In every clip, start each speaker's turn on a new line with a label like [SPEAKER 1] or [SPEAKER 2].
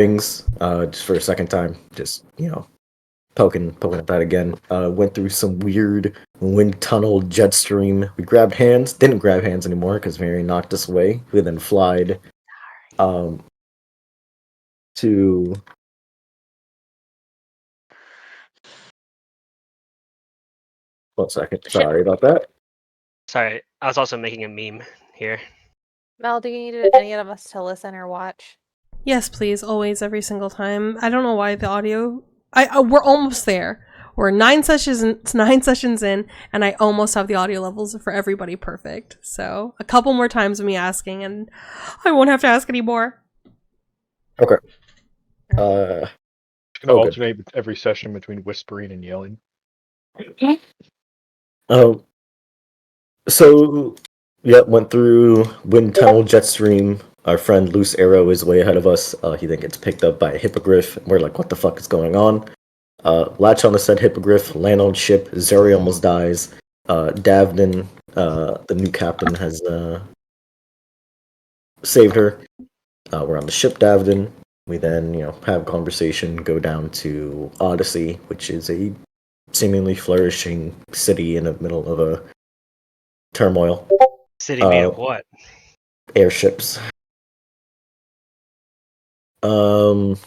[SPEAKER 1] things just for a second time. Just poking at that again. Went through some weird wind tunnel jet stream. We grabbed hands. Didn't grab hands anymore because Mary knocked us away. We then flied to. One second. Sorry about that.
[SPEAKER 2] Sorry, I was also making a meme here.
[SPEAKER 3] Mel, do you need any of us to listen or watch?
[SPEAKER 4] Yes, please. Always, every single time. I don't know why the audio. We're almost there. We're 9 sessions in, and I almost have the audio levels for everybody perfect. So a couple more times of me asking, and I won't have to ask anymore.
[SPEAKER 1] Okay.
[SPEAKER 5] Alternate every session between whispering and yelling.
[SPEAKER 1] So went through wind tunnel jet stream. Our friend Loose Arrow is way ahead of us. He then gets picked up by a hippogriff. We're like, what the fuck is going on? Latch on the said hippogriff, land on ship. Zuri almost dies. Davden, the new captain, has saved her. We're on the ship, Davden. We then, have a conversation, go down to Odyssey, which is a seemingly flourishing city in the middle of a turmoil.
[SPEAKER 2] City made of what?
[SPEAKER 1] Airships. From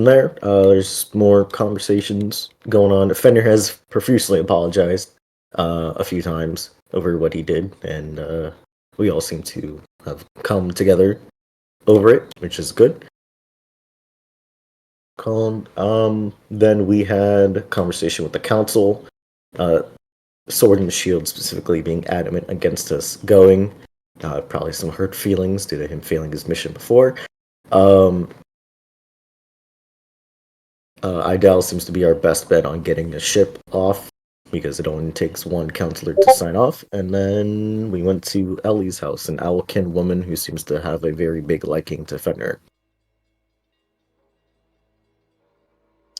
[SPEAKER 1] there, there's more conversations going on. Fender has profusely apologized a few times over what he did, and we all seem to have come together over it, which is good. Then we had a conversation with the council. Sword and Shield specifically being adamant against us going. Probably some hurt feelings due to him failing his mission before. Idal seems to be our best bet on getting the ship off because it only takes one counselor to sign off. And then we went to Ellie's house, an Owlkin woman who seems to have a very big liking to Fenrir.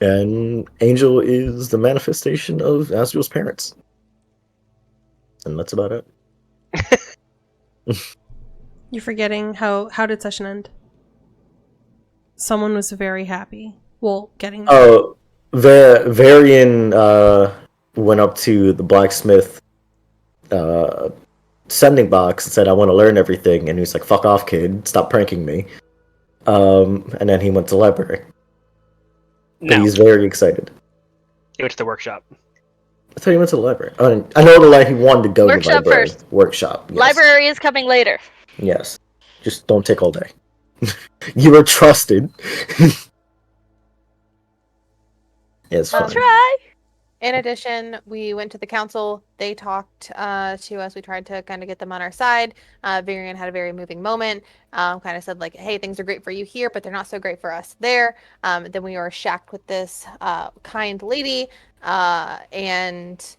[SPEAKER 1] And Angel is the manifestation of Asriel's parents. And that's about it.
[SPEAKER 4] You're forgetting how did session end? Someone was very happy. Well, getting there.
[SPEAKER 1] Oh, Varian went up to the blacksmith sending box and said, I want to learn everything. And he was like, fuck off, kid. Stop pranking me. And then he went to the library.
[SPEAKER 2] No.
[SPEAKER 1] But he's very excited.
[SPEAKER 2] He went to the workshop.
[SPEAKER 1] I thought he went to the library. I know he wanted to go to the
[SPEAKER 3] Workshop
[SPEAKER 1] library.
[SPEAKER 3] first.
[SPEAKER 1] Workshop. Yes.
[SPEAKER 3] Library is coming later.
[SPEAKER 1] Yes. Just don't take all day. You are trusted. It's fine.
[SPEAKER 3] I'll try. In addition, we went to the council. They talked to us. We tried to kind of get them on our side. Varian had a very moving moment. Kind of said like, hey, things are great for you here, but they're not so great for us there. Then we were shacked with this kind lady. And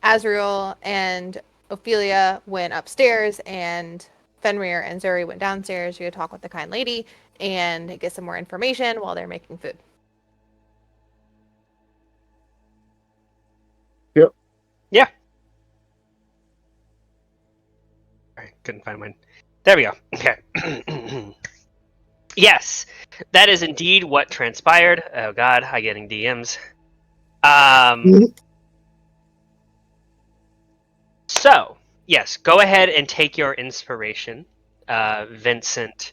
[SPEAKER 3] Azriel and Ophelia went upstairs, and Fenrir and Zuri went downstairs to go talk with the kind lady and get some more information while they're making food.
[SPEAKER 1] Yep.
[SPEAKER 2] Yeah. Alright, couldn't find mine. There we go. Okay. Yes, that is indeed what transpired. Oh god, I'm getting DMs. So, yes, go ahead and take your inspiration, Vincent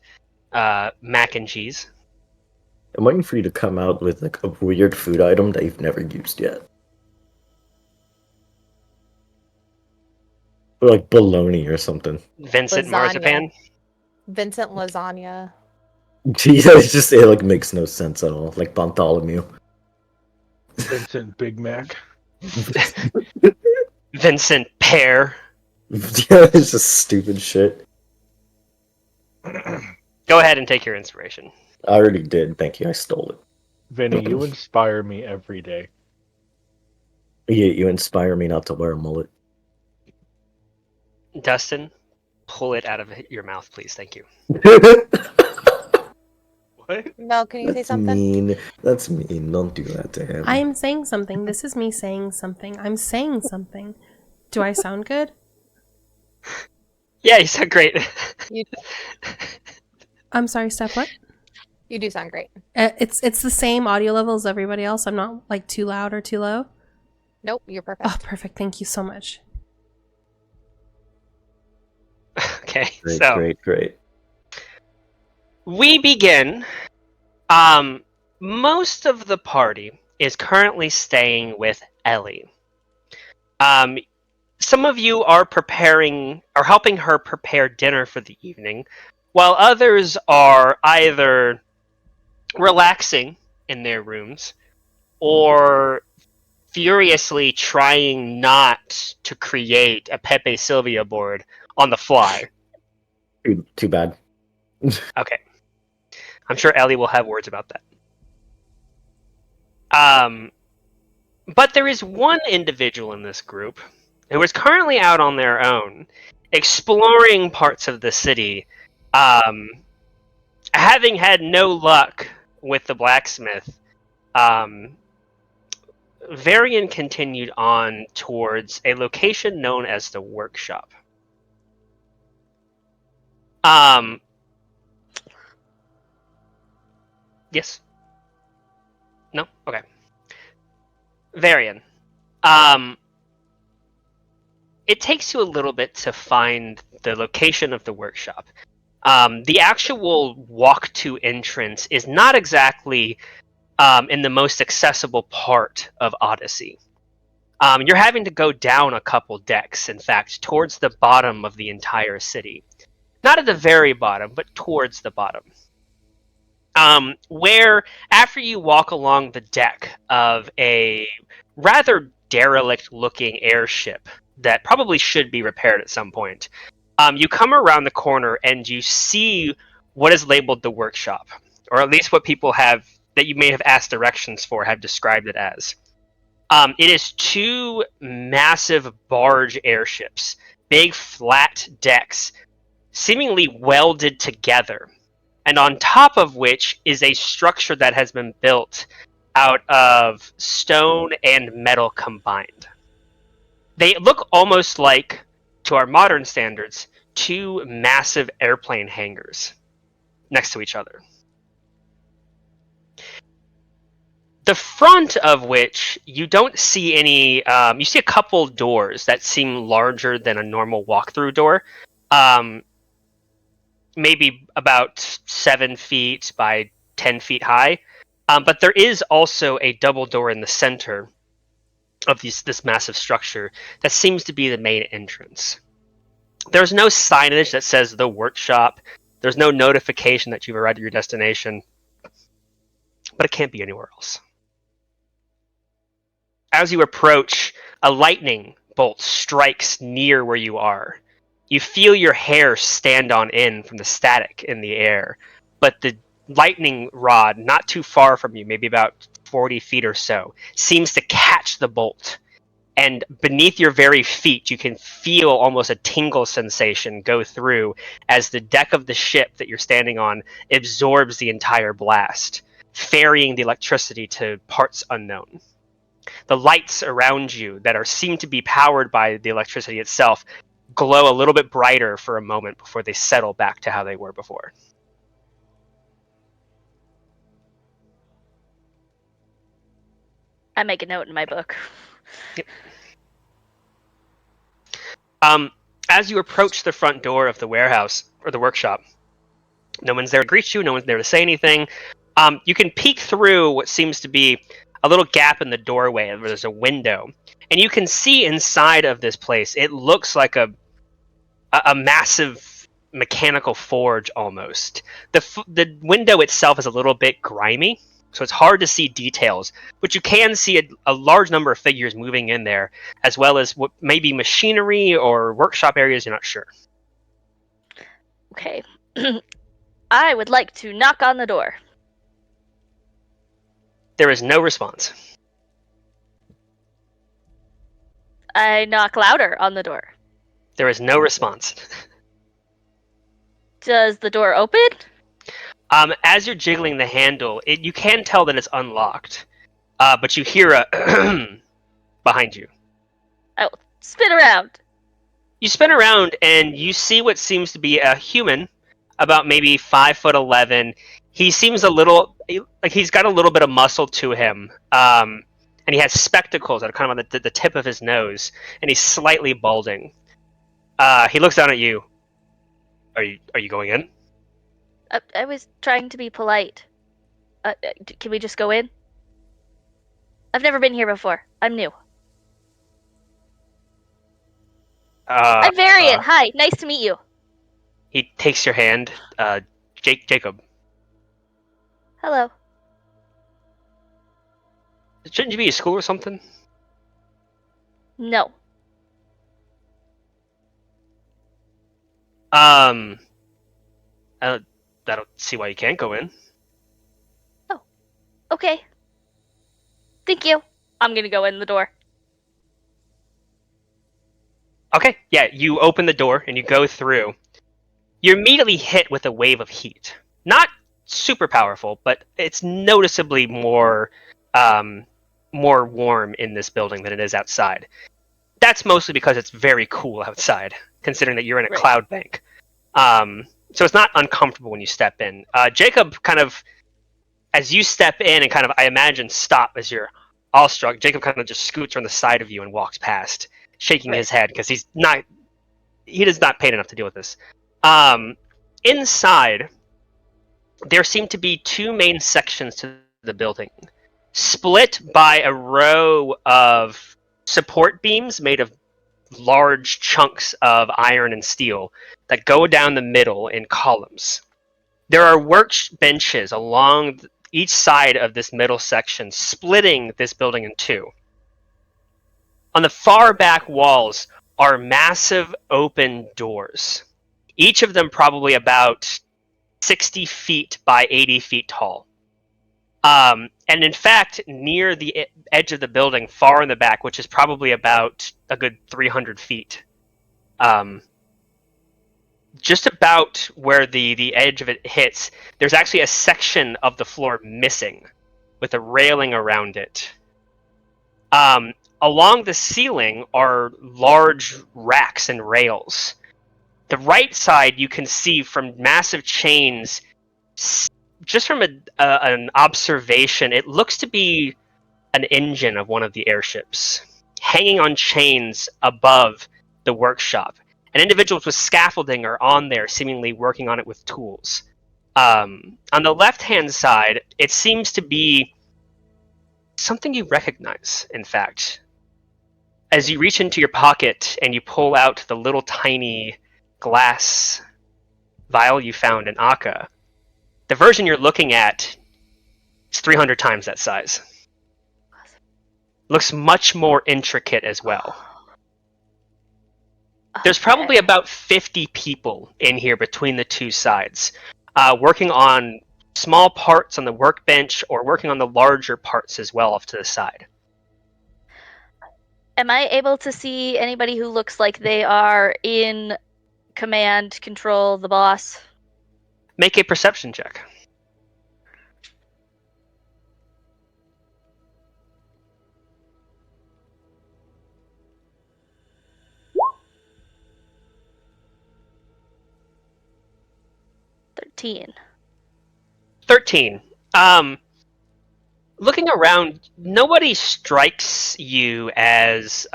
[SPEAKER 2] Mac and Cheese.
[SPEAKER 1] I'm waiting for you to come out with like a weird food item that you've never used yet. Or like bologna or something.
[SPEAKER 2] Vincent
[SPEAKER 3] Lasagna.
[SPEAKER 2] Marzipan.
[SPEAKER 3] Vincent Lasagna.
[SPEAKER 1] Yeah, it like makes no sense at all. Like Bartholomew.
[SPEAKER 5] Vincent Big Mac.
[SPEAKER 2] Vincent Pear.
[SPEAKER 1] Yeah, it's just stupid shit.
[SPEAKER 2] Go ahead and take your inspiration.
[SPEAKER 1] I already did. Thank you. I stole it.
[SPEAKER 5] Vinny, you inspire me every day.
[SPEAKER 1] You inspire me not to wear a mullet.
[SPEAKER 2] Dustin, pull it out of your mouth, please. Thank you.
[SPEAKER 5] What?
[SPEAKER 3] Mel, can you say
[SPEAKER 1] That's
[SPEAKER 3] something?
[SPEAKER 1] mean. That's mean. Don't do that to him.
[SPEAKER 4] I am saying something. This is me saying something. I'm saying something. Do I sound good?
[SPEAKER 2] Yeah, you sound great.
[SPEAKER 3] You,
[SPEAKER 4] I'm sorry, Steph, what?
[SPEAKER 3] You do sound great.
[SPEAKER 4] It's the same audio level as everybody else. I'm not like too loud or too low.
[SPEAKER 3] Nope, you're perfect.
[SPEAKER 4] Oh, perfect. Thank you so much.
[SPEAKER 2] Okay,
[SPEAKER 1] Great,
[SPEAKER 2] so
[SPEAKER 1] great.
[SPEAKER 2] we begin. Most of the party is currently staying with Ellie. Some of you are helping her prepare dinner for the evening, while others are either relaxing in their rooms or furiously trying not to create a Pepe Sylvia board on the fly.
[SPEAKER 1] Too bad.
[SPEAKER 2] Okay. I'm sure Ellie will have words about that. But there is one individual in this group who is currently out on their own, exploring parts of the city, having had no luck with the blacksmith. Varian continued on towards a location known as the workshop. Yes? No? Okay. Varian. It takes you a little bit to find the location of the workshop. The actual walk-to entrance is not exactly in the most accessible part of Odyssey. You're having to go down a couple decks, in fact, towards the bottom of the entire city. Not at the very bottom, but towards the bottom. Where, after you walk along the deck of a rather derelict-looking airship that probably should be repaired at some point, you come around the corner and you see what is labeled the workshop, or at least what people have that you may have asked directions for have described it as. It is two massive barge airships, big flat decks, seemingly welded together, and on top of which is a structure that has been built out of stone and metal combined. They look almost like, to our modern standards, two massive airplane hangars next to each other. The front of which you don't see any. You see a couple doors that seem larger than a normal walk-through door. Maybe about 7 feet by 10 feet high. But there is also a double door in the center of this massive structure that seems to be the main entrance. There's no signage that says the workshop. There's no notification that you've arrived at your destination. But it can't be anywhere else. As you approach, a lightning bolt strikes near where you are. You feel your hair stand on end from the static in the air, but the lightning rod, not too far from you, maybe about 40 feet or so, seems to catch the bolt. And beneath your very feet, you can feel almost a tingle sensation go through as the deck of the ship that you're standing on absorbs the entire blast, ferrying the electricity to parts unknown. The lights around you that seem to be powered by the electricity itself glow a little bit brighter for a moment before they settle back to how they were before.
[SPEAKER 6] I make a note in my book.
[SPEAKER 2] Yep. As you approach the front door of the warehouse or the workshop, no one's there to greet you, no one's there to say anything. You can peek through what seems to be a little gap in the doorway where there's a window, and you can see inside of this place. It looks like a massive mechanical forge almost. The window itself is a little bit grimy, so it's hard to see details, but you can see a large number of figures moving in there, as well as what may be machinery or workshop areas, you're not sure.
[SPEAKER 6] Okay. I would like to knock on the door.
[SPEAKER 2] There is no response.
[SPEAKER 6] I knock louder on the door.
[SPEAKER 2] There is no response.
[SPEAKER 6] Does the door open?
[SPEAKER 2] As you're jiggling the handle, you can tell that it's unlocked, but you hear a behind you.
[SPEAKER 6] I will spin around.
[SPEAKER 2] You spin around and you see what seems to be a human, about maybe 5'11". He seems a little like he's got a little bit of muscle to him, and he has spectacles that are kind of on the tip of his nose, and he's slightly balding. He looks down at you. Are you going in?
[SPEAKER 6] I was trying to be polite. Can we just go in? I've never been here before. I'm new. I'm Varian. Hi, nice to meet you.
[SPEAKER 2] He takes your hand. Jacob.
[SPEAKER 6] Hello.
[SPEAKER 2] Shouldn't you be at school or something?
[SPEAKER 6] No.
[SPEAKER 2] I don't see why you can't go in.
[SPEAKER 6] Okay. Thank you. I'm gonna go in the door.
[SPEAKER 2] Okay, yeah, you open the door and you go through. You're immediately hit with a wave of heat. Not super powerful, but it's noticeably more warm in this building than it is outside. That's mostly because it's very cool outside, considering that you're in a
[SPEAKER 6] Right.
[SPEAKER 2] cloud bank. So it's not uncomfortable when you step in. Jacob kind of, as you step in and kind of, I imagine, stop as you're awestruck, Jacob kind of just scoots on the side of you and walks past, shaking his head because he does not pay enough to deal with this. Inside, there seem to be two main sections to the building, split by a row of support beams made of large chunks of iron and steel that go down the middle in columns. There are workbenches along each side of this middle section, splitting this building in two. On the far back walls are massive open doors, each of them probably about 60 feet by 80 feet tall. And in fact, near the edge of the building, far in the back, which is probably about a good 300 feet, just about where the edge of it hits, there's actually a section of the floor missing with a railing around it. Along the ceiling are large racks and rails. The right side you can see from massive chains, just from an observation, it looks to be an engine of one of the airships hanging on chains above the workshop. And individuals with scaffolding are on there, seemingly working on it with tools. On the left-hand side, it seems to be something you recognize, in fact. As you reach into your pocket and you pull out the little tiny glass vial you found in Akka, the version you're looking at is 300 times that size. Looks much more intricate as well. There's probably about 50 people in here between the two sides, working on small parts on the workbench or working on the larger parts as well off to the side.
[SPEAKER 6] Am I able to see anybody who looks like they are in command, control, the boss?
[SPEAKER 2] Make a perception check.
[SPEAKER 6] $13.
[SPEAKER 2] 13. Looking around, nobody strikes you as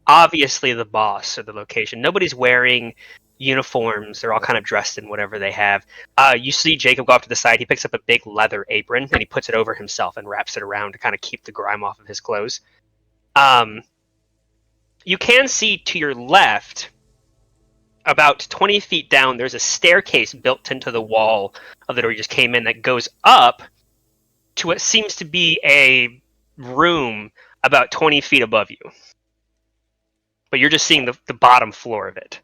[SPEAKER 2] obviously the boss or the location. Nobody's wearing uniforms. They're all kind of dressed in whatever they have. You see Jacob go off to the side. He picks up a big leather apron and he puts it over himself and wraps it around to kind of keep the grime off of his clothes. You can see to your left, about 20 feet down, there's a staircase built into the wall of the door you just came in that goes up to what seems to be a room about 20 feet above you. But you're just seeing the bottom floor of it.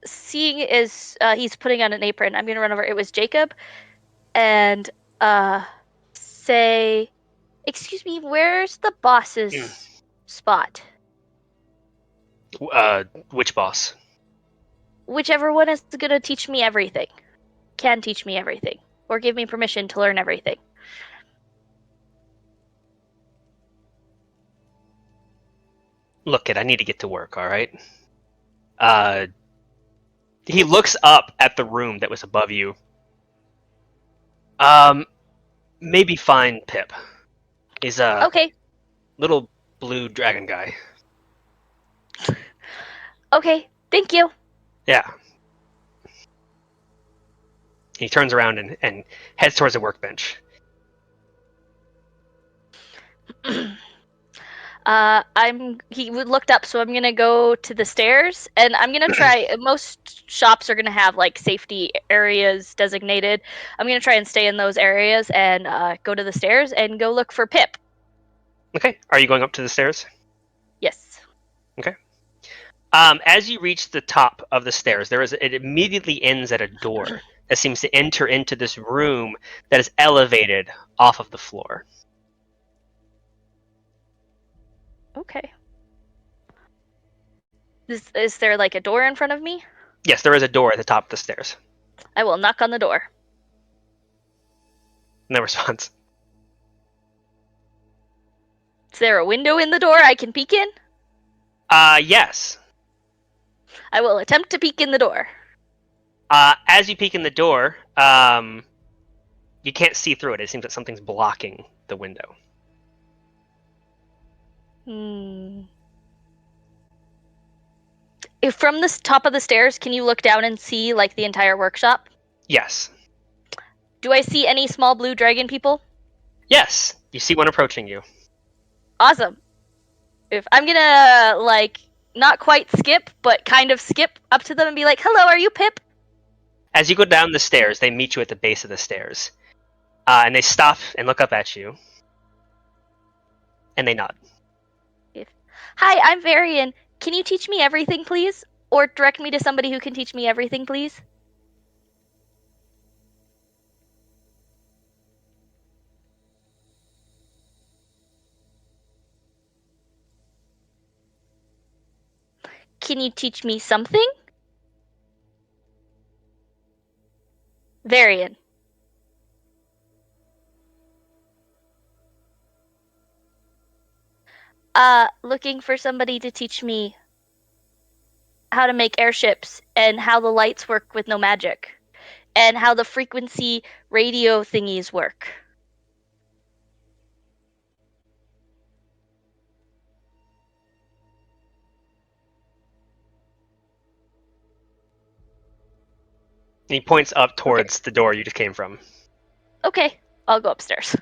[SPEAKER 6] Seeing as he's putting on an apron, I'm gonna run over. It was Jacob, and say, "Excuse me, where's the boss's spot?
[SPEAKER 2] Which boss?
[SPEAKER 6] Whichever one is gonna teach me everything, can teach me everything, or give me permission to learn everything."
[SPEAKER 2] Look, kid, I need to get to work, alright? He looks up at the room that was above you. Maybe find Pip. He's a
[SPEAKER 6] Okay.
[SPEAKER 2] little blue dragon guy.
[SPEAKER 6] Okay. Thank you.
[SPEAKER 2] Yeah. He turns around and heads towards the workbench.
[SPEAKER 6] He looked up, so I'm gonna go to the stairs, and I'm gonna try. Most shops are gonna have like safety areas designated. I'm gonna try and stay in those areas and go to the stairs and go look for Pip.
[SPEAKER 2] Okay. Are you going up to the stairs?
[SPEAKER 6] Yes.
[SPEAKER 2] As you reach the top of the stairs, it immediately ends at a door that seems to enter into this room that is elevated off of the floor.
[SPEAKER 6] Okay. Is there like a door in front of me?
[SPEAKER 2] Yes, there is a door at the top of the stairs.
[SPEAKER 6] I will knock on the door.
[SPEAKER 2] No response.
[SPEAKER 6] Is there a window in the door I can peek in?
[SPEAKER 2] Yes.
[SPEAKER 6] I will attempt to peek in the door.
[SPEAKER 2] As you peek in the door, you can't see through it. It seems that something's blocking the window.
[SPEAKER 6] If from the top of the stairs, can you look down and see like the entire workshop?
[SPEAKER 2] Yes.
[SPEAKER 6] Do I see any small blue dragon people?
[SPEAKER 2] Yes. You see one approaching you.
[SPEAKER 6] Awesome. If I'm gonna like not quite skip, but kind of skip up to them and be like, "Hello, are you Pip?"
[SPEAKER 2] As you go down the stairs, they meet you at the base of the stairs. And they stop and look up at you. And they nod.
[SPEAKER 6] Hi, I'm Varian. Can you teach me everything, please? Or direct me to somebody who can teach me everything, please? Can you teach me something? Varian. Looking for somebody to teach me how to make airships and how the lights work with no magic and how the frequency radio thingies work.
[SPEAKER 2] And he points up towards the door you just came from.
[SPEAKER 6] Okay, I'll go upstairs.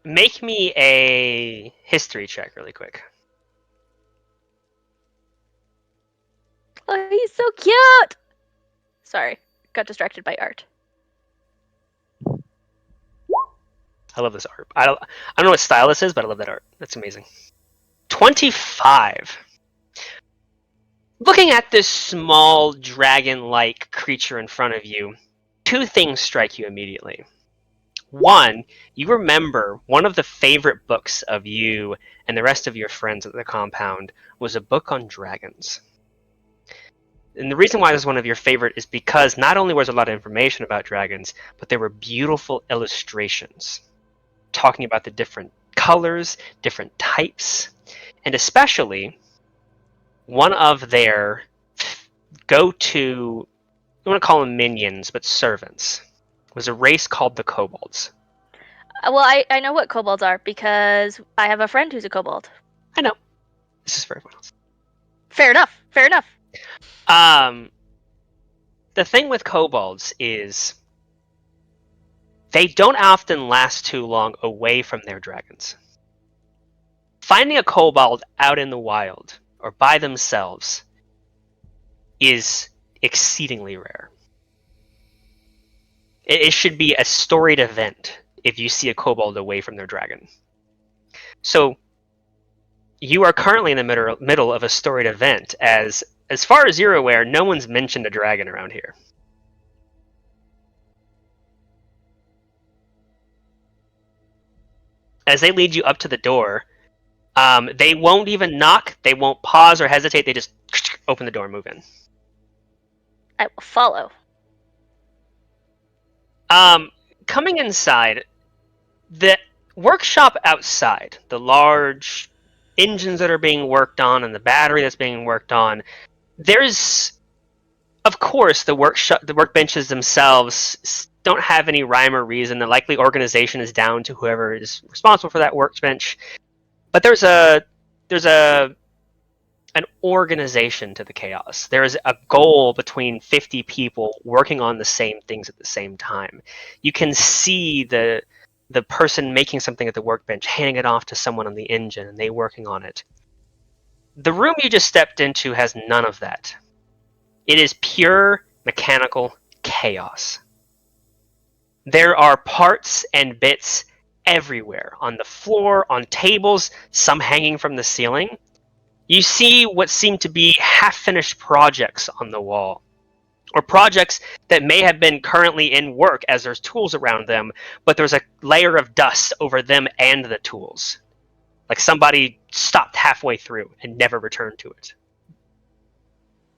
[SPEAKER 2] Make me a history check really quick.
[SPEAKER 6] Oh, he's so cute! Sorry, got distracted by art.
[SPEAKER 2] I love this art. I don't know what style this is, but I love that art. That's amazing. 25. Looking at this small dragon-like creature in front of you, two things strike you immediately. One, you remember one of the favorite books of you and the rest of your friends at the compound was a book on dragons. And the reason why this is one of your favorite is because not only was there a lot of information about dragons, but there were beautiful illustrations talking about the different colors, different types, and especially one of their go-to, you want to call them minions, but servants, was a race called the kobolds.
[SPEAKER 6] Well, I know what kobolds are because I have a friend who's a kobold.
[SPEAKER 2] I know. This is for everyone else.
[SPEAKER 6] Fair enough. Fair enough.
[SPEAKER 2] The thing with kobolds is they don't often last too long away from their dragons. Finding a kobold out in the wild or by themselves is exceedingly rare. It should be a storied event if you see a kobold away from their dragon. So you are currently in the middle of a storied event, as far as you're aware, no one's mentioned a dragon around here. As they lead you up to the door, they won't even knock, they won't pause or hesitate, they just open the door and move in.
[SPEAKER 6] I will follow.
[SPEAKER 2] Coming inside, the workshop outside, the large engines that are being worked on and the battery that's being worked on, there's, of course, the workbenches themselves don't have any rhyme or reason. The likely organization is down to whoever is responsible for that workbench. But there's an organization to the chaos. There is a goal between 50 people working on the same things at the same time. You can see the person making something at the workbench, handing it off to someone on the engine, and they working on it. The room you just stepped into has none of that. It is pure mechanical chaos. There are parts and bits everywhere, on the floor, on tables, some hanging from the ceiling. You see what seem to be half-finished projects on the wall, or projects that may have been currently in work as there's tools around them, but there's a layer of dust over them and the tools. Like somebody stopped halfway through and never returned to it.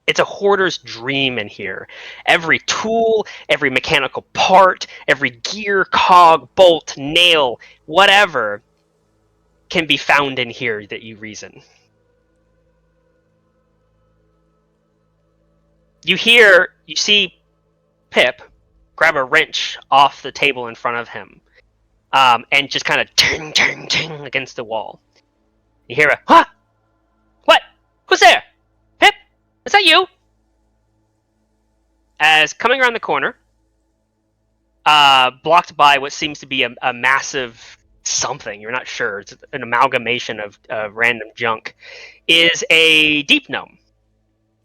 [SPEAKER 2] It's a hoarder's dream in here. Every tool, every mechanical part, every gear, cog, bolt, nail, whatever can be found in here that you reason. You see Pip grab a wrench off the table in front of him, and just kind of ting, ting, ting against the wall. You hear a, huh? What? Who's there? Pip? Is that you? As coming around the corner, blocked by what seems to be a massive something, you're not sure, it's an amalgamation of random junk, is a deep gnome.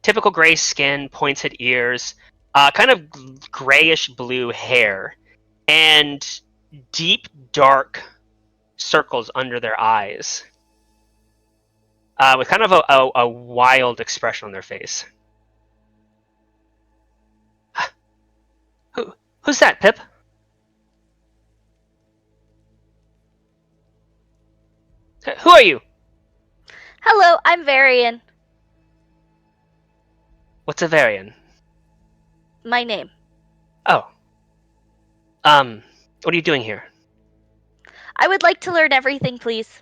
[SPEAKER 2] Typical gray skin, pointed ears, kind of grayish blue hair, and deep, dark circles under their eyes, with kind of a wild expression on their face. Who's that, Pip? Who are you?
[SPEAKER 6] Hello, I'm Varian.
[SPEAKER 2] What's a Varian?
[SPEAKER 6] My name.
[SPEAKER 2] Oh. What are you doing here?
[SPEAKER 6] I would like to learn everything, please.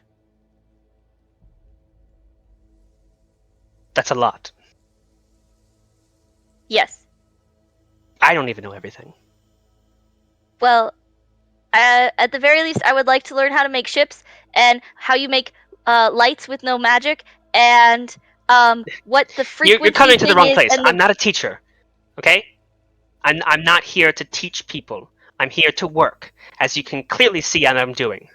[SPEAKER 2] That's a lot.
[SPEAKER 6] Yes.
[SPEAKER 2] I don't even know everything.
[SPEAKER 6] Well, at the very least, I would like to learn how to make ships and how you make lights with no magic and what the frequency
[SPEAKER 2] You're coming to the
[SPEAKER 6] thing
[SPEAKER 2] wrong
[SPEAKER 6] is
[SPEAKER 2] place.
[SPEAKER 6] and
[SPEAKER 2] I'm not a teacher, okay? I'm not here to teach people. I'm here to work, as you can clearly see what I'm doing.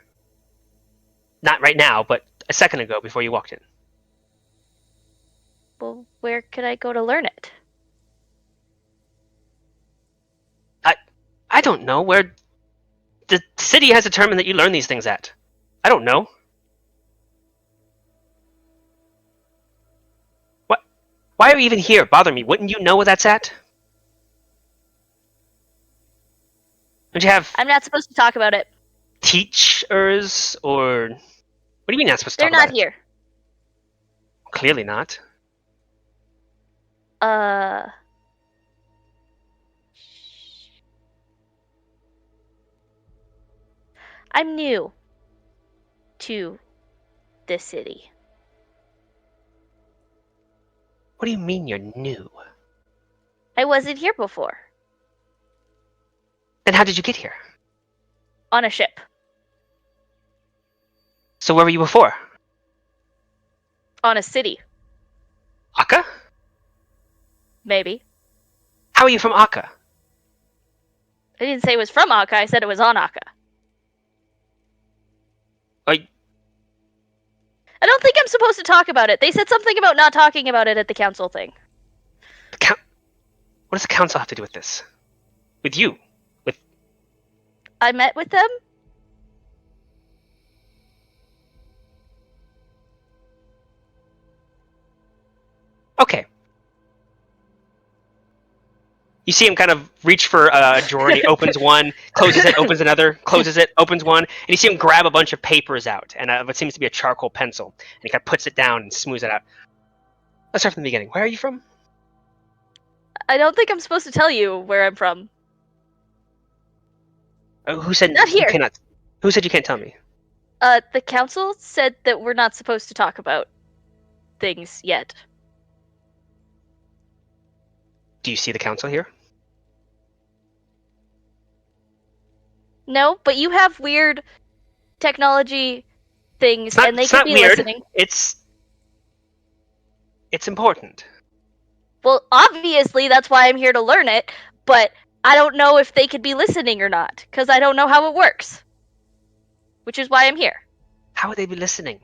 [SPEAKER 2] Not right now, but a second ago before you walked in.
[SPEAKER 6] Well, where could I go to learn it?
[SPEAKER 2] I don't know where the city has determined that you learn these things at. I don't know. What? Why are you even here? Bother me. Wouldn't you know where that's at? Don't you have
[SPEAKER 6] I'm not supposed to talk about it.
[SPEAKER 2] teachers or... What do you mean not supposed to
[SPEAKER 6] They're
[SPEAKER 2] talk about
[SPEAKER 6] not
[SPEAKER 2] it?
[SPEAKER 6] here.
[SPEAKER 2] Clearly not.
[SPEAKER 6] I'm new to this city.
[SPEAKER 2] What do you mean you're new?
[SPEAKER 6] I wasn't here before.
[SPEAKER 2] Then how did you get here?
[SPEAKER 6] On a ship.
[SPEAKER 2] So where were you before?
[SPEAKER 6] On a city.
[SPEAKER 2] Akka?
[SPEAKER 6] Maybe.
[SPEAKER 2] How are you from Akka?
[SPEAKER 6] I didn't say it was from Akka, I said it was on Akka. I don't think I'm supposed to talk about it. They said something about not talking about it at the council thing.
[SPEAKER 2] What does the council have to do with this? With you?
[SPEAKER 6] I met with them?
[SPEAKER 2] Okay. You see him kind of reach for a drawer, and he opens one, closes it, opens another, closes it, opens one, and you see him grab a bunch of papers out, and what seems to be a charcoal pencil, and he kind of puts it down and smooths it out. Let's start from the beginning. Where are you from?
[SPEAKER 6] I don't think I'm supposed to tell you where I'm from.
[SPEAKER 2] Who said
[SPEAKER 6] Not here.
[SPEAKER 2] You cannot? Who said you can't tell me?
[SPEAKER 6] The council said that we're not supposed to talk about things yet.
[SPEAKER 2] Do you see the council here?
[SPEAKER 6] No, but you have weird technology things, and they
[SPEAKER 2] It's
[SPEAKER 6] could
[SPEAKER 2] not
[SPEAKER 6] be
[SPEAKER 2] weird.
[SPEAKER 6] listening.
[SPEAKER 2] It's important.
[SPEAKER 6] Well, obviously, that's why I'm here to learn it, but I don't know if they could be listening or not, because I don't know how it works. Which is why I'm here.
[SPEAKER 2] How would they be listening?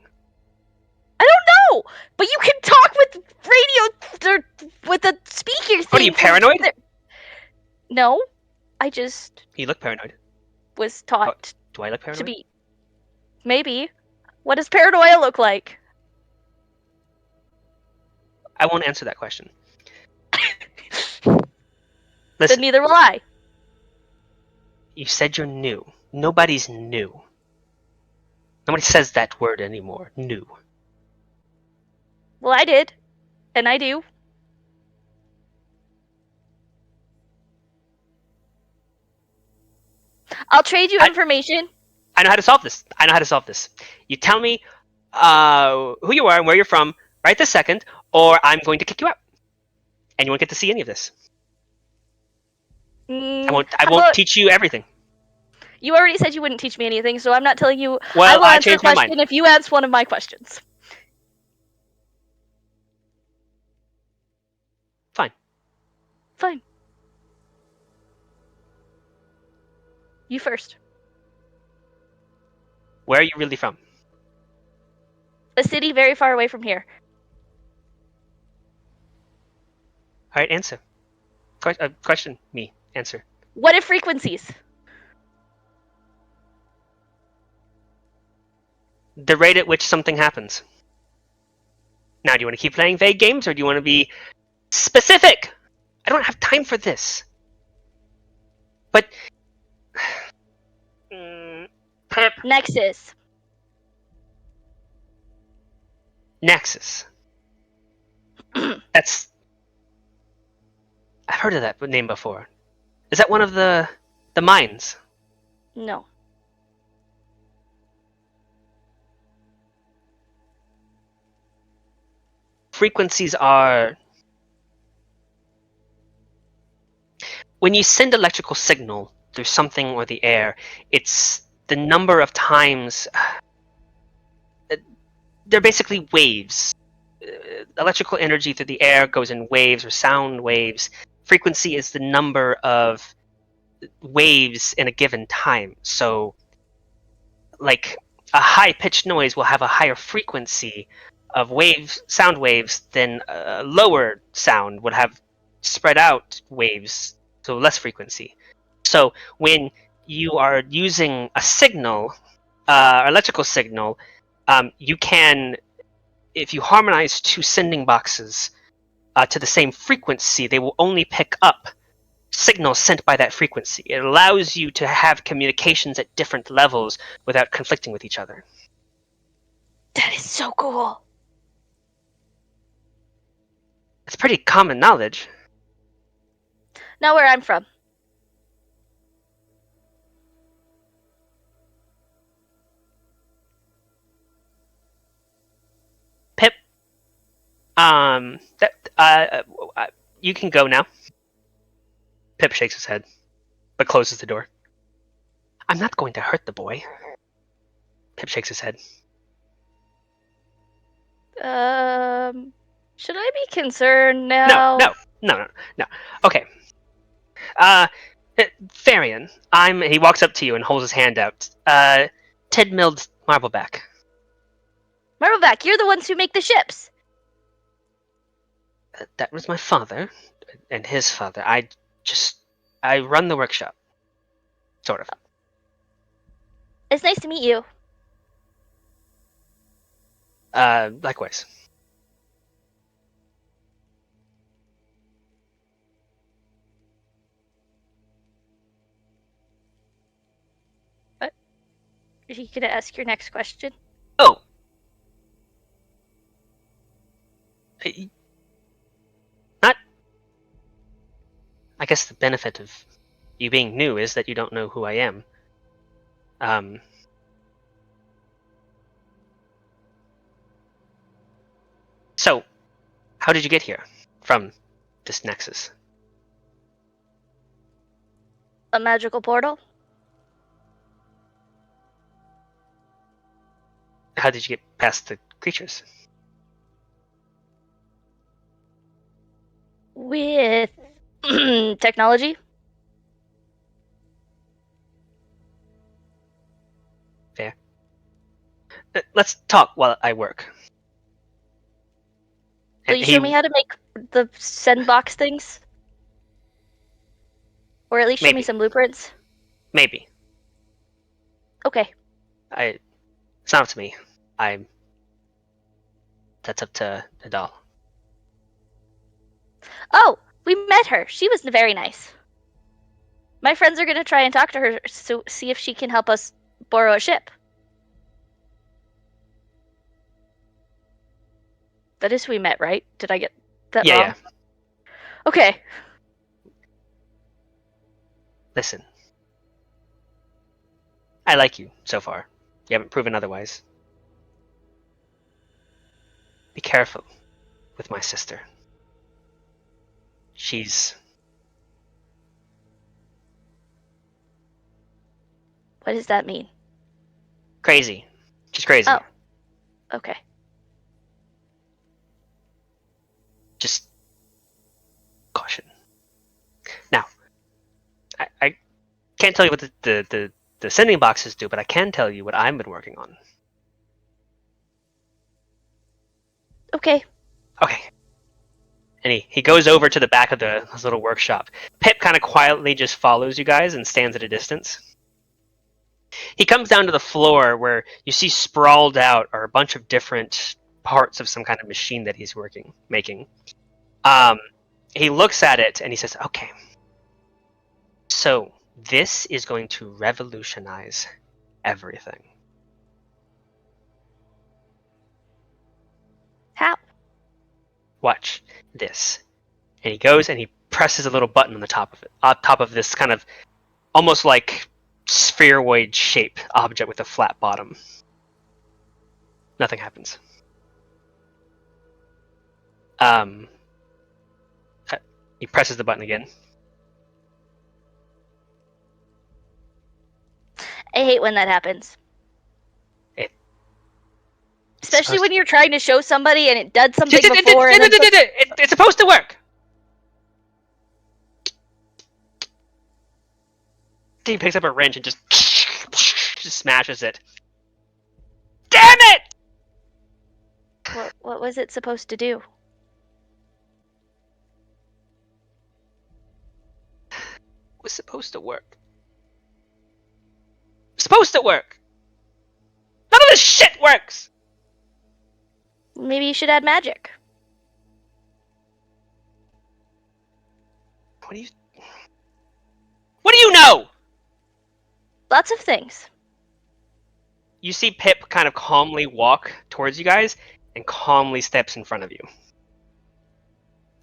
[SPEAKER 6] I don't know! But you can talk with radio, with the speaker thing.
[SPEAKER 2] What are you, paranoid?
[SPEAKER 6] No, I just
[SPEAKER 2] You look paranoid.
[SPEAKER 6] was taught
[SPEAKER 2] Do I look
[SPEAKER 6] to
[SPEAKER 2] paranoid?
[SPEAKER 6] be. Maybe. What does paranoia look like?
[SPEAKER 2] I won't answer that question.
[SPEAKER 6] Then
[SPEAKER 2] Listen,
[SPEAKER 6] neither will I.
[SPEAKER 2] you said you're new. Nobody's new. Nobody says that word anymore. New.
[SPEAKER 6] Well, I did. And I do. I'll trade you information.
[SPEAKER 2] I know how to solve this. I know how to solve this. You tell me who you are and where you're from right this second, or I'm going to kick you out. And you won't get to see any of this. I won't
[SPEAKER 6] How about-
[SPEAKER 2] teach you everything.
[SPEAKER 6] You already said you wouldn't teach me anything, so I'm not telling you.
[SPEAKER 2] Well,
[SPEAKER 6] I will
[SPEAKER 2] I
[SPEAKER 6] answer a
[SPEAKER 2] changed my mind.
[SPEAKER 6] question if you answer one of my questions.
[SPEAKER 2] Fine.
[SPEAKER 6] Fine. You first.
[SPEAKER 2] Where are you really from?
[SPEAKER 6] A city very far away from here.
[SPEAKER 2] All right, answer. Question me. Answer.
[SPEAKER 6] What if frequencies?
[SPEAKER 2] The rate at which something happens. Now, do you want to keep playing vague games, or do you want to be specific? I don't have time for this. But Pip.
[SPEAKER 6] Nexus.
[SPEAKER 2] Nexus. That's. I've heard of that name before. Is that one of the mines?
[SPEAKER 6] No.
[SPEAKER 2] Frequencies are when you send electrical signal through something or the air, it's the number of times. They're basically waves. Electrical energy through the air goes in waves or sound waves. Frequency is the number of waves in a given time. So, like a high-pitched noise will have a higher frequency of sound waves than a lower sound would have spread out waves, so less frequency. So when you are using a signal, electrical signal, you can, if you harmonize two sending boxes to the same frequency, they will only pick up signals sent by that frequency. It allows you to have communications at different levels without conflicting with each other.
[SPEAKER 6] That is so cool.
[SPEAKER 2] It's pretty common knowledge.
[SPEAKER 6] Now where I'm from.
[SPEAKER 2] Pip, you can go now. Pip shakes his head, but closes the door. I'm not going to hurt the boy. Pip shakes his head.
[SPEAKER 6] Should I be concerned now?
[SPEAKER 2] No. Okay. Tharian, he walks up to you and holds his hand out. Ted Milled Marbleback.
[SPEAKER 6] Marbleback, you're the ones who make the ships.
[SPEAKER 2] That was my father and his father. I run the workshop. Sort of.
[SPEAKER 6] It's nice to meet you.
[SPEAKER 2] Likewise.
[SPEAKER 6] Are you gonna ask your next question?
[SPEAKER 2] Oh. Not. I guess the benefit of you being new is that you don't know who I am. So, how did you get here from this Nexus?
[SPEAKER 6] A magical portal?
[SPEAKER 2] How did you get past the creatures?
[SPEAKER 6] With technology?
[SPEAKER 2] Fair. Let's talk while I work.
[SPEAKER 6] Will
[SPEAKER 2] And
[SPEAKER 6] you show me how to make the sandbox things? Or at least show me
[SPEAKER 2] Maybe.
[SPEAKER 6] some blueprints?
[SPEAKER 2] Maybe.
[SPEAKER 6] Okay.
[SPEAKER 2] It's not up to me. That's up to Nadal.
[SPEAKER 6] Oh, we met her. She was very nice. My friends are gonna try and talk to her to see if she can help us borrow a ship. That is who we met, right? Did I get that wrong?
[SPEAKER 2] Yeah.
[SPEAKER 6] Okay.
[SPEAKER 2] Listen. I like you so far. You haven't proven otherwise. Be careful with my sister. She's
[SPEAKER 6] What does that mean?
[SPEAKER 2] crazy. She's crazy.
[SPEAKER 6] Oh. Okay.
[SPEAKER 2] Just caution. Now, I can't tell you what the sending boxes do, but I can tell you what I've been working on.
[SPEAKER 6] Okay.
[SPEAKER 2] Okay. And he goes over to the back of his little workshop. Pip kind of quietly just follows you guys and stands at a distance. He comes down to the floor where you see sprawled out are a bunch of different parts of some kind of machine that he's making. He looks at it and he says, "Okay, so this is going to revolutionize everything."
[SPEAKER 6] How?
[SPEAKER 2] Watch this. And he goes and he presses a little button on the top of it, on top of this kind of almost like spheroid shaped object with a flat bottom. Nothing happens. He presses the button again.
[SPEAKER 6] I hate when that happens.
[SPEAKER 2] It's
[SPEAKER 6] Especially
[SPEAKER 2] supposed
[SPEAKER 6] when you're trying to show somebody and it does something before and then
[SPEAKER 2] it's supposed to work. He picks up a wrench and just smashes it. Damn it!
[SPEAKER 6] What was it supposed to do?
[SPEAKER 2] It was supposed to work. Supposed to work. None of this shit works.
[SPEAKER 6] Maybe you should add magic.
[SPEAKER 2] What do you know?
[SPEAKER 6] Lots of things.
[SPEAKER 2] You see Pip kind of calmly walk towards you guys and calmly steps in front of you.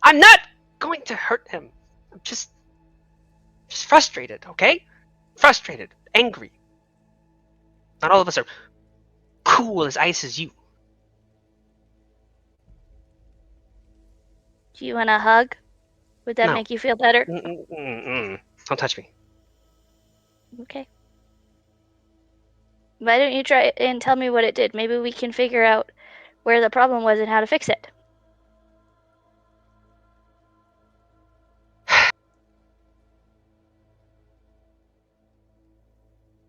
[SPEAKER 2] I'm not going to hurt him. I'm just frustrated, okay? Frustrated, angry. Not all of us are cool as ice as you.
[SPEAKER 6] Do you want a hug? Would that
[SPEAKER 2] No.
[SPEAKER 6] make you feel better?
[SPEAKER 2] Don't touch me.
[SPEAKER 6] Okay. Why don't you try and tell me what it did? Maybe we can figure out where the problem was and how to fix it.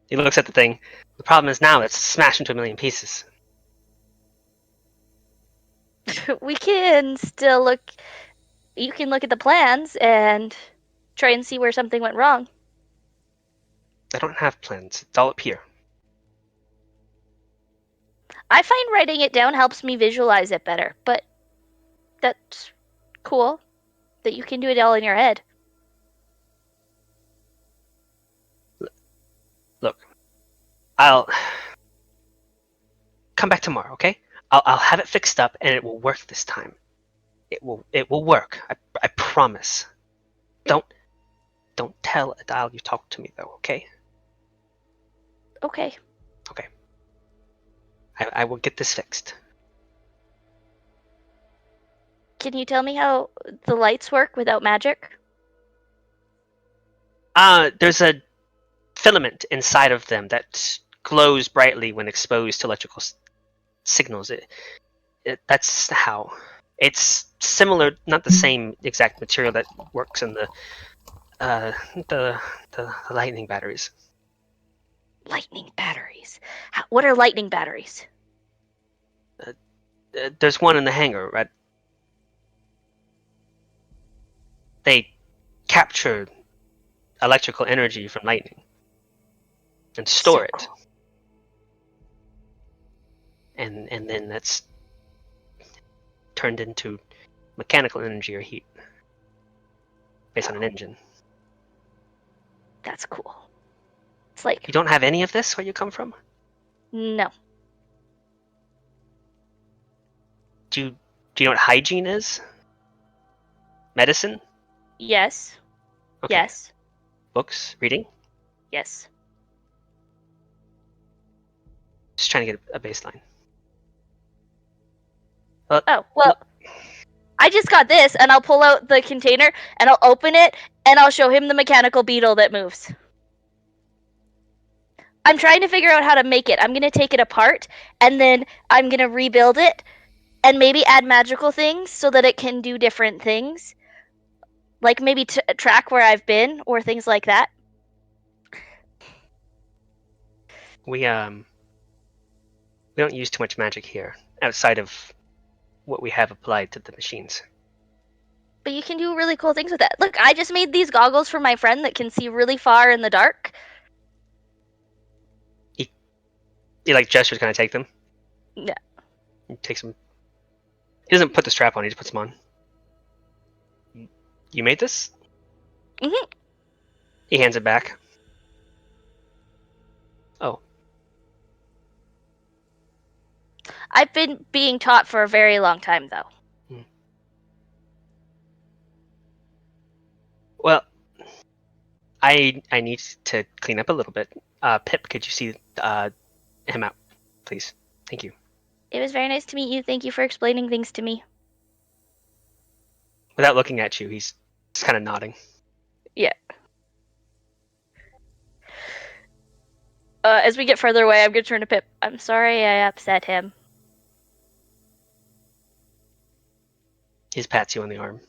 [SPEAKER 2] He looks at the thing. The problem is now it's smashed into a million pieces.
[SPEAKER 6] We can still look. You can look at the plans and try and see where something went wrong.
[SPEAKER 2] I don't have plans. It's all up here.
[SPEAKER 6] I find writing it down helps me visualize it better, but that's cool that you can do it all in your head.
[SPEAKER 2] Look, I'll come back tomorrow, okay? I'll have it fixed up and it will work this time. It will work. I promise. Don't tell Adele you talked to me though, okay?
[SPEAKER 6] Okay.
[SPEAKER 2] Okay. I will get this fixed.
[SPEAKER 6] Can you tell me how the lights work without magic?
[SPEAKER 2] There's a filament inside of them that glows brightly when exposed to electrical signals. That's how. It's similar, not the same exact material that works in uh, the, the lightning batteries.
[SPEAKER 6] Lightning batteries. What are lightning batteries?
[SPEAKER 2] There's one in the hangar, right? They capture electrical energy from lightning and store
[SPEAKER 6] So
[SPEAKER 2] it,
[SPEAKER 6] cool.
[SPEAKER 2] and then that's turned into mechanical energy or heat based on an engine.
[SPEAKER 6] That's cool. It's like,
[SPEAKER 2] You don't have any of this where you come from?
[SPEAKER 6] no.
[SPEAKER 2] Do you know what hygiene is? Medicine?
[SPEAKER 6] Yes.
[SPEAKER 2] Okay.
[SPEAKER 6] Yes.
[SPEAKER 2] Books? Reading?
[SPEAKER 6] Yes.
[SPEAKER 2] Just trying to get a baseline.
[SPEAKER 6] Oh, well, I just got this, and I'll pull out the container, and I'll open it, and I'll show him the mechanical beetle that moves. I'm trying to figure out how to make it. I'm going to take it apart, and then I'm going to rebuild it, and maybe add magical things so that it can do different things. Like maybe track where I've been, or things like that.
[SPEAKER 2] We don't use too much magic here outside of what we have applied to the machines.
[SPEAKER 6] But you can do really cool things with that. Look, I just made these goggles for my friend that can see really far in the dark.
[SPEAKER 2] He like gestures, kind of take them.
[SPEAKER 6] Yeah.
[SPEAKER 2] He takes them. He doesn't put the strap on. He just puts them on. You made this?
[SPEAKER 6] Mhm.
[SPEAKER 2] He hands it back. Oh,
[SPEAKER 6] I've been being taught for a very long time, though.
[SPEAKER 2] well, I need to clean up a little bit. Pip, could you see him out, please? Thank you.
[SPEAKER 6] It was very nice to meet you. Thank you for explaining things to me.
[SPEAKER 2] Without looking at you, he's just kind of nodding.
[SPEAKER 6] Yeah. As we get further away, I'm gonna turn to Pip. I'm sorry I upset him.
[SPEAKER 2] He just pats you on the arm.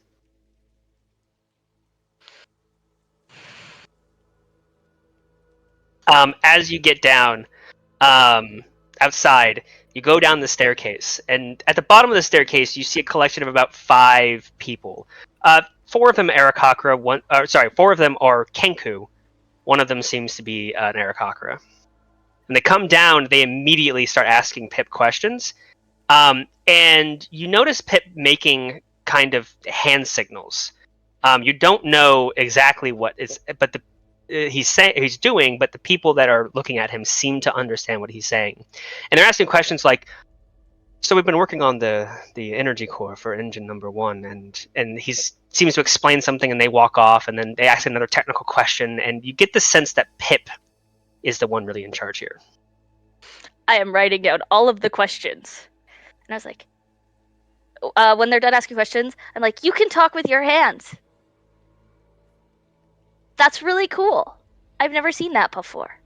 [SPEAKER 2] As you get down outside, you go down the staircase, and at the bottom of the staircase, you see a collection of about 5 people. 4 of them Aarakocra. 4 of them are Kenku. One of them seems to be an Aarakocra. When they come down, they immediately start asking Pip questions. And you notice Pip making kind of hand signals. You don't know exactly what is, but he's doing, but the people that are looking at him seem to understand what he's saying, and they're asking questions like, "So we've been working on the energy core for engine number 1," and he seems to explain something, and they walk off, and then they ask another technical question, and you get the sense that Pip is the one really in charge here.
[SPEAKER 6] I am writing down all of the questions. And I was like, when they're done asking questions, I'm like, you can talk with your hands. That's really cool. I've never seen that before.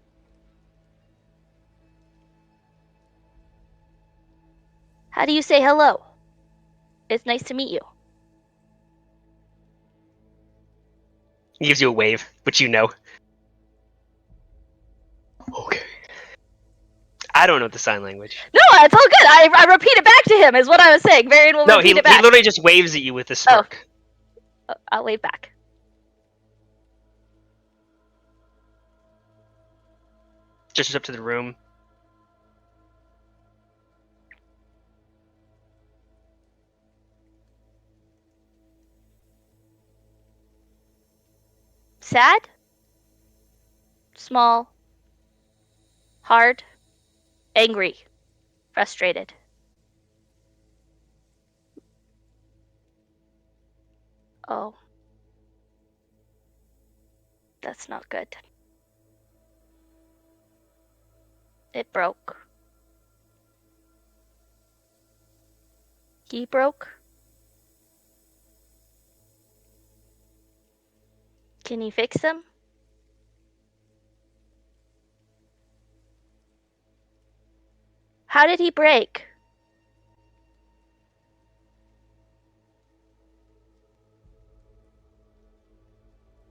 [SPEAKER 6] How do you say hello? It's nice to meet you.
[SPEAKER 2] He gives you a wave, which you know. Okay. I don't know the sign language.
[SPEAKER 6] No, it's all good. I repeat it back to him, is what I was saying. Varian will repeat it back.
[SPEAKER 2] He literally just waves at you with a smirk.
[SPEAKER 6] I'll wave back.
[SPEAKER 2] Gestures up to the room.
[SPEAKER 6] Sad? Small? Hard? Angry? Frustrated? Oh. That's not good. It broke. He broke? Can he fix them? How did he break?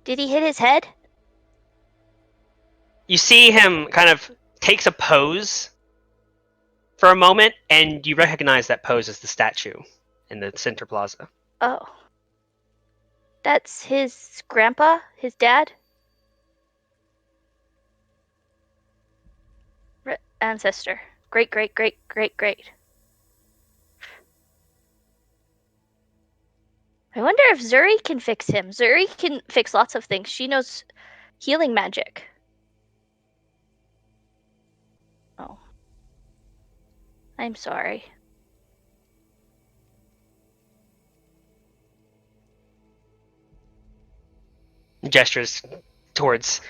[SPEAKER 6] Did he hit his head?
[SPEAKER 2] You see him kind of takes a pose for a moment, and you recognize that pose as the statue in the center plaza.
[SPEAKER 6] Oh. That's his grandpa? His dad? Ancestor. Great, great, great, great, great. I wonder if Zuri can fix him. Zuri can fix lots of things. She knows healing magic. Oh. I'm sorry.
[SPEAKER 2] Gestures towards.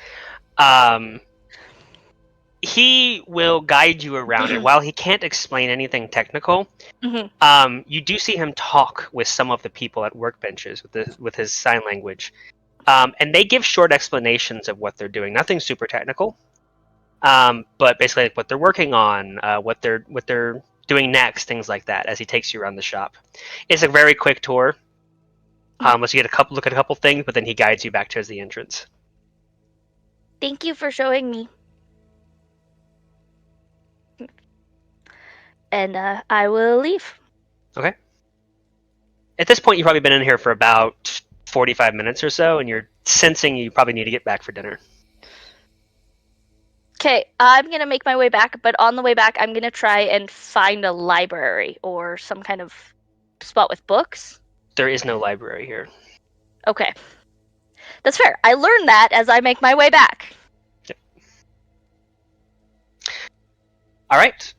[SPEAKER 2] He will guide you around, and while he can't explain anything technical, you do see him talk with some of the people at workbenches with his sign language, and they give short explanations of what they're doing. Nothing super technical, but basically like what they're working on, what they're doing next, things like that. As he takes you around the shop, it's a very quick tour. Let's get look at a couple things, but then he guides you back towards the entrance.
[SPEAKER 6] Thank you for showing me. And I will leave.
[SPEAKER 2] Okay. At this point, you've probably been in here for about 45 minutes or so, and you're sensing you probably need to get back for dinner.
[SPEAKER 6] Okay, I'm gonna make my way back, but on the way back, I'm gonna try and find a library or some kind of spot with books.
[SPEAKER 2] There is no library here.
[SPEAKER 6] Okay. That's fair. I learned that as I make my way back.
[SPEAKER 2] Yep. All right.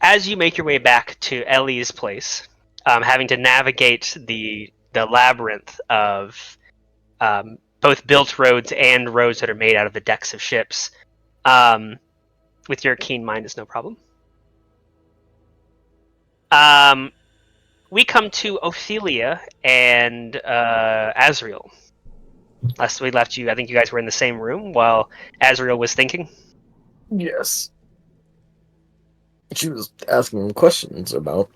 [SPEAKER 2] As you make your way back to Ellie's place, having to navigate the labyrinth of both built roads and roads that are made out of the decks of ships, with your keen mind is no problem. We come to Ophelia and Azriel. Last we left you, I think you guys were in the same room while Azriel was thinking.
[SPEAKER 1] Yes. She was asking questions about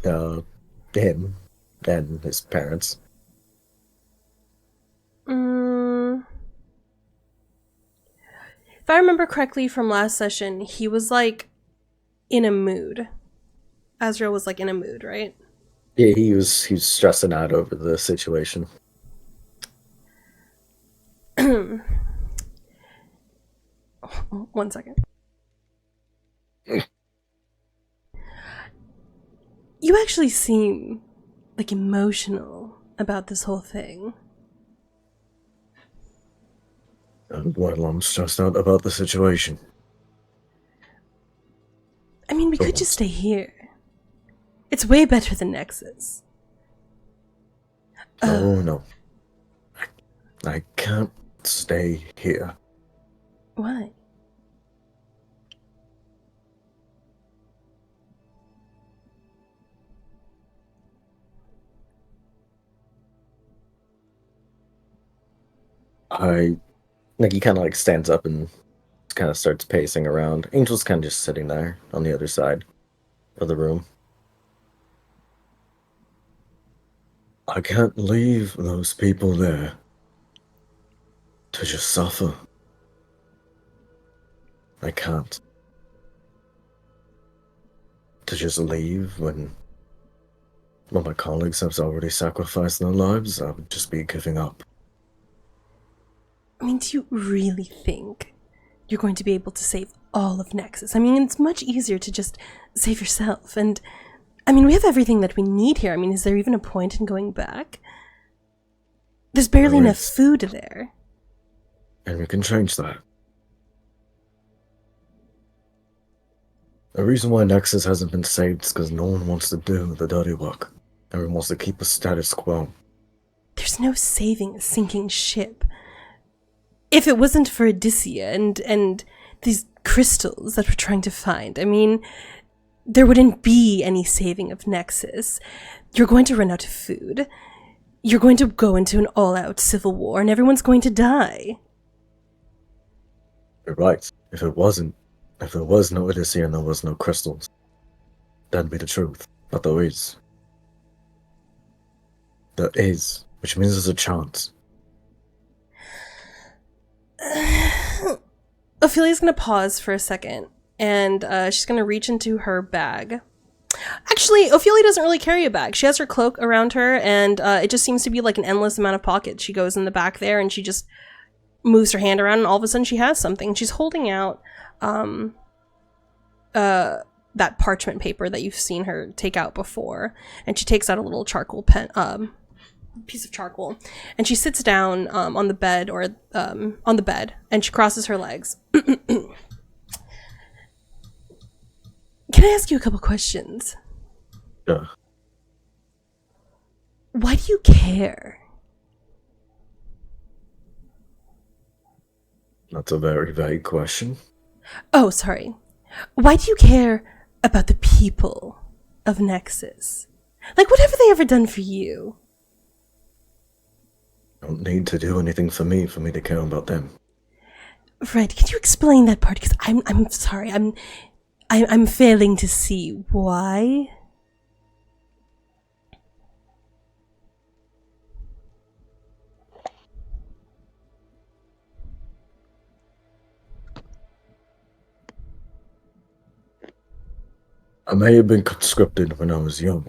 [SPEAKER 1] him and his parents.
[SPEAKER 4] If I remember correctly from last session, he was like in a mood. Azrael was like in a mood, right?
[SPEAKER 1] Yeah, he was stressing out over the situation.
[SPEAKER 4] One second. You actually seem like emotional about this whole thing.
[SPEAKER 1] Well, I'm stressed out about the situation.
[SPEAKER 4] I mean, we could just stay here. It's way better than Nexus.
[SPEAKER 1] Oh, no. I can't stay here.
[SPEAKER 4] Why?
[SPEAKER 1] He kind of like stands up and kind of starts pacing around. Angel's kind of just sitting there on the other side of the room. I can't leave those people there to just suffer. I can't. To just leave when my colleagues have already sacrificed their lives, I would just be giving up.
[SPEAKER 4] I mean, do you really think you're going to be able to save all of Nexus? I mean, it's much easier to just save yourself. And, I mean, we have everything that we need here. I mean, is there even a point in going back? There's barely enough food there.
[SPEAKER 1] And we can change that. The reason why Nexus hasn't been saved is because no one wants to do the dirty work. Everyone wants to keep a status quo.
[SPEAKER 4] There's no saving a sinking ship. If it wasn't for Odysseia and these crystals that we're trying to find, I mean, there wouldn't be any saving of Nexus. You're going to run out of food. You're going to go into an all-out civil war, and everyone's going to die.
[SPEAKER 1] You're right. If it wasn't If there was no Odyssey and there was no crystals, that'd be the truth. But there is. There is, which means there's a chance.
[SPEAKER 4] Ophelia's gonna pause for a second, and she's gonna reach into her bag. Actually, Ophelia doesn't really carry a bag. She has her cloak around her, and it just seems to be like an endless amount of pockets. She goes in the back there, and she just moves her hand around, and all of a sudden she has something. She's holding out that parchment paper that you've seen her take out before, and she takes out a little charcoal pen, piece of charcoal, and she sits down on the bed, or on the bed, and she crosses her legs. Can I ask you a couple questions?
[SPEAKER 1] Yeah.
[SPEAKER 4] Why do you care?
[SPEAKER 1] That's a very vague question.
[SPEAKER 4] Oh, sorry. Why do you care about the people of Nexus? Like, what have they ever done for you?
[SPEAKER 1] Don't need to do anything for me to care about them.
[SPEAKER 4] Right, can you explain that part? Because I'm sorry, I'm failing to see why.
[SPEAKER 1] I may have been conscripted when I was young,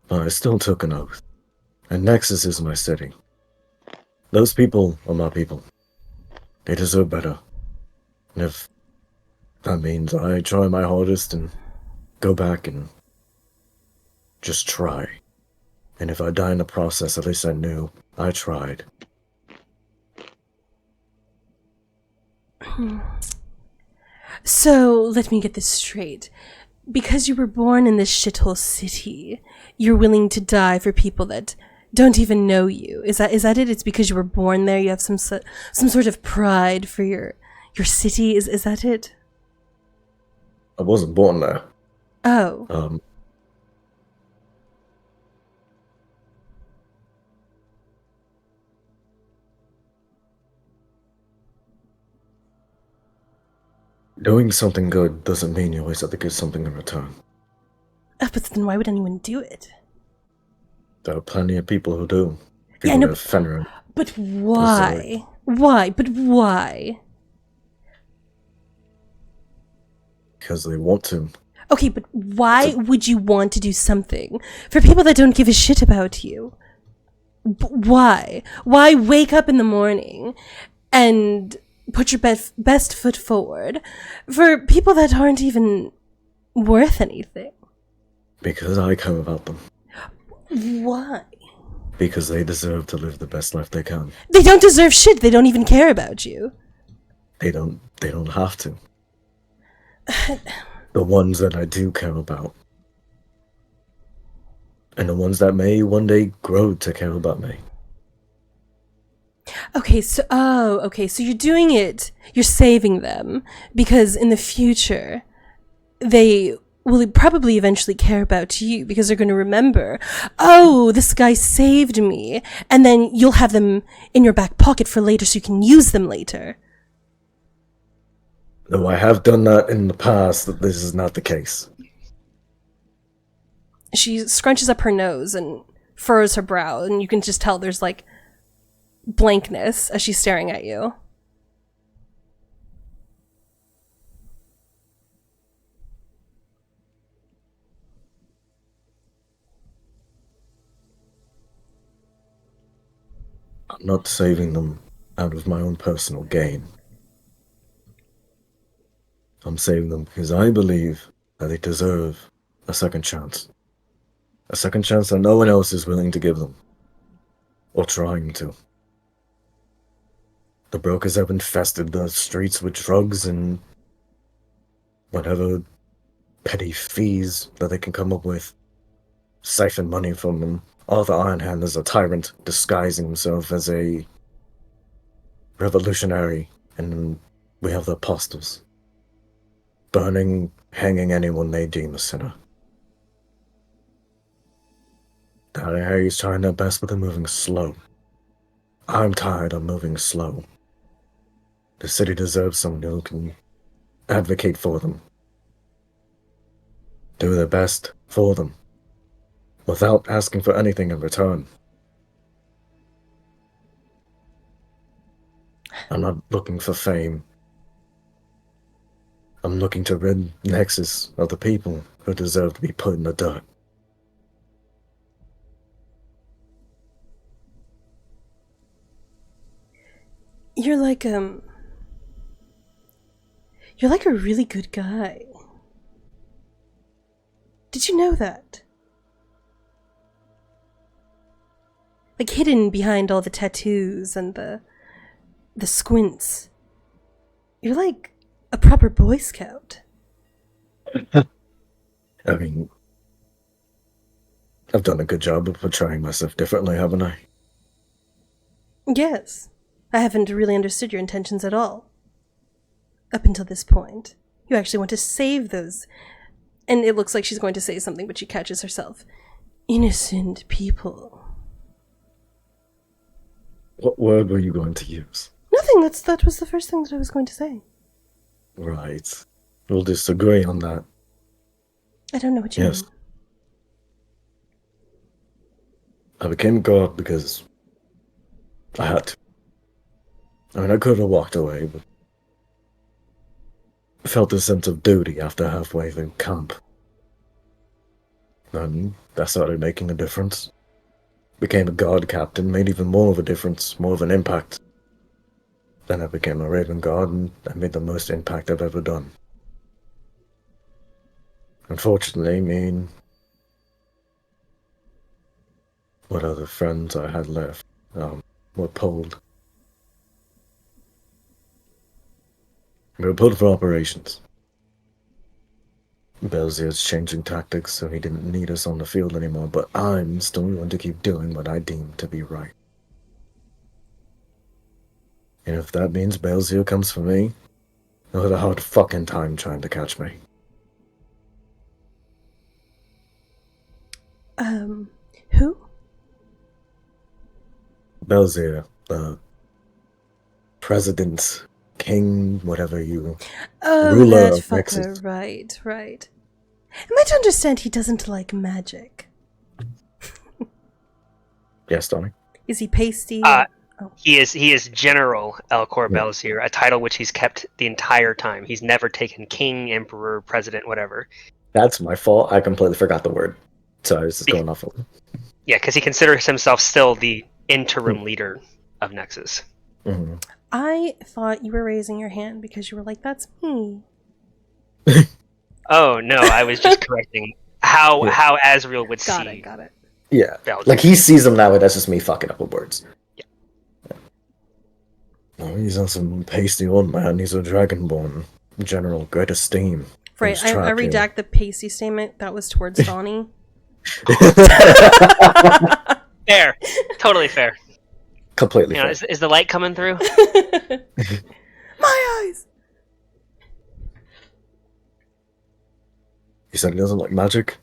[SPEAKER 1] but I still took an oath. And Nexus is my city. Those people are my people. They deserve better. And if that means I try my hardest and go back and just try. And if I die in the process, at least I knew I tried.
[SPEAKER 4] So, let me get this straight. Because you were born in this shithole city, you're willing to die for people that don't even know you. Is that it? It's because you were born there, you have some sort of pride for your city. Is that it?
[SPEAKER 1] I wasn't born there.
[SPEAKER 4] Oh.
[SPEAKER 1] Doing something good doesn't mean you always have to get something in return.
[SPEAKER 4] But then why would anyone do it?
[SPEAKER 1] There are plenty of people who do.
[SPEAKER 4] Yeah,
[SPEAKER 1] People
[SPEAKER 4] no,
[SPEAKER 1] that Fenrir.
[SPEAKER 4] but why? Why? But why?
[SPEAKER 1] Because they want to.
[SPEAKER 4] Okay, but why would you want to do something for people that don't give a shit about you? Why? Why wake up in the morning and put your best foot forward for people that aren't even worth anything?
[SPEAKER 1] Because I care about them.
[SPEAKER 4] Why?
[SPEAKER 1] Because they deserve to live the best life they can.
[SPEAKER 4] They don't deserve shit. They don't even care about you.
[SPEAKER 1] They don't have to. The ones that I do care about. And the ones that may one day grow to care about me.
[SPEAKER 4] Okay, so you're doing it. You're saving them because in the future they will probably eventually care about you because they're going to remember, oh, this guy saved me, and then you'll have them in your back pocket for later so you can use them later.
[SPEAKER 1] Though I have done that in the past, that this is not the case.
[SPEAKER 4] She scrunches up her nose and furrows her brow, and you can just tell there's like blankness as she's staring at you.
[SPEAKER 1] I'm not saving them out of my own personal gain. I'm saving them because I believe that they deserve a second chance. A second chance that no one else is willing to give them. Or trying to. The brokers have infested the streets with drugs and whatever petty fees that they can come up with. Siphon money from them. Arthur Ironhand is a tyrant disguising himself as a revolutionary, and we have the apostles. Burning, hanging anyone they deem a sinner. Harry's trying their best, but they're moving slow. I'm tired of moving slow. The city deserves someone who can advocate for them. Do their best for them. Without asking for anything in return. I'm not looking for fame. I'm looking to rid Nexus of the people who deserve to be put in the dirt.
[SPEAKER 4] You're like a really good guy. Did you know that? Like, hidden behind all the tattoos and the squints. You're like a proper Boy Scout.
[SPEAKER 1] I mean, I've done a good job of portraying myself differently, haven't I?
[SPEAKER 4] Yes. I haven't really understood your intentions at all. Up until this point. You actually want to save those. And it looks like she's going to say something, but she catches herself. Innocent people.
[SPEAKER 1] What word were you going to use?
[SPEAKER 4] Nothing. That was the first thing that I was going to say.
[SPEAKER 1] Right. We'll disagree on that.
[SPEAKER 4] I don't know what you
[SPEAKER 1] Yes.
[SPEAKER 4] mean.
[SPEAKER 1] I became God because I had to. I mean, I could have walked away, but I felt a sense of duty after halfway through camp. And that started making a difference. Became a God captain, made even more of a difference, more of an impact. Then I became a Raven God, and I made the most impact I've ever done. Unfortunately, me and what other friends I had left were pulled. We were pulled for operations. Belzier's changing tactics, so he didn't need us on the field anymore, but I'm still going to keep doing what I deem to be right. And if that means Belzier comes for me, he'll have a hard fucking time trying to catch me.
[SPEAKER 4] Who?
[SPEAKER 1] Belzier, president, king, whatever you...
[SPEAKER 4] Oh,
[SPEAKER 1] Ruler
[SPEAKER 4] that
[SPEAKER 1] of
[SPEAKER 4] fucker.
[SPEAKER 1] Nexus.
[SPEAKER 4] Right. Am I to understand he doesn't like magic?
[SPEAKER 1] Yes, Donnie?
[SPEAKER 4] Is he pasty?
[SPEAKER 2] He is General Elcor
[SPEAKER 1] Yeah.
[SPEAKER 2] Belzier, a title which he's kept the entire time. He's never taken king, emperor, president, whatever.
[SPEAKER 1] That's my fault. I completely forgot the word. So I was just going off of...
[SPEAKER 2] Yeah, because he considers himself still the interim leader of Nexus.
[SPEAKER 1] Mm-hmm.
[SPEAKER 4] I thought you were raising your hand because you were like, that's me.
[SPEAKER 2] Oh no, I was just correcting how
[SPEAKER 1] Yeah.
[SPEAKER 2] how Azriel would
[SPEAKER 4] Got
[SPEAKER 2] see
[SPEAKER 4] it.
[SPEAKER 1] Yeah.
[SPEAKER 2] Belzier.
[SPEAKER 1] Like, he sees them that way, that's just me fucking up with words.
[SPEAKER 2] Yeah.
[SPEAKER 1] No, he's not some pasty old man, he's a dragonborn. General, great esteem.
[SPEAKER 4] Right,
[SPEAKER 1] He's
[SPEAKER 4] I
[SPEAKER 1] trapped here.
[SPEAKER 4] redact the pasty statement. That was towards Donnie.
[SPEAKER 2] Fair, totally fair.
[SPEAKER 1] Completely
[SPEAKER 2] You know,
[SPEAKER 1] fair.
[SPEAKER 2] is the light coming through?
[SPEAKER 4] My eyes!
[SPEAKER 1] He said he doesn't like magic?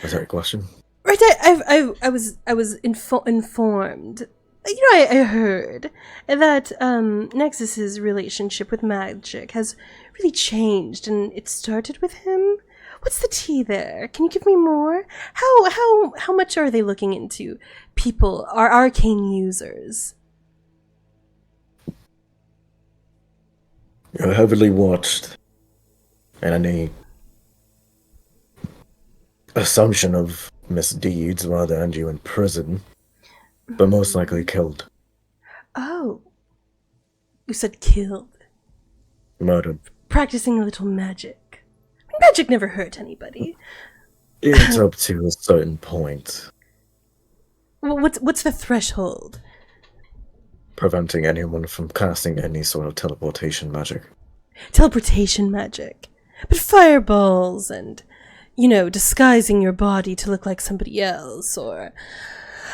[SPEAKER 1] Is that your question?
[SPEAKER 4] Right, I was informed. You know, I heard that Nexus's relationship with magic has really changed, and it started with him. What's the tea there? Can you give me more? How much are they looking into people, our arcane users?
[SPEAKER 1] You're heavily watched. And any assumption of misdeeds will either end you in prison, but most likely killed.
[SPEAKER 4] Oh, you said killed.
[SPEAKER 1] Murdered.
[SPEAKER 4] Practicing a little magic. Magic never hurt anybody.
[SPEAKER 1] It's up to a certain point.
[SPEAKER 4] What's the threshold?
[SPEAKER 1] Preventing anyone from casting any sort of teleportation magic.
[SPEAKER 4] Teleportation magic. But fireballs and, you know, disguising your body to look like somebody else, or...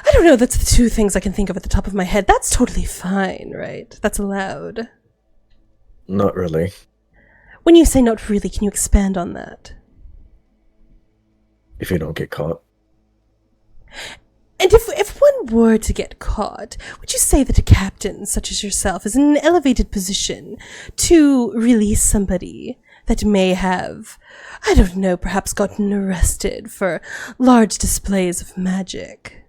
[SPEAKER 4] I don't know, that's the two things I can think of at the top of my head. That's totally fine, right? That's allowed.
[SPEAKER 1] Not really.
[SPEAKER 4] When you say not really, can you expand on that?
[SPEAKER 1] If you don't get caught.
[SPEAKER 4] And if one were to get caught, would you say that a captain such as yourself is in an elevated position to release somebody that may have, I don't know, perhaps gotten arrested for large displays of magic.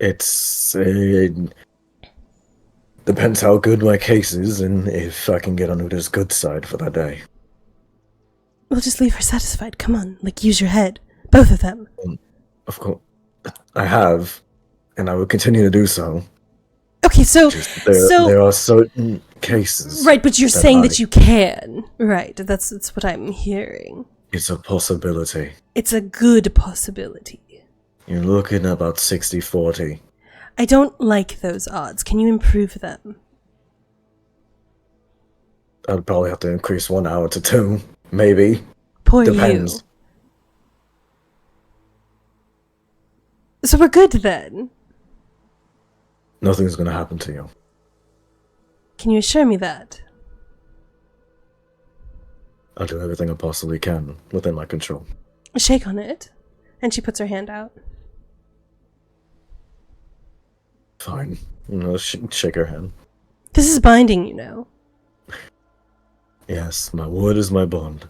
[SPEAKER 1] It's depends how good my case is and if I can get on Uda's good side for that day.
[SPEAKER 4] We'll just leave her satisfied. Come on, like, use your head. Both of them.
[SPEAKER 1] Of course, I have, and I will continue to do so.
[SPEAKER 4] Okay, so
[SPEAKER 1] There are certain cases.
[SPEAKER 4] right, but you're
[SPEAKER 1] that
[SPEAKER 4] saying
[SPEAKER 1] I-
[SPEAKER 4] that you can. Right, that's what I'm hearing.
[SPEAKER 1] It's a possibility.
[SPEAKER 4] It's a good possibility.
[SPEAKER 1] You're looking at about 60-40.
[SPEAKER 4] I don't like those odds. Can you improve them?
[SPEAKER 1] I'd probably have to increase 1 hour to 2, maybe.
[SPEAKER 4] Poor
[SPEAKER 1] Depends.
[SPEAKER 4] you. So we're good then.
[SPEAKER 1] Nothing's gonna happen to you.
[SPEAKER 4] Can you assure me that?
[SPEAKER 1] I'll do everything I possibly can within my control.
[SPEAKER 4] Shake on it. And she puts her hand out.
[SPEAKER 1] Fine. Shake her hand.
[SPEAKER 4] This is binding, you know.
[SPEAKER 1] Yes, my word is my bond.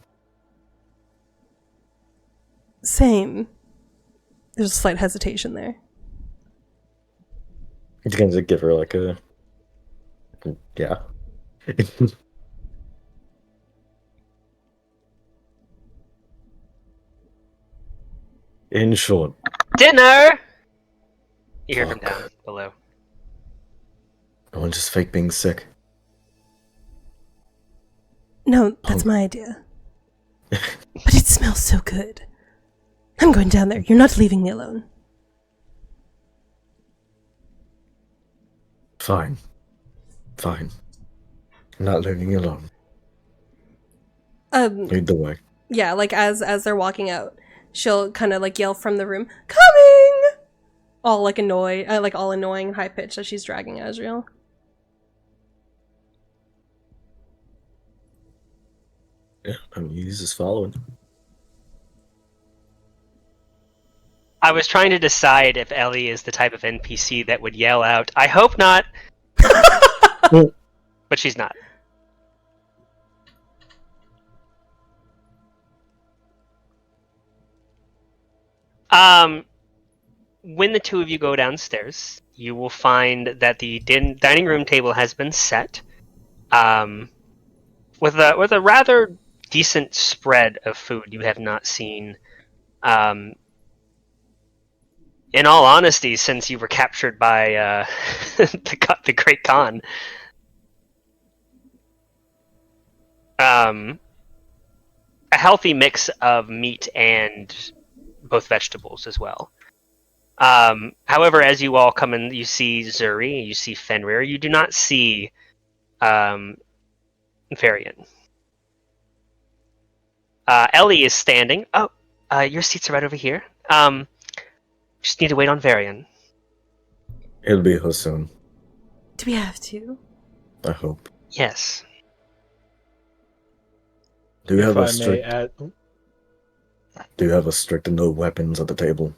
[SPEAKER 4] Same. There's a slight hesitation there.
[SPEAKER 1] You can just give her like a... Yeah. In short,
[SPEAKER 2] Dinner! You hear from
[SPEAKER 1] Fuck.
[SPEAKER 2] down below.
[SPEAKER 1] I want to just fake being sick.
[SPEAKER 4] No, that's my idea. But it smells so good. I'm going down there. You're not leaving me alone.
[SPEAKER 1] Fine. Fine. I'm not leaving you alone. Lead the way.
[SPEAKER 4] Yeah, like as they're walking out, she'll kind of like yell from the room, "Coming!" All like all annoying and high pitched as she's dragging Azrael.
[SPEAKER 1] Yeah, I mean, he's just following.
[SPEAKER 2] I was trying to decide if Ellie is the type of NPC that would yell out, "I hope not!" But she's not. When the two of you go downstairs, you will find that the dining room table has been set, with a rather decent spread of food you have not seen. In all honesty, since you were captured by the Great Khan. A healthy mix of meat and both vegetables as well. However, as you all come in, you see Zuri, you see Fenrir, you do not see Varian. Ellie is standing. Oh, your seats are right over here. Just need to wait on Varian.
[SPEAKER 1] It'll be her soon,
[SPEAKER 4] Do we have to?
[SPEAKER 1] I hope.
[SPEAKER 2] Yes.
[SPEAKER 1] Do you
[SPEAKER 5] If
[SPEAKER 1] have
[SPEAKER 5] I
[SPEAKER 1] a
[SPEAKER 5] may
[SPEAKER 1] strict?
[SPEAKER 5] add,
[SPEAKER 1] Do you have a strict no weapons at the table?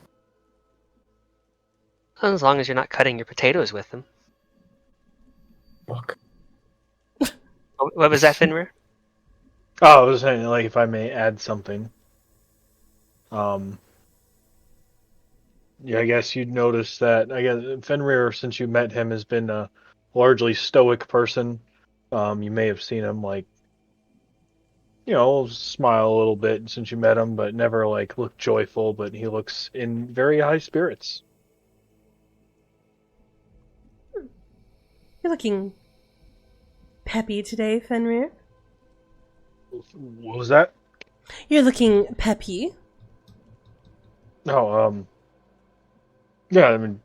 [SPEAKER 2] As long as you're not cutting your potatoes with them.
[SPEAKER 1] Fuck.
[SPEAKER 2] What was that, Fenrir?
[SPEAKER 5] oh, I was saying, like, if I may add something. Yeah, I guess you'd notice that. I guess Fenrir, since you met him, has been a largely stoic person. You may have seen him, like, smile a little bit since you met him, but never like look joyful. But he looks in very high spirits.
[SPEAKER 4] You're looking peppy today, Fenrir.
[SPEAKER 5] What was that?
[SPEAKER 4] You're looking peppy.
[SPEAKER 5] Oh, yeah. I mean,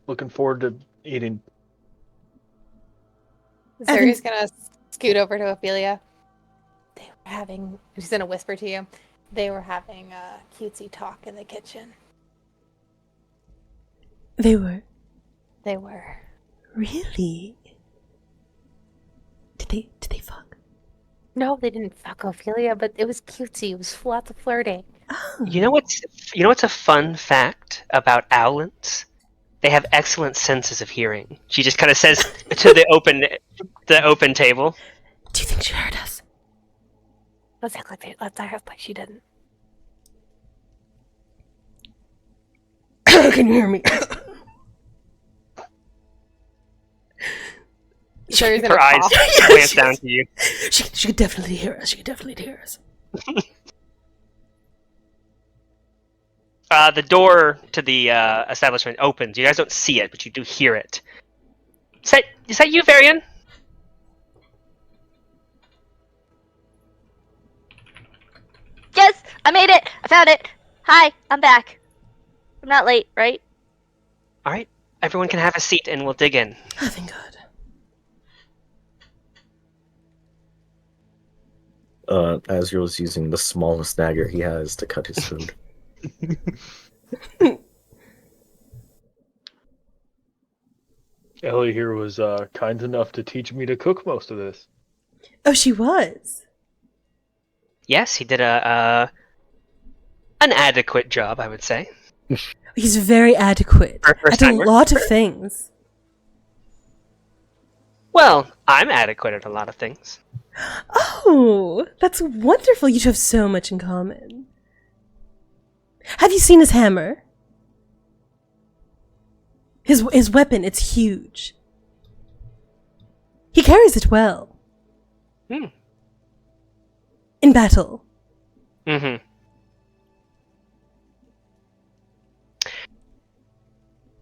[SPEAKER 5] looking forward to eating.
[SPEAKER 3] Zuri's gonna scoot over to Ophelia. They were having. She's gonna whisper to you. They were having a cutesy talk in the kitchen.
[SPEAKER 4] They were.
[SPEAKER 3] They were.
[SPEAKER 4] Really? Did they fuck?
[SPEAKER 3] No, they didn't fuck Ophelia, but it was cutesy. It was lots of flirting.
[SPEAKER 4] Oh.
[SPEAKER 2] You know what's a fun fact about owlets? They have excellent senses of hearing. She just kind of says to the open table.
[SPEAKER 4] Do you think she heard us?
[SPEAKER 3] Let's act like she didn't.
[SPEAKER 4] Can you hear me?
[SPEAKER 3] Sherry's
[SPEAKER 2] Her
[SPEAKER 3] gonna
[SPEAKER 2] eyes
[SPEAKER 3] cough.
[SPEAKER 2] glance down to you.
[SPEAKER 4] She could definitely hear us. She could definitely hear us.
[SPEAKER 2] The door to the establishment opens. You guys don't see it, but you do hear it. Is that you, Varian?
[SPEAKER 6] Yes, I made it. I found it. Hi, I'm back. I'm not late, right?
[SPEAKER 2] All right. Everyone can have a seat, and we'll dig in.
[SPEAKER 4] Oh, thank God.
[SPEAKER 1] Azriel's using the smallest dagger he has to cut his food.
[SPEAKER 5] Ellie here was kind enough to teach me to cook most of this.
[SPEAKER 4] Oh, she was.
[SPEAKER 2] Yes, he did an adequate job, I would say.
[SPEAKER 4] He's very adequate
[SPEAKER 2] For a first
[SPEAKER 4] at a
[SPEAKER 2] timer.
[SPEAKER 4] lot of things.
[SPEAKER 2] Well, I'm adequate at a lot of things.
[SPEAKER 4] Oh, that's wonderful. You two have so much in common. Have you seen his hammer? His weapon, it's huge. He carries it well.
[SPEAKER 2] Hmm.
[SPEAKER 4] In battle.
[SPEAKER 2] Mm-hmm.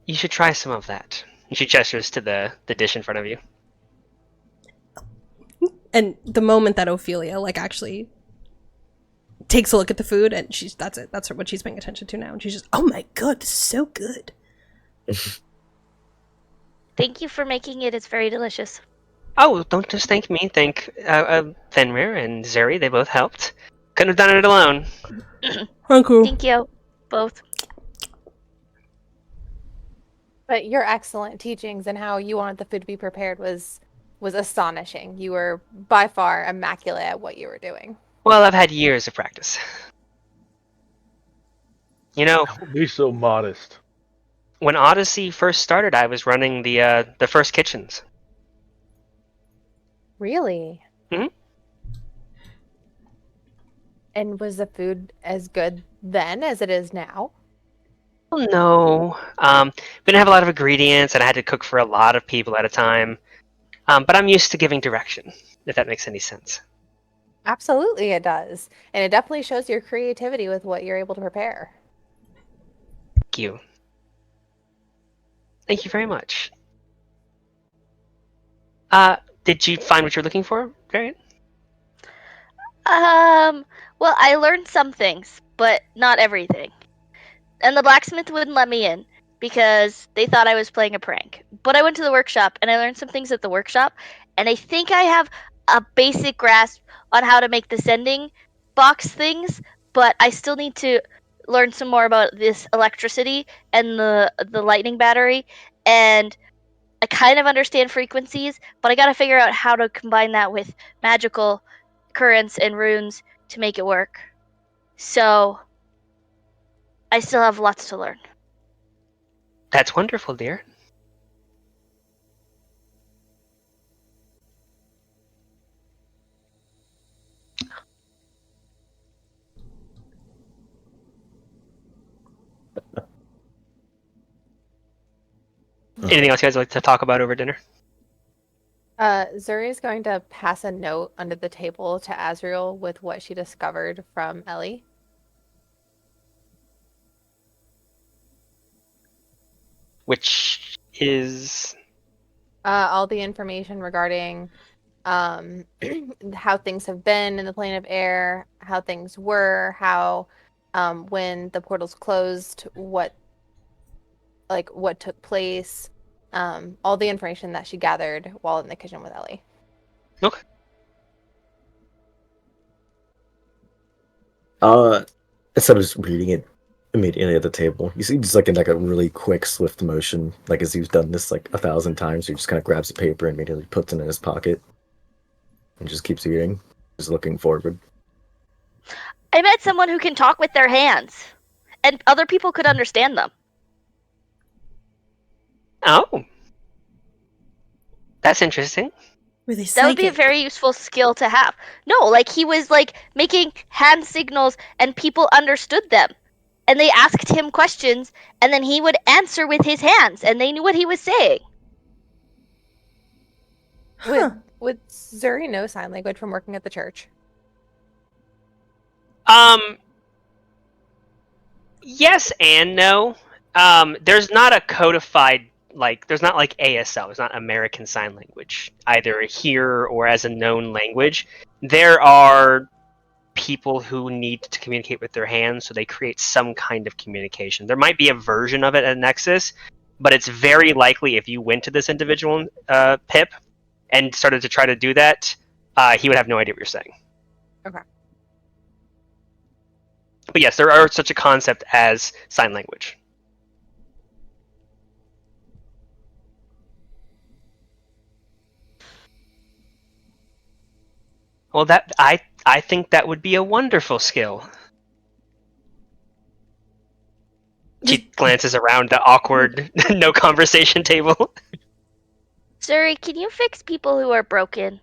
[SPEAKER 2] You should try some of that. She gestures to the dish in front of you.
[SPEAKER 4] And the moment that Ophelia, like, actually takes a look at the food, and that's it. That's what she's paying attention to now. And she's just, oh my God, this is so good.
[SPEAKER 6] Thank you for making it. It's very delicious.
[SPEAKER 2] Oh, don't just thank me. Thank Fenrir and Zuri. They both helped. Couldn't have done it alone.
[SPEAKER 4] Uncle.
[SPEAKER 6] Thank you, both.
[SPEAKER 3] But your excellent teachings and how you wanted the food to be prepared was astonishing. You were by far immaculate at what you were doing.
[SPEAKER 2] Well, I've had years of practice. You know,
[SPEAKER 5] Don't be so modest.
[SPEAKER 2] when Odyssey first started, I was running the first kitchens.
[SPEAKER 3] Really?
[SPEAKER 2] Mhm.
[SPEAKER 3] And was the food as good then as it is now?
[SPEAKER 2] Well, no. We didn't have a lot of ingredients, and I had to cook for a lot of people at a time. But I'm used to giving direction, if that makes any sense.
[SPEAKER 3] Absolutely, it does. And it definitely shows your creativity with what you're able to prepare.
[SPEAKER 2] Thank you. Thank you very much. Did you find what you're looking for, Varian?
[SPEAKER 6] Well, I learned some things, but not everything. And the blacksmith wouldn't let me in because they thought I was playing a prank. But I went to the workshop and I learned some things at the workshop, and I think I have a basic grasp on how to make the sending box things, but I still need to learn some more about this electricity and the lightning battery, and I kind of understand frequencies, but I got to figure out how to combine that with magical currents and runes to make it work. So I still have lots to learn.
[SPEAKER 2] That's wonderful, dear. Anything else you guys would like to talk about over dinner?
[SPEAKER 3] Zuri is going to pass a note under the table to Azriel with what she discovered from Ellie.
[SPEAKER 2] Which is...
[SPEAKER 3] All the information regarding how things have been in the plane of air, how things were, how when the portals closed, what took place, all the information that she gathered while in the kitchen with Ellie.
[SPEAKER 2] Okay.
[SPEAKER 1] Instead of just reading it immediately at the table, you see just like in like a really quick, swift motion, like as he's done this like 1,000 times, he just kind of grabs the paper and immediately puts it in his pocket and just keeps reading, just looking forward.
[SPEAKER 6] I met someone who can talk with their hands, and other people could understand them.
[SPEAKER 2] Oh, that's interesting.
[SPEAKER 4] Were they
[SPEAKER 6] That would be a
[SPEAKER 4] psychic?
[SPEAKER 6] very useful skill to have. No, like he was like making hand signals and people understood them. And they asked him questions and then he would answer with his hands and they knew what he was saying.
[SPEAKER 4] Huh.
[SPEAKER 3] Would Zuri know sign language from working at the church?
[SPEAKER 2] Yes and no. There's not a codified there's not like ASL. There's not American Sign Language either here or as a known language. There are people who need to communicate with their hands, so they create some kind of communication. There might be a version of it at Nexus, but it's very likely if you went to this individual Pip and started to try to do that, he would have no idea what you're saying.
[SPEAKER 3] Okay.
[SPEAKER 2] But yes, there are such a concept as sign language. Well, that I think that would be a wonderful skill. She glances around the awkward, no conversation table.
[SPEAKER 6] Zuri, can you fix people who are broken?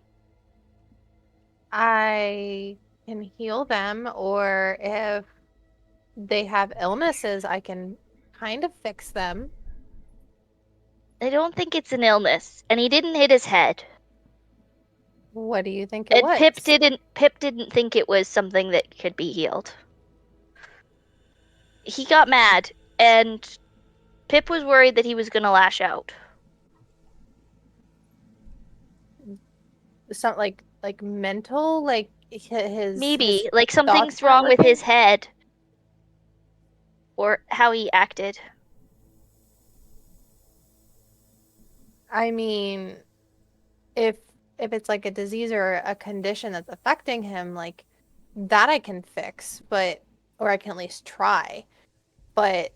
[SPEAKER 3] I can heal them, or if they have illnesses, I can kind of fix them.
[SPEAKER 6] I don't think it's an illness, and he didn't hit his head.
[SPEAKER 3] What do you think it
[SPEAKER 6] And
[SPEAKER 3] was?
[SPEAKER 6] Pip didn't think it was something that could be healed. He got mad, and Pip was worried that he was gonna lash out.
[SPEAKER 3] Something like mental, like his
[SPEAKER 6] Maybe, like something's
[SPEAKER 3] thoughts weren't
[SPEAKER 6] wrong with
[SPEAKER 3] working?
[SPEAKER 6] his head. Or how he acted.
[SPEAKER 3] I mean, if it's like a disease or a condition that's affecting him, like that I can fix, or I can at least try. But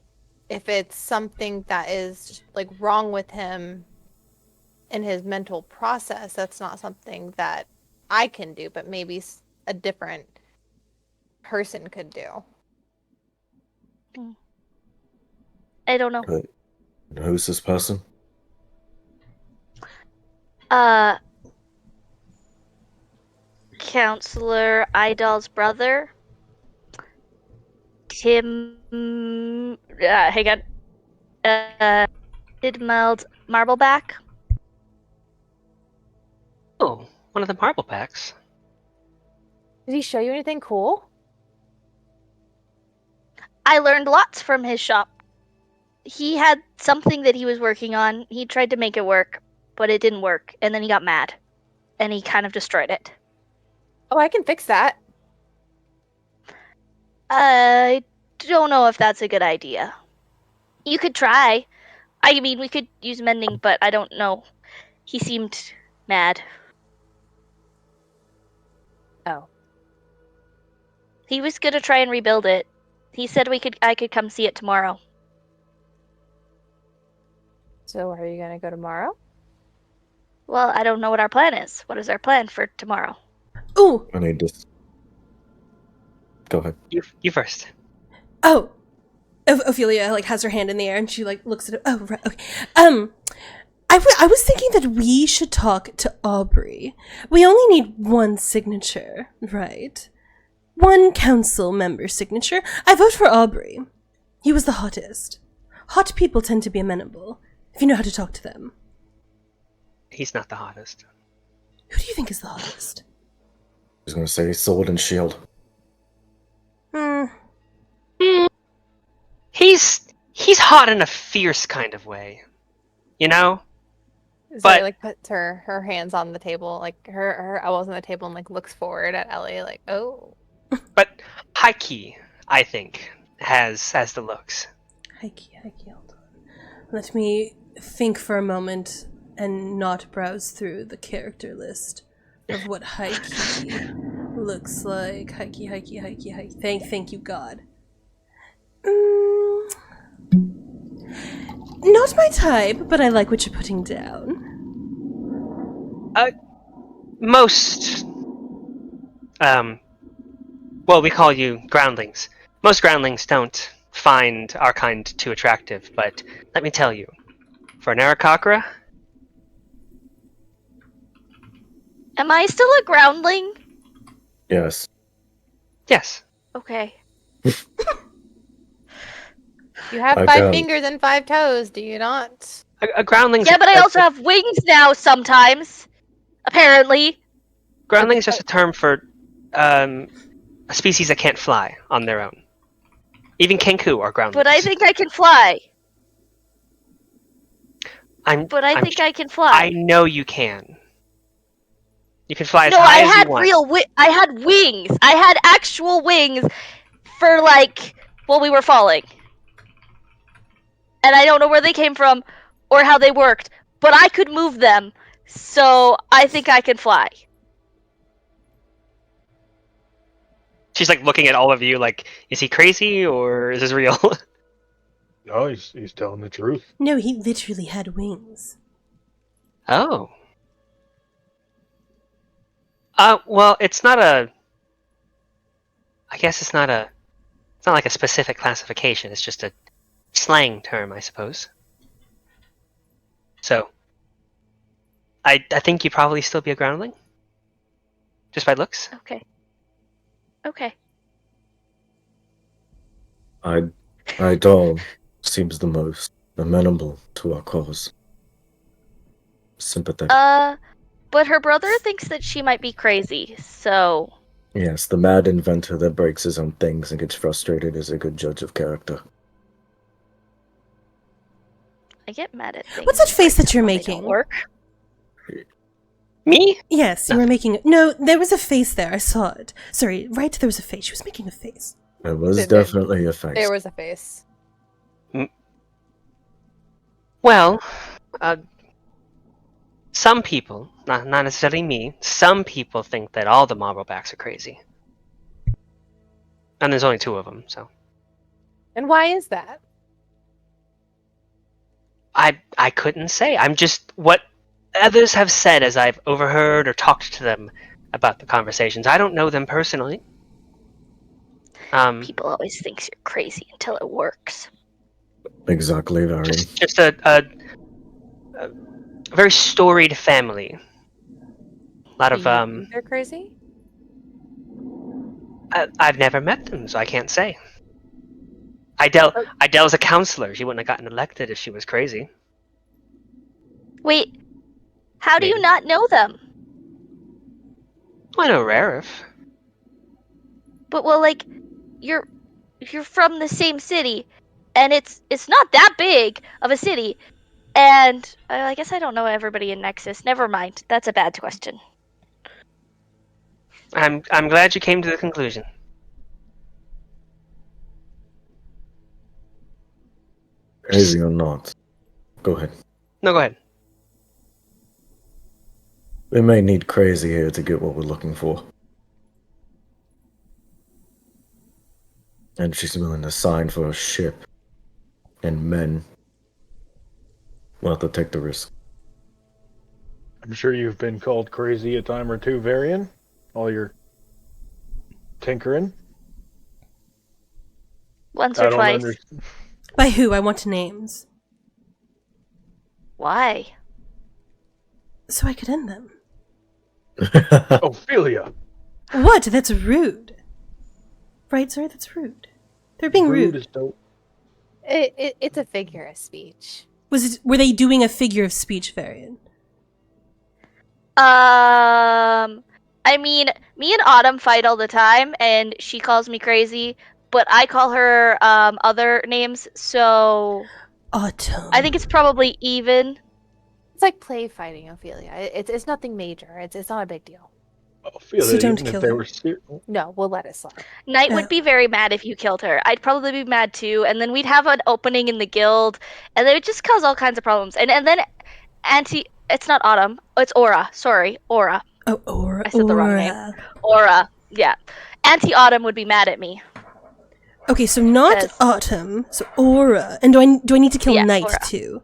[SPEAKER 3] if it's something that is like wrong with him in his mental process, that's not something that I can do, but maybe a different person could do.
[SPEAKER 6] I don't know.
[SPEAKER 1] But who's this person?
[SPEAKER 6] Counselor Idol's brother. Tim. Hang on. Tidmeld Marbleback.
[SPEAKER 2] Oh, one of the marble packs.
[SPEAKER 3] Did he show you anything cool?
[SPEAKER 6] I learned lots from his shop. He had something that he was working on. He tried to make it work, but it didn't work. And then he got mad. And he kind of destroyed it.
[SPEAKER 3] Oh, I can fix that.
[SPEAKER 6] I don't know if that's a good idea. You could try. I mean, we could use mending, but I don't know. He seemed mad.
[SPEAKER 3] Oh.
[SPEAKER 6] He was gonna try and rebuild it. He said I could come see it tomorrow.
[SPEAKER 3] So are you going to go tomorrow?
[SPEAKER 6] Well, I don't know what our plan is. What is our plan for tomorrow?
[SPEAKER 4] Ooh.
[SPEAKER 1] I need to. Go ahead.
[SPEAKER 2] You first.
[SPEAKER 4] Oh. Ophelia like has her hand in the air and she like looks at it. Oh, right. Okay. I was thinking that we should talk to Aubrey. We only need one signature, right? One council member signature. I vote for Aubrey. He was the hottest. Hot people tend to be amenable, if you know how to talk to them.
[SPEAKER 2] He's not the hottest.
[SPEAKER 4] Who do you think is the hottest?
[SPEAKER 1] I was gonna say sword and shield.
[SPEAKER 2] He's hot in a fierce kind of way. You know?
[SPEAKER 3] Zuri
[SPEAKER 2] But-
[SPEAKER 3] like puts her hands on the table, like her elbows on the table, and like looks forward at Ellie, like, oh.
[SPEAKER 2] But Haiki, I think, has the looks.
[SPEAKER 4] Heike, hold on. Let me think for a moment and not browse through the character list of what Heike looks like. Heike. Thank you, God. Not my type, but I like what you're putting down.
[SPEAKER 2] Most, well, we call you groundlings. Most groundlings don't find our kind too attractive, but let me tell you, For an Aarakocra?
[SPEAKER 6] Am I still a groundling?
[SPEAKER 1] Yes.
[SPEAKER 2] Yes.
[SPEAKER 6] Okay.
[SPEAKER 3] You have
[SPEAKER 1] I
[SPEAKER 3] 5
[SPEAKER 1] got-
[SPEAKER 3] fingers and 5 toes, do you not?
[SPEAKER 2] A groundling's
[SPEAKER 6] Yeah, but I also have wings now sometimes. Apparently.
[SPEAKER 2] groundling's just a term for a species that can't fly on their own. Even Kenku are groundlings.
[SPEAKER 6] But I think I can fly. I
[SPEAKER 2] I'm
[SPEAKER 6] think I can fly.
[SPEAKER 2] I know you can. You can fly as
[SPEAKER 6] No,
[SPEAKER 2] high
[SPEAKER 6] I
[SPEAKER 2] as
[SPEAKER 6] had
[SPEAKER 2] you want.
[SPEAKER 6] I had wings. I had actual wings for while we were falling. And I don't know where they came from or how they worked, but I could move them. So I think I can fly.
[SPEAKER 2] She's like looking at all of you like, is he crazy or is this real?
[SPEAKER 5] No, he's telling the truth.
[SPEAKER 4] No, he literally had wings.
[SPEAKER 2] Oh. Well, it's not I guess it's not like a specific classification. It's just a slang term, I suppose. So, I think you'd probably still be a groundling, just by looks.
[SPEAKER 6] Okay. Okay.
[SPEAKER 1] Idol seems the most amenable to our cause. Sympathetic.
[SPEAKER 6] But her brother thinks that she might be crazy, so
[SPEAKER 1] Yes, the mad inventor that breaks his own things and gets frustrated is a good judge of character.
[SPEAKER 6] I get mad at things.
[SPEAKER 4] What's that face that you're
[SPEAKER 6] when they don't
[SPEAKER 4] making?
[SPEAKER 6] Work.
[SPEAKER 2] Me?
[SPEAKER 4] Yes, you were making. No, there was a face there. I saw it. Sorry, right? There was a face. She was making a face.
[SPEAKER 1] It was
[SPEAKER 3] There-
[SPEAKER 1] definitely a face.
[SPEAKER 3] There was a face.
[SPEAKER 2] Well, some people, not necessarily me, some people think that all the Marblebacks are crazy. And there's only 2 of them, so.
[SPEAKER 3] And why is that?
[SPEAKER 2] I couldn't say. I'm just what others have said as I've overheard or talked to them about the conversations. I don't know them personally.
[SPEAKER 6] People always think you're crazy until it works.
[SPEAKER 1] Exactly, Varian.
[SPEAKER 2] just a very storied family. A lot
[SPEAKER 3] Do
[SPEAKER 2] of
[SPEAKER 3] you think they're crazy?
[SPEAKER 2] I've never met them, so I can't say. Idell's a counselor. She wouldn't have gotten elected if she was crazy.
[SPEAKER 6] Wait, how do you
[SPEAKER 2] Maybe.
[SPEAKER 6] not know them?
[SPEAKER 2] I know Rarif.
[SPEAKER 6] But you're from the same city, and it's not that big of a city, and I guess I don't know everybody in Nexus. Never mind, that's a bad question.
[SPEAKER 2] I'm glad you came to the conclusion.
[SPEAKER 1] Crazy or not. Go ahead.
[SPEAKER 2] No, go ahead.
[SPEAKER 1] We may need crazy here to get what we're looking for. And she's willing to sign for a ship. And men. We'll have to take the risk.
[SPEAKER 5] I'm sure you've been called crazy a time or two, Varian. All your tinkering.
[SPEAKER 6] Once
[SPEAKER 5] I
[SPEAKER 6] or
[SPEAKER 5] don't
[SPEAKER 6] twice.
[SPEAKER 5] understand.
[SPEAKER 4] By who? I want names.
[SPEAKER 6] Why?
[SPEAKER 4] So I could end them.
[SPEAKER 5] Ophelia!
[SPEAKER 4] What? That's rude. Right, sir? That's rude. They're being rude.
[SPEAKER 5] is dope.
[SPEAKER 3] It's a figure of speech.
[SPEAKER 4] Were they doing a figure of speech variant?
[SPEAKER 6] I mean, me and Autumn fight all the time, and she calls me crazy, but I call her other names, so
[SPEAKER 4] Autumn.
[SPEAKER 6] I think it's probably even.
[SPEAKER 3] It's like play fighting, Ophelia. It's nothing major. It's not a big deal.
[SPEAKER 5] Ophelia,
[SPEAKER 4] So don't
[SPEAKER 5] even
[SPEAKER 4] kill
[SPEAKER 5] if they
[SPEAKER 4] her.
[SPEAKER 5] were
[SPEAKER 3] No, we'll let it slide.
[SPEAKER 6] Knight would be very mad if you killed her. I'd probably be mad too, and then we'd have an opening in the guild, and it would just cause all kinds of problems. And then it's not Autumn, it's Aura. Sorry, Aura.
[SPEAKER 4] Oh, Aura.
[SPEAKER 6] I said the wrong name. Aura, yeah. Auntie Autumn would be mad at me.
[SPEAKER 4] Okay, so not
[SPEAKER 6] Yes.
[SPEAKER 4] Autumn, so Aura. And do I need to kill
[SPEAKER 6] Yeah,
[SPEAKER 4] Knight
[SPEAKER 6] Aura.
[SPEAKER 4] too?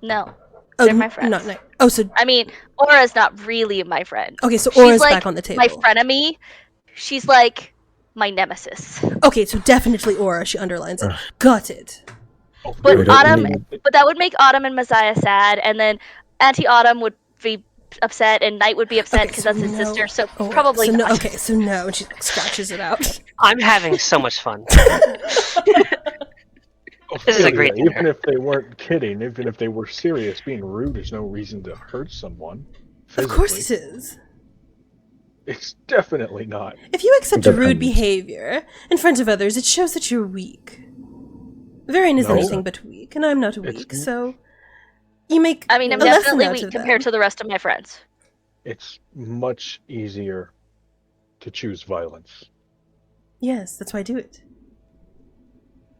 [SPEAKER 6] No,
[SPEAKER 4] Oh,
[SPEAKER 6] they're my friends.
[SPEAKER 4] not Knight. Oh, so
[SPEAKER 6] I mean, Aura's not really my friend.
[SPEAKER 4] okay, so
[SPEAKER 6] She's
[SPEAKER 4] Aura's
[SPEAKER 6] like
[SPEAKER 4] back on the table.
[SPEAKER 6] my frenemy. She's like my nemesis.
[SPEAKER 4] Okay, so definitely Aura. She underlines it. Got it.
[SPEAKER 5] Oh,
[SPEAKER 6] But
[SPEAKER 1] We
[SPEAKER 5] dude,
[SPEAKER 1] don't
[SPEAKER 6] Autumn,
[SPEAKER 1] need-
[SPEAKER 6] but that would make Autumn and Messiah sad, and then Auntie Autumn would be upset, and Knight would be upset
[SPEAKER 4] Okay,
[SPEAKER 6] because
[SPEAKER 4] so
[SPEAKER 6] that's his
[SPEAKER 4] no.
[SPEAKER 6] sister. So
[SPEAKER 4] Oh,
[SPEAKER 6] probably
[SPEAKER 4] so no.
[SPEAKER 6] not.
[SPEAKER 4] Okay, so no. And she like scratches it out.
[SPEAKER 2] I'm having so much fun. This is a great
[SPEAKER 5] Ophelia,
[SPEAKER 2] dinner.
[SPEAKER 5] even if they weren't kidding, even if they were serious, being rude is no reason to hurt someone.
[SPEAKER 4] Of course
[SPEAKER 5] Physically.
[SPEAKER 4] it is.
[SPEAKER 5] It's definitely not.
[SPEAKER 4] If you accept rude
[SPEAKER 1] Depends.
[SPEAKER 4] behavior in front of others, it shows that you're weak. Varian is
[SPEAKER 5] No.
[SPEAKER 4] anything but weak, and I'm not weak,
[SPEAKER 5] It's-
[SPEAKER 4] so you make
[SPEAKER 6] I mean, I'm
[SPEAKER 4] a lesson
[SPEAKER 6] definitely
[SPEAKER 4] out
[SPEAKER 6] weak
[SPEAKER 4] of
[SPEAKER 6] compared
[SPEAKER 4] them.
[SPEAKER 6] to the rest of my friends.
[SPEAKER 5] It's much easier to choose violence.
[SPEAKER 4] Yes, that's why I do it.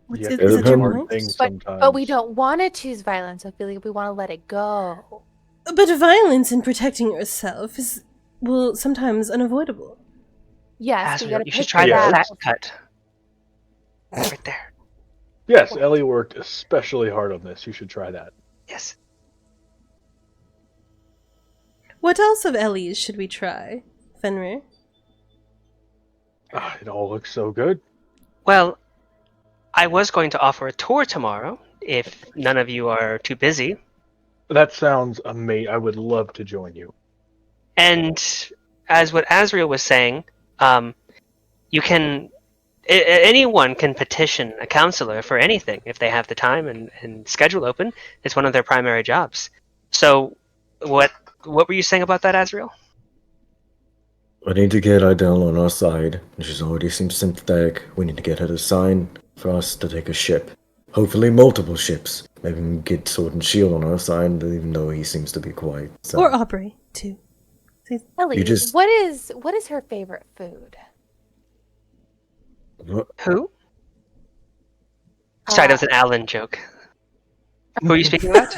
[SPEAKER 4] What's
[SPEAKER 5] You
[SPEAKER 4] it?
[SPEAKER 5] have
[SPEAKER 1] to
[SPEAKER 4] Is
[SPEAKER 1] do
[SPEAKER 4] that your
[SPEAKER 1] hard
[SPEAKER 4] point?
[SPEAKER 5] things
[SPEAKER 3] But
[SPEAKER 5] sometimes.
[SPEAKER 3] we don't want to choose violence, Ophelia. We want to let it go.
[SPEAKER 4] But violence in protecting yourself is, well, sometimes unavoidable.
[SPEAKER 3] Yes, we
[SPEAKER 2] Azrael,
[SPEAKER 3] gotta
[SPEAKER 2] you should
[SPEAKER 3] pick
[SPEAKER 2] try
[SPEAKER 3] it
[SPEAKER 2] the
[SPEAKER 5] Yeah.
[SPEAKER 3] up.
[SPEAKER 2] fat cut. Right there.
[SPEAKER 5] Yes, Ellie worked especially hard on this. You should try that.
[SPEAKER 2] Yes.
[SPEAKER 4] What else of Ellie's should we try, Fenrir?
[SPEAKER 5] Ah, it all looks so good.
[SPEAKER 2] Well, I was going to offer a tour tomorrow, if none of you are too busy.
[SPEAKER 5] That sounds amazing. I would love to join you.
[SPEAKER 2] And as what Azrael was saying, you can anyone can petition a counselor for anything if they have the time and schedule open. It's one of their primary jobs. So, what were you saying about that, Azrael?
[SPEAKER 1] I need to get Idel on our side. She's already seemed sympathetic. We need to get her to sign for us to take a ship. Hopefully multiple ships. Maybe we can get Sword and Shield on our side, even though he seems to be quite...
[SPEAKER 4] Or Aubrey, too.
[SPEAKER 3] Ellie,
[SPEAKER 1] You just-
[SPEAKER 3] what is her favorite food?
[SPEAKER 2] Who? Sorry, that was an Alan joke. Who are you speaking about?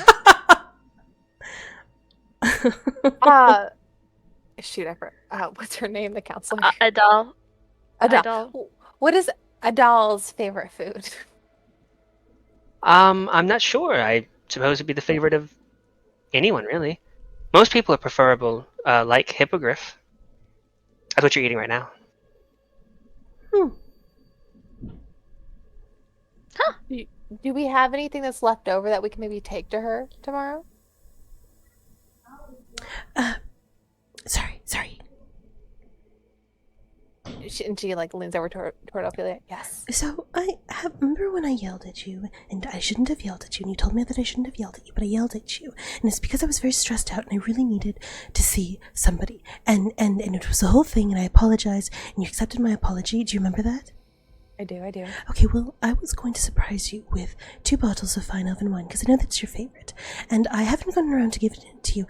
[SPEAKER 3] Shoot, I forgot. What's her name? The counselor.
[SPEAKER 6] Adal.
[SPEAKER 3] Adal. What is Adal's favorite food?
[SPEAKER 2] I'm not sure. I suppose it'd be the favorite of anyone, really. Most people are preferable, like hippogriff. That's what you're eating right now.
[SPEAKER 3] Do we have anything that's left over that we can maybe take to her tomorrow?
[SPEAKER 4] Sorry.
[SPEAKER 3] And she like leans over toward Ophelia. Yes.
[SPEAKER 4] So, remember when I yelled at you, and I shouldn't have yelled at you, and you told me that I shouldn't have yelled at you, but I yelled at you, and it's because I was very stressed out, and I really needed to see somebody, and it was the whole thing, and I apologized, and you accepted my apology. Do you remember that?
[SPEAKER 3] I do.
[SPEAKER 4] Okay, well, I was going to surprise you with 2 bottles of fine elven wine, because I know that's your favorite, and I haven't gotten around to giving it to you.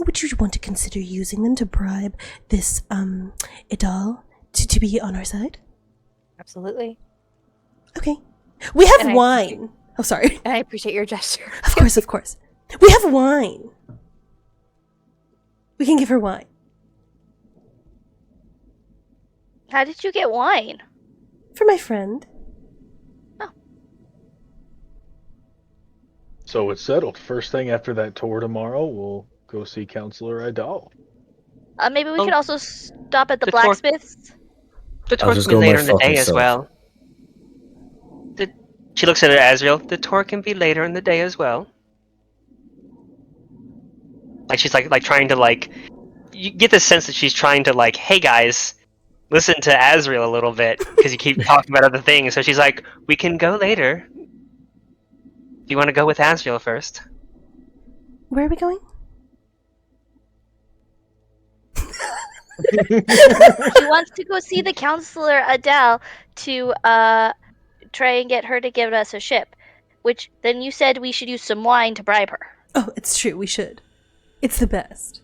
[SPEAKER 4] Would you want to consider using them to bribe this, Idal to be on our side?
[SPEAKER 3] Absolutely.
[SPEAKER 4] Okay. We have
[SPEAKER 3] And I
[SPEAKER 4] wine. Oh, sorry.
[SPEAKER 3] And I appreciate your gesture.
[SPEAKER 4] Of course. We have wine. We can give her wine.
[SPEAKER 6] How did you get wine?
[SPEAKER 4] For my friend.
[SPEAKER 5] So it's settled. First thing after that tour tomorrow, we'll go see Counselor Idal.
[SPEAKER 6] Maybe we
[SPEAKER 2] Oh.
[SPEAKER 6] could also stop at the
[SPEAKER 2] The tour-
[SPEAKER 6] blacksmith's.
[SPEAKER 2] The
[SPEAKER 1] I'll
[SPEAKER 2] tour
[SPEAKER 1] just
[SPEAKER 2] can be
[SPEAKER 1] go my
[SPEAKER 2] later in the
[SPEAKER 1] fucking
[SPEAKER 2] day as
[SPEAKER 1] self.
[SPEAKER 2] well. She looks at it, Azrael. The tour can be later in the day as well. Like she's like trying to like. You get the sense that she's trying to like, hey guys, listen to Azrael a little bit because you keep talking about other things. So she's like, we can go later. Do you want to go with Azrael first?
[SPEAKER 4] Where are we going?
[SPEAKER 6] She wants to go see the counselor Adele to try and get her to give us a ship. Which then you said we should use some wine to bribe her.
[SPEAKER 4] Oh, it's true. We should. It's the best.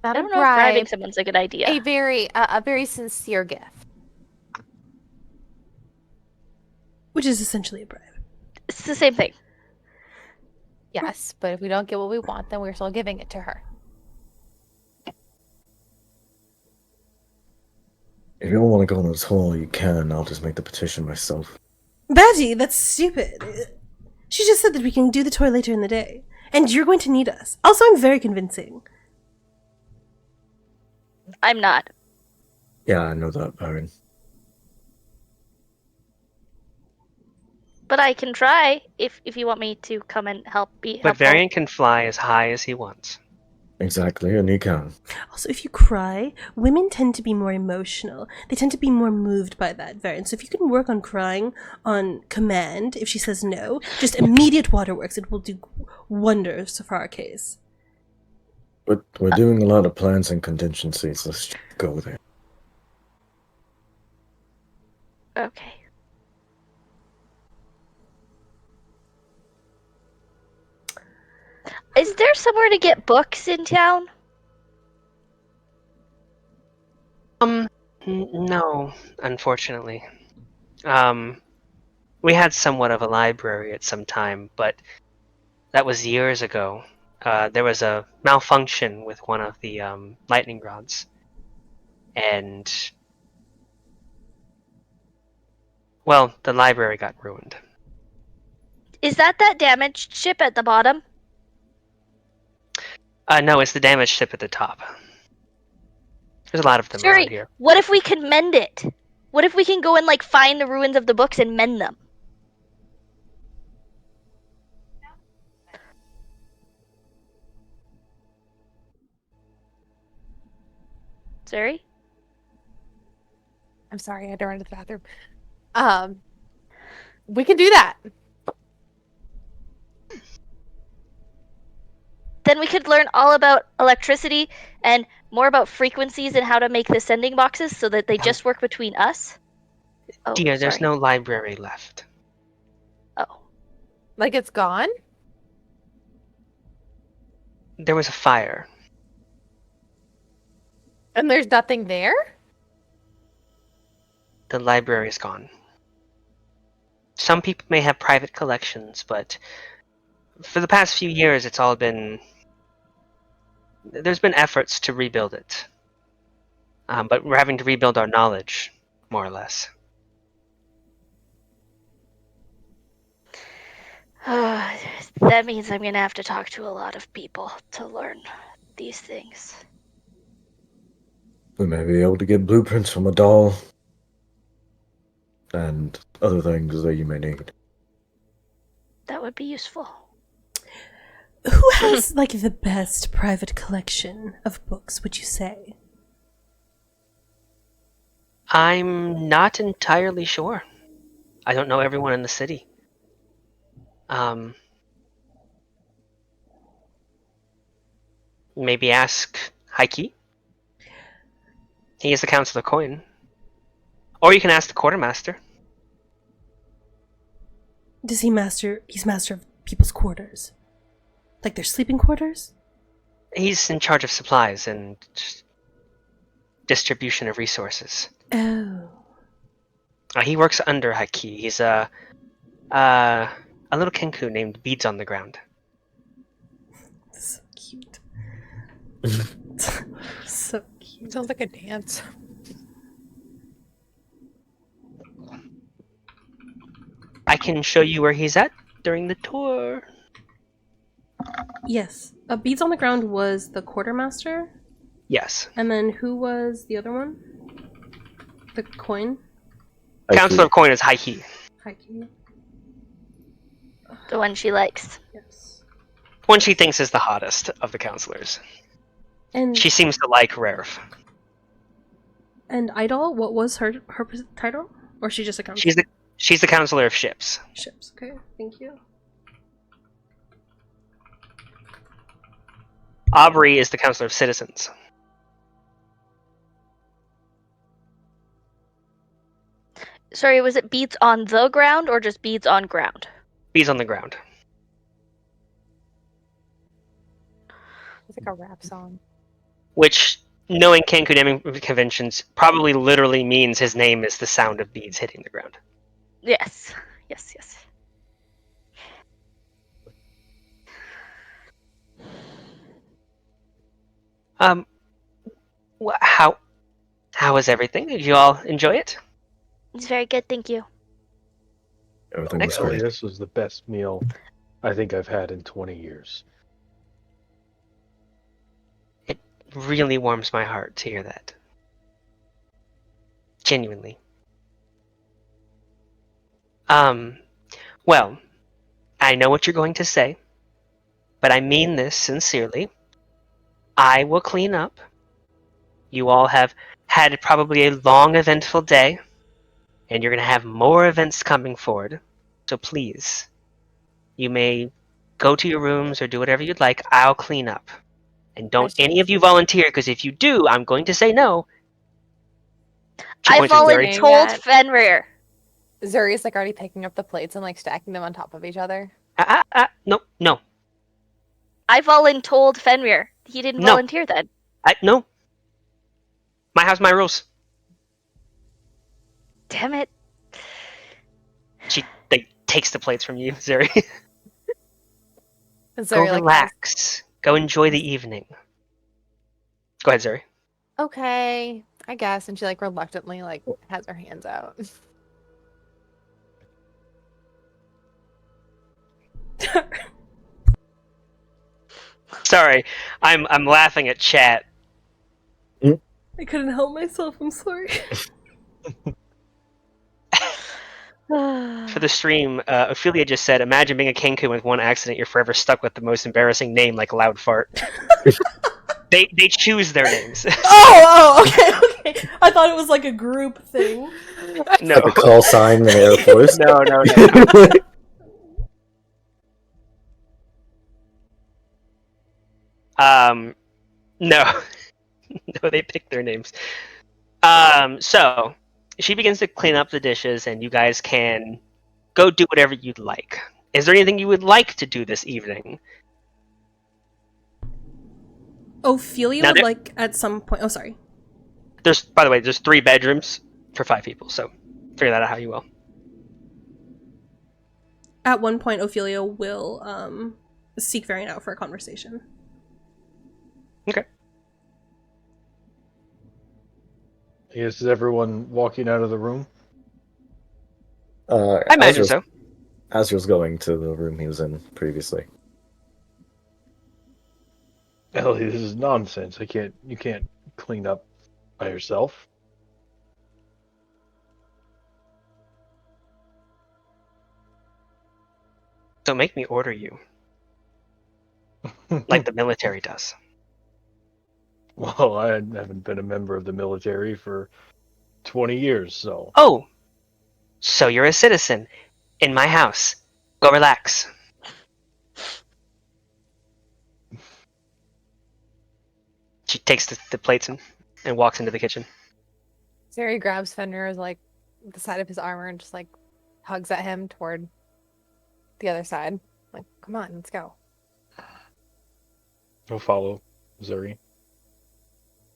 [SPEAKER 6] I
[SPEAKER 3] Not a
[SPEAKER 6] don't know if bribing
[SPEAKER 3] bribe.
[SPEAKER 6] someone's a good idea.
[SPEAKER 3] A very sincere gift.
[SPEAKER 4] Which is essentially a bribe.
[SPEAKER 6] It's the same thing.
[SPEAKER 3] Yes, but if we don't get what we want, then we're still giving it to her.
[SPEAKER 1] If you don't want to go on a tour, you can. I'll just make the petition myself.
[SPEAKER 4] Batty, that's stupid. She just said that we can do the tour later in the day. And you're going to need us. Also, I'm very convincing.
[SPEAKER 6] I'm not.
[SPEAKER 1] Yeah, I know that, Baron.
[SPEAKER 6] But I can try if you want me to come and be
[SPEAKER 2] But
[SPEAKER 6] helpful.
[SPEAKER 2] Varian can fly as high as he wants.
[SPEAKER 1] Exactly, and you can.
[SPEAKER 4] Also, if you cry, women tend to be more emotional. They tend to be more moved by that variant. So if you can work on crying on command, if she says no, just immediate waterworks. It will do wonders for our case.
[SPEAKER 1] But we're doing a lot of plans and contingencies. Let's just go there.
[SPEAKER 6] Okay. Is there somewhere to get books in town?
[SPEAKER 2] No, unfortunately. We had somewhat of a library at some time, but that was years ago. There was a malfunction with one of the lightning rods, and well, the library got ruined.
[SPEAKER 6] Is that damaged ship at the bottom?
[SPEAKER 2] No, it's the damaged ship at the top. There's a lot of them
[SPEAKER 6] Sorry,
[SPEAKER 2] around here.
[SPEAKER 6] what if we can mend it? What if we can go and find the ruins of the books and mend them? Sorry?
[SPEAKER 3] I'm sorry, I had to run to the bathroom. We can do that.
[SPEAKER 6] Then we could learn all about electricity and more about frequencies and how to make the sending boxes so that they just work between us. Oh,
[SPEAKER 2] Dear, there's
[SPEAKER 6] sorry.
[SPEAKER 2] no library left.
[SPEAKER 6] Oh.
[SPEAKER 3] Like it's gone?
[SPEAKER 2] There was a fire.
[SPEAKER 3] And there's nothing there?
[SPEAKER 2] The library is gone. Some people may have private collections, but for the past few years, it's all been... There's been efforts to rebuild it. But we're having to rebuild our knowledge, more or less.
[SPEAKER 6] That means I'm gonna have to talk to a lot of people to learn these things.
[SPEAKER 1] We may be able to get blueprints from a doll. And other things that you may need.
[SPEAKER 6] That would be useful.
[SPEAKER 4] Who has, the best private collection of books, would you say?
[SPEAKER 2] I'm not entirely sure. I don't know everyone in the city. Maybe ask Heike. He is the Council of Coin. Or you can ask the Quartermaster.
[SPEAKER 4] Does he's master of people's quarters? Like their sleeping quarters?
[SPEAKER 2] He's in charge of supplies and distribution of resources.
[SPEAKER 4] Oh.
[SPEAKER 2] He works under Heike. He's a little kenku named Beads on the Ground.
[SPEAKER 4] So cute. So cute.
[SPEAKER 3] Sounds like a dance.
[SPEAKER 2] I can show you where he's at during the tour.
[SPEAKER 4] Yes. Beads on the Ground was the quartermaster.
[SPEAKER 2] Yes.
[SPEAKER 4] And then who was the other one? The coin?
[SPEAKER 2] Council of Coin is Heike.
[SPEAKER 4] Heike.
[SPEAKER 6] The one she likes.
[SPEAKER 4] Yes.
[SPEAKER 2] One she thinks is the hottest of the counselors.
[SPEAKER 4] And
[SPEAKER 2] She seems to like Raref.
[SPEAKER 4] and Idol, what was her title? Or she just a counselor?
[SPEAKER 2] She's the counselor of ships.
[SPEAKER 4] Ships. Okay, thank you.
[SPEAKER 2] Aubrey is the counselor of citizens.
[SPEAKER 6] Sorry, was it beads on the ground or just beads on ground?
[SPEAKER 2] Beads on the ground.
[SPEAKER 3] It's like a rap song.
[SPEAKER 2] Which, knowing Kenku naming conventions, probably literally means his name is the sound of beads hitting the ground.
[SPEAKER 6] Yes. Yes, yes.
[SPEAKER 2] How was everything? Did you all enjoy it?
[SPEAKER 6] It's very good, thank you.
[SPEAKER 1] Everything was
[SPEAKER 2] Excellent.
[SPEAKER 1] great.
[SPEAKER 5] This was the best meal I think I've had in 20 years.
[SPEAKER 2] It really warms my heart to hear that. Genuinely. Well, I know what you're going to say, but I mean this sincerely. I will clean up. You all have had probably a long, eventful day, and you're going to have more events coming forward. So please, you may go to your rooms or do whatever you'd like. I'll clean up. And don't any of you volunteer, because if you do, I'm going to say no. She
[SPEAKER 6] I
[SPEAKER 2] points at Zuri.
[SPEAKER 6] voluntold
[SPEAKER 3] Yet.
[SPEAKER 6] Fenrir.
[SPEAKER 3] Zuri's like already picking up the plates and like stacking them on top of each other.
[SPEAKER 2] No.
[SPEAKER 6] I voluntold Fenrir. He didn't
[SPEAKER 2] No.
[SPEAKER 6] volunteer then.
[SPEAKER 2] No. My house, my rules.
[SPEAKER 6] Damn it.
[SPEAKER 2] She takes the plates from you, Zuri.
[SPEAKER 3] And
[SPEAKER 2] Go
[SPEAKER 3] Zuri like,
[SPEAKER 2] relax. Go enjoy the evening. Go ahead, Zuri.
[SPEAKER 3] okay, I guess. And she like reluctantly like has her hands out.
[SPEAKER 2] Sorry, I'm laughing at chat.
[SPEAKER 4] I couldn't help myself. I'm sorry.
[SPEAKER 2] For the stream, Ophelia just said, imagine being a Kenku with one accident, you're forever stuck with the most embarrassing name like Loud Fart. They choose their names.
[SPEAKER 4] Okay. I thought it was like a group thing.
[SPEAKER 2] No.
[SPEAKER 1] Like a call sign in the Air Force.
[SPEAKER 2] No. No. No, they pick their names. So she begins to clean up the dishes, and you guys can go do whatever you'd like. Is there anything you would like to do this evening?
[SPEAKER 4] Ophelia
[SPEAKER 2] Now
[SPEAKER 4] would
[SPEAKER 2] there-
[SPEAKER 4] like at some point. Oh, sorry.
[SPEAKER 2] By the way, there's 3 bedrooms for 5 people, so figure that out how you will.
[SPEAKER 4] At one point, Ophelia will seek Varian out for a conversation.
[SPEAKER 2] Okay.
[SPEAKER 5] I guess is everyone walking out of the room?
[SPEAKER 2] I imagine so.
[SPEAKER 1] Azriel's going to the room he was in previously.
[SPEAKER 5] Ellie, this is nonsense. You can't clean up by yourself.
[SPEAKER 2] Don't make me order you, like the military does.
[SPEAKER 5] Well, I haven't been a member of the military for 20 years, so.
[SPEAKER 2] Oh, so you're a citizen in my house. Go relax. She takes the plates and walks into the kitchen.
[SPEAKER 3] Zuri grabs Fenrir's like the side of his armor and just like hugs at him toward the other side. Like, come on, let's go.
[SPEAKER 5] I'll follow Zuri.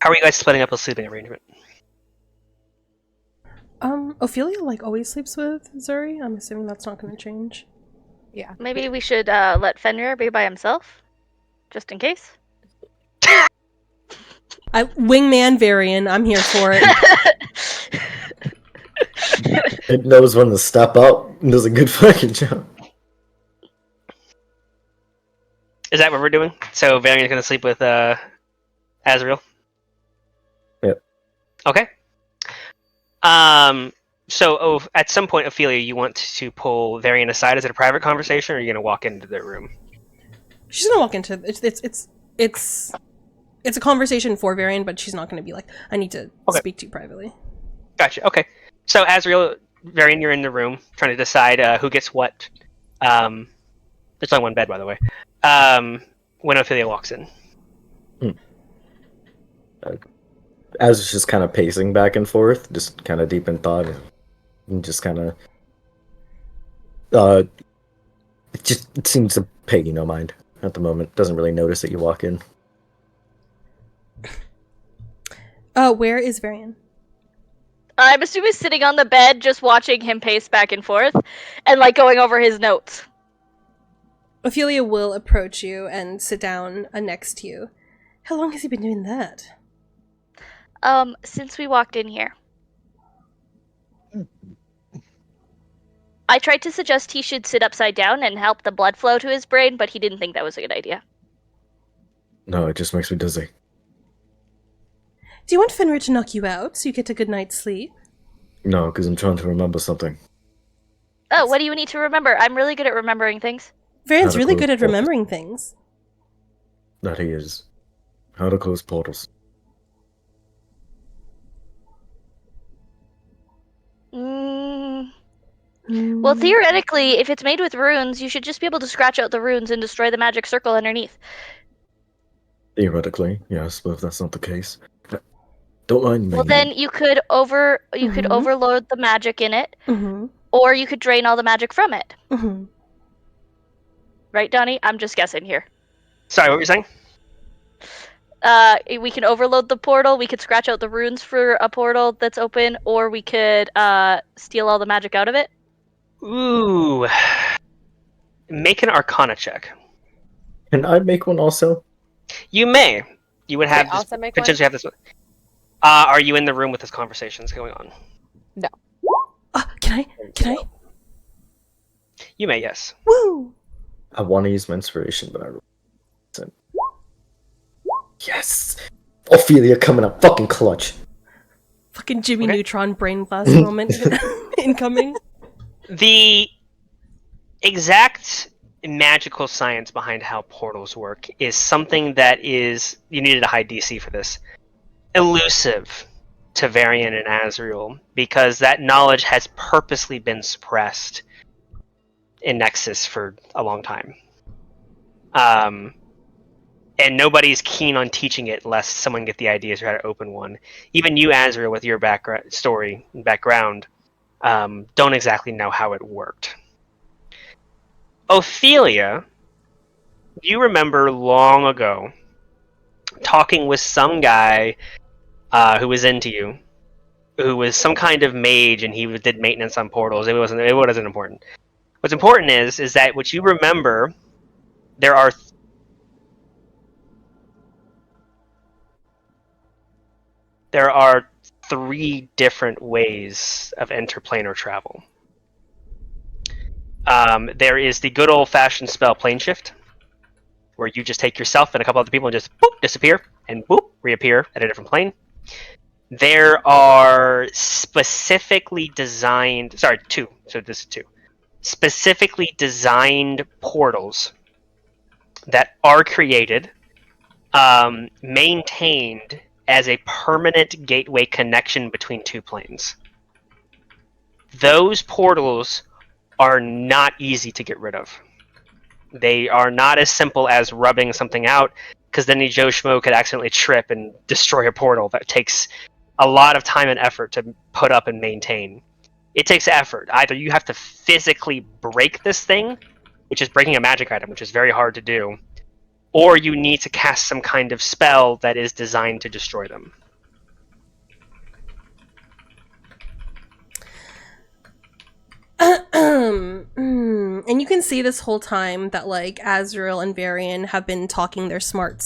[SPEAKER 2] How are you guys splitting up a sleeping arrangement?
[SPEAKER 4] Ophelia like always sleeps with Zuri. I'm assuming that's not going to change.
[SPEAKER 3] Yeah.
[SPEAKER 6] Maybe we should let Fenrir be by himself, just in case.
[SPEAKER 4] Wingman Varian, I'm here for it.
[SPEAKER 1] It knows when to step up and does a good fucking job.
[SPEAKER 2] Is that what we're doing? So Varian's gonna sleep with Azrael?
[SPEAKER 1] Yep.
[SPEAKER 2] Okay. So at some point, Ophelia, you want to pull Varian aside? Is it a private conversation, or are you gonna walk into their room?
[SPEAKER 4] She's gonna walk into it's a conversation for Varian, but she's not gonna be like, I need to speak to you privately.
[SPEAKER 2] Gotcha. Okay. So Azrael, Varian, you're in the room trying to decide who gets what. There's only one bed, by the way. When Ophelia walks in.
[SPEAKER 1] Az is just kind of pacing back and forth, just kind of deep in thought, and just kind of it seems to pay no mind at the moment. Doesn't really notice that you walk in.
[SPEAKER 4] Where is Varian?
[SPEAKER 6] I'm assuming sitting on the bed, just watching him pace back and forth, and like going over his notes.
[SPEAKER 4] Ophelia will approach you and sit down next to you. How long has he been doing that?
[SPEAKER 6] Since we walked in here. I tried to suggest he should sit upside down and help the blood flow to his brain, but he didn't think that was a good idea.
[SPEAKER 1] No, it just makes me dizzy.
[SPEAKER 4] Do you want Fenrir to knock you out so you get a good night's sleep?
[SPEAKER 1] No, because I'm trying to remember something.
[SPEAKER 6] Oh, what do you need to remember? I'm really good at remembering things.
[SPEAKER 4] Varian's
[SPEAKER 1] How to
[SPEAKER 4] really
[SPEAKER 1] close
[SPEAKER 4] good at
[SPEAKER 1] portals.
[SPEAKER 4] remembering things.
[SPEAKER 1] That he is. How to close portals.
[SPEAKER 6] Mm,
[SPEAKER 4] Hmm.
[SPEAKER 6] well, theoretically, if it's made with runes, you should just be able to scratch out the runes and destroy the magic circle underneath.
[SPEAKER 1] Theoretically, yes, but if that's not the case, don't mind me.
[SPEAKER 6] Well, then you could
[SPEAKER 4] Mhm.
[SPEAKER 6] overload the magic in it,
[SPEAKER 4] Mm-hmm.
[SPEAKER 6] or you could drain all the magic from it.
[SPEAKER 4] Mm-hmm.
[SPEAKER 6] Right, Donnie? I'm just guessing here.
[SPEAKER 2] Sorry, what were you saying?
[SPEAKER 6] We can overload the portal. We could scratch out the runes for a portal that's open, or we could steal all the magic out of it.
[SPEAKER 2] Ooh. Make an Arcana check.
[SPEAKER 1] Can I make one also?
[SPEAKER 2] You may. You would have
[SPEAKER 3] Wait,
[SPEAKER 2] this,
[SPEAKER 3] also make one?
[SPEAKER 2] potentially have this. Are you in the room with this conversations going on?
[SPEAKER 4] Can I?
[SPEAKER 2] You may, yes.
[SPEAKER 4] Woo!
[SPEAKER 1] I want to use my inspiration, but I don't. Yes! Ophelia coming up fucking clutch.
[SPEAKER 4] Fucking Jimmy
[SPEAKER 2] Okay.
[SPEAKER 4] Neutron brain blast moment incoming.
[SPEAKER 2] The exact magical science behind how portals work is something that is, you needed a high DC for this, elusive to Varian and Azrael, because that knowledge has purposely been suppressed in Nexus for a long time. And nobody's keen on teaching it lest someone get the ideas for how to open one. Even you, Azrael, with your background, don't exactly know how it worked. Ophelia, you remember long ago talking with some guy who was into you, who was some kind of mage, and he did maintenance on portals. It wasn't important. What's important is that what you remember, there are three different ways of interplanar travel. There is the good old-fashioned spell plane shift, where you just take yourself and a couple other people and just boop, disappear and boop, reappear at a different plane. There are specifically designed, two. So this is two. Specifically designed portals that are created, maintained as a permanent gateway connection between two planes. Those portals are not easy to get rid of. They are not as simple as rubbing something out, because then Joe Schmo could accidentally trip and destroy a portal. That takes a lot of time and effort to put up and maintain. It takes effort. Either you have to physically break this thing, which is breaking a magic item, which is very hard to do, or you need to cast some kind of spell that is designed to destroy them.
[SPEAKER 4] And you can see this whole time that like Azrael and Varian have been talking their smart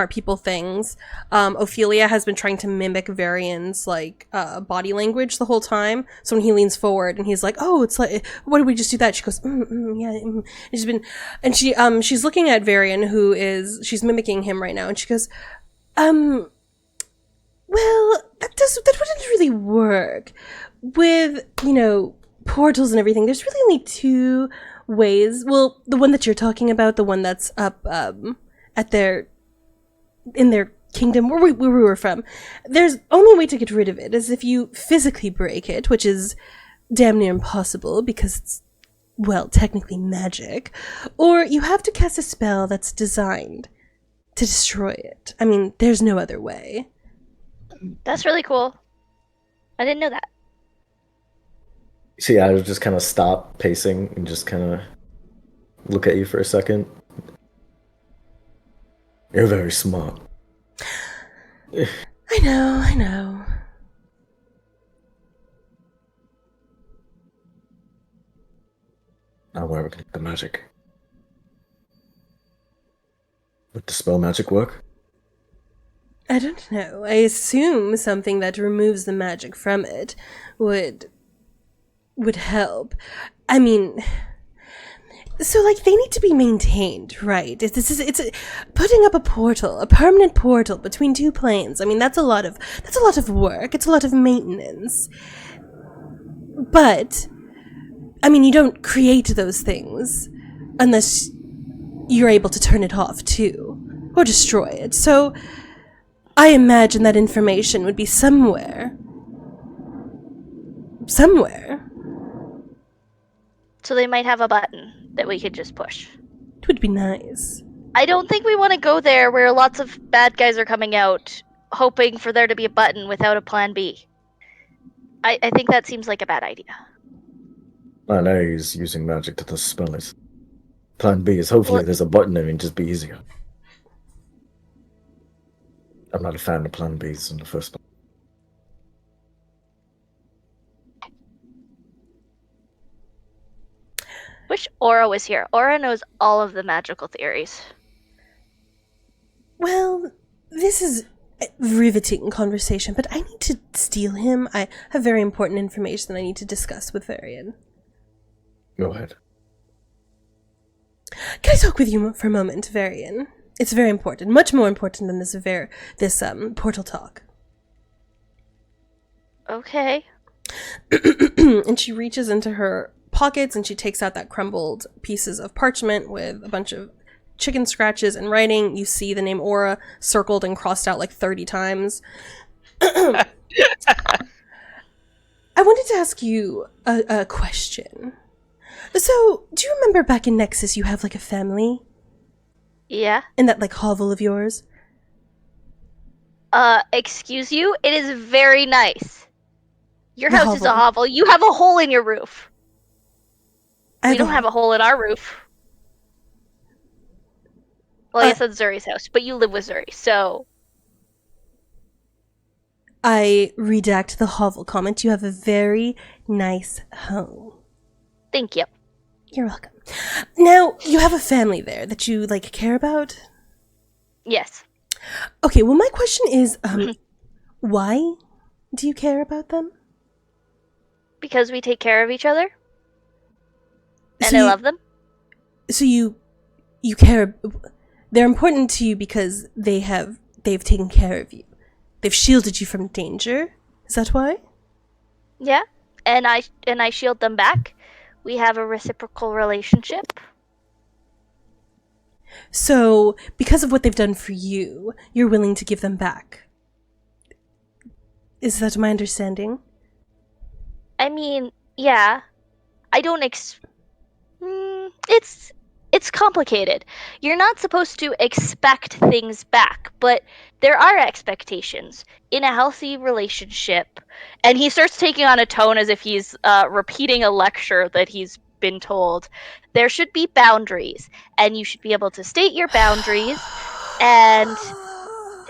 [SPEAKER 4] people things. Ophelia has been trying to mimic Varian's like body language the whole time. So when he leans forward and he's like, "Oh, it's like, what did we just do that?" She goes, "Yeah." And she's looking at Varian, she's mimicking him right now, and she goes, "Well, that wouldn't really work with portals and everything. There's really only two ways. Well, the one that you're talking about, the one that's up in their kingdom where we were from. There's only way to get rid of it is if you physically break it, which is damn near impossible because it's, well, technically magic. Or you have to cast a spell that's designed to destroy it. I mean, there's no other way."
[SPEAKER 6] That's really cool. I didn't know that.
[SPEAKER 1] See, I would just kind of stop pacing and just kind of look at you for a second. You're very smart.
[SPEAKER 4] I know.
[SPEAKER 1] Now where we can get the magic? Would the spell magic work?
[SPEAKER 4] I don't know. I assume something that removes the magic from it would help. I mean, so like they need to be maintained, right? It's putting up a permanent portal between two planes. I mean, that's a lot of work. It's a lot of maintenance. But I mean, you don't create those things unless you're able to turn it off too, or destroy it. So I imagine that information would be somewhere. Somewhere.
[SPEAKER 6] So they might have a button that we could just push.
[SPEAKER 4] It would be nice.
[SPEAKER 6] I don't think we want to go there where lots of bad guys are coming out, hoping for there to be a button without a plan B. I think that seems like a bad idea.
[SPEAKER 1] Plan A is using magic to dispel it. Plan B is hopefully there's a button and it'd just be easier. I'm not a fan of Plan Bs in the first place.
[SPEAKER 6] Wish Aura was here. Aura knows all of the magical theories.
[SPEAKER 4] Well, this is a riveting conversation, but I need to steal him. I have very important information that I need to discuss with Varian.
[SPEAKER 1] Go ahead.
[SPEAKER 4] Can I talk with you for a moment, Varian? It's very important, much more important than this portal talk.
[SPEAKER 6] Okay.
[SPEAKER 4] And she reaches into her pockets and she takes out that crumbled pieces of parchment with a bunch of chicken scratches and writing. You see the name Aura circled and crossed out like 30 times. I wanted to ask you a question. So, do you remember back in Nexus you have like a family?
[SPEAKER 6] Yeah.
[SPEAKER 4] In that like hovel of yours?
[SPEAKER 6] Excuse you? It is very nice. Your
[SPEAKER 4] The
[SPEAKER 6] house is a
[SPEAKER 4] hovel.
[SPEAKER 6] hovel. You have a hole in your roof. We don't have
[SPEAKER 4] a
[SPEAKER 6] a hole in our roof. Well, yes, that's Zuri's house, but you live with Zuri, so...
[SPEAKER 4] I redact the hovel comment. You have a very nice home.
[SPEAKER 6] Thank you.
[SPEAKER 4] You're welcome. Now, you have a family there that you, like, care about?
[SPEAKER 6] Yes.
[SPEAKER 4] Okay, well, my question is, why do you care about them?
[SPEAKER 6] Because we take care of each other. And
[SPEAKER 4] So
[SPEAKER 6] I
[SPEAKER 4] you-
[SPEAKER 6] love them.
[SPEAKER 4] So you care, they're important to you because they've taken care of you. They've shielded you from danger. Is that why?
[SPEAKER 6] Yeah. And I shield them back. We have a reciprocal relationship.
[SPEAKER 4] So, because of what they've done for you, you're willing to give them back. Is that my understanding?
[SPEAKER 6] I mean, yeah. I don't it's complicated. You're not supposed to expect things back, but there are expectations in a healthy relationship. And he starts taking on a tone as if he's repeating a lecture that he's been told. There should be boundaries, and you should be able to state your boundaries. And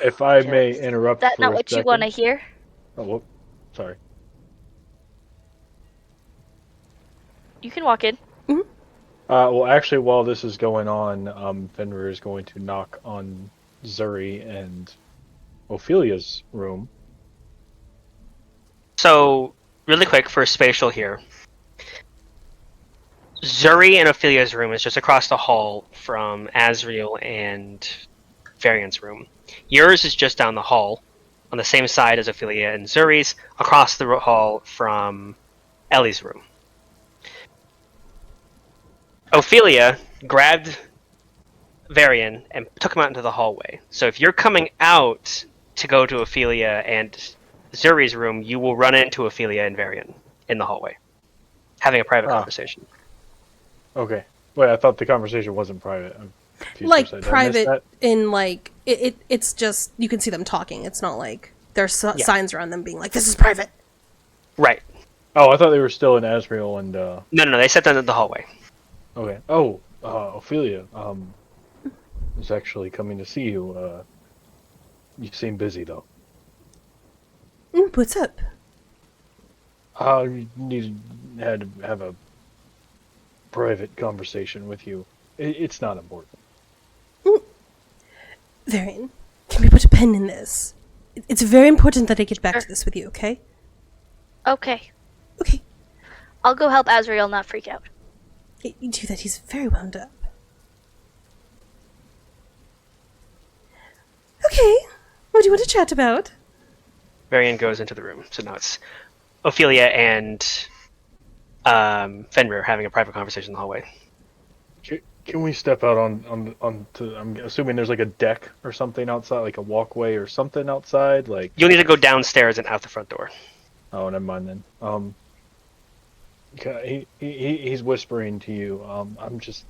[SPEAKER 5] If I may interrupt
[SPEAKER 6] that's
[SPEAKER 5] for
[SPEAKER 6] not
[SPEAKER 5] a
[SPEAKER 6] what you
[SPEAKER 5] second.
[SPEAKER 6] want to hear.
[SPEAKER 5] Oh, whoop. Sorry.
[SPEAKER 6] You can walk in.
[SPEAKER 5] Well, actually, while this is going on, Fenrir is going to knock on Zuri and Ophelia's room.
[SPEAKER 2] So, really quick for spatial here. Zuri and Ophelia's room is just across the hall from Azriel and Varian's room. Yours is just down the hall, on the same side as Ophelia and Zuri's, across the hall from Ellie's room. Ophelia grabbed Varian and took him out into the hallway. So if you're coming out to go to Ophelia and Zuri's room, you will run into Ophelia and Varian in the hallway, having a private conversation.
[SPEAKER 5] Okay. Wait, I thought the conversation wasn't private. I'm confused
[SPEAKER 4] Like
[SPEAKER 5] for a second. Did I miss
[SPEAKER 4] private
[SPEAKER 5] that?
[SPEAKER 4] in like it's just you can see them talking. It's not like there's signs around them being like this is private.
[SPEAKER 2] Right.
[SPEAKER 5] Oh, I thought they were still in Asriel and.
[SPEAKER 2] No, they sat down in the hallway.
[SPEAKER 5] Okay. Oh, Ophelia. Was actually coming to see you. You seem busy though.
[SPEAKER 4] What's up?
[SPEAKER 5] I had to have a private conversation with you. It's not important.
[SPEAKER 4] Varian, can we put a pen in this? It's very important that I get back to this with you, okay?
[SPEAKER 6] Okay.
[SPEAKER 4] Okay.
[SPEAKER 6] I'll go help Azrael not freak out.
[SPEAKER 4] You do that, he's very wound up. Okay. What do you want to chat about?
[SPEAKER 2] Varian goes into the room. So now it's Ophelia and Fenrir having a private conversation in the hallway.
[SPEAKER 5] Can we step out onto? I'm assuming there's like a deck or something outside, like a walkway or something outside. Like,
[SPEAKER 2] You'll need to go downstairs and out the front door.
[SPEAKER 5] oh, never mind then. He's whispering to you. I'm just.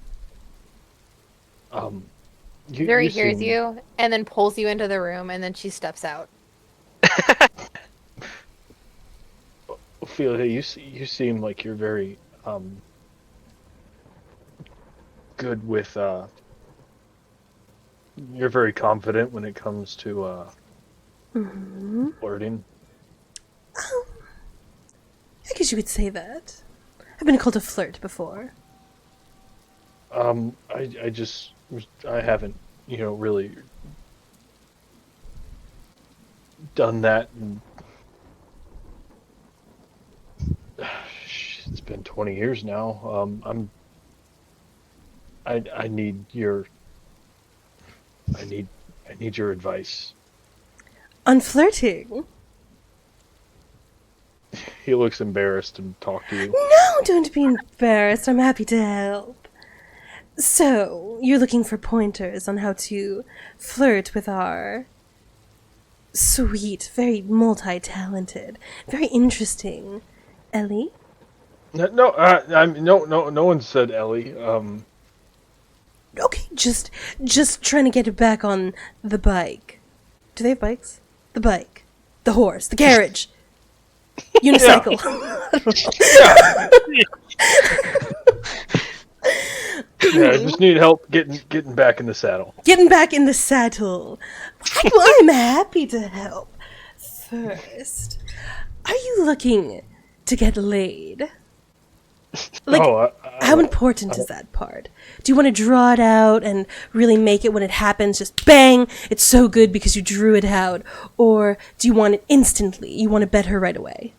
[SPEAKER 3] Zuri hears you and then pulls you into the room, and then she steps out.
[SPEAKER 5] Ophelia, you seem like you're very good with you're very confident when it comes to flirting.
[SPEAKER 4] I guess you could say that. I've been called a flirt before.
[SPEAKER 5] I haven't, really done that. And it's been 20 years now. I need your advice.
[SPEAKER 4] On flirting?
[SPEAKER 5] He looks embarrassed to talk to you.
[SPEAKER 4] No, don't be embarrassed. I'm happy to help. So, you're looking for pointers on how to flirt with our sweet, very multi-talented, very interesting Ellie?
[SPEAKER 5] No, no one said Ellie.
[SPEAKER 4] Okay, just trying to get it back on the bike. Do they have bikes? The bike. The horse. The carriage. Unicycle.
[SPEAKER 5] Yeah, I just need help getting back in the saddle.
[SPEAKER 4] Getting back in the saddle. I'm happy to help. First, are you looking to get laid? Like, how important is that part? Do you want to draw it out and really make it when it happens? Just bang! It's so good because you drew it out. Or do you want it instantly? You want to bet her right away?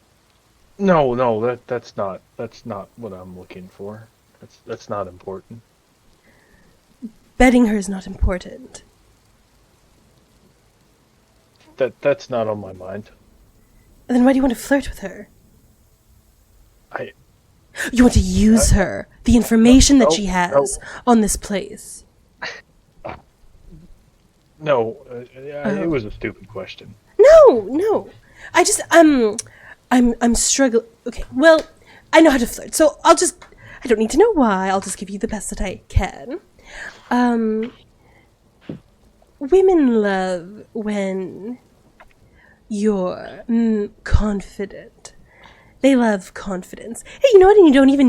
[SPEAKER 5] No, that's not what I'm looking for. That's not important.
[SPEAKER 4] Betting her is not important.
[SPEAKER 5] That's not on my mind.
[SPEAKER 4] And then why do you want to flirt with her?
[SPEAKER 5] I
[SPEAKER 4] You want to use her, the information that she has on this place.
[SPEAKER 5] No, it was a stupid question.
[SPEAKER 4] No. I just I'm struggling. Okay, well, I know how to flirt, so I don't need to know why. I'll just give you the best that I can. Women love when you're confident. They love confidence. Hey, you know what? And you don't even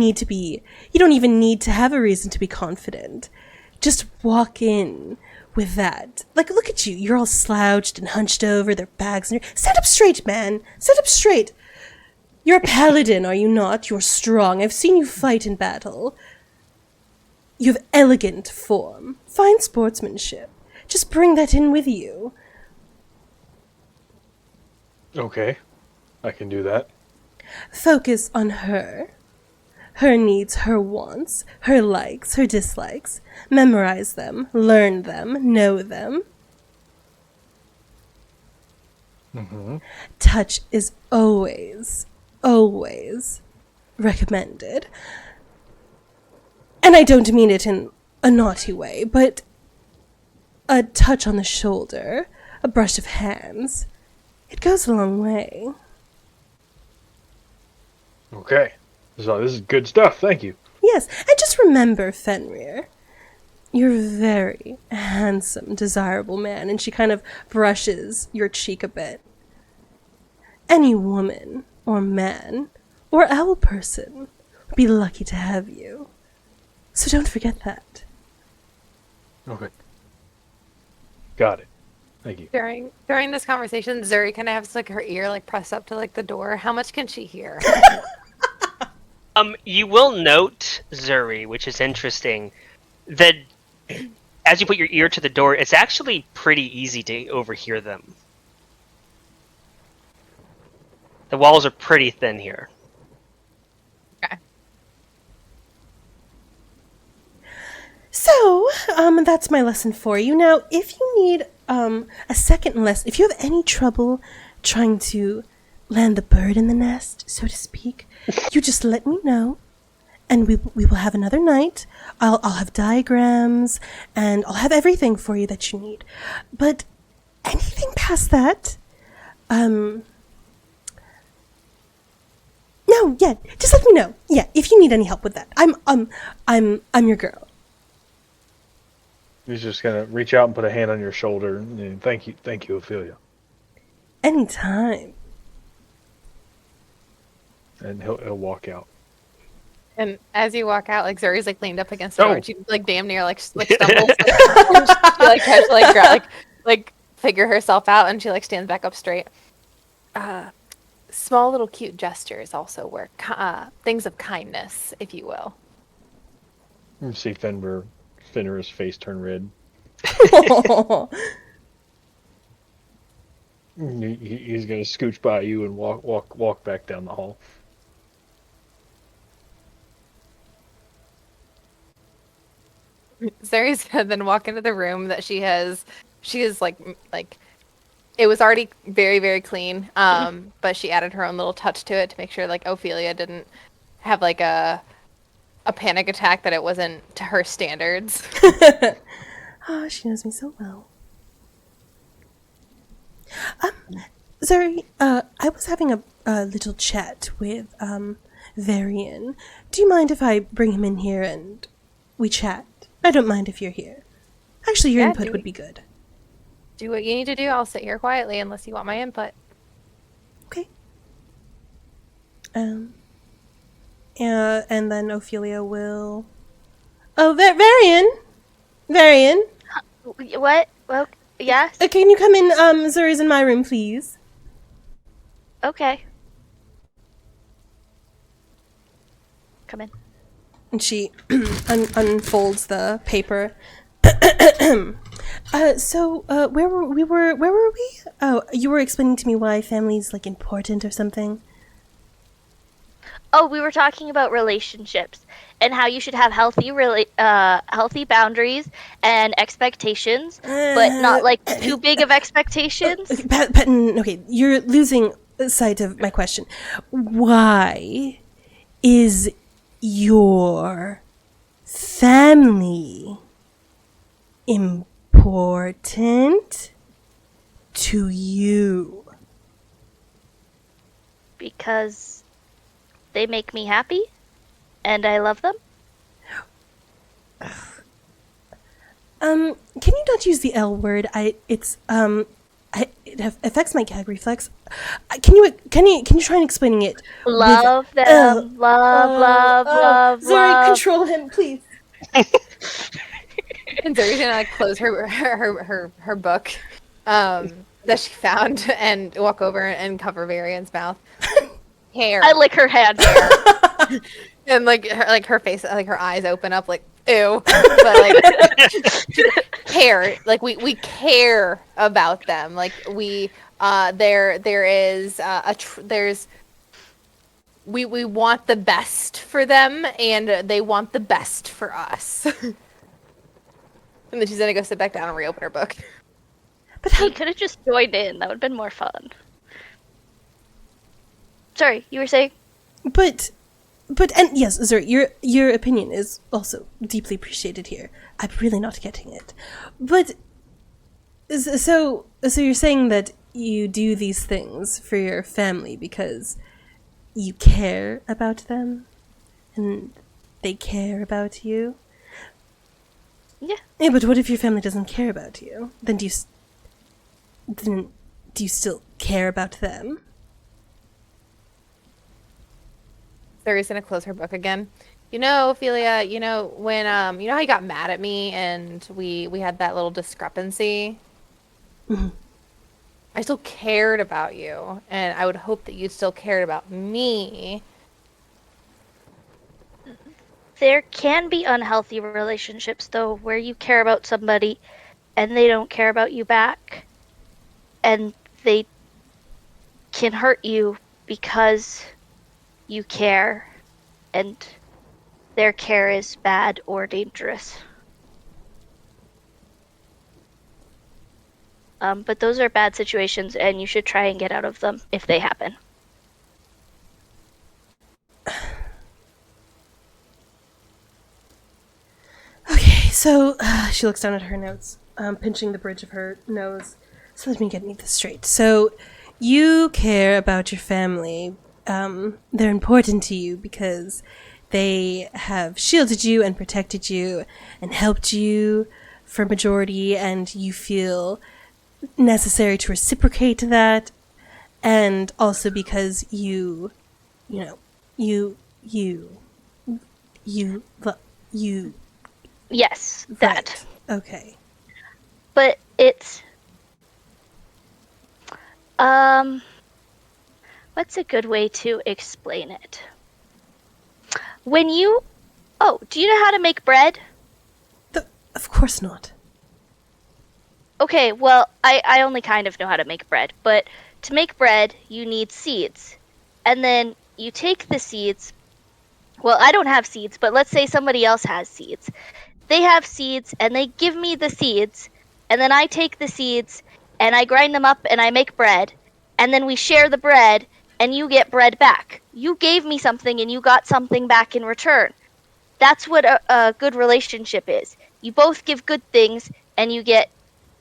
[SPEAKER 4] need to have a reason to be confident. Just walk in with that. Like, look at you. You're all slouched and hunched over, their bags. Stand up straight, man. Stand up straight. You're a paladin, are you not? You're strong. I've seen you fight in battle. You have elegant form. Fine sportsmanship. Just bring that in with you.
[SPEAKER 5] Okay, I can do that.
[SPEAKER 4] Focus on her. Her needs, her wants, her likes, her dislikes. Memorize them, learn them, know them.
[SPEAKER 5] Mm-hmm.
[SPEAKER 4] Touch is always recommended. And I don't mean it in a naughty way, but a touch on the shoulder, a brush of hands, it goes a long way.
[SPEAKER 5] Okay, so this is good stuff. Thank you.
[SPEAKER 4] Yes, and just remember, Fenrir, you're a very handsome, desirable man, and she kind of brushes your cheek a bit. Any woman, or man, or owl person would be lucky to have you. So don't forget that.
[SPEAKER 5] Okay. Got it. Thank you.
[SPEAKER 3] During this conversation, Zuri kind of has like her ear like pressed up to like the door. How much can she hear?
[SPEAKER 2] You will note, Zuri, which is interesting, that as you put your ear to the door, it's actually pretty easy to overhear them. The walls are pretty thin here.
[SPEAKER 3] Okay.
[SPEAKER 4] So, that's my lesson for you. Now, if you need a second lesson, if you have any trouble trying to land the bird in the nest, so to speak, you just let me know, and we will have another night. I'll have diagrams, and I'll have everything for you that you need. But anything past that, no, yeah, just let me know. Yeah, if you need any help with that, I'm your girl.
[SPEAKER 5] He's just gonna reach out and put a hand on your shoulder. And thank you, Ophelia.
[SPEAKER 4] Anytime.
[SPEAKER 5] And he'll walk out.
[SPEAKER 3] And as you walk out, like Zuri's like leaned up against the
[SPEAKER 5] Oh.
[SPEAKER 3] door, and she like damn near like stumbles. She like tries to like figure herself out, and she like stands back up straight. Small little cute gestures also work. Things of kindness, if you will.
[SPEAKER 5] You see Fenrir's face turn red. He's gonna scooch by you and walk back down the hall.
[SPEAKER 3] Zuri's gonna then walk into the room that she is like it was already very, very clean. But she added her own little touch to it to make sure like Ophelia didn't have like a panic attack, that it wasn't to her standards.
[SPEAKER 4] Oh, she knows me so well. Zuri, I was having a little chat with Varian. Do you mind if I bring him in here and we chat? I don't mind if you're here. Actually, your
[SPEAKER 3] Yeah,
[SPEAKER 4] input
[SPEAKER 3] do
[SPEAKER 4] would
[SPEAKER 3] it.
[SPEAKER 4] be good.
[SPEAKER 3] Do what you need to do. I'll sit here quietly unless you want my input.
[SPEAKER 4] Okay. And then Ophelia will... Oh, Varian!
[SPEAKER 6] What? Well, yes.
[SPEAKER 4] Can you come in, Zuri's in my room, please?
[SPEAKER 6] Okay. Come in.
[SPEAKER 4] And she unfolds the paper. Where were we? Oh, you were explaining to me why family's like important or something.
[SPEAKER 6] Oh, we were talking about relationships and how you should have healthy boundaries and expectations, but not like too big of expectations.
[SPEAKER 4] Okay, Patton, okay, you're losing sight of my question. Why is your family important to you?
[SPEAKER 6] Because they make me happy and I love them.
[SPEAKER 4] Can you not use the L word? It affects my gag reflex. Can you try and explaining it?
[SPEAKER 6] Love
[SPEAKER 4] with,
[SPEAKER 6] them. Love.
[SPEAKER 4] Zuri, control him, please.
[SPEAKER 3] And Zuri's gonna like close her book that she found and walk over and cover Varian's mouth. Hair.
[SPEAKER 6] I lick her hand.
[SPEAKER 3] And like her face, like her eyes open up like ew. But like hair, like we care about them. Like we there is we want the best for them, and they want the best for us. And then she's gonna go sit back down and reopen her book.
[SPEAKER 4] But how?
[SPEAKER 6] You could have just joined in. That would have been more fun. Sorry, you were saying?
[SPEAKER 4] But and yes, Zuri, your opinion is also deeply appreciated here. I'm really not getting it. But so you're saying that you do these things for your family because you care about them and they care about you?
[SPEAKER 6] Yeah.
[SPEAKER 4] Yeah, but what if your family doesn't care about you? Then do you still care about them?
[SPEAKER 3] Zuri's gonna close her book again. You know, Ophelia, you know, when you know how you got mad at me and we had that little discrepancy?
[SPEAKER 4] Mm-hmm.
[SPEAKER 3] I still cared about you, and I would hope that you still cared about me.
[SPEAKER 6] There can be unhealthy relationships, though, where you care about somebody and they don't care about you back. And they can hurt you because you care, and their care is bad or dangerous. But those are bad situations, and you should try and get out of them if they happen.
[SPEAKER 4] so she looks down at her notes, pinching the bridge of her nose. So let me get this straight. So you care about your family. They're important to you because they have shielded you and protected you and helped you for majority, and you feel necessary to reciprocate that, and also because you
[SPEAKER 6] Yes, that.
[SPEAKER 4] Right. Okay.
[SPEAKER 6] But it's what's a good way to explain it? When you do you know how to make bread?
[SPEAKER 4] Of course not.
[SPEAKER 6] Okay, well, I only kind of know how to make bread, but to make bread, you need seeds. And then you take the seeds. Well, I don't have seeds, but let's say somebody else has seeds. They have seeds, and they give me the seeds, and then I take the seeds, and I grind them up, and I make bread, and then we share the bread, and you get bread back. You gave me something, and you got something back in return. That's what a good relationship is. You both give good things, and you get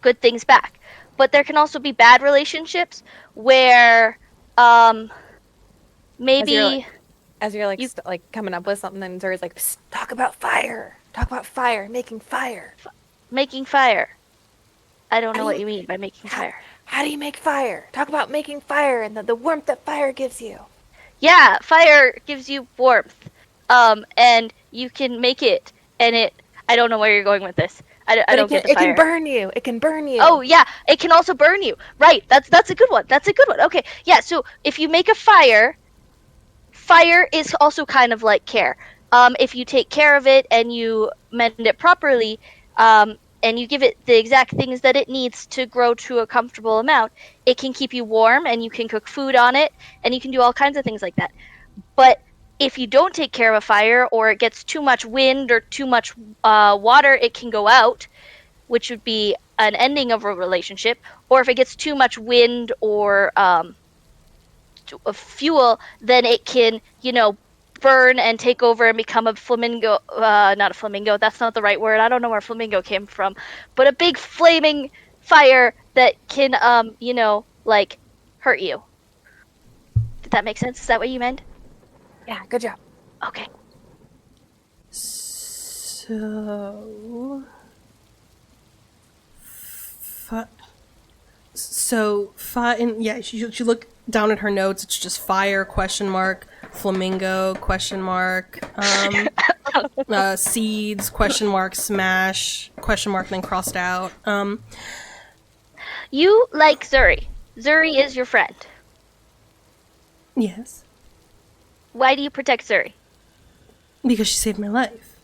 [SPEAKER 6] good things back. But there can also be bad relationships where maybe
[SPEAKER 3] As you're like like coming up with something, and Zuri's like, "Psst, talk about fire. Talk about fire. Making fire.
[SPEAKER 6] making fire. I don't
[SPEAKER 3] How
[SPEAKER 6] know
[SPEAKER 3] do
[SPEAKER 6] what
[SPEAKER 3] you-
[SPEAKER 6] you mean by making fire.
[SPEAKER 3] How do you make fire? Talk about making fire and the warmth that fire gives you.
[SPEAKER 6] Yeah, fire gives you warmth. And you can make it, and I don't know where you're going with this. I don't get the
[SPEAKER 3] It
[SPEAKER 6] fire.
[SPEAKER 3] can burn you. It can burn you.
[SPEAKER 6] Oh yeah, it can also burn you. Right. That's a good one. That's a good one. Okay. Yeah, so if you make a fire is also kind of like care. If you take care of it and you mend it properly, and you give it the exact things that it needs to grow to a comfortable amount, it can keep you warm, and you can cook food on it, and you can do all kinds of things like that. But if you don't take care of a fire, or it gets too much wind or too much water, it can go out, which would be an ending of a relationship. Or if it gets too much wind or fuel, then it can, burn and take over and become a flamingo. Not a flamingo. That's not the right word. I don't know where flamingo came from, but a big flaming fire that can, like hurt you. Did that make sense? Is that what you meant?
[SPEAKER 3] Yeah, good job.
[SPEAKER 6] Okay.
[SPEAKER 4] So, yeah, she look down at her notes. It's just fire, question mark, flamingo, question mark, seeds, question mark, smash, question mark, then crossed out.
[SPEAKER 6] You like Zuri. Zuri is your friend.
[SPEAKER 4] Yes,
[SPEAKER 6] Why do you protect Zuri?
[SPEAKER 4] because she saved my life.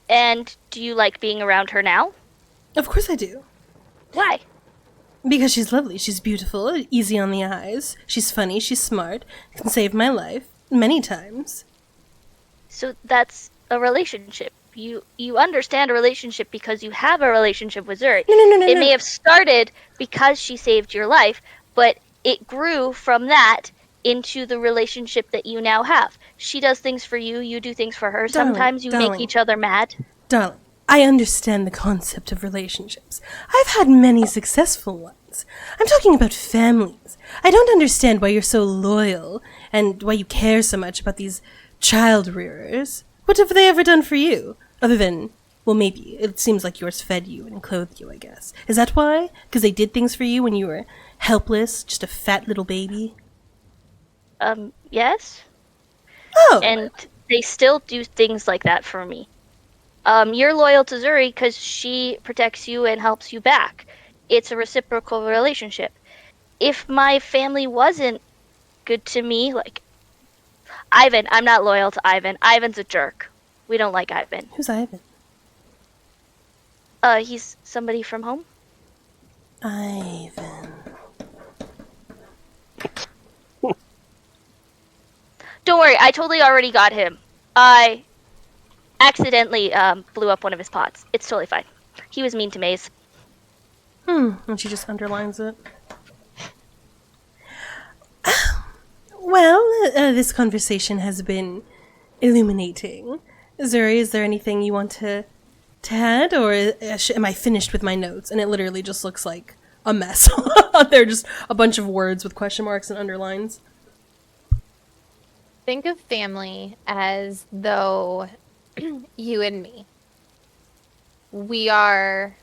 [SPEAKER 6] And do you like being around her now?
[SPEAKER 4] Of course I do.
[SPEAKER 6] Why?
[SPEAKER 4] Because she's lovely, she's beautiful, easy on the eyes, she's funny, she's smart, can save my life many times.
[SPEAKER 6] So that's a relationship. You understand a relationship because you have a relationship with Zuri.
[SPEAKER 4] No.
[SPEAKER 6] It may have started because she saved your life, but it grew from that into the relationship that you now have. She does things for you, you do things for her.
[SPEAKER 4] Darling,
[SPEAKER 6] Sometimes you
[SPEAKER 4] darling.
[SPEAKER 6] make each other mad.
[SPEAKER 4] Darling, I understand the concept of relationships. I've had many successful ones. I'm talking about families. I don't understand why you're so loyal and why you care so much about these child rearers. What have they ever done for you? Other than, well, maybe. It seems like yours fed you and clothed you, I guess. Is that why? Because they did things for you when you were helpless, just a fat little baby?
[SPEAKER 6] Yes.
[SPEAKER 4] Oh!
[SPEAKER 6] And they still do things like that for me. You're loyal to Zuri because she protects you and helps you back. It's a reciprocal relationship. If my family wasn't good to me, like Ivan, I'm not loyal to Ivan. Ivan's a jerk. We don't like Ivan.
[SPEAKER 4] Who's Ivan?
[SPEAKER 6] He's somebody from home.
[SPEAKER 4] Ivan.
[SPEAKER 6] Don't worry, I totally already got him. I accidentally blew up one of his pots. It's totally fine. He was mean to Maze.
[SPEAKER 4] And she just underlines it. Well, this conversation has been illuminating. Zuri, is there anything you want to add, or am I finished with my notes? And it literally just looks like a mess. They're just a bunch of words with question marks and underlines.
[SPEAKER 3] Think of family as though you and me. We are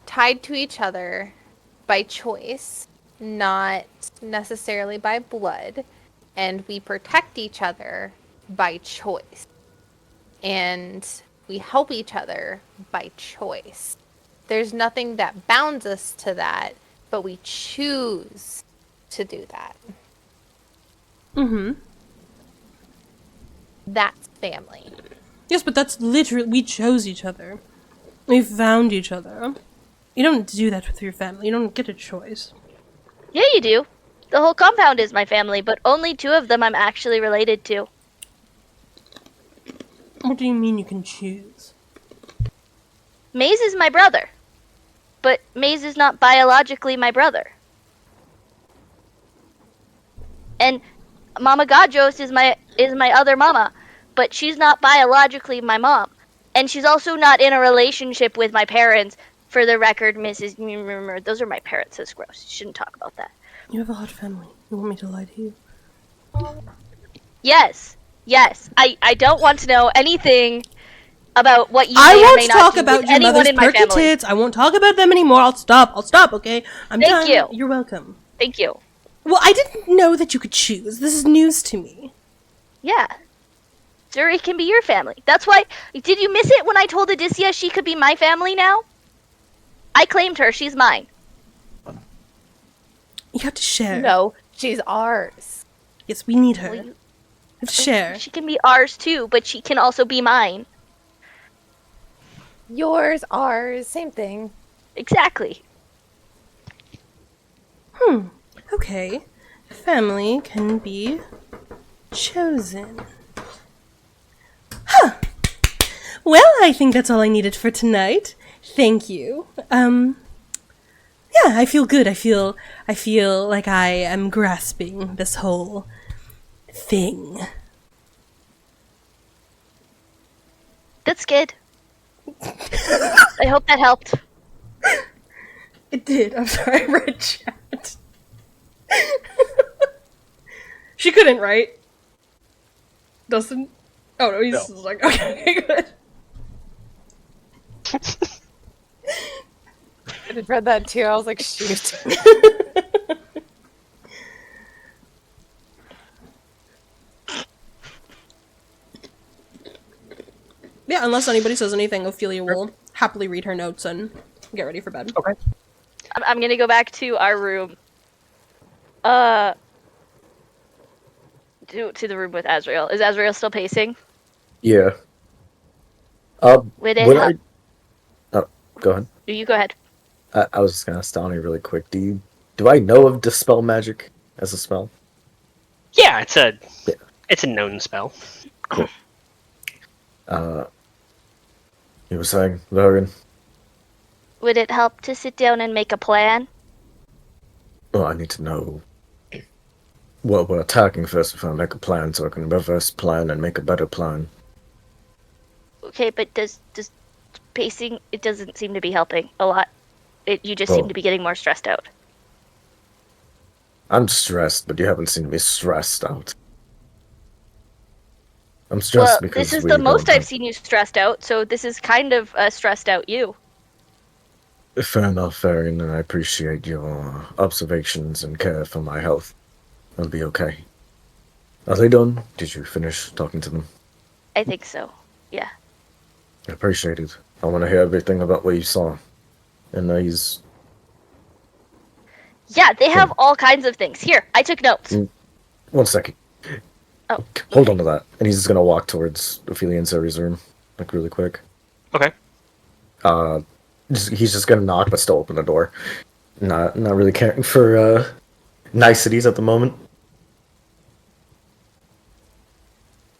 [SPEAKER 3] tied to each other by choice, not necessarily by blood, and we protect each other by choice. And we help each other by choice. There's nothing that bounds us to that, but we choose to do that.
[SPEAKER 4] Mm-hmm.
[SPEAKER 3] That's family.
[SPEAKER 4] Yes, but that's literally, we chose each other. We found each other. You don't do that with your family. You don't get a choice.
[SPEAKER 6] Yeah, you do. The whole compound is my family, but only 2 of them I'm actually related to.
[SPEAKER 4] What do you mean you can choose?
[SPEAKER 6] Maze is my brother, but Maze is not biologically my brother. And Mama Gadros is my other mama, but she's not biologically my mom. And she's also not in a relationship with my parents. For the record, Mrs. Those are my parents. That's gross. You shouldn't talk about that.
[SPEAKER 4] You have a hot family. You want me to lie to you?
[SPEAKER 6] Yes. I don't want to know anything about what you
[SPEAKER 4] I
[SPEAKER 6] may or
[SPEAKER 4] won't
[SPEAKER 6] may not
[SPEAKER 4] talk
[SPEAKER 6] do
[SPEAKER 4] about
[SPEAKER 6] with
[SPEAKER 4] your
[SPEAKER 6] anyone
[SPEAKER 4] mother's
[SPEAKER 6] in my
[SPEAKER 4] perky
[SPEAKER 6] family.
[SPEAKER 4] tits. I won't talk about them anymore. I'll stop, okay? I'm
[SPEAKER 6] Thank
[SPEAKER 4] done.
[SPEAKER 6] you.
[SPEAKER 4] You're welcome.
[SPEAKER 6] Thank you.
[SPEAKER 4] Well, I didn't know that you could choose. This is news to me.
[SPEAKER 6] Yeah. Zuri can be your family. That's why. Did you miss it when I told Odysseus she could be my family now? I claimed her. She's mine.
[SPEAKER 4] You have to share.
[SPEAKER 3] No, she's ours.
[SPEAKER 4] Yes, we need her.
[SPEAKER 6] Well,
[SPEAKER 4] You have to share.
[SPEAKER 6] She can be ours too, but she can also be mine.
[SPEAKER 3] Yours, ours, same thing.
[SPEAKER 6] Exactly.
[SPEAKER 4] Okay. Family can be chosen. Huh. Well, I think that's all I needed for tonight. Thank you. Yeah, I feel good. I feel like I am grasping this whole thing.
[SPEAKER 6] That's good. I hope that helped.
[SPEAKER 4] It did. I'm sorry, I read chat. She couldn't, right? Dustin? Oh no, he's
[SPEAKER 5] No.
[SPEAKER 4] just like, okay, good.
[SPEAKER 3] I had read that too. I was like, shoot.
[SPEAKER 4] Yeah, unless anybody says anything, Ophelia will happily read her notes and get ready for bed.
[SPEAKER 5] Okay.
[SPEAKER 6] I'm gonna go back to our room. To the room with Azrael. Is Azrael still pacing?
[SPEAKER 1] Yeah.
[SPEAKER 6] Would it
[SPEAKER 1] Would
[SPEAKER 6] help?
[SPEAKER 1] Oh, go ahead.
[SPEAKER 6] You go ahead.
[SPEAKER 1] I was just gonna ask Donnie really quick. Do I know of Dispel Magic as a spell?
[SPEAKER 2] Yeah, it's a known spell.
[SPEAKER 1] You were saying, Logan?
[SPEAKER 6] Would it help to sit down and make a plan?
[SPEAKER 1] Well, I need to know what we're attacking first before I make a plan, so I can reverse plan and make a better plan.
[SPEAKER 6] Okay, but does pacing? It doesn't seem to be helping a lot. You just
[SPEAKER 1] Well,
[SPEAKER 6] seem to be getting more stressed out.
[SPEAKER 1] I'm stressed, but you haven't seen me stressed out. I'm stressed
[SPEAKER 6] Well,
[SPEAKER 1] because
[SPEAKER 6] this is
[SPEAKER 1] we
[SPEAKER 6] the
[SPEAKER 1] don't
[SPEAKER 6] most
[SPEAKER 1] have-
[SPEAKER 6] I've seen you stressed out, so this is kind of a stressed out you.
[SPEAKER 1] Fair enough, Varian, and I appreciate your observations and care for my health. I'll be okay. Are they done? Did you finish talking to them?
[SPEAKER 6] I think so. Yeah.
[SPEAKER 1] I appreciate it. I want to hear everything about what you saw. And he's...
[SPEAKER 6] Yeah, they have all kinds of things. Here, I took notes.
[SPEAKER 1] 1 second.
[SPEAKER 6] Oh.
[SPEAKER 1] Hold on to that. And he's just gonna walk towards Ophelia and Zuri's room, like, really quick.
[SPEAKER 2] Okay.
[SPEAKER 1] He's just gonna knock, but still open the door. Not really caring for, niceties at the moment.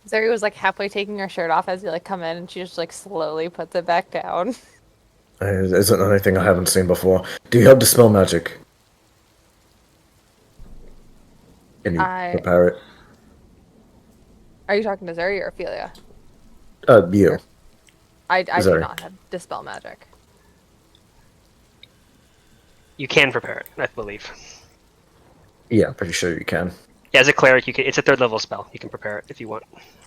[SPEAKER 3] Zuri was like halfway taking her shirt off as you like come in, and she just like slowly puts it back down.
[SPEAKER 1] Isn't anything I haven't seen before. Do you have Dispel Magic? Can you prepare it?
[SPEAKER 3] Are you talking to Zuri or Ophelia?
[SPEAKER 1] You.
[SPEAKER 3] I do
[SPEAKER 1] Sorry.
[SPEAKER 3] not have dispel magic.
[SPEAKER 2] You can prepare it, I believe.
[SPEAKER 1] Yeah, I'm pretty sure you can.
[SPEAKER 2] Yeah, as a cleric, it's a 3rd level spell. You can prepare it if you want.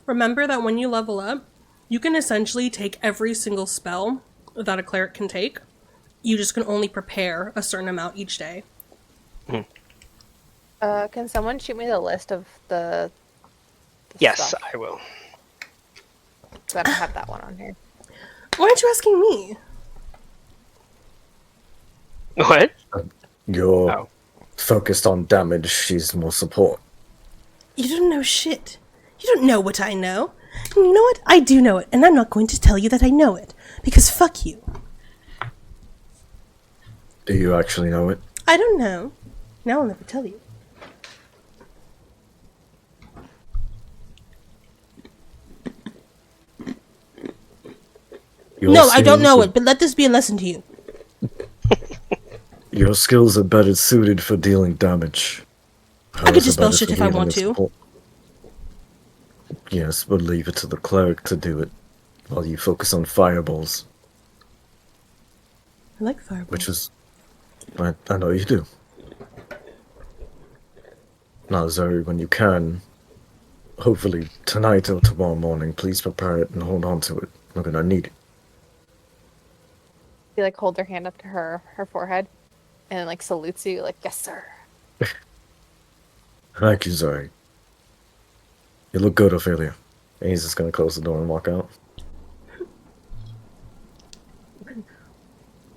[SPEAKER 4] Remember that when you level up, you can essentially take every single spell that a cleric can take. You just can only prepare a certain amount each day.
[SPEAKER 3] Can someone shoot me the list of the
[SPEAKER 2] Yes,
[SPEAKER 3] stuff?
[SPEAKER 2] I will.
[SPEAKER 3] 'Cause I don't have that one on here.
[SPEAKER 4] Why aren't you asking me?
[SPEAKER 2] What?
[SPEAKER 1] You're
[SPEAKER 2] Oh.
[SPEAKER 1] focused on damage, she's more support.
[SPEAKER 4] You don't know shit. You don't know what I know. And you know what? I do know it, and I'm not going to tell you that I know it. Because fuck you.
[SPEAKER 1] Do you actually know it?
[SPEAKER 4] I don't know. Now I'll never tell you.
[SPEAKER 1] Your
[SPEAKER 4] No, I don't
[SPEAKER 1] skills
[SPEAKER 4] know
[SPEAKER 1] are-
[SPEAKER 4] it, but let this be a lesson to you.
[SPEAKER 1] Your skills are better suited for dealing damage.
[SPEAKER 4] I could
[SPEAKER 1] Hers are
[SPEAKER 4] dispel
[SPEAKER 1] better
[SPEAKER 4] shit
[SPEAKER 1] for
[SPEAKER 4] if I
[SPEAKER 1] healing
[SPEAKER 4] want
[SPEAKER 1] and
[SPEAKER 4] to.
[SPEAKER 1] support. Yes, but leave it to the cleric to do it, while you focus on fireballs,
[SPEAKER 4] I like fireballs.
[SPEAKER 1] which is... I know you do. Now, Zoe, when you can, hopefully tonight or tomorrow morning, please prepare it and hold on to it. We're gonna need it.
[SPEAKER 3] She like holds her hand up to her forehead, and like salutes you like, yes, sir.
[SPEAKER 1] Thank you, Zoe. You look good, Ophelia. And he's just gonna close the door and walk out.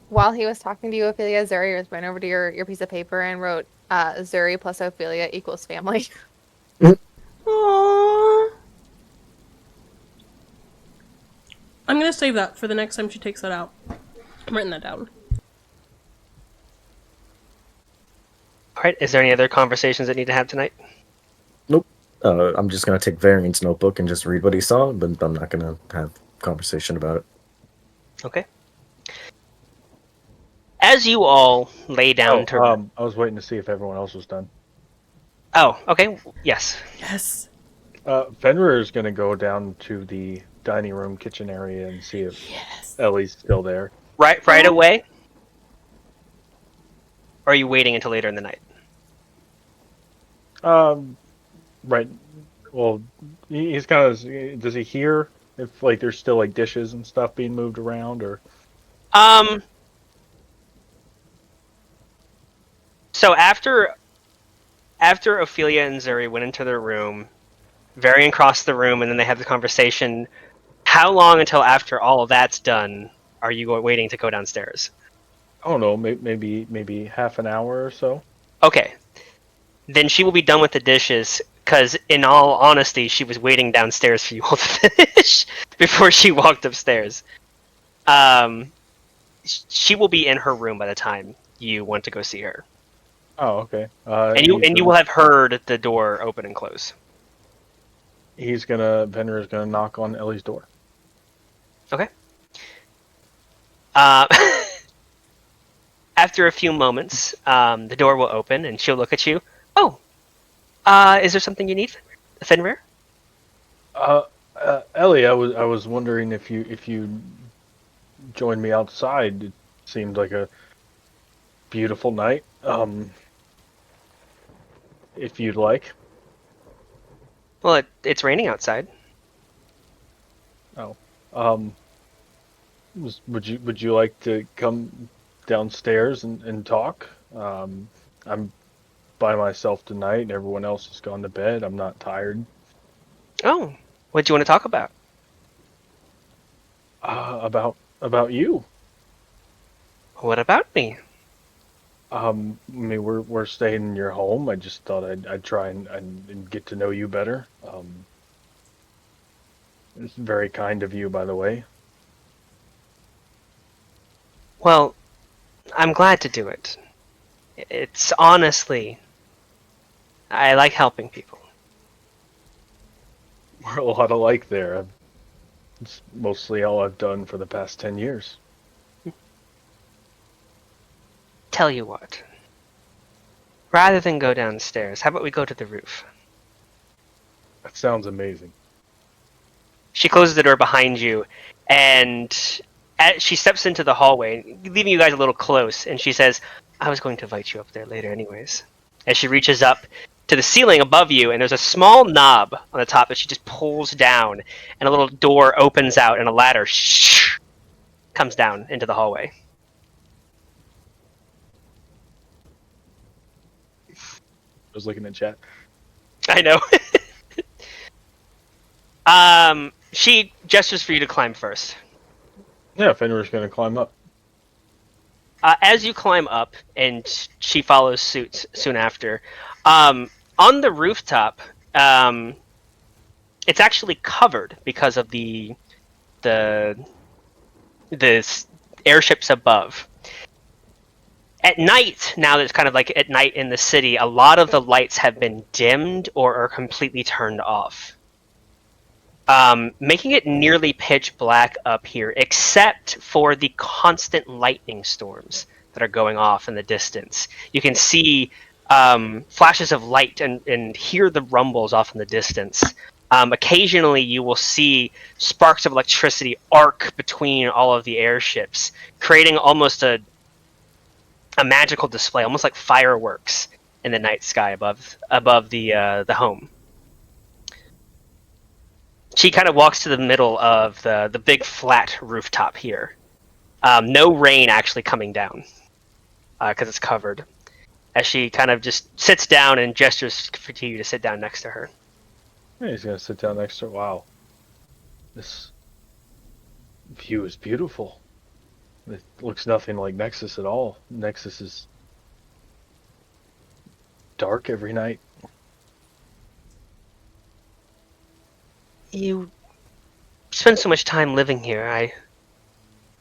[SPEAKER 3] While he was talking to you, Ophelia, Zuri was went over to your piece of paper and wrote, Zuri plus Ophelia equals family.
[SPEAKER 4] Aww. I'm gonna save that for the next time she takes that out. I'm writing that down.
[SPEAKER 2] All right. Is there any other conversations that need to have tonight?
[SPEAKER 1] Nope. I'm just gonna take Variant's notebook and just read what he saw, but I'm not gonna have conversation about it.
[SPEAKER 2] Okay. As you all lay down to...
[SPEAKER 5] I was waiting to see if everyone else was done.
[SPEAKER 2] Oh, okay. Yes.
[SPEAKER 4] Yes.
[SPEAKER 5] Fenrir is going to go down to the dining room kitchen area and see if
[SPEAKER 4] Yes.
[SPEAKER 5] Ellie's still there.
[SPEAKER 2] Right away? Or are you waiting until later in the night?
[SPEAKER 5] Right. Well, he's kind of. Does he hear if like there's still like dishes and stuff being moved around, or?
[SPEAKER 2] So after Ophelia and Zuri went into their room, Varian crossed the room, and then they had the conversation. How long until after all of that's done are you waiting to go downstairs?
[SPEAKER 5] I don't know. Maybe half an hour or so.
[SPEAKER 2] Okay. Then she will be done with the dishes, because in all honesty, she was waiting downstairs for you all to finish before she walked upstairs. She will be in her room by the time you want to go see her.
[SPEAKER 5] Oh, okay.
[SPEAKER 2] And you will have heard the door open and close.
[SPEAKER 5] Fenrir is gonna knock on Ellie's door.
[SPEAKER 2] Okay. After a few moments, the door will open and she'll look at you. Oh, is there something you need, Fenrir?
[SPEAKER 5] Ellie, I was wondering if you joined me outside. It seemed like a beautiful night. If you'd like.
[SPEAKER 2] Well, it's raining outside.
[SPEAKER 5] Oh. Would you like to come downstairs and talk? I'm by myself tonight and everyone else has gone to bed. I'm not tired.
[SPEAKER 2] Oh, what do you want to talk about?
[SPEAKER 5] About you.
[SPEAKER 2] What about me?
[SPEAKER 5] I mean, we're staying in your home. I just thought I'd try and get to know you better. It's very kind of you, by the way.
[SPEAKER 2] Well, I'm glad to do it. It's honestly, I like helping people.
[SPEAKER 5] We're a lot alike there. It's mostly all I've done for the past 10 years.
[SPEAKER 2] Tell you what. Rather than go downstairs, how about we go to the roof?
[SPEAKER 5] That sounds amazing.
[SPEAKER 2] She closes the door behind you, and as she steps into the hallway, leaving you guys a little close, and she says, I was going to invite you up there later anyways. As she reaches up to the ceiling above you, and there's a small knob on the top that she just pulls down, and a little door opens out, and a ladder comes down into the hallway.
[SPEAKER 5] I was looking at chat.
[SPEAKER 2] I know. She gestures for you to climb first.
[SPEAKER 5] Yeah, Fenrir's gonna climb up.
[SPEAKER 2] As you climb up, and she follows suit soon after, on the rooftop, it's actually covered because of the airships above. At night, now that it's kind of like at night in the city, a lot of the lights have been dimmed or are completely turned off. Making it nearly pitch black up here, except for the constant lightning storms that are going off in the distance. You can see flashes of light and hear the rumbles off in the distance. Occasionally, you will see sparks of electricity arc between all of the airships, creating almost a magical display, almost like fireworks in the night sky above the home. She kind of walks to the middle of the big flat rooftop here. No rain actually coming down because it's covered. As she kind of just sits down and gestures for you to sit down next to her.
[SPEAKER 5] Yeah, he's gonna sit down next to her. Wow. This view is beautiful. It looks nothing like Nexus at all. Nexus is dark every night.
[SPEAKER 2] You spend so much time living here,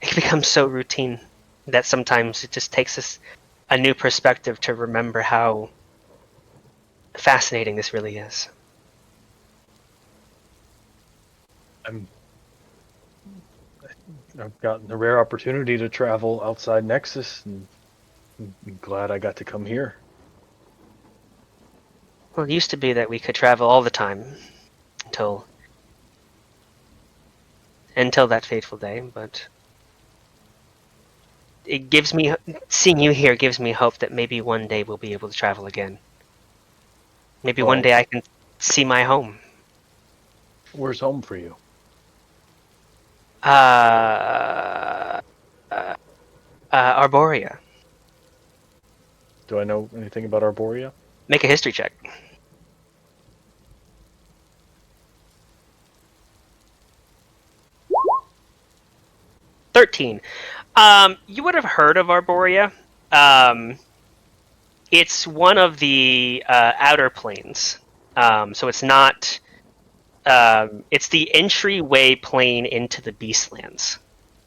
[SPEAKER 2] it becomes so routine that sometimes it just takes us a new perspective to remember how fascinating this really is.
[SPEAKER 5] I've gotten the rare opportunity to travel outside Nexus, and I'm glad I got to come here.
[SPEAKER 2] Well, it used to be that we could travel all the time until that fateful day, but it gives me seeing you here gives me hope that maybe one day we'll be able to travel again. Maybe one
[SPEAKER 5] Well,
[SPEAKER 2] day I can see my home.
[SPEAKER 5] Where's home for you?
[SPEAKER 2] Arborea.
[SPEAKER 5] Do I know anything about Arborea?
[SPEAKER 2] Make a history check. $13. You would have heard of Arborea. It's one of the outer planes. So it's not. It's the entryway plane into the Beastlands.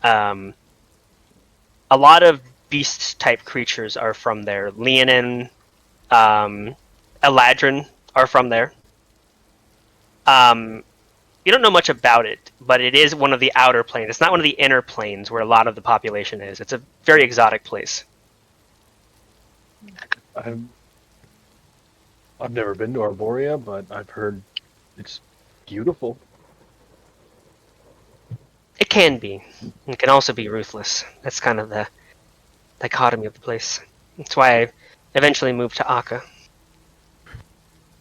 [SPEAKER 2] A lot of beast-type creatures are from there. Leonin, Eladrin are from there. You don't know much about it, but it is one of the outer planes. It's not one of the inner planes where a lot of the population is. It's a very exotic place.
[SPEAKER 5] I've never been to Arborea, but I've heard it's beautiful.
[SPEAKER 2] It can be. It can also be ruthless. That's kind of the dichotomy of the place. That's why I eventually moved to Akka.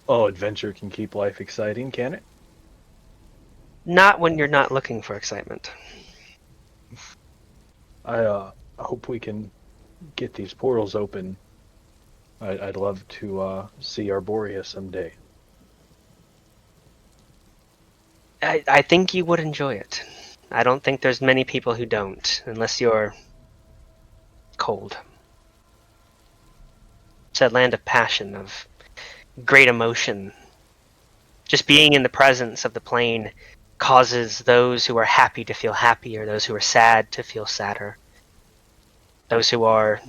[SPEAKER 5] Oh, adventure can keep life exciting, can it?
[SPEAKER 2] Not when you're not looking for excitement.
[SPEAKER 5] I hope we can get these portals open. I'd love to see Arborea someday.
[SPEAKER 2] I think you would enjoy it. I don't think there's many people who don't, unless you're cold. It's a land of passion, of great emotion. Just being in the presence of the plane causes those who are happy to feel happier, those who are sad to feel sadder, those who are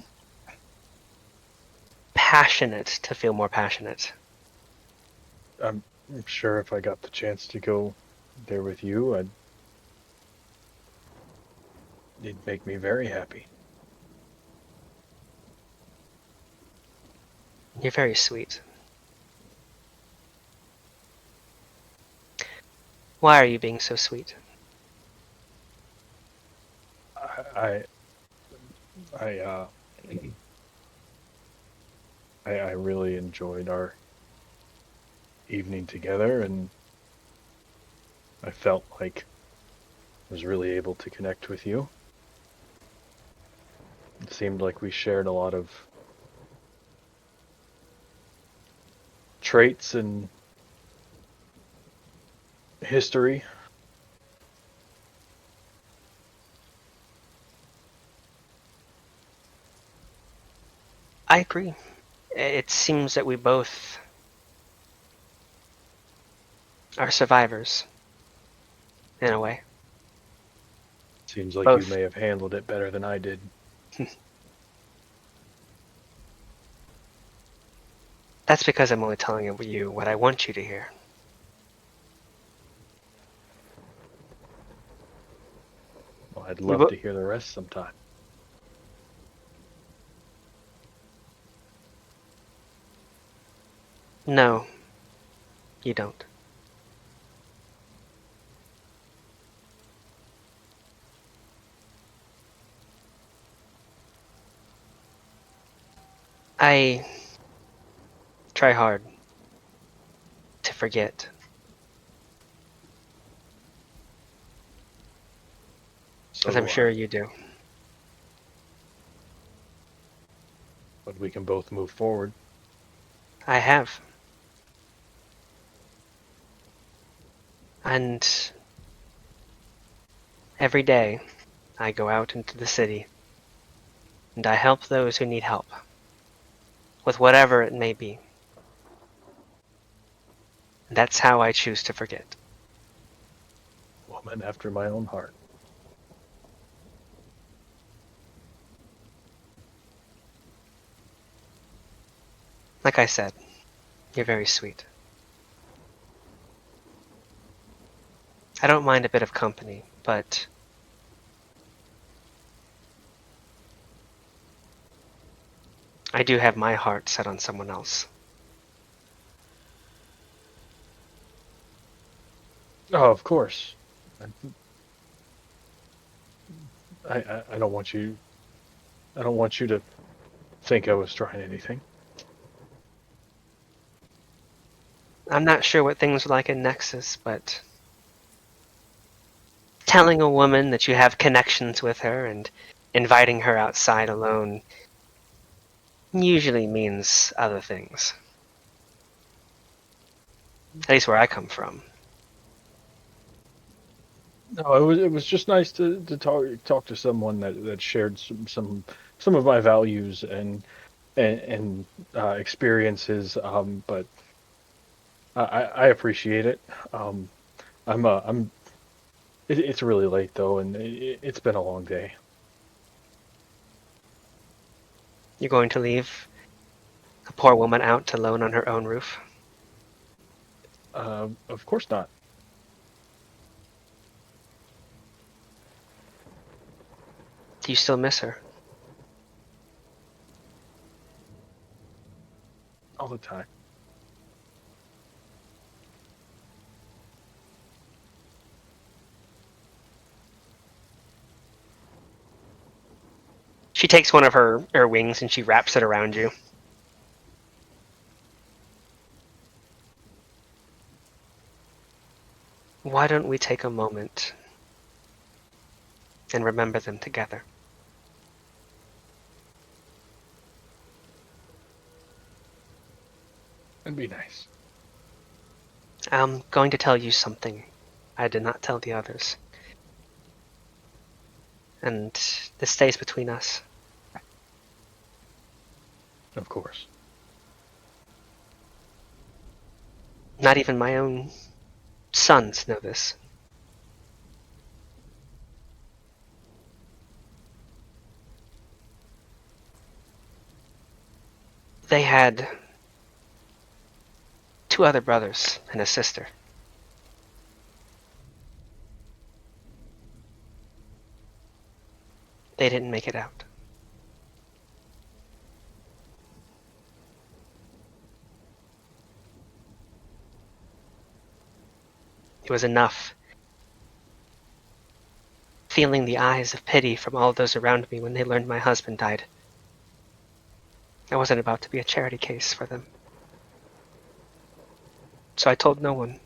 [SPEAKER 2] passionate to feel more passionate.
[SPEAKER 5] I'm sure if I got the chance to go there with you, it'd make me very happy.
[SPEAKER 2] You're very sweet. Why are you being so sweet?
[SPEAKER 5] I I I really enjoyed our evening together, and I felt like I was really able to connect with you. It seemed like we shared a lot of traits and history.
[SPEAKER 2] I agree. It seems that we both are survivors, in a way.
[SPEAKER 5] Seems like you
[SPEAKER 2] Both.
[SPEAKER 5] may have handled it better than I did.
[SPEAKER 2] That's because I'm only telling you what I want you to hear.
[SPEAKER 5] Well, I'd
[SPEAKER 2] We
[SPEAKER 5] love
[SPEAKER 2] bo-
[SPEAKER 5] to hear the rest sometime.
[SPEAKER 2] No, you don't. I try hard to forget.
[SPEAKER 5] So
[SPEAKER 2] As I'm
[SPEAKER 5] do
[SPEAKER 2] sure
[SPEAKER 5] I.
[SPEAKER 2] you do.
[SPEAKER 5] But we can both move forward.
[SPEAKER 2] I have. And every day I go out into the city and I help those who need help, with whatever it may be. And that's how I choose to forget.
[SPEAKER 5] Woman after my own heart.
[SPEAKER 2] Like I said, you're very sweet. I don't mind a bit of company, but I do have my heart set on someone else.
[SPEAKER 5] Oh, of course. I don't want you. I don't want you to think I was trying anything.
[SPEAKER 2] I'm not sure what things are like in Nexus, but telling a woman that you have connections with her and inviting her outside alone usually means other things. At least where I come from.
[SPEAKER 5] No, it was just nice to talk to someone that shared some of my values and experiences. But I appreciate it. Um, I'm. It's really late though, and it's been a long day.
[SPEAKER 2] You're going to leave a poor woman out alone on her own roof?
[SPEAKER 5] Of course not.
[SPEAKER 2] Do you still miss her?
[SPEAKER 5] All the time.
[SPEAKER 2] She takes one of her wings and she wraps it around you. Why don't we take a moment and remember them together?
[SPEAKER 5] It'd be nice.
[SPEAKER 2] I'm going to tell you something I did not tell the others. And this stays between us.
[SPEAKER 5] Of course.
[SPEAKER 2] Not even my own sons know this. They had two other brothers and a sister. They didn't make it out. It was enough. Feeling the eyes of pity from all those around me when they learned my husband died. I wasn't about to be a charity case for them. So I told no one.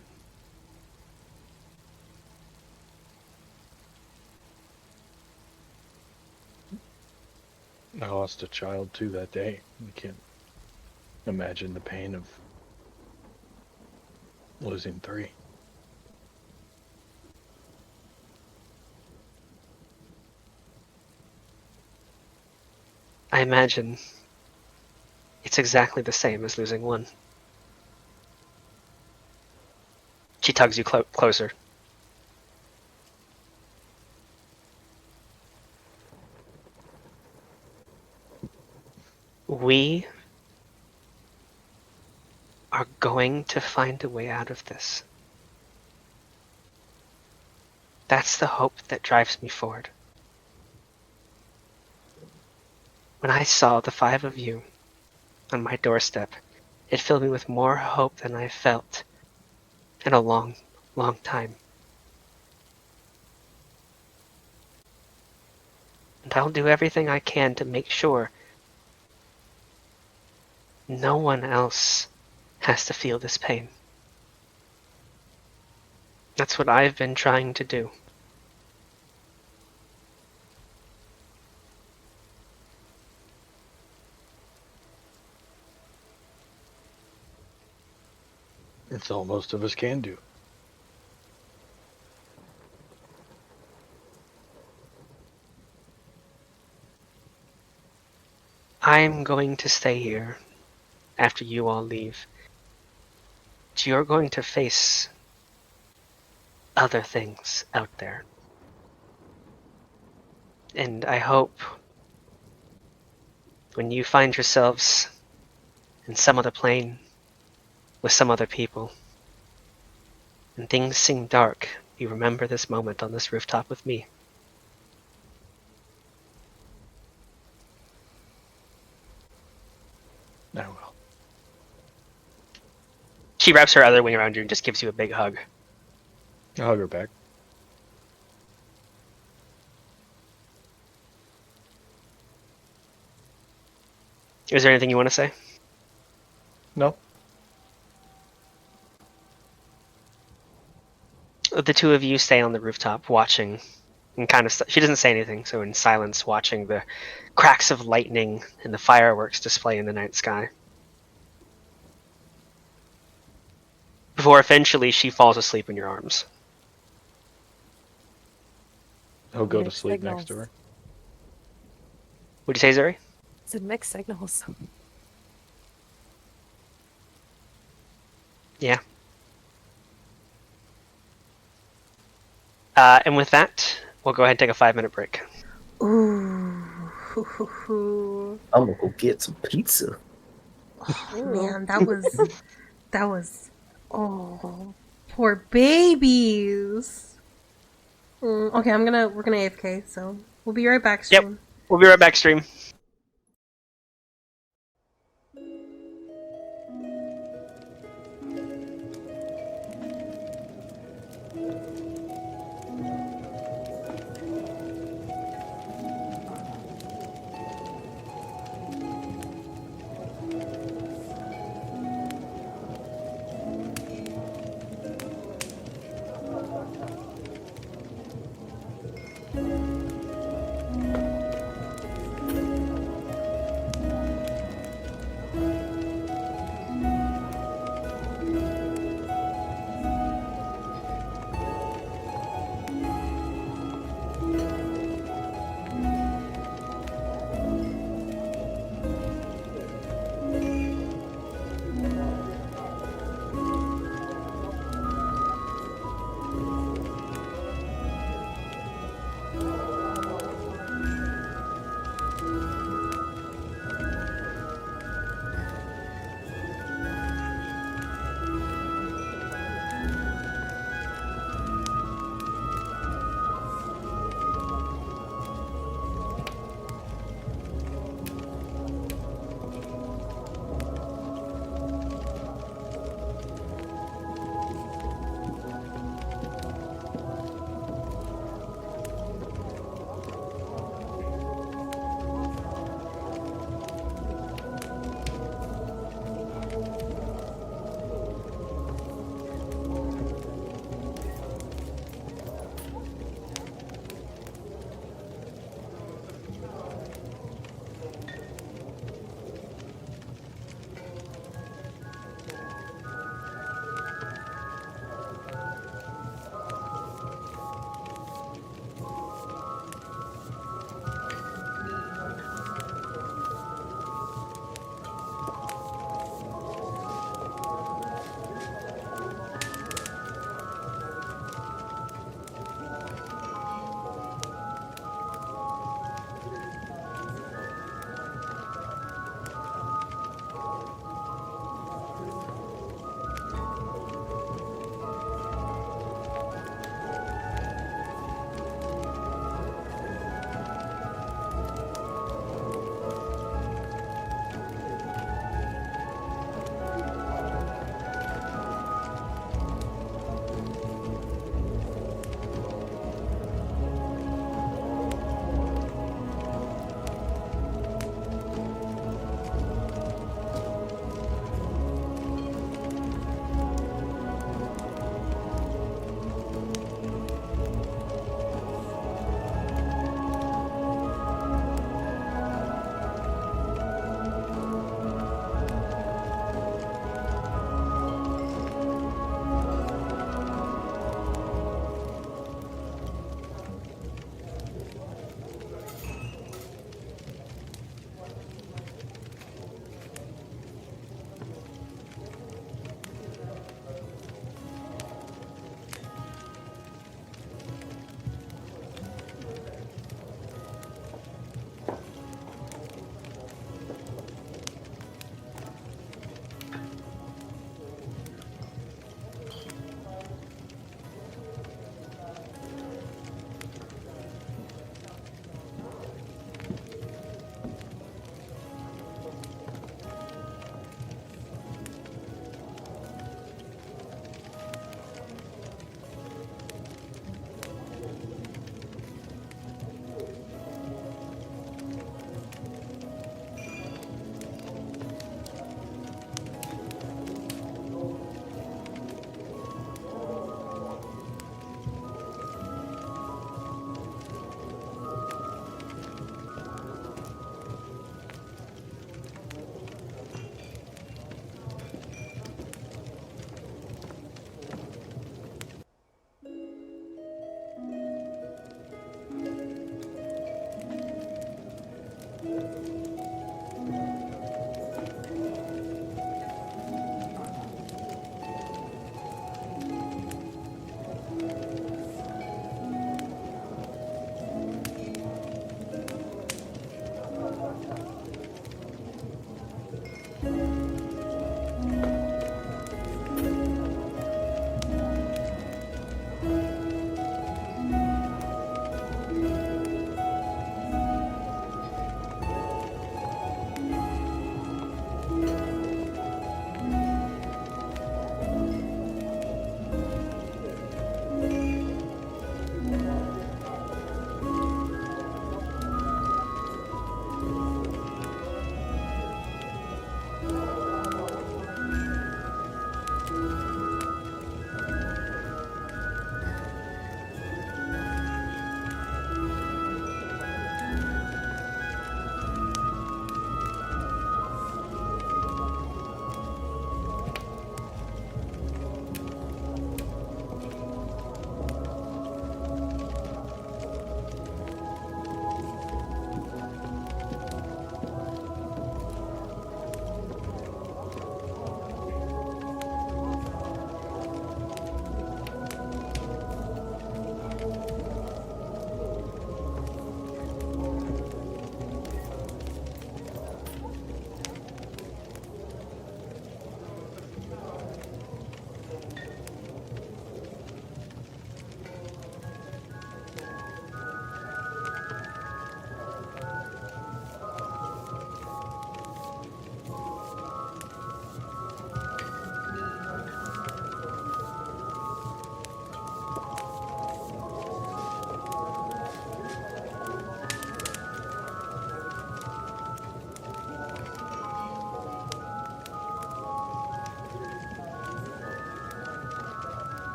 [SPEAKER 5] I lost a child too that day. I can't imagine the pain of losing 3.
[SPEAKER 2] I imagine it's exactly the same as losing 1. She tugs you closer. We are going to find a way out of this. That's the hope that drives me forward. When I saw the 5 of you on my doorstep, it filled me with more hope than I felt in a long, long time. And I'll do everything I can to make sure no one else has to feel this pain. That's what I've been trying to do.
[SPEAKER 5] It's all most of us can do.
[SPEAKER 2] I'm going to stay here after you all leave. But you're going to face other things out there. And I hope when you find yourselves in some other plane with some other people, and things seem dark, you remember this moment on this rooftop with me.
[SPEAKER 5] I will.
[SPEAKER 2] She wraps her other wing around you and just gives you a big hug.
[SPEAKER 5] I'll hug her back.
[SPEAKER 2] Is there anything you want to say?
[SPEAKER 5] No.
[SPEAKER 2] The 2 of you stay on the rooftop watching and kind of she doesn't say anything, so in silence watching the cracks of lightning and the fireworks display in the night sky. Before eventually she falls asleep in your arms.
[SPEAKER 5] He'll go to
[SPEAKER 3] Mixed
[SPEAKER 5] sleep next to
[SPEAKER 3] signals.
[SPEAKER 5] her.
[SPEAKER 2] What'd you say, Zuri?
[SPEAKER 3] It's in mixed signals.
[SPEAKER 2] Yeah. And with that, we'll go ahead and take a 5-minute break.
[SPEAKER 4] Ooh.
[SPEAKER 1] I'm gonna go get some pizza.
[SPEAKER 4] Man, that was oh, poor babies. Okay, we're gonna AFK, so we'll be right back,
[SPEAKER 2] Yep.
[SPEAKER 4] stream.
[SPEAKER 2] We'll be right back, stream.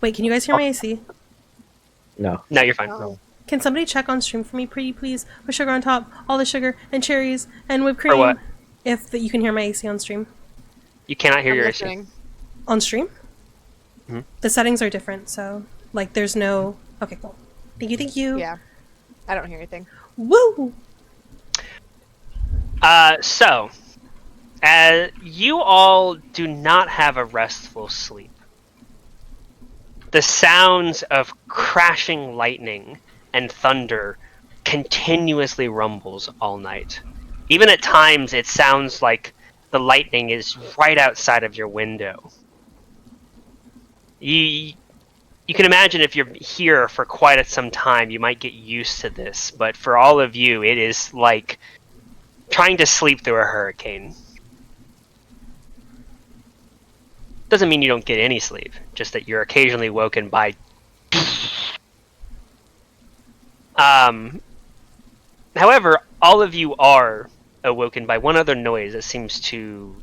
[SPEAKER 4] Wait, can you guys hear my AC?
[SPEAKER 1] No.
[SPEAKER 2] No, you're fine.
[SPEAKER 3] Oh.
[SPEAKER 4] Can somebody check on stream for me, pretty please? With sugar on top, all the sugar and cherries and whipped cream.
[SPEAKER 2] For what?
[SPEAKER 4] If you can hear my AC on stream.
[SPEAKER 2] You cannot hear
[SPEAKER 3] I'm
[SPEAKER 2] your AC.
[SPEAKER 3] listening.
[SPEAKER 4] On stream?
[SPEAKER 2] Mhm.
[SPEAKER 4] The settings are different, so like there's no. Okay, cool. Thank you.
[SPEAKER 3] Yeah. I don't hear anything.
[SPEAKER 4] Woo!
[SPEAKER 2] So, you all do not have a restful sleep. The sounds of crashing lightning and thunder continuously rumbles all night. Even at times, it sounds like the lightning is right outside of your window. You can imagine if you're here for quite some time, you might get used to this. But for all of you, it is like trying to sleep through a hurricane. Doesn't mean you don't get any sleep, just that you're occasionally woken by however, all of you are awoken by one other noise that seems to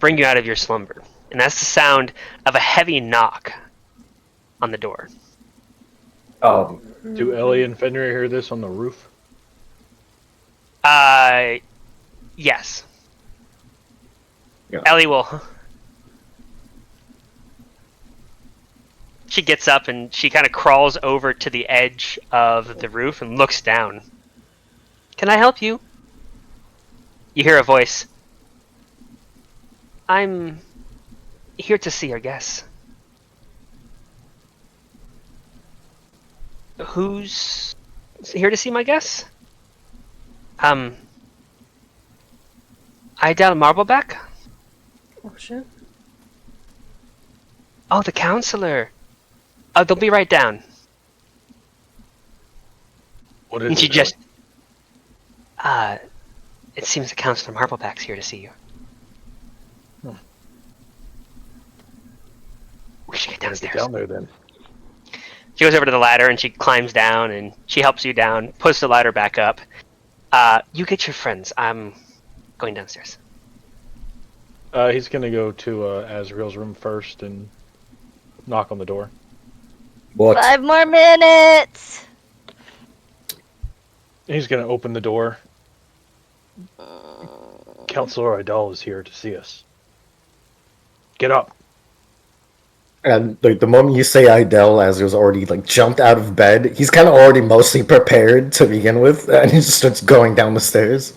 [SPEAKER 2] bring you out of your slumber. And that's the sound of a heavy knock on the door.
[SPEAKER 5] Do Ellie and Fenrir hear this on the roof?
[SPEAKER 2] Yes.
[SPEAKER 1] Yeah.
[SPEAKER 2] Ellie will. She gets up and she kind of crawls over to the edge of the roof and looks down. Can I help you? You hear a voice. I'm here to see your guests. Who's here to see my guests? Idel Marbleback?
[SPEAKER 4] Oh shit.
[SPEAKER 2] Oh, the counselor. Oh, they'll be right down.
[SPEAKER 5] What
[SPEAKER 2] And
[SPEAKER 5] is
[SPEAKER 2] she
[SPEAKER 5] it?
[SPEAKER 2] just... it seems the counselor Marbleback's here to see you. We should get
[SPEAKER 5] Ellie? Get
[SPEAKER 2] downstairs.
[SPEAKER 5] down there then.
[SPEAKER 2] She goes over to the ladder and she climbs down and she helps you down, puts the ladder back up. You get your friends. I'm going downstairs.
[SPEAKER 5] He's gonna go to Azrael's room first and knock on the door.
[SPEAKER 1] What?
[SPEAKER 6] 5 more minutes.
[SPEAKER 5] He's gonna open the door. Counselor Idal is here to see us. Get up.
[SPEAKER 1] And the moment you say Idel, as he was already like jumped out of bed, he's kind of already mostly prepared to begin with, and he just starts going down the stairs.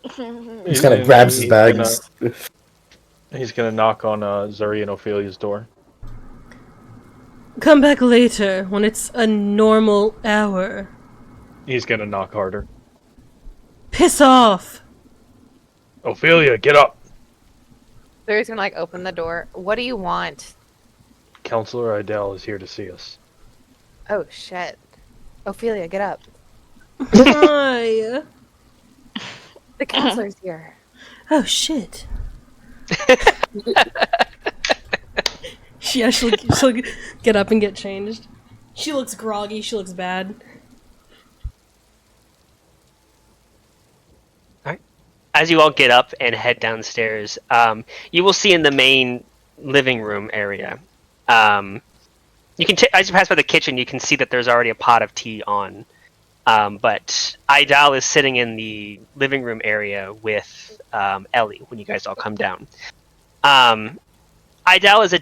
[SPEAKER 1] He just kind of
[SPEAKER 5] And
[SPEAKER 1] grabs his
[SPEAKER 5] he's
[SPEAKER 1] bag.
[SPEAKER 5] He's gonna knock on Zuri and Ophelia's door.
[SPEAKER 4] Come back later when it's a normal hour.
[SPEAKER 5] He's gonna knock harder.
[SPEAKER 4] Piss off!
[SPEAKER 5] Ophelia, get up!
[SPEAKER 3] So he's gonna like open the door. What do you want?
[SPEAKER 5] Counselor Idal is here to see us.
[SPEAKER 3] Oh shit. Ophelia, get up.
[SPEAKER 4] Hi.
[SPEAKER 3] The counselor's here.
[SPEAKER 4] Oh shit. She'll get up and get changed. She looks groggy. She looks bad.
[SPEAKER 2] As you all get up and head downstairs, you will see in the main living room area. You can as you pass by the kitchen, you can see that there's already a pot of tea on. But Idal is sitting in the living room area with Ellie when you guys all come down. Idal is a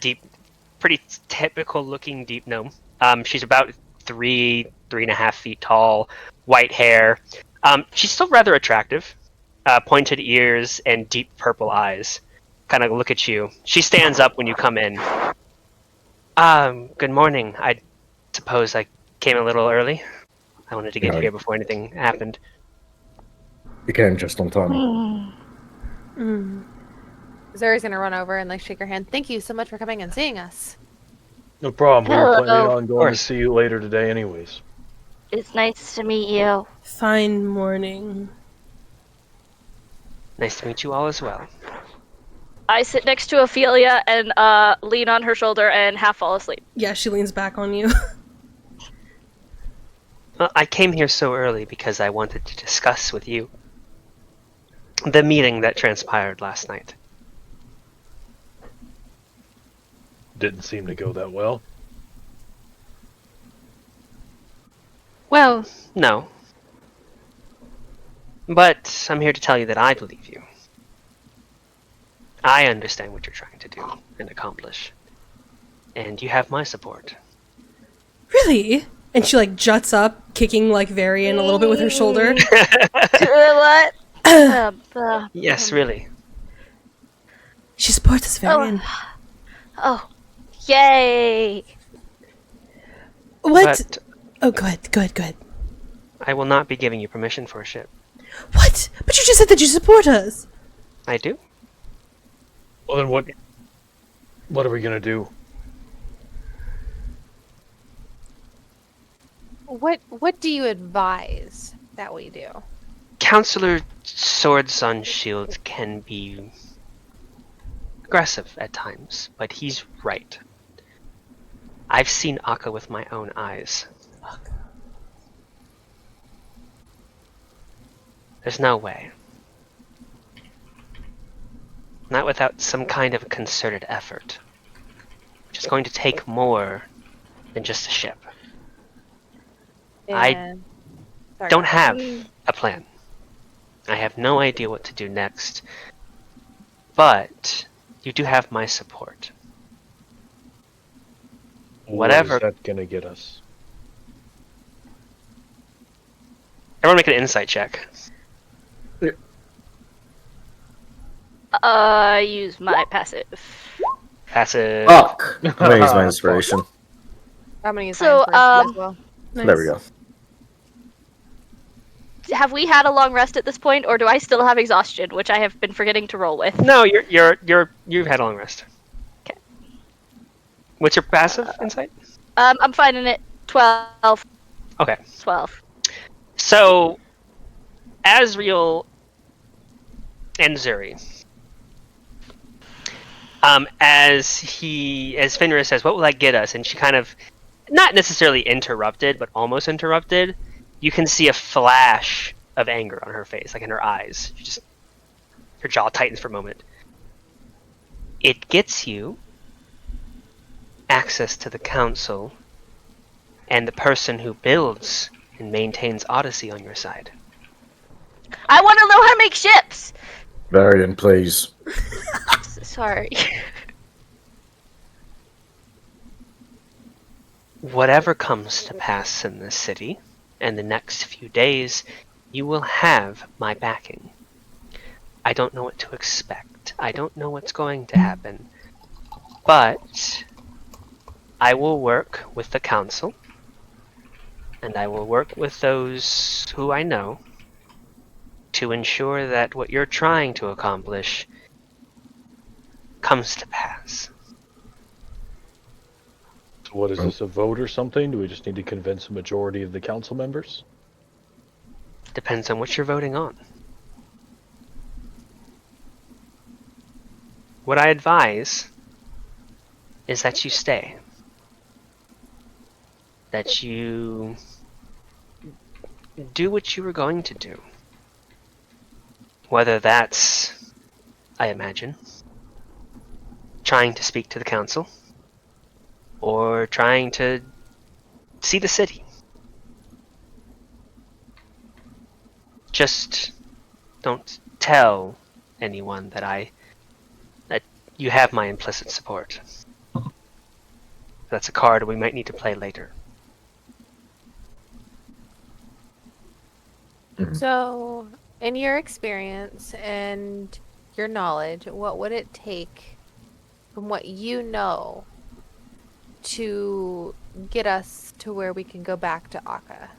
[SPEAKER 2] pretty typical looking deep gnome. She's about 3.5 feet tall, white hair. She's still rather attractive. Pointed ears and deep purple eyes kind of look at you. She stands up when you come in. Good morning. I suppose I came a little early. I wanted to get here before anything happened.
[SPEAKER 1] You came just on time.
[SPEAKER 3] Zuri's gonna run over and like shake her hand. Thank you so much for coming and seeing us.
[SPEAKER 5] No problem. We were planning
[SPEAKER 6] Hello.
[SPEAKER 5] on going to see you later today anyways.
[SPEAKER 6] It's nice to meet you.
[SPEAKER 4] Fine morning.
[SPEAKER 2] Nice to meet you all as well.
[SPEAKER 6] I sit next to Ophelia and lean on her shoulder and half fall asleep.
[SPEAKER 4] Yeah, she leans back on you.
[SPEAKER 2] Well, I came here so early because I wanted to discuss with you the meeting that transpired last night.
[SPEAKER 5] didn't seem to go that well.
[SPEAKER 2] Well, no. But I'm here to tell you that I believe you. I understand what you're trying to do and accomplish. And you have my support.
[SPEAKER 4] Really? And she like juts up, kicking like Varian a little bit with her shoulder.
[SPEAKER 6] What?
[SPEAKER 2] Yes, really.
[SPEAKER 4] She supports us, Varian.
[SPEAKER 6] Oh, yay!
[SPEAKER 4] What?
[SPEAKER 2] But
[SPEAKER 4] Oh, go ahead.
[SPEAKER 2] I will not be giving you permission for a ship.
[SPEAKER 4] What? But you just said that you support us.
[SPEAKER 2] I do?
[SPEAKER 5] Well, then what are we gonna do?
[SPEAKER 3] What do you advise that we do?
[SPEAKER 2] Counselor Swords on Shield can be aggressive at times, but he's right. I've seen Akka with my own eyes. There's no way. Not without some kind of concerted effort. Which is going to take more than just a ship. I
[SPEAKER 3] Sorry,
[SPEAKER 2] don't
[SPEAKER 3] go
[SPEAKER 2] have
[SPEAKER 3] ahead.
[SPEAKER 2] a plan. I have no idea what to do next. But you do have my support. Whatever.
[SPEAKER 5] What is that gonna get us?
[SPEAKER 2] Everyone make an insight check.
[SPEAKER 6] Use my passive.
[SPEAKER 2] Passive.
[SPEAKER 1] Fuck! I'm gonna use my inspiration.
[SPEAKER 3] I'm gonna use
[SPEAKER 6] So,
[SPEAKER 3] my inspiration as well.
[SPEAKER 1] There we go.
[SPEAKER 6] Have we had a long rest at this point, or do I still have exhaustion, which I have been forgetting to roll with?
[SPEAKER 2] No, you've had a long rest.
[SPEAKER 6] 'Kay.
[SPEAKER 2] What's your passive insight?
[SPEAKER 6] I'm finding it 12.
[SPEAKER 2] Okay.
[SPEAKER 6] 12.
[SPEAKER 2] So, Asriel and Zuri, as Fenrir says, what will that get us? And she kind of, not necessarily interrupted, but almost interrupted. You can see a flash of anger on her face, like in her eyes. Her jaw tightens for a moment. It gets you access to the council and the person who builds and maintains Odyssey on your side.
[SPEAKER 6] I want to know how to make ships!
[SPEAKER 1] Varian, please.
[SPEAKER 6] Sorry.
[SPEAKER 2] Whatever comes to pass in this city, and the next few days, you will have my backing. I don't know what to expect. I don't know what's going to happen. But I will work with the council, and I will work with those who I know to ensure that what you're trying to accomplish comes to pass.
[SPEAKER 5] So what is this, a vote or something? Do we just need to convince a majority of the council members?
[SPEAKER 2] Depends on what you're voting on. What I advise is that you stay. That you do what you were going to do. Whether that's, I imagine, trying to speak to the council, or trying to see the city. Just don't tell anyone that you have my implicit support. That's a card we might need to play later.
[SPEAKER 3] So, in your experience and your knowledge, what would it take from what you know to get us to where we can go back to Akka?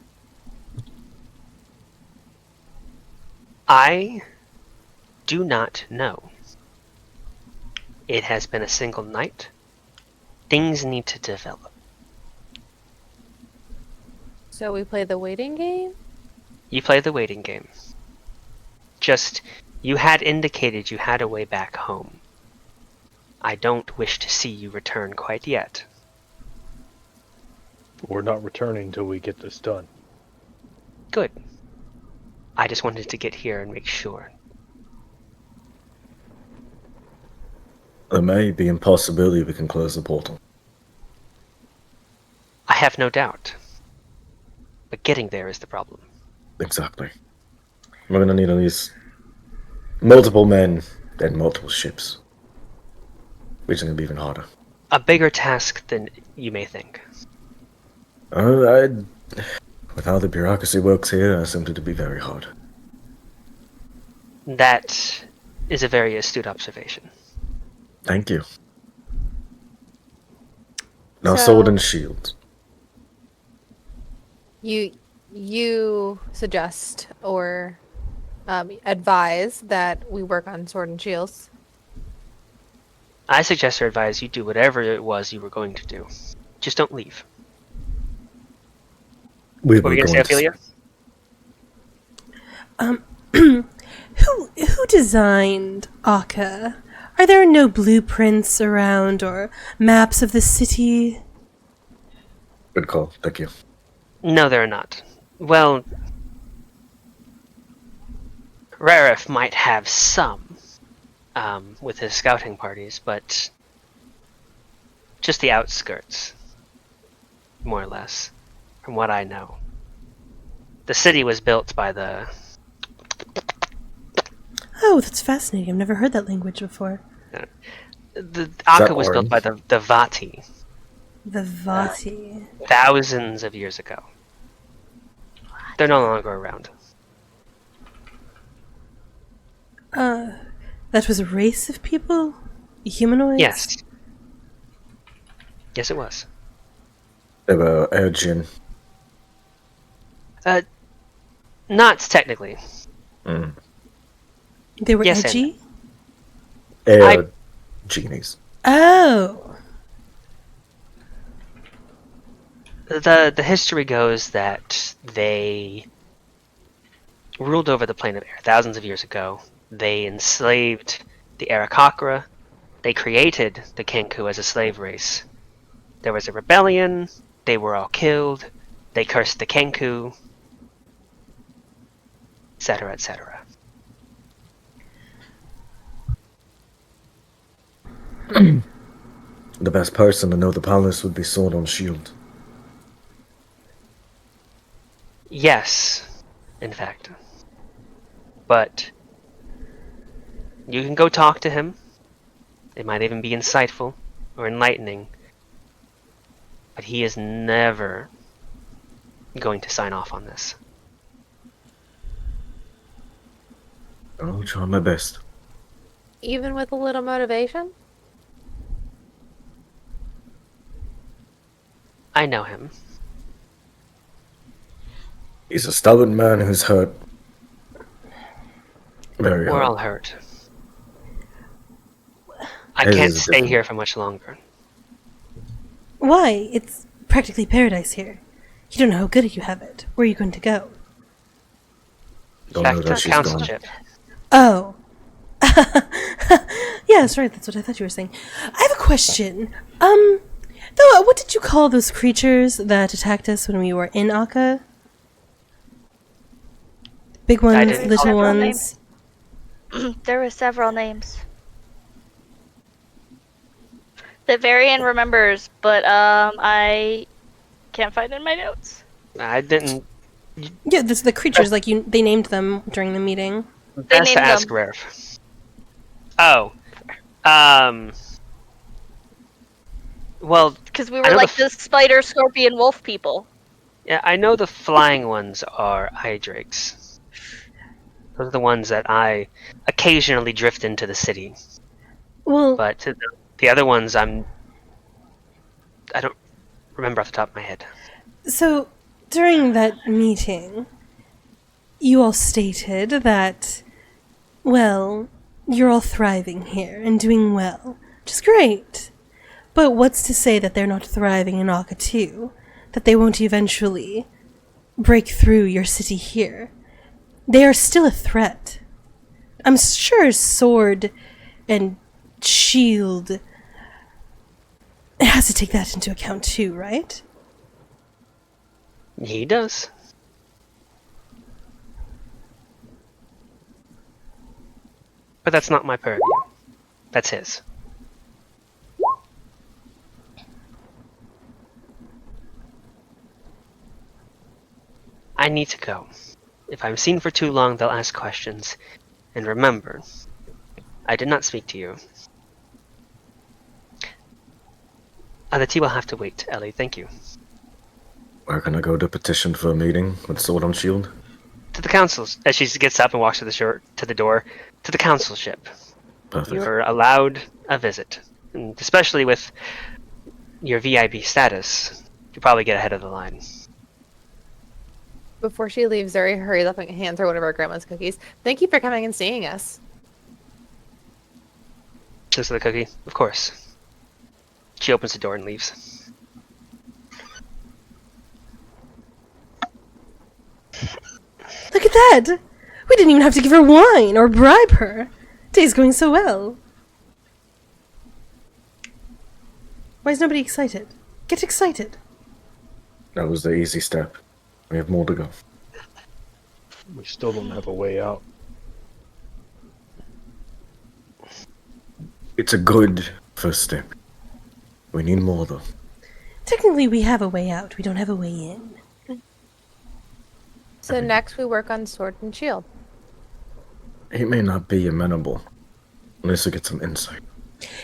[SPEAKER 2] I do not know. It has been a single night. Things need to develop.
[SPEAKER 3] So we play the waiting game?
[SPEAKER 2] You play the waiting game. Just, you had indicated you had a way back home. I don't wish to see you return quite yet.
[SPEAKER 5] We're not returning till we get this done.
[SPEAKER 2] Good. I just wanted to get here and make sure.
[SPEAKER 1] There may be a possibility we can close the portal.
[SPEAKER 2] I have no doubt. But getting there is the problem.
[SPEAKER 1] Exactly. We're gonna need at least multiple men and multiple ships. Which is gonna be even harder.
[SPEAKER 2] A bigger task than you may think.
[SPEAKER 1] With how the bureaucracy works here, I assumed it to be very hard.
[SPEAKER 2] That is a very astute observation.
[SPEAKER 1] Thank you. Now,
[SPEAKER 3] So-
[SPEAKER 1] sword and shield.
[SPEAKER 3] You suggest or advise that we work on sword and shields.
[SPEAKER 2] I suggest or advise you do whatever it was you were going to do. Just don't leave.
[SPEAKER 1] We
[SPEAKER 2] What were you going to say, Ophelia?
[SPEAKER 4] Who designed Akka? Are there no blueprints around or maps of the city?
[SPEAKER 1] Good call. Thank you.
[SPEAKER 2] No, there are not. Well, Raref might have some with his scouting parties, but just the outskirts, more or less, from what I know. The city was built by the...
[SPEAKER 4] Oh, that's fascinating. I've never heard that language before.
[SPEAKER 2] The Akka was
[SPEAKER 1] orange?
[SPEAKER 2] built by the Vati
[SPEAKER 4] The Vati.
[SPEAKER 2] thousands of years ago. They're no longer around.
[SPEAKER 4] That was a race of people? Humanoids?
[SPEAKER 2] Yes. Yes, it was.
[SPEAKER 1] They were Ergin.
[SPEAKER 2] Not technically.
[SPEAKER 4] They were
[SPEAKER 2] Yes,
[SPEAKER 4] edgy?
[SPEAKER 1] Genies.
[SPEAKER 4] Oh.
[SPEAKER 2] The history goes that they ruled over the plane of air thousands of years ago. They enslaved the Arakakra. They created the Kenku as a slave race. There was a rebellion. They were all killed. They cursed the Kenku, etc., etc.
[SPEAKER 1] The best person to know the palace would be sword on shield.
[SPEAKER 2] Yes, in fact. But you can go talk to him. It might even be insightful or enlightening. But he is never going to sign off on this.
[SPEAKER 1] I'll try my best.
[SPEAKER 3] Even with a little motivation?
[SPEAKER 2] I know him.
[SPEAKER 1] He's a stubborn man who's hurt. Very
[SPEAKER 2] We're
[SPEAKER 1] hurt.
[SPEAKER 2] all hurt. I
[SPEAKER 1] It
[SPEAKER 2] can't
[SPEAKER 1] is
[SPEAKER 2] stay
[SPEAKER 1] different.
[SPEAKER 2] here for much longer.
[SPEAKER 4] Why? It's practically paradise here. You don't know how good you have it. Where are you going to go?
[SPEAKER 1] Don't
[SPEAKER 2] Back
[SPEAKER 1] know
[SPEAKER 2] to
[SPEAKER 1] that
[SPEAKER 2] the
[SPEAKER 1] she's
[SPEAKER 2] council
[SPEAKER 1] gone.
[SPEAKER 4] Oh.
[SPEAKER 2] ship.
[SPEAKER 4] Yeah, that's right. That's what I thought you were saying. I have a question. Though, what did you call those creatures that attacked us when we were in Akka? Big ones,
[SPEAKER 2] didn't
[SPEAKER 4] little
[SPEAKER 6] call them
[SPEAKER 4] ones.
[SPEAKER 6] There were several names that Varian remembers, but I can't find it in my notes.
[SPEAKER 2] I didn't.
[SPEAKER 4] Yeah, the creatures like they named them during the meeting.
[SPEAKER 2] Best to
[SPEAKER 6] named
[SPEAKER 2] ask
[SPEAKER 6] them.
[SPEAKER 2] Raref. Oh. Well,
[SPEAKER 6] Because we
[SPEAKER 2] I
[SPEAKER 6] were
[SPEAKER 2] know
[SPEAKER 6] like
[SPEAKER 2] the
[SPEAKER 6] the spider, scorpion, wolf people.
[SPEAKER 2] yeah, I know the flying ones are eye drakes. Those are the ones that I occasionally drift into the city.
[SPEAKER 4] Well,
[SPEAKER 2] But the other ones, I don't remember off the top of my head.
[SPEAKER 4] so during that meeting, you all stated that, well, you're all thriving here and doing well, which is great. But what's to say that they're not thriving in Akka too? That they won't eventually break through your city here? They are still a threat. I'm sure sword and shield has to take that into account too, right?
[SPEAKER 2] He does. But that's not my purview. That's his. I need to go. If I'm seen for too long, they'll ask questions. And remember, I did not speak to you. The tea will have to wait, Ellie. Thank you.
[SPEAKER 1] Where can I go to petition for a meeting with Sword on Shield?
[SPEAKER 2] To the councils. As she gets up and walks to the door, to the council ship.
[SPEAKER 1] Perfect.
[SPEAKER 2] You are allowed a visit, and especially with your VIP status. You probably get ahead of the line.
[SPEAKER 3] Before she leaves, Zuri hurries up and hands her one of her grandma's cookies. Thank you for coming and seeing us.
[SPEAKER 2] Just the cookie, of course. She opens the door and leaves.
[SPEAKER 4] Look at that! We didn't even have to give her wine or bribe her. Day's going so well. Why is nobody excited? Get excited.
[SPEAKER 1] That was the easy step. We have more to go.
[SPEAKER 5] We still don't have a way out.
[SPEAKER 1] It's a good first step. We need more, though.
[SPEAKER 4] Technically, we have a way out. We don't have a way in.
[SPEAKER 3] So next we work on Sword and Shield.
[SPEAKER 1] He may not be amenable unless we get some insight.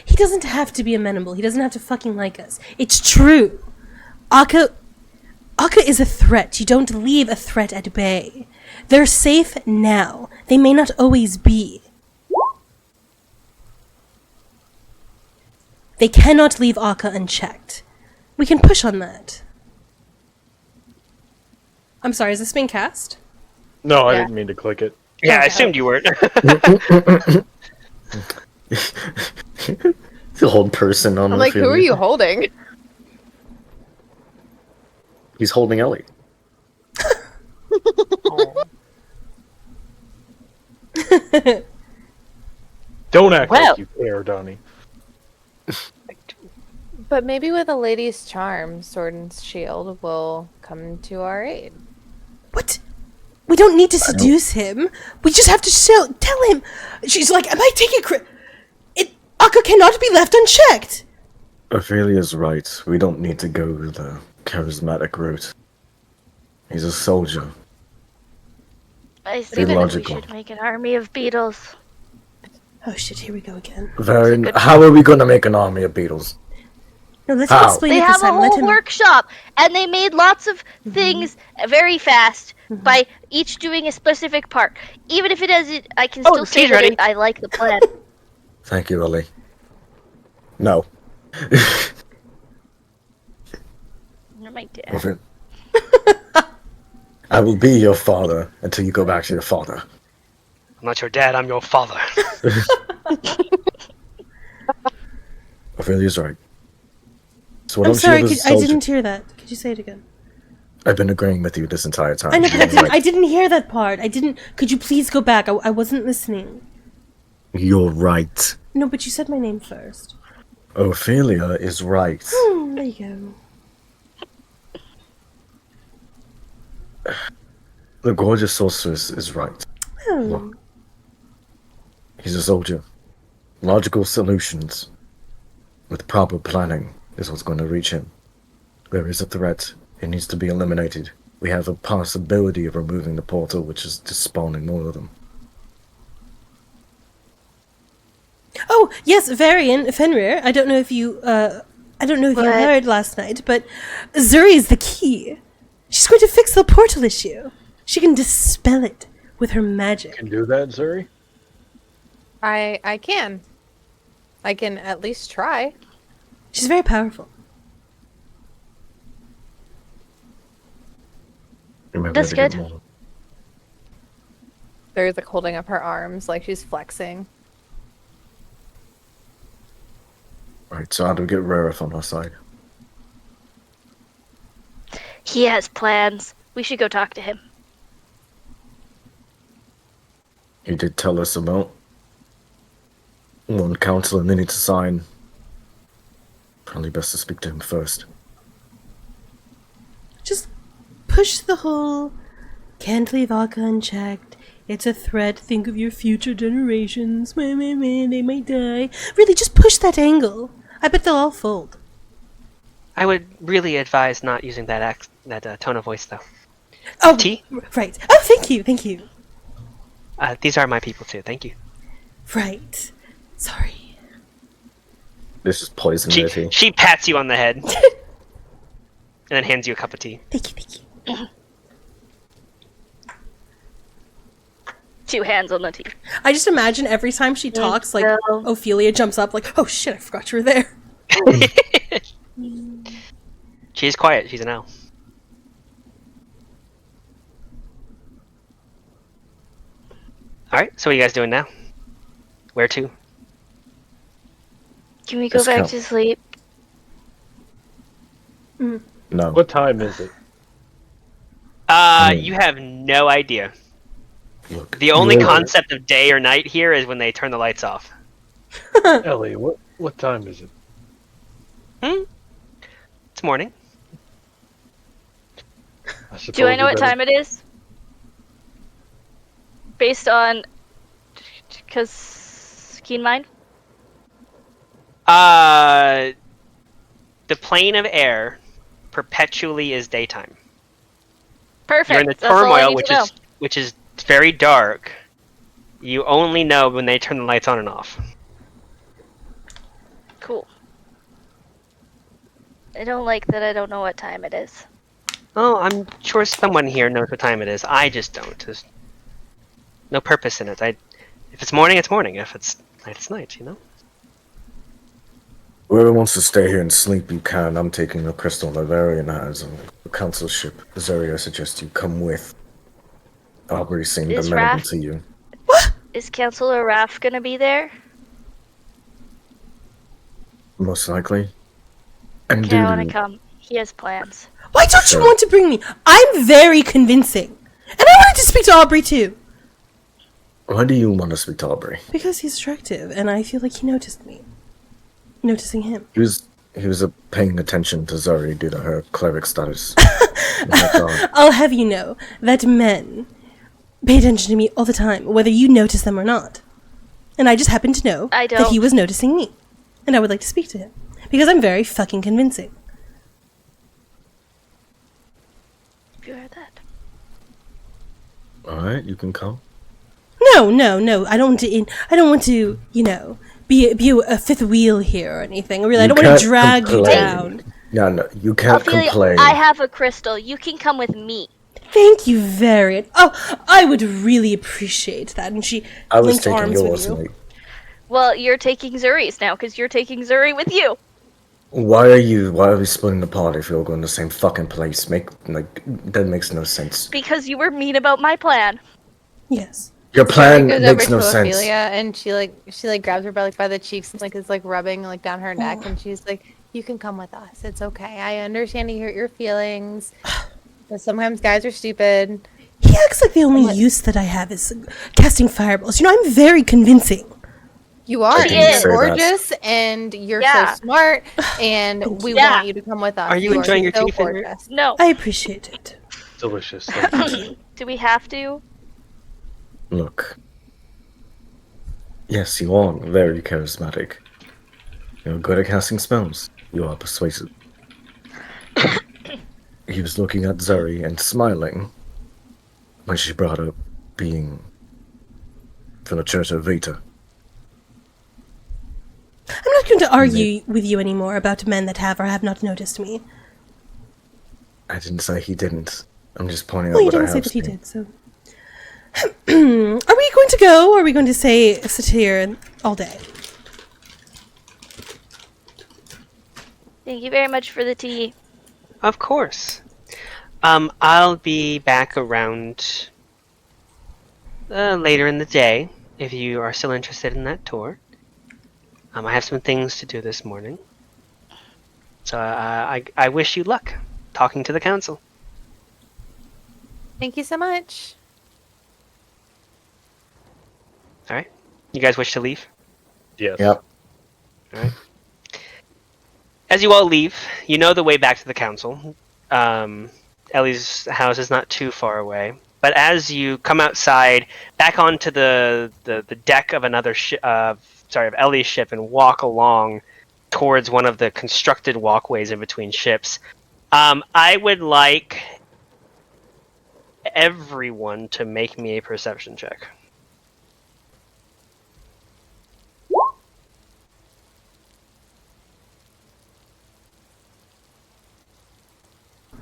[SPEAKER 4] He doesn't have to be amenable. He doesn't have to fucking like us. It's true. Akka is a threat. You don't leave a threat at bay. They're safe now. They may not always be. They cannot leave Akka unchecked. We can push on that. I'm sorry, is this being cast?
[SPEAKER 5] No, I
[SPEAKER 3] Yeah.
[SPEAKER 5] didn't mean to click it.
[SPEAKER 2] Yeah, I
[SPEAKER 3] Okay.
[SPEAKER 2] assumed you weren't.
[SPEAKER 1] The old person on
[SPEAKER 3] I'm like, who are you holding?
[SPEAKER 1] He's holding Ellie.
[SPEAKER 5] Don't act
[SPEAKER 6] Well.
[SPEAKER 5] like you care, Donnie.
[SPEAKER 3] But maybe with a lady's charm, Sword and Shield will come to our aid.
[SPEAKER 4] What? We don't need to seduce him. We just have to tell him. She's like, am I taking Akka cannot be left unchecked.
[SPEAKER 1] Ophelia's right. We don't need to go the charismatic route. He's a soldier.
[SPEAKER 6] I think we
[SPEAKER 1] logical.
[SPEAKER 6] should make an army of beetles.
[SPEAKER 4] Oh shit, here we go again.
[SPEAKER 1] Very. How are we gonna make an army of beetles?
[SPEAKER 4] No, let him
[SPEAKER 1] How?
[SPEAKER 4] explain
[SPEAKER 6] They
[SPEAKER 4] it
[SPEAKER 6] have
[SPEAKER 4] this
[SPEAKER 6] a
[SPEAKER 4] time. Let
[SPEAKER 6] whole
[SPEAKER 4] him.
[SPEAKER 6] workshop, and they made lots of things very fast by each doing a specific part. Even if it doesn't, I can
[SPEAKER 2] Oh,
[SPEAKER 6] still say
[SPEAKER 2] tea's
[SPEAKER 6] that
[SPEAKER 2] ready.
[SPEAKER 6] I like the plan.
[SPEAKER 1] Thank you, Ellie. No.
[SPEAKER 6] You're my dad.
[SPEAKER 1] Ophelia. I will be your father until you go back to your father.
[SPEAKER 2] I'm not your dad, I'm your father.
[SPEAKER 1] Ophelia's right. So
[SPEAKER 4] I'm sorry,
[SPEAKER 1] Shield is a
[SPEAKER 4] I
[SPEAKER 1] soldier.
[SPEAKER 4] didn't hear that. Could you say it again?
[SPEAKER 1] I've been agreeing with you this entire time.
[SPEAKER 4] I know, but
[SPEAKER 1] You're right.
[SPEAKER 4] I didn't hear that part. I didn't. Could you please go back? I wasn't listening.
[SPEAKER 1] You're right.
[SPEAKER 4] No, but you said my name first.
[SPEAKER 1] Ophelia is right.
[SPEAKER 4] There you go.
[SPEAKER 1] The gorgeous sorceress is right.
[SPEAKER 4] Oh.
[SPEAKER 1] He's a soldier. Logical solutions with proper planning is what's going to reach him. There is a threat. It needs to be eliminated. We have a possibility of removing the portal, which is just spawning more of them.
[SPEAKER 4] Oh, yes, Varian, Fenrir. I don't know if you
[SPEAKER 6] What?
[SPEAKER 4] heard last night, but Zuri is the key. She's going to fix the portal issue. She can dispel it with her magic.
[SPEAKER 5] Can do that, Zuri?
[SPEAKER 3] I can. I can at least try.
[SPEAKER 4] She's very powerful.
[SPEAKER 1] Remember
[SPEAKER 6] That's
[SPEAKER 1] to get
[SPEAKER 6] good.
[SPEAKER 1] more.
[SPEAKER 3] There's like holding up her arms like she's flexing.
[SPEAKER 1] Right, so how do we get Rareth on our side?
[SPEAKER 6] He has plans. We should go talk to him.
[SPEAKER 1] He did tell us about one council and they need to sign. Probably best to speak to him first.
[SPEAKER 4] Just push the whole can't leave Akka unchecked. It's a threat. Think of your future generations. Meh, meh, meh, they might die. Really, just push that angle. I bet they'll all fold.
[SPEAKER 2] I would really advise not using that tone of voice, though.
[SPEAKER 4] Oh,
[SPEAKER 2] Tea?
[SPEAKER 4] right. Oh, thank you, thank you.
[SPEAKER 2] These are my people too. Thank you.
[SPEAKER 4] Right. Sorry.
[SPEAKER 1] This is poison
[SPEAKER 2] She
[SPEAKER 1] ivy.
[SPEAKER 2] she pats you on the head and then hands you a cup of tea.
[SPEAKER 4] Thank you, thank you.
[SPEAKER 6] 2 hands on the tea.
[SPEAKER 4] I just imagine every time she talks, like,
[SPEAKER 6] go.
[SPEAKER 4] Ophelia jumps up, like, oh shit, I forgot you were there.
[SPEAKER 2] She's quiet. She's an owl. All right. So what are you guys doing now? Where to?
[SPEAKER 6] Can we go
[SPEAKER 1] Let's
[SPEAKER 6] back
[SPEAKER 1] go.
[SPEAKER 6] to sleep?
[SPEAKER 1] No.
[SPEAKER 5] What time is it?
[SPEAKER 2] You have no idea.
[SPEAKER 1] Look,
[SPEAKER 2] The only
[SPEAKER 1] you're-
[SPEAKER 2] concept of day or night here is when they turn the lights off.
[SPEAKER 5] Ellie, what time is it?
[SPEAKER 2] It's morning.
[SPEAKER 6] Do I know what time it is? Based on... Because... Keen mind?
[SPEAKER 2] The plane of air perpetually is daytime.
[SPEAKER 6] Perfect.
[SPEAKER 2] You're in the
[SPEAKER 6] That's all I
[SPEAKER 2] turmoil,
[SPEAKER 6] need to know.
[SPEAKER 2] which is very dark. You only know when they turn the lights on and off.
[SPEAKER 6] Cool. I don't like that I don't know what time it is.
[SPEAKER 2] Oh, I'm sure someone here knows what time it is. I just don't. There's no purpose in it. If it's morning, it's morning. If it's night, it's night. You know.
[SPEAKER 1] Whoever wants to stay here and sleep, you can. I'm taking the crystal Lavarian has on the council ship. Zuri, I suggest you come with. Aubrey seemed
[SPEAKER 6] Is
[SPEAKER 1] amenable
[SPEAKER 6] Raph-
[SPEAKER 1] to you.
[SPEAKER 6] Is Counselor Raph gonna be there?
[SPEAKER 1] Most likely. And
[SPEAKER 6] Okay, I want to
[SPEAKER 1] dude,
[SPEAKER 6] come. He has plans.
[SPEAKER 4] Why don't you
[SPEAKER 1] Sure.
[SPEAKER 4] want to bring me? I'm very convincing. And I wanted to speak to Aubrey too.
[SPEAKER 1] why do you want to speak to Aubrey?
[SPEAKER 4] Because he's attractive, and I feel like he noticed me. Noticing him.
[SPEAKER 1] He was paying attention to Zuri due to her cleric status. Oh my God.
[SPEAKER 4] I'll have you know that men pay attention to me all the time, whether you notice them or not. And I just happened to know
[SPEAKER 6] I
[SPEAKER 4] that he
[SPEAKER 6] don't.
[SPEAKER 4] was noticing me. And I would like to speak to him. Because I'm very fucking convincing.
[SPEAKER 6] Have you heard that?
[SPEAKER 1] Alright, you can come.
[SPEAKER 4] No. I don't want to, you know, be a fifth wheel here or anything. Really, I
[SPEAKER 1] You
[SPEAKER 4] don't want
[SPEAKER 1] can't
[SPEAKER 4] to drag you
[SPEAKER 1] complain.
[SPEAKER 4] down.
[SPEAKER 1] No, you can't
[SPEAKER 6] Ophelia,
[SPEAKER 1] complain.
[SPEAKER 6] I have a crystal. You can come with me.
[SPEAKER 4] Thank you very. Oh, I would really appreciate that. And she
[SPEAKER 1] I was
[SPEAKER 4] linked
[SPEAKER 1] taking
[SPEAKER 4] arms with
[SPEAKER 1] yours,
[SPEAKER 4] you.
[SPEAKER 1] mate.
[SPEAKER 6] Well, you're taking Zuri's now, because you're taking Zuri with you.
[SPEAKER 1] Why are we splitting the party if you're all going to the same fucking place? That makes no sense.
[SPEAKER 6] Because you were mean about my plan.
[SPEAKER 4] Yes.
[SPEAKER 1] Your plan
[SPEAKER 3] Zuri goes
[SPEAKER 1] makes
[SPEAKER 3] over
[SPEAKER 1] no
[SPEAKER 3] to
[SPEAKER 1] sense.
[SPEAKER 3] Ophelia and she grabs her by the cheeks and is rubbing down her neck and she's like, "You can come with us. It's okay. I understand you hurt your feelings. But sometimes guys are stupid."
[SPEAKER 4] He acts like the only use that I have is casting fireballs. You know, I'm very convincing.
[SPEAKER 3] You are.
[SPEAKER 6] She
[SPEAKER 3] And
[SPEAKER 6] is.
[SPEAKER 3] you're gorgeous and you're
[SPEAKER 6] Yeah.
[SPEAKER 3] so smart and we
[SPEAKER 6] Yeah.
[SPEAKER 3] want you to come with us.
[SPEAKER 2] Are you enjoying your
[SPEAKER 3] so
[SPEAKER 2] tea, Fenrir?
[SPEAKER 3] gorgeous.
[SPEAKER 6] No.
[SPEAKER 4] I appreciate it.
[SPEAKER 5] Delicious.
[SPEAKER 6] Do we have to?
[SPEAKER 1] Look. Yes, you are very charismatic. You're good at casting spells. You are persuasive. He was looking at Zuri and smiling when she brought up being from the Church of Vita.
[SPEAKER 4] I'm not going to argue with you anymore about men that have or have not noticed me.
[SPEAKER 1] I didn't say he didn't. I'm just pointing
[SPEAKER 4] Well,
[SPEAKER 1] out
[SPEAKER 4] you
[SPEAKER 1] what I
[SPEAKER 4] didn't say
[SPEAKER 1] have
[SPEAKER 4] that he
[SPEAKER 1] seen.
[SPEAKER 4] did, so. Are we going to go, or are we going to sit here all day?
[SPEAKER 6] Thank you very much for the tea.
[SPEAKER 2] Of course. I'll be back around later in the day if you are still interested in that tour. I have some things to do this morning. So I wish you luck talking to the council.
[SPEAKER 3] Thank you so much.
[SPEAKER 2] All right. You guys wish to leave?
[SPEAKER 5] Yes.
[SPEAKER 1] Yep.
[SPEAKER 2] All right. As you all leave, you know the way back to the council. Ellie's house is not too far away. But as you come outside, back onto the deck of another of Ellie's ship and walk along towards one of the constructed walkways in between ships, I would like everyone to make me a perception check.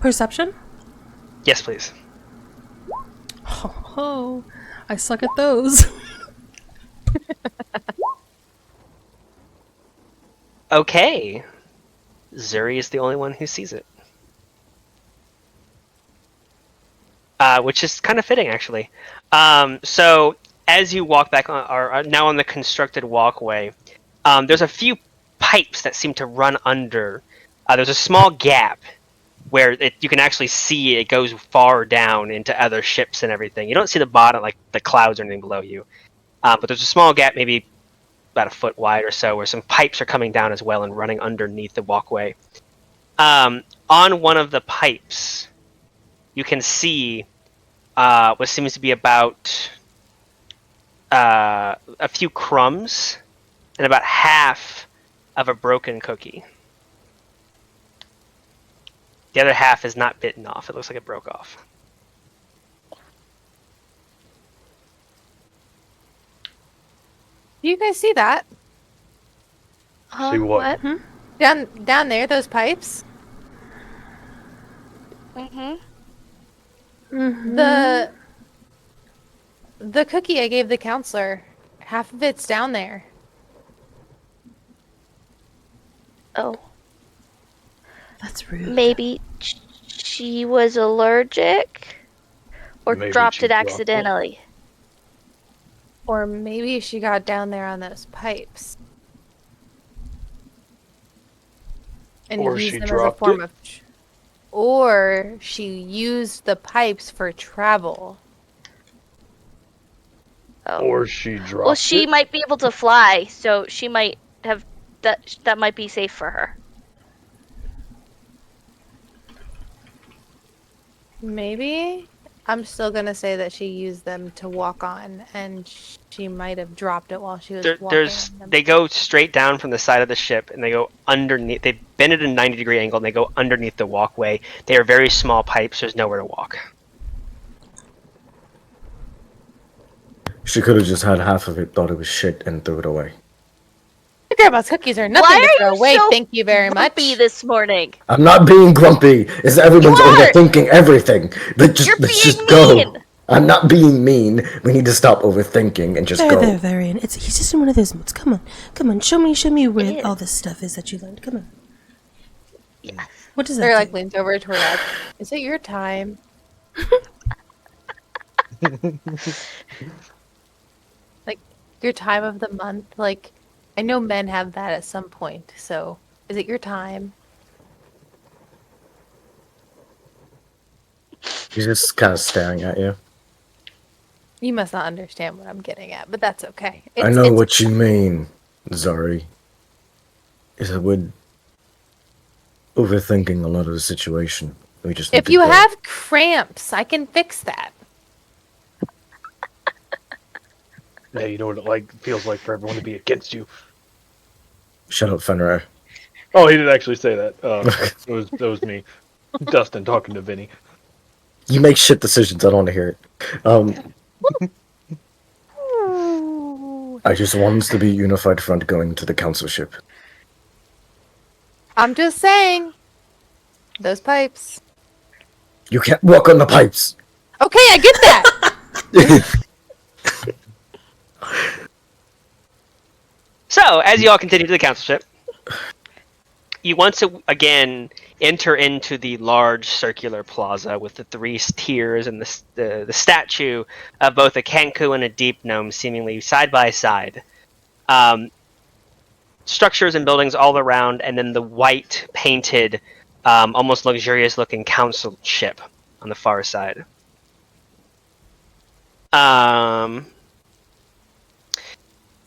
[SPEAKER 4] Perception?
[SPEAKER 2] Yes, please.
[SPEAKER 4] Oh, I suck at those.
[SPEAKER 2] Okay. Zuri is the only one who sees it. Which is kind of fitting, actually. So, as you walk back on, are now on the constructed walkway, there's a few pipes that seem to run under. There's a small gap where you can actually see it goes far down into other ships and everything. You don't see the bottom, like the clouds or anything below you. But there's a small gap, maybe about a foot wide or so, where some pipes are coming down as well and running underneath the walkway. On one of the pipes, you can see what seems to be about a few crumbs and about half of a broken cookie. The other half is not bitten off. It looks like it broke off.
[SPEAKER 3] Do you guys see that?
[SPEAKER 5] See what?
[SPEAKER 3] Down there, those pipes?
[SPEAKER 6] Mhm.
[SPEAKER 3] The cookie I gave the counselor, half of it's down there.
[SPEAKER 6] Oh,
[SPEAKER 4] That's rude.
[SPEAKER 6] maybe she was allergic, or
[SPEAKER 5] Maybe
[SPEAKER 6] dropped
[SPEAKER 5] she
[SPEAKER 6] it
[SPEAKER 5] dropped it.
[SPEAKER 6] accidentally.
[SPEAKER 3] Or maybe she got down there on those pipes. And
[SPEAKER 5] Or
[SPEAKER 3] used
[SPEAKER 5] she
[SPEAKER 3] them as a
[SPEAKER 5] dropped
[SPEAKER 3] form
[SPEAKER 5] it.
[SPEAKER 3] of or she used the pipes for travel.
[SPEAKER 6] Oh.
[SPEAKER 5] Or she dropped
[SPEAKER 6] Well, she
[SPEAKER 5] it.
[SPEAKER 6] might be able to fly, so she might have that might be safe for her.
[SPEAKER 3] Maybe. I'm still gonna say that she used them to walk on, and she might have dropped it while she was walking on them.
[SPEAKER 2] They go straight down from the side of the ship, and they go underneath. They bend it at a 90-degree angle, and they go underneath the walkway. They are very small pipes. There's nowhere to walk.
[SPEAKER 1] She could have just had half of it, thought it was shit, and threw it away.
[SPEAKER 3] Grandma's cookies are nothing
[SPEAKER 6] Why
[SPEAKER 3] to
[SPEAKER 6] are
[SPEAKER 3] throw
[SPEAKER 6] you
[SPEAKER 3] away.
[SPEAKER 6] so
[SPEAKER 3] Thank you very much.
[SPEAKER 6] grumpy this morning?
[SPEAKER 1] I'm not being grumpy. It's everyone's
[SPEAKER 6] You are!
[SPEAKER 1] overthinking everything. Let's
[SPEAKER 6] You're
[SPEAKER 1] just
[SPEAKER 6] being
[SPEAKER 1] go.
[SPEAKER 6] mean!
[SPEAKER 1] I'm not being mean. We need to stop overthinking and just
[SPEAKER 4] There,
[SPEAKER 1] go.
[SPEAKER 4] there, Varian. He's just in one of those moods. Come on. Show me where
[SPEAKER 6] It
[SPEAKER 4] all
[SPEAKER 6] is.
[SPEAKER 4] this stuff is that you learned. Come on.
[SPEAKER 6] Yes.
[SPEAKER 4] What does that
[SPEAKER 3] They're
[SPEAKER 4] do?
[SPEAKER 3] like leans over toward us. Is it your time? Like your time of the month? Like I know men have that at some point, so is it your time?
[SPEAKER 1] He's just kind of staring at you.
[SPEAKER 3] You must not understand what I'm getting at, but that's okay.
[SPEAKER 1] I know what you mean, Zari. Is that we're overthinking a lot of the situation. We just need
[SPEAKER 3] If
[SPEAKER 1] to
[SPEAKER 3] you
[SPEAKER 1] go.
[SPEAKER 3] have cramps, I can fix that.
[SPEAKER 5] Hey, you know what it feels like for everyone to be against you.
[SPEAKER 1] Shut up, Fenrir.
[SPEAKER 5] Oh, he didn't actually say that. That was me, Dustin, talking to Vinny.
[SPEAKER 1] You make shit decisions. I don't want to hear it. I just want us to be a unified front going to the council ship.
[SPEAKER 3] I'm just saying. Those pipes.
[SPEAKER 1] You can't walk on the pipes.
[SPEAKER 3] Okay, I get that.
[SPEAKER 2] So, as you all continue to the council ship, you once again enter into the large circular plaza with the three tiers and the statue of both a Kenku and a Deep Gnome seemingly side by side. Structures and buildings all around, and then the white painted, almost luxurious looking council ship on the far side.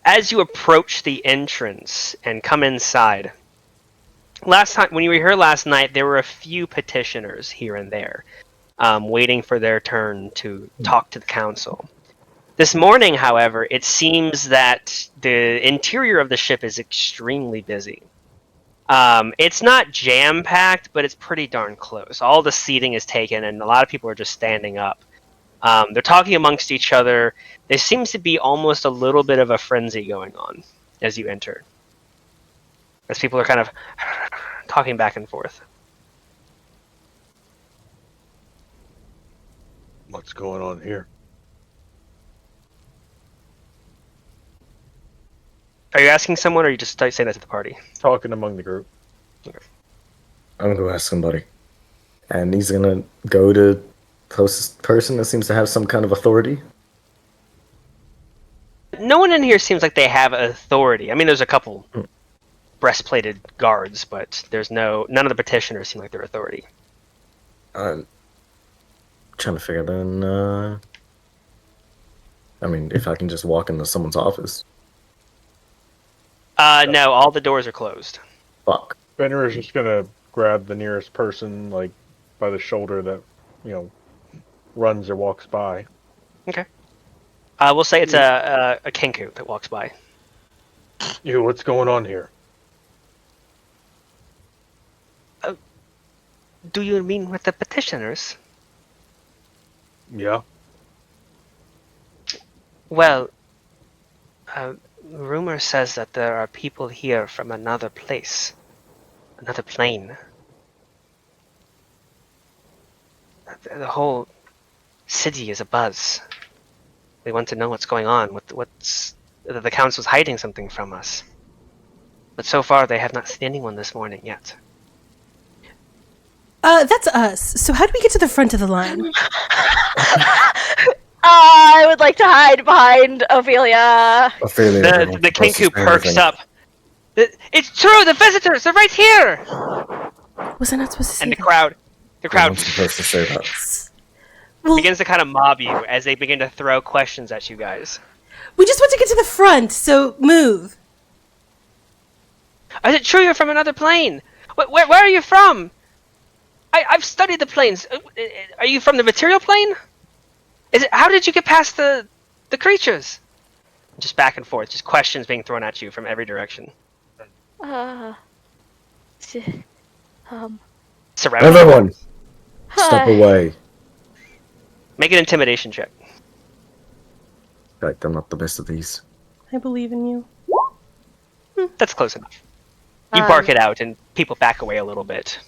[SPEAKER 2] As you approach the entrance and come inside, last time when you were here last night, there were a few petitioners here and there, waiting for their turn to talk to the council. This morning, however, it seems that the interior of the ship is extremely busy. It's not jam-packed, but it's pretty darn close. All the seating is taken, and a lot of people are just standing up. They're talking amongst each other. There seems to be almost a little bit of a frenzy going on as you enter, as people are kind of talking back and forth.
[SPEAKER 7] What's going on here?
[SPEAKER 2] Are you asking someone, or are you just saying that to the party?
[SPEAKER 5] Talking among the group.
[SPEAKER 1] I'm gonna go ask somebody. And he's gonna go to closest person that seems to have some kind of authority.
[SPEAKER 2] No one in here seems like they have authority. I mean, there's a couple breastplated guards, but none of the petitioners seem like they're authority.
[SPEAKER 1] I'm trying to figure then, I mean, if I can just walk into someone's office.
[SPEAKER 2] No, all the doors are closed.
[SPEAKER 1] Fuck.
[SPEAKER 5] Fenrir is just gonna grab the nearest person, like, by the shoulder that, runs or walks by.
[SPEAKER 2] Okay. We'll say it's a Kenku that walks by.
[SPEAKER 5] You, what's going on here?
[SPEAKER 2] Do you mean with the petitioners?
[SPEAKER 5] Yeah.
[SPEAKER 2] Well, rumor says that there are people here from another place, another plane. The whole city is abuzz. We want to know what's going on. The council's hiding something from us. But so far, they have not seen anyone this morning yet.
[SPEAKER 4] That's us. So how do we get to the front of the line?
[SPEAKER 6] I would like to hide behind Ophelia.
[SPEAKER 1] Ophelia,
[SPEAKER 2] The Kenku perks up. It's true. The visitors are right here.
[SPEAKER 4] Was I not supposed to say
[SPEAKER 2] And the
[SPEAKER 4] that?
[SPEAKER 2] crowd
[SPEAKER 1] I'm supposed to say that.
[SPEAKER 4] Well,
[SPEAKER 2] begins to kind of mob you as they begin to throw questions at you guys.
[SPEAKER 4] we just want to get to the front, so move.
[SPEAKER 2] Is it true you're from another plane? Where are you from? I've studied the planes. Are you from the material plane? How did you get past the creatures? Just back and forth, just questions being thrown at you from every direction. Surrounded.
[SPEAKER 1] Everyone, step
[SPEAKER 6] Hi.
[SPEAKER 1] away.
[SPEAKER 2] Make an intimidation check.
[SPEAKER 1] Right, I'm not the best of these.
[SPEAKER 4] I believe in you.
[SPEAKER 2] That's close enough. You bark it out, and people back away a little bit.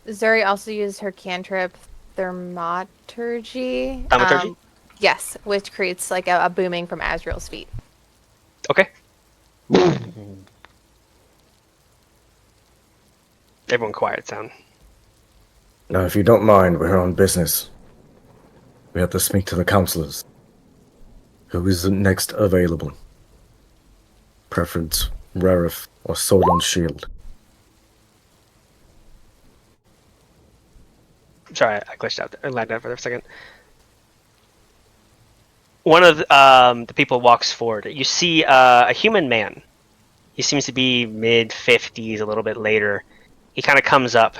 [SPEAKER 3] Zuri also used her cantrip Thaumaturgy.
[SPEAKER 2] Thaumaturgy?
[SPEAKER 3] Yes, which creates like a booming from Azrael's feet.
[SPEAKER 2] Okay. Everyone quiet down.
[SPEAKER 1] Now, if you don't mind, we're on business. We have to speak to the counselors. Who is next available? Preference, Rareth, or Sword and Shield?
[SPEAKER 2] Sorry, I glitched out there. I lagged out for a second. One of the people walks forward. You see a human man. He seems to be mid-50s, a little bit later. He kind of comes up.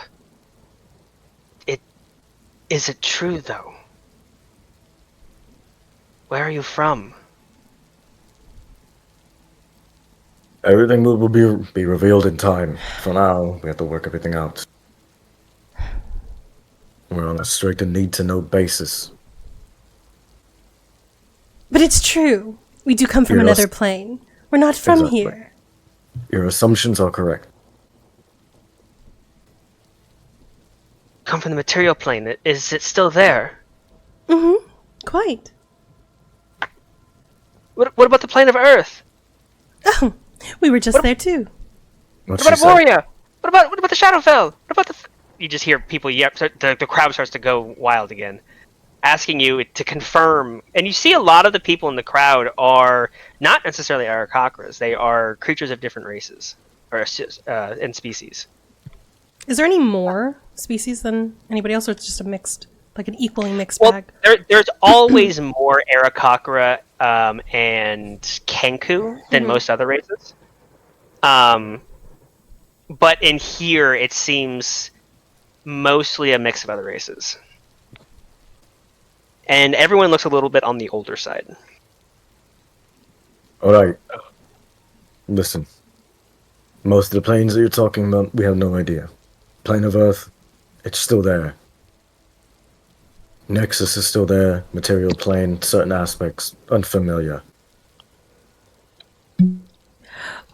[SPEAKER 2] Is it true, though? Where are you from?
[SPEAKER 1] Everything will be revealed in time. For now, we have to work everything out. We're on a strict and need-to-know basis.
[SPEAKER 4] But it's true. We do come from
[SPEAKER 1] You're
[SPEAKER 4] another
[SPEAKER 1] us-
[SPEAKER 4] plane. We're not from
[SPEAKER 1] Exactly.
[SPEAKER 4] here.
[SPEAKER 1] Your assumptions are correct.
[SPEAKER 2] Come from the material plane. Is it still there?
[SPEAKER 4] Mm-hmm. Quite.
[SPEAKER 2] What about the plane of Earth?
[SPEAKER 4] Oh, we were just there too.
[SPEAKER 1] What
[SPEAKER 2] What about Amoria? What about the Shadowfell? What about the? You just hear people yep. The crowd starts to go wild again, asking you to confirm. And you see a lot of the people in the crowd are not necessarily Arakocras. They are creatures of different races or and species.
[SPEAKER 4] Is there any more species than anybody else, or it's just a mixed, like an equally mixed
[SPEAKER 2] Well,
[SPEAKER 4] bag?
[SPEAKER 2] there's always more Arakocra and Kenku than most other races. But in here, it seems mostly a mix of other races. And everyone looks a little bit on the older side.
[SPEAKER 1] Alright. Listen. Most of the planes that you're talking about, we have no idea. Plane of Earth, it's still there. Nexus is still there. Material plane, certain aspects unfamiliar.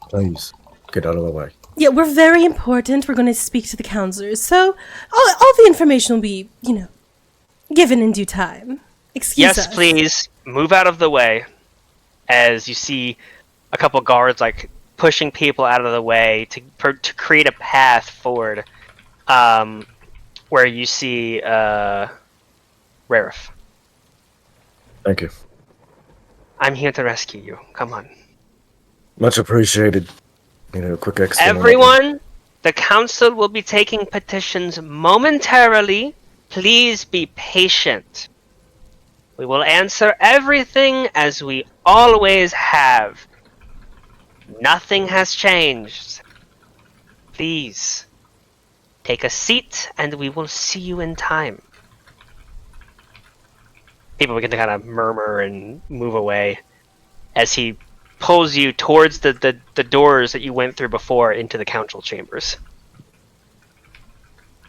[SPEAKER 1] Please, get out of the way.
[SPEAKER 4] Yeah, we're very important. We're going to speak to the counselors. So, all the information will be, given in due time. Excuse
[SPEAKER 2] Yes,
[SPEAKER 4] us.
[SPEAKER 2] please move out of the way. As you see a couple guards like pushing people out of the way to create a path forward, where you see Rarif.
[SPEAKER 1] Thank you.
[SPEAKER 2] I'm here to rescue you. Come on.
[SPEAKER 1] Much appreciated. A quick explanation.
[SPEAKER 2] Everyone, the council will be taking petitions momentarily. Please be patient. We will answer everything as we always have. Nothing has changed. Please, take a seat and we will see you in time. People begin to kind of murmur and move away as he pulls you towards the doors that you went through before into the council chambers.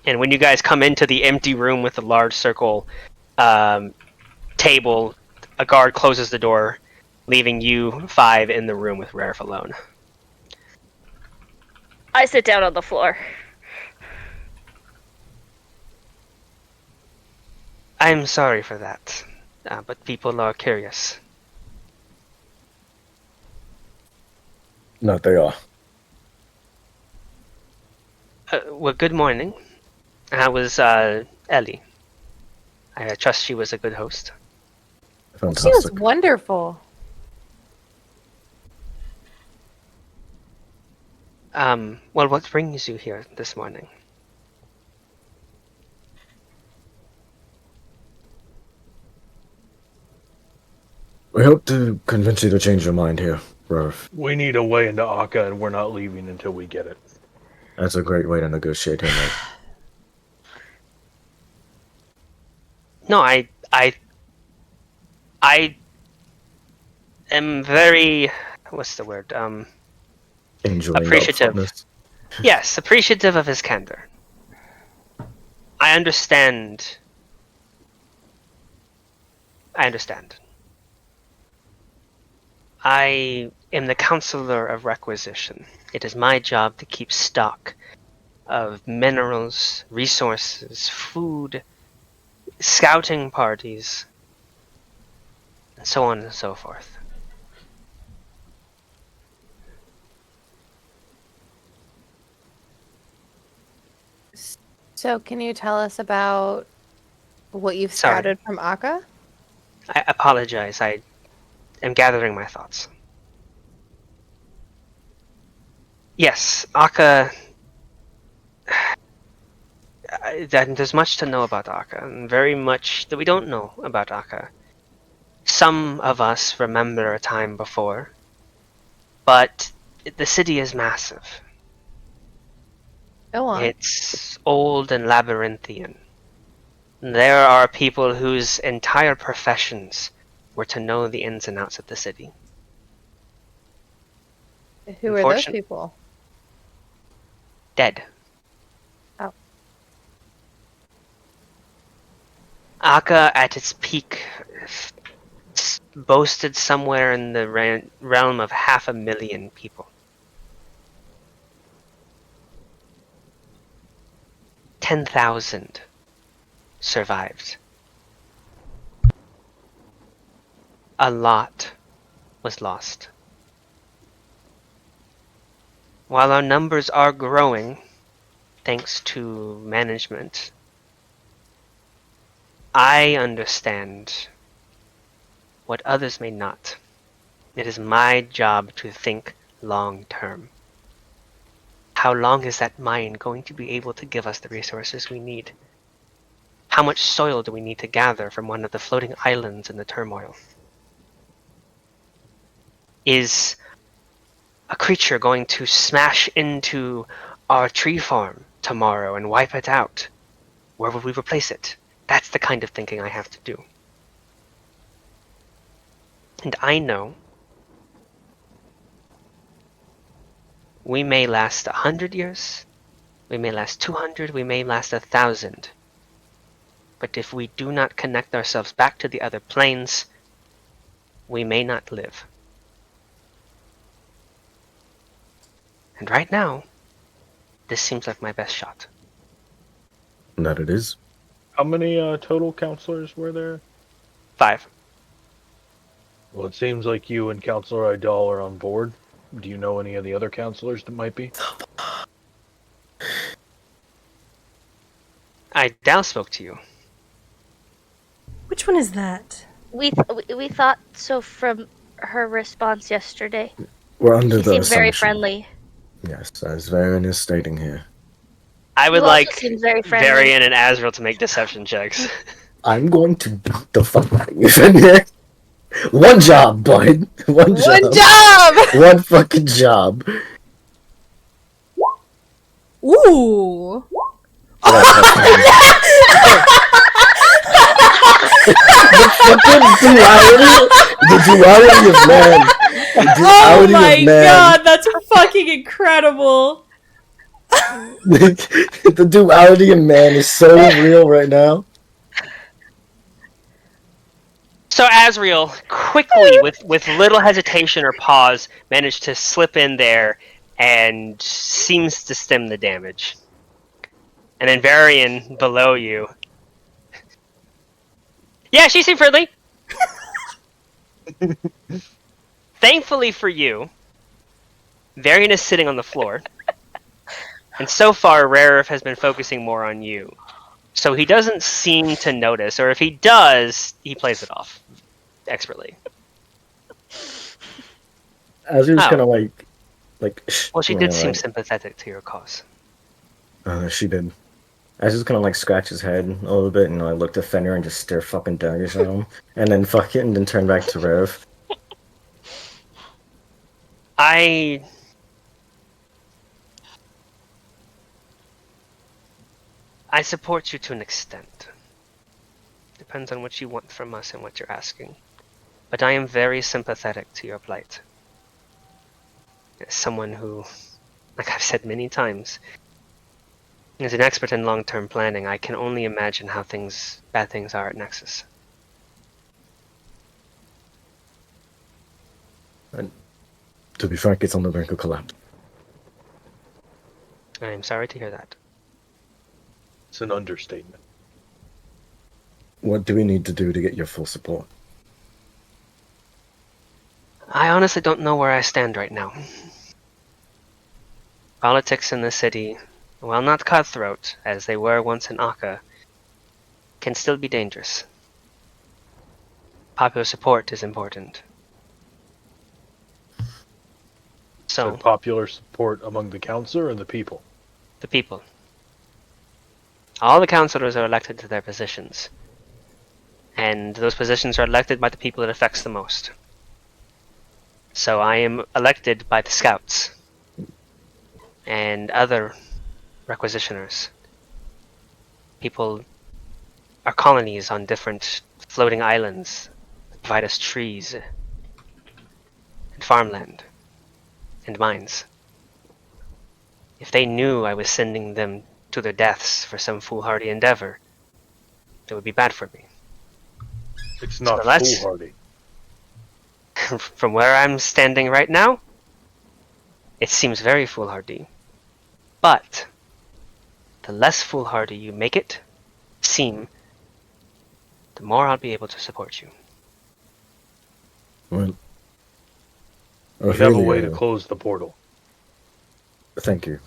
[SPEAKER 2] And when you guys come into the empty room with the large circle table, a guard closes the door, leaving you 5 in the room with Rarif alone.
[SPEAKER 6] I sit down on the floor.
[SPEAKER 2] I'm sorry for that, but people are curious.
[SPEAKER 1] No, they are.
[SPEAKER 2] Well, good morning. How was Ellie? I trust she was a good host.
[SPEAKER 3] She was
[SPEAKER 1] Fantastic.
[SPEAKER 3] wonderful.
[SPEAKER 2] Well, what brings you here this morning?
[SPEAKER 1] We hope to convince you to change your mind here, Rarif.
[SPEAKER 5] We need a way into Akka, and we're not leaving until we get it.
[SPEAKER 1] That's a great way to negotiate him out.
[SPEAKER 2] No, I am very, what's the word?
[SPEAKER 1] Enjoying
[SPEAKER 2] Appreciative.
[SPEAKER 1] upfrontness.
[SPEAKER 2] Yes, appreciative of his candor. I understand. I am the counselor of requisition. It is my job to keep stock of minerals, resources, food, scouting parties, and so on and so forth.
[SPEAKER 3] So, can you tell us about what you've
[SPEAKER 2] Sorry.
[SPEAKER 3] scouted from Akka?
[SPEAKER 2] I apologize. I am gathering my thoughts. Yes, Akka. There's much to know about Akka, and very much that we don't know about Akka. Some of us remember a time before, but the city is massive.
[SPEAKER 3] Go on.
[SPEAKER 2] It's old and labyrinthian. There are people whose entire professions were to know the ins and outs of the city.
[SPEAKER 3] Who are those people?
[SPEAKER 2] Dead.
[SPEAKER 3] Oh.
[SPEAKER 2] Akka, at its peak, boasted somewhere in the realm of 500,000 people. 10,000 survived. A lot was lost. While our numbers are growing, thanks to management, I understand what others may not. It is my job to think long term. How long is that mine going to be able to give us the resources we need? How much soil do we need to gather from one of the floating islands in the turmoil? Is a creature going to smash into our tree farm tomorrow and wipe it out? Where will we replace it? That's the kind of thinking I have to do. And I know we may last 100 years, we may last 200, we may last 1,000. But if we do not connect ourselves back to the other planes, we may not live. And right now, this seems like my best shot.
[SPEAKER 1] That it is.
[SPEAKER 5] How many total counselors were there?
[SPEAKER 2] 5.
[SPEAKER 5] Well, it seems like you and Counselor Idol are on board. Do you know any of the other counselors that might be?
[SPEAKER 2] Idal spoke to you.
[SPEAKER 4] Which one is that?
[SPEAKER 6] We thought so from her response yesterday.
[SPEAKER 1] We're under
[SPEAKER 6] She
[SPEAKER 1] the
[SPEAKER 6] seemed very
[SPEAKER 1] assumption.
[SPEAKER 6] friendly.
[SPEAKER 1] Yes, as Varen is stating here.
[SPEAKER 2] I would
[SPEAKER 6] You also
[SPEAKER 2] like
[SPEAKER 6] seemed very friendly.
[SPEAKER 2] Varian and Azrael to make deception checks.
[SPEAKER 1] I'm going to beat the fuck out of you from here. One job, bud. One job. One fucking job.
[SPEAKER 4] Ooh.
[SPEAKER 1] The duality of man. The
[SPEAKER 4] Oh
[SPEAKER 1] duality
[SPEAKER 4] my
[SPEAKER 1] of man.
[SPEAKER 4] god, that's fucking incredible.
[SPEAKER 1] The duality of man is so real right now.
[SPEAKER 2] So Azrael, quickly, with little hesitation or pause, managed to slip in there and seems to stem the damage. And then Varian, below you. Yeah, she seemed friendly. Thankfully for you, Varian is sitting on the floor. And so far, Raref has been focusing more on you. So he doesn't seem to notice, or if he does, he plays it off expertly.
[SPEAKER 1] Azrael's
[SPEAKER 2] Oh.
[SPEAKER 1] kind of like.
[SPEAKER 2] Well, she did seem
[SPEAKER 1] like,
[SPEAKER 2] sympathetic to your cause.
[SPEAKER 1] she did. Azrael's kind of like scratch his head a little bit and like look to Fenrir and just stare fucking daggers at him, and then then turn back to Raref.
[SPEAKER 2] I support you to an extent. Depends on what you want from us and what you're asking. But I am very sympathetic to your plight. As someone who, like I've said many times, is an expert in long-term planning, I can only imagine how bad things are at Nexus.
[SPEAKER 1] To be frank, it's on the brink of collapse.
[SPEAKER 2] I am sorry to hear that.
[SPEAKER 5] It's an understatement.
[SPEAKER 1] What do we need to do to get your full support?
[SPEAKER 2] I honestly don't know where I stand right now. Politics in the city, while not cutthroat, as they were once in Akka, can still be dangerous. Popular support is important.
[SPEAKER 5] So
[SPEAKER 2] So,
[SPEAKER 5] popular support among the council and the people.
[SPEAKER 2] the people. All the councillors are elected to their positions. And those positions are elected by the people it affects the most. So I am elected by the scouts and other requisitioners. People are colonies on different floating islands that provide us trees and farmland and mines. If they knew I was sending them to their deaths for some foolhardy endeavor, it would be bad for me.
[SPEAKER 5] It's not
[SPEAKER 2] So let's-
[SPEAKER 5] foolhardy.
[SPEAKER 2] From where I'm standing right now, it seems very foolhardy. But the less foolhardy you make it seem, the more I'll be able to support you.
[SPEAKER 1] Well,
[SPEAKER 5] We have a
[SPEAKER 1] Ophelia,
[SPEAKER 5] way to close the portal.
[SPEAKER 1] Thank you.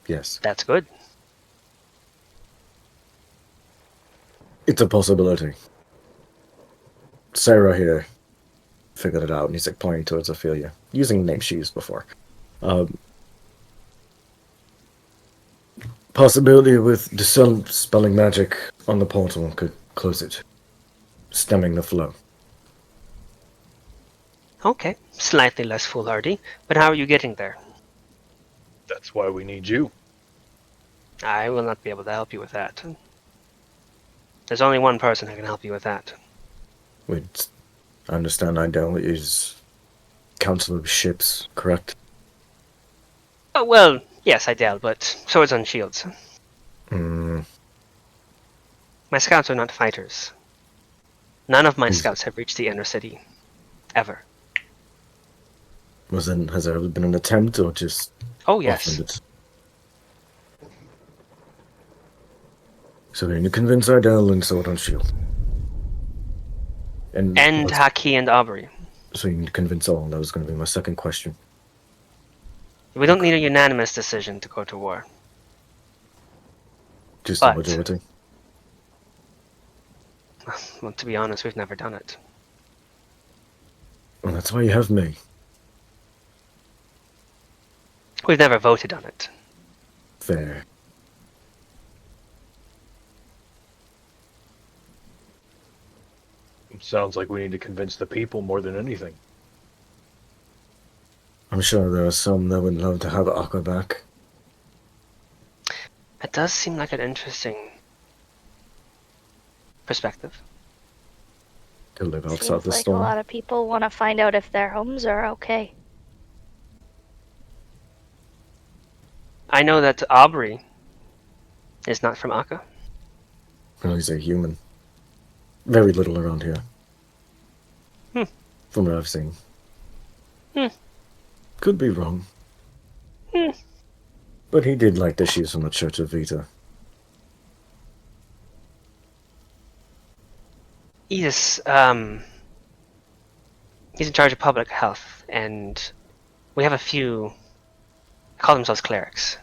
[SPEAKER 1] Yes,
[SPEAKER 2] That's good.
[SPEAKER 1] it's a possibility. Sarah here figured it out, and he's like pointing towards Ophelia, using the name she used before. Possibility with dispelling magic on the portal could close it, stemming the flow.
[SPEAKER 2] Okay, slightly less foolhardy, but how are you getting there?
[SPEAKER 5] That's why we need you.
[SPEAKER 2] I will not be able to help you with that. There's only one person who can help you with that.
[SPEAKER 1] Wait, I understand Idel is Council of Ships, correct?
[SPEAKER 2] Oh, well, yes, I doubt, but swords and shields.
[SPEAKER 1] Hmm.
[SPEAKER 2] My scouts are not fighters. None of my
[SPEAKER 1] Is-
[SPEAKER 2] scouts have reached the inner city. Ever.
[SPEAKER 1] Has there ever been an attempt or just
[SPEAKER 2] Oh,
[SPEAKER 1] off
[SPEAKER 2] yes.
[SPEAKER 1] limits? So we need to convince Ardell and Sword on Shield. And
[SPEAKER 2] Haki and Aubrey.
[SPEAKER 1] so you need to convince all. That was going to be my second question.
[SPEAKER 2] We don't need a unanimous decision to go to war.
[SPEAKER 1] Just
[SPEAKER 2] But-
[SPEAKER 1] a majority.
[SPEAKER 2] Well, to be honest, we've never done it.
[SPEAKER 1] Well, that's why you have me.
[SPEAKER 2] We've never voted on it.
[SPEAKER 1] Fair.
[SPEAKER 5] Sounds like we need to convince the people more than anything.
[SPEAKER 1] I'm sure there are some that would love to have Akka back.
[SPEAKER 2] It does seem like an interesting perspective.
[SPEAKER 1] To live outside
[SPEAKER 6] Seems
[SPEAKER 1] the
[SPEAKER 6] like
[SPEAKER 1] storm.
[SPEAKER 6] a lot of people want to find out if their homes are okay.
[SPEAKER 2] I know that Aubrey is not from Akka.
[SPEAKER 1] Well, he's a human. Very little around here.
[SPEAKER 2] Hmm.
[SPEAKER 1] From what I've seen.
[SPEAKER 2] Hmm.
[SPEAKER 1] Could be wrong.
[SPEAKER 2] Hmm.
[SPEAKER 1] But he did like the shoes from the Church of Vita.
[SPEAKER 2] He's in charge of public health, and we have a few call themselves clerics.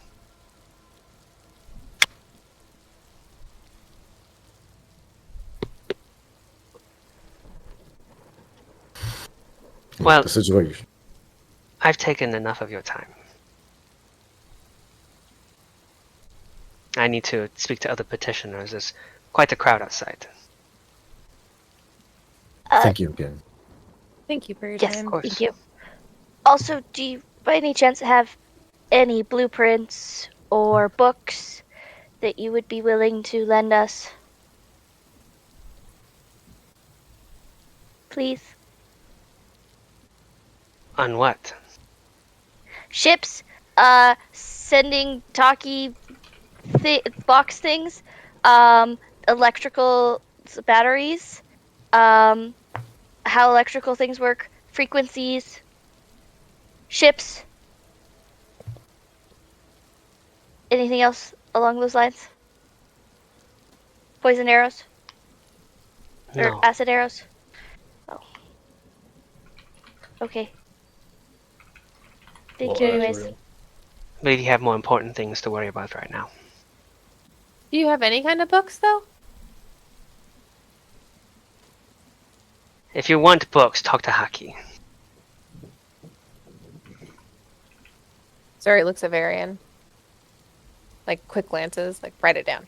[SPEAKER 2] Well,
[SPEAKER 1] The situation.
[SPEAKER 2] I've taken enough of your time. I need to speak to other petitioners. There's quite a crowd outside.
[SPEAKER 1] Thank you again.
[SPEAKER 3] Thank you for your
[SPEAKER 6] Yes,
[SPEAKER 3] time.
[SPEAKER 2] course.
[SPEAKER 6] thank you. Also, do you by any chance have any blueprints or books that you would be willing to lend us? Please?
[SPEAKER 2] On what?
[SPEAKER 6] Ships, sending talkie box things, electrical batteries, how electrical things work, frequencies, ships. Anything else along those lines? Poison arrows? Or
[SPEAKER 2] No.
[SPEAKER 6] acid arrows? Oh. Okay. Thank
[SPEAKER 5] Well,
[SPEAKER 6] you anyways.
[SPEAKER 5] Azrael,
[SPEAKER 2] I believe you have more important things to worry about right now.
[SPEAKER 3] Do you have any kind of books though?
[SPEAKER 2] If you want books, talk to Haki.
[SPEAKER 3] Zuri looks at Varian. Like quick glances, like write it down.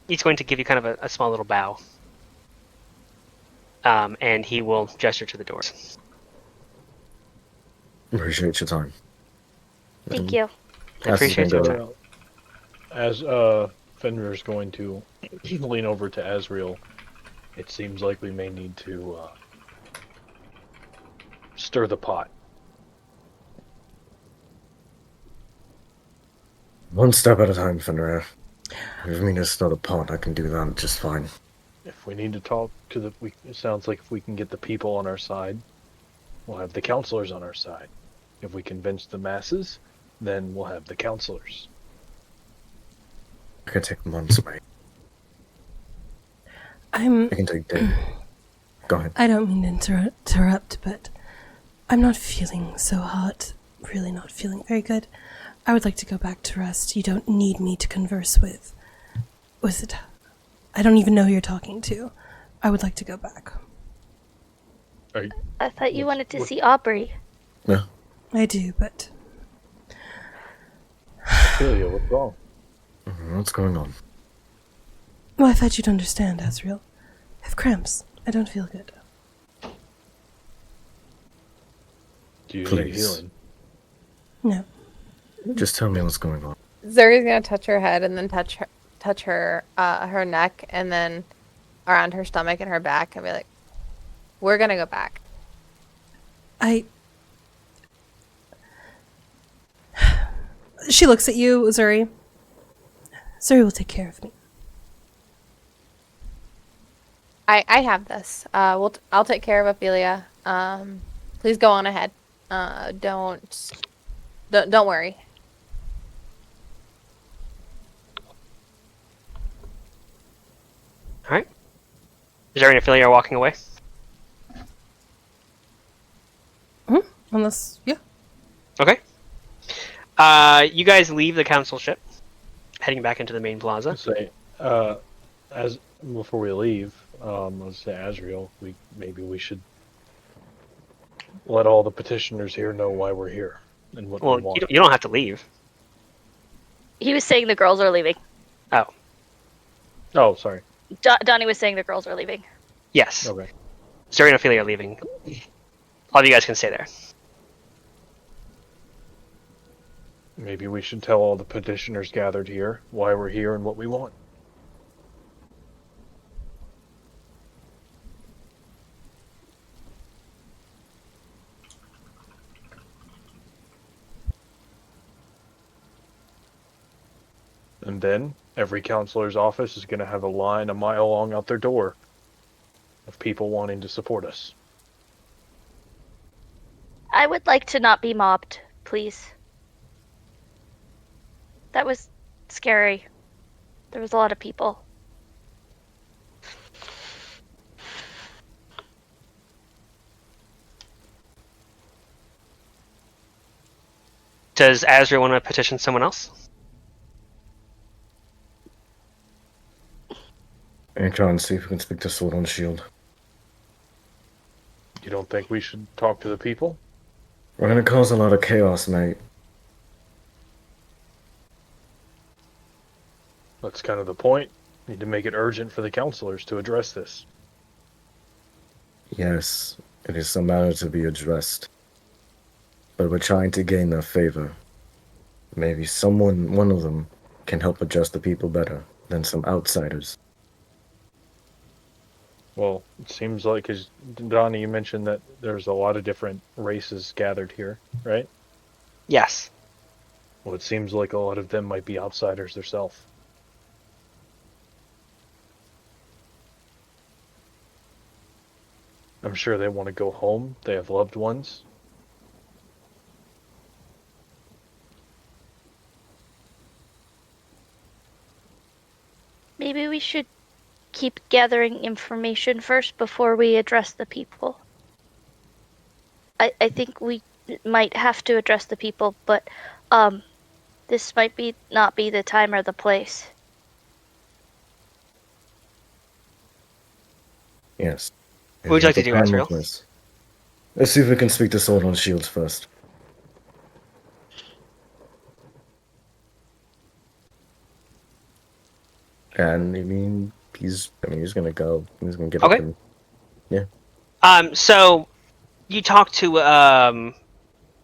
[SPEAKER 2] He's going to give you kind of a small little bow. And he will gesture to the doors.
[SPEAKER 1] Appreciate your time.
[SPEAKER 6] Thank you.
[SPEAKER 2] I appreciate your time.
[SPEAKER 5] As Fenrir's going to lean over to Azrael, it seems like we may need to stir the pot.
[SPEAKER 1] One step at a time, Fenrir. If you mean to start a pot, I can do that just fine.
[SPEAKER 5] If we need to talk to it sounds like if we can get the people on our side, we'll have the counselors on our side. If we convince the masses, then we'll have the counselors.
[SPEAKER 1] I can take months, mate.
[SPEAKER 4] I'm.
[SPEAKER 1] I can take days. Go ahead.
[SPEAKER 4] I don't mean to interrupt, but I'm not feeling so hot. Really not feeling very good. I would like to go back to rest. You don't need me to converse with it. I don't even know who you're talking to. I would like to go back.
[SPEAKER 6] I thought you wanted to see Aubrey.
[SPEAKER 1] Yeah.
[SPEAKER 4] I do, but
[SPEAKER 5] Ophelia, what's wrong?
[SPEAKER 1] What's going on?
[SPEAKER 4] well, I thought you'd understand, Azrael. I have cramps. I don't feel good.
[SPEAKER 5] Do you need
[SPEAKER 1] Please.
[SPEAKER 5] healing?
[SPEAKER 4] No.
[SPEAKER 1] Just tell me what's going on.
[SPEAKER 3] Zuri's gonna touch her head and then touch her her neck and then around her stomach and her back and be like, "We're gonna go back."
[SPEAKER 4] She looks at you, Zuri. Zuri will take care of me.
[SPEAKER 3] I have this. I'll take care of Ophelia. Please go on ahead. Don't worry.
[SPEAKER 2] All right. Is there any Ophelia walking away?
[SPEAKER 4] Unless, yeah.
[SPEAKER 2] Okay. You guys leave the council ship, heading back into the main plaza.
[SPEAKER 5] Say, as before we leave, let's say Azriel, maybe we should let all the petitioners here know why we're here and what
[SPEAKER 2] Well,
[SPEAKER 5] we want.
[SPEAKER 2] you don't have to leave.
[SPEAKER 6] He was saying the girls are leaving.
[SPEAKER 2] Oh,
[SPEAKER 5] Oh, sorry.
[SPEAKER 6] Donnie was saying the girls are leaving.
[SPEAKER 2] yes.
[SPEAKER 5] Okay.
[SPEAKER 2] Zuri and Ophelia are leaving. All of you guys can stay there.
[SPEAKER 5] Maybe we should tell all the petitioners gathered here why we're here and what we want. And then every counselor's office is going to have a line a mile long out their door of people wanting to support us.
[SPEAKER 6] I would like to not be mobbed, please. That was scary. There was a lot of people.
[SPEAKER 2] Does Azrael want to petition someone else?
[SPEAKER 1] And try and see if we can speak to Sword on Shield.
[SPEAKER 5] You don't think we should talk to the people?
[SPEAKER 1] We're gonna cause a lot of chaos, mate.
[SPEAKER 5] That's kind of the point. Need to make it urgent for the counselors to address this.
[SPEAKER 1] Yes, it is a matter to be addressed. But we're trying to gain their favor. Maybe one of them, can help adjust the people better than some outsiders.
[SPEAKER 5] Well, it seems like, as Donnie, you mentioned that there's a lot of different races gathered here, right?
[SPEAKER 2] Yes.
[SPEAKER 5] Well, it seems like a lot of them might be outsiders themselves. I'm sure they want to go home. They have loved ones.
[SPEAKER 6] Maybe we should keep gathering information first before we address the people. I think we might have to address the people, but this might not be the time or the place.
[SPEAKER 1] Yes.
[SPEAKER 2] What would you like to do,
[SPEAKER 1] Plan
[SPEAKER 2] Azrael?
[SPEAKER 1] with this. Let's see if we can speak to Sword on Shields first. And he's gonna go. He's gonna get
[SPEAKER 2] Okay.
[SPEAKER 1] up and
[SPEAKER 2] So you talk to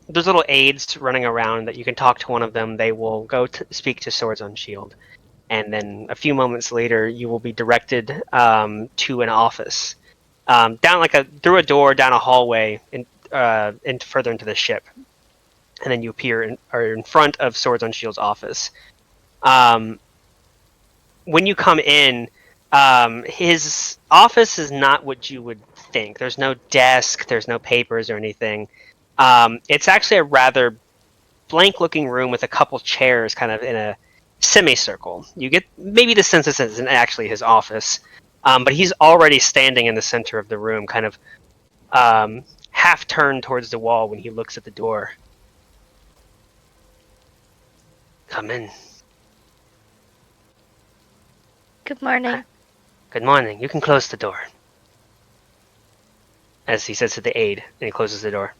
[SPEAKER 2] there's little aides running around that you can talk to one of them. They will go to speak to Swords on Shield, and then a few moments later, you will be directed to an office, through a door down a hallway and further into the ship, and then you are in front of Swords on Shield's office. When you come in, his office is not what you would think. There's no desk, there's no papers or anything. It's actually a rather blank-looking room with a couple chairs kind of in a semicircle. You get maybe the sense this isn't actually his office, but he's already standing in the center of the room, kind of half turned towards the wall when he looks at the door. Come in.
[SPEAKER 6] Good morning.
[SPEAKER 2] Good morning. You can close the door. As he says to the aide, and he closes the door,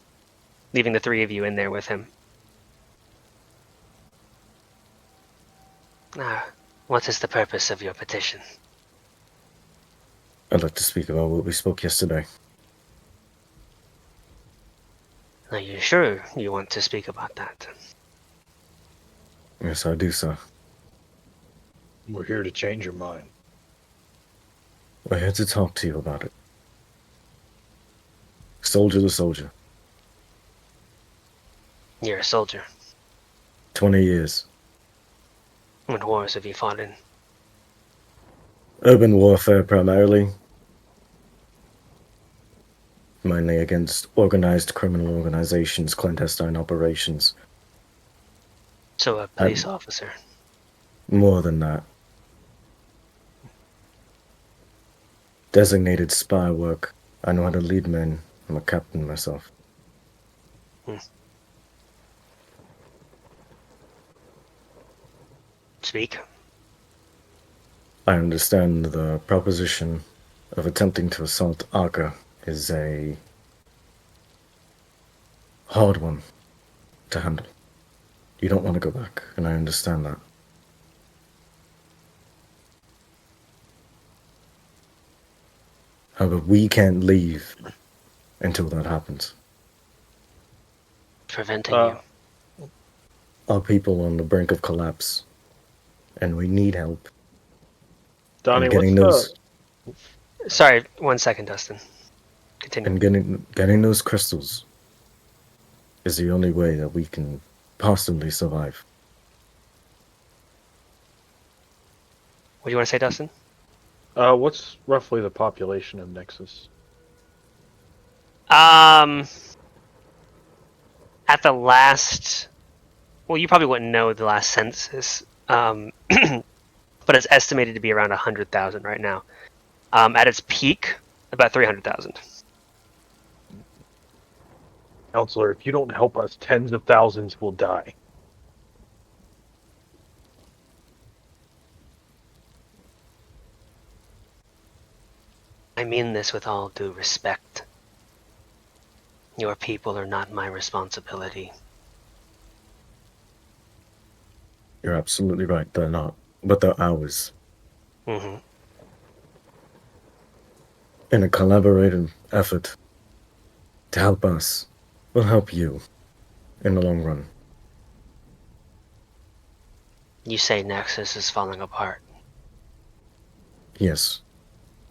[SPEAKER 2] leaving the three of you in there with him. What is the purpose of your petition?
[SPEAKER 1] I'd like to speak about what we spoke yesterday.
[SPEAKER 2] Are you sure you want to speak about that?
[SPEAKER 1] Yes, I do, sir.
[SPEAKER 5] We're here to change your mind.
[SPEAKER 1] We're here to talk to you about it. Soldier to soldier.
[SPEAKER 2] You're a soldier.
[SPEAKER 1] 20 years.
[SPEAKER 2] What wars have you fought in?
[SPEAKER 1] Urban warfare primarily. Mainly against organized criminal organizations, clandestine operations.
[SPEAKER 2] So a police officer.
[SPEAKER 1] More than that. Designated spy work. I know how to lead men. I'm a captain myself.
[SPEAKER 2] Speak.
[SPEAKER 1] I understand the proposition of attempting to assault Aka is a hard one to handle. You don't want to go back, and I understand that. However, we can't leave until that happens.
[SPEAKER 2] Preventing you.
[SPEAKER 1] Our people are on the brink of collapse, and we need help.
[SPEAKER 5] Donnie,
[SPEAKER 1] in
[SPEAKER 5] what's
[SPEAKER 1] getting
[SPEAKER 5] the
[SPEAKER 1] those
[SPEAKER 2] Sorry, 1 second, Dustin. Continue.
[SPEAKER 1] and getting those crystals is the only way that we can possibly survive.
[SPEAKER 2] What do you want to say, Dustin?
[SPEAKER 5] what's roughly the population of Nexus?
[SPEAKER 2] At the last, well, you probably wouldn't know the last census, but it's estimated to be around 100,000 right now. At its peak, about 300,000.
[SPEAKER 5] Counselor, if you don't help us, tens of thousands will die.
[SPEAKER 2] I mean this with all due respect. Your people are not my responsibility.
[SPEAKER 1] You're absolutely right, they're not. But they're ours.
[SPEAKER 2] Mm-hmm.
[SPEAKER 1] In a collaborative effort to help us, will help you in the long run.
[SPEAKER 2] You say Nexus is falling apart.
[SPEAKER 1] Yes.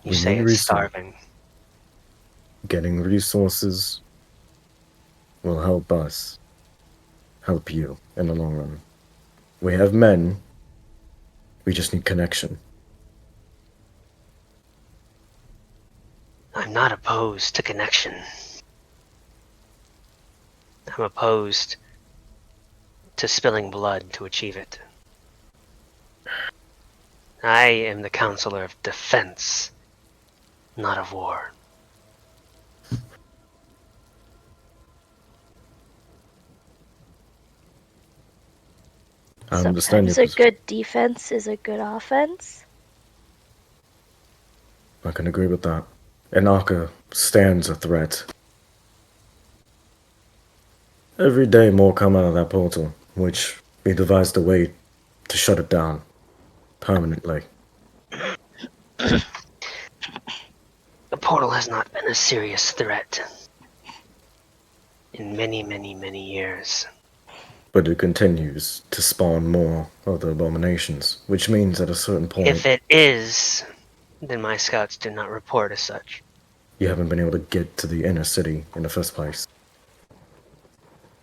[SPEAKER 2] You
[SPEAKER 1] We
[SPEAKER 2] say
[SPEAKER 1] need
[SPEAKER 2] it's
[SPEAKER 1] resource.
[SPEAKER 2] starving.
[SPEAKER 1] Getting resources will help us help you in the long run. We have men. We just need connection.
[SPEAKER 2] I'm not opposed to connection. I'm opposed to spilling blood to achieve it. I am the counselor of defense, not of war.
[SPEAKER 1] I understand your
[SPEAKER 6] Sometimes a
[SPEAKER 1] position.
[SPEAKER 6] good defense is a good offense.
[SPEAKER 1] I can agree with that. Inaka stands a threat. Every day more come out of that portal, which we devised a way to shut it down permanently.
[SPEAKER 2] The portal has not been a serious threat in many, many, many years.
[SPEAKER 1] But it continues to spawn more of the abominations, which means at a certain point,
[SPEAKER 2] If it is, then my scouts did not report as such.
[SPEAKER 1] you haven't been able to get to the inner city in the first place.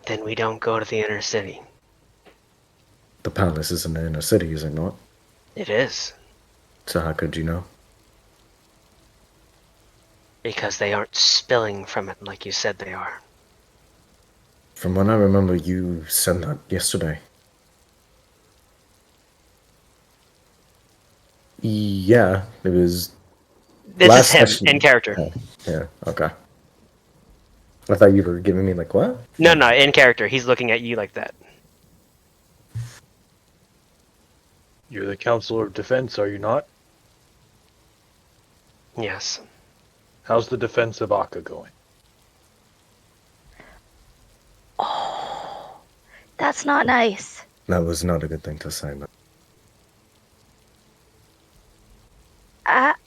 [SPEAKER 2] Then we don't go to the inner city.
[SPEAKER 1] The palace is in the inner city, is it not?
[SPEAKER 2] It is,
[SPEAKER 1] So how could you know?
[SPEAKER 2] because they aren't spilling from it like you said they are.
[SPEAKER 1] From what I remember, you said that yesterday. Yeah, it was
[SPEAKER 2] This
[SPEAKER 1] last
[SPEAKER 2] is him,
[SPEAKER 1] session.
[SPEAKER 2] in character.
[SPEAKER 1] Oh, yeah, okay. I thought you were giving me like, what?
[SPEAKER 2] No, in character. He's looking at you like that.
[SPEAKER 5] You're the counselor of defense, are you not?
[SPEAKER 2] Yes.
[SPEAKER 5] How's the defense of Aka going?
[SPEAKER 6] Oh, that's not nice.
[SPEAKER 1] That was not a good thing to say, but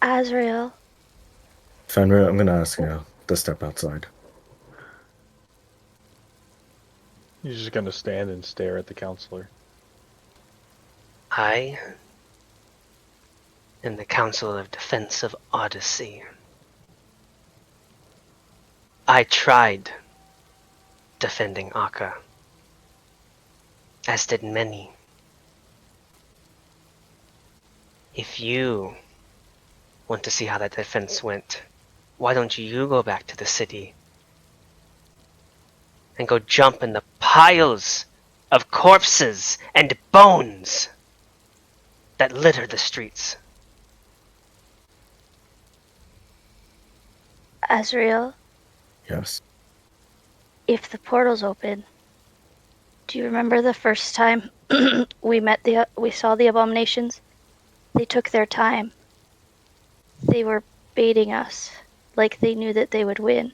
[SPEAKER 6] Azrael.
[SPEAKER 1] Fenrir, I'm gonna ask you to step outside.
[SPEAKER 5] He's just gonna stand and stare at the counselor.
[SPEAKER 2] I am the Council of Defense of Odyssey. I tried defending Akka. as did many. If you want to see how that defense went, why don't you go back to the city and go jump in the piles of corpses and bones that litter the streets?
[SPEAKER 6] Azrael,
[SPEAKER 1] Yes.
[SPEAKER 6] if the portal's open, do you remember the first time we saw the abominations? They took their time. They were baiting us, like they knew that they would win.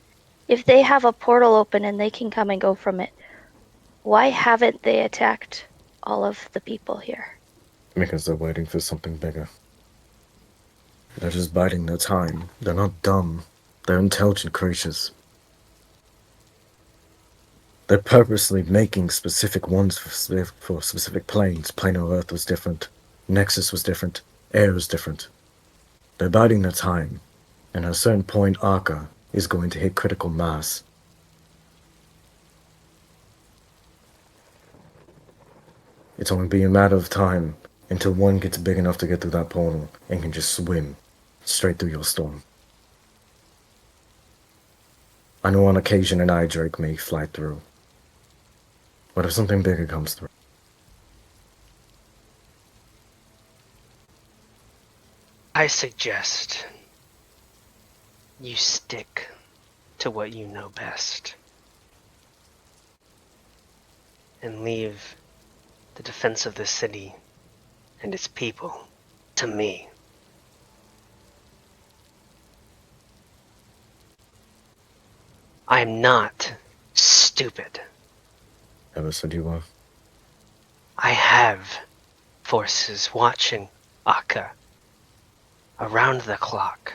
[SPEAKER 6] If they have a portal open and they can come and go from it, why haven't they attacked all of the people here?
[SPEAKER 1] Because they're waiting for something bigger. They're just biding their time. They're not dumb. They're intelligent creatures. They're purposely making specific ones for specific planes. Planar Earth was different. Nexus was different. Air was different. They're biding their time. And at a certain point, Arca is going to hit critical mass. It's only be a matter of time until one gets big enough to get through that portal and can just swim straight through your storm. I know on occasion an eye drake may fly through. But if something bigger comes through,
[SPEAKER 2] I suggest you stick to what you know best and leave the defense of the city and its people to me. I am not stupid.
[SPEAKER 1] ever said you were?
[SPEAKER 2] I have forces watching Akka around the clock.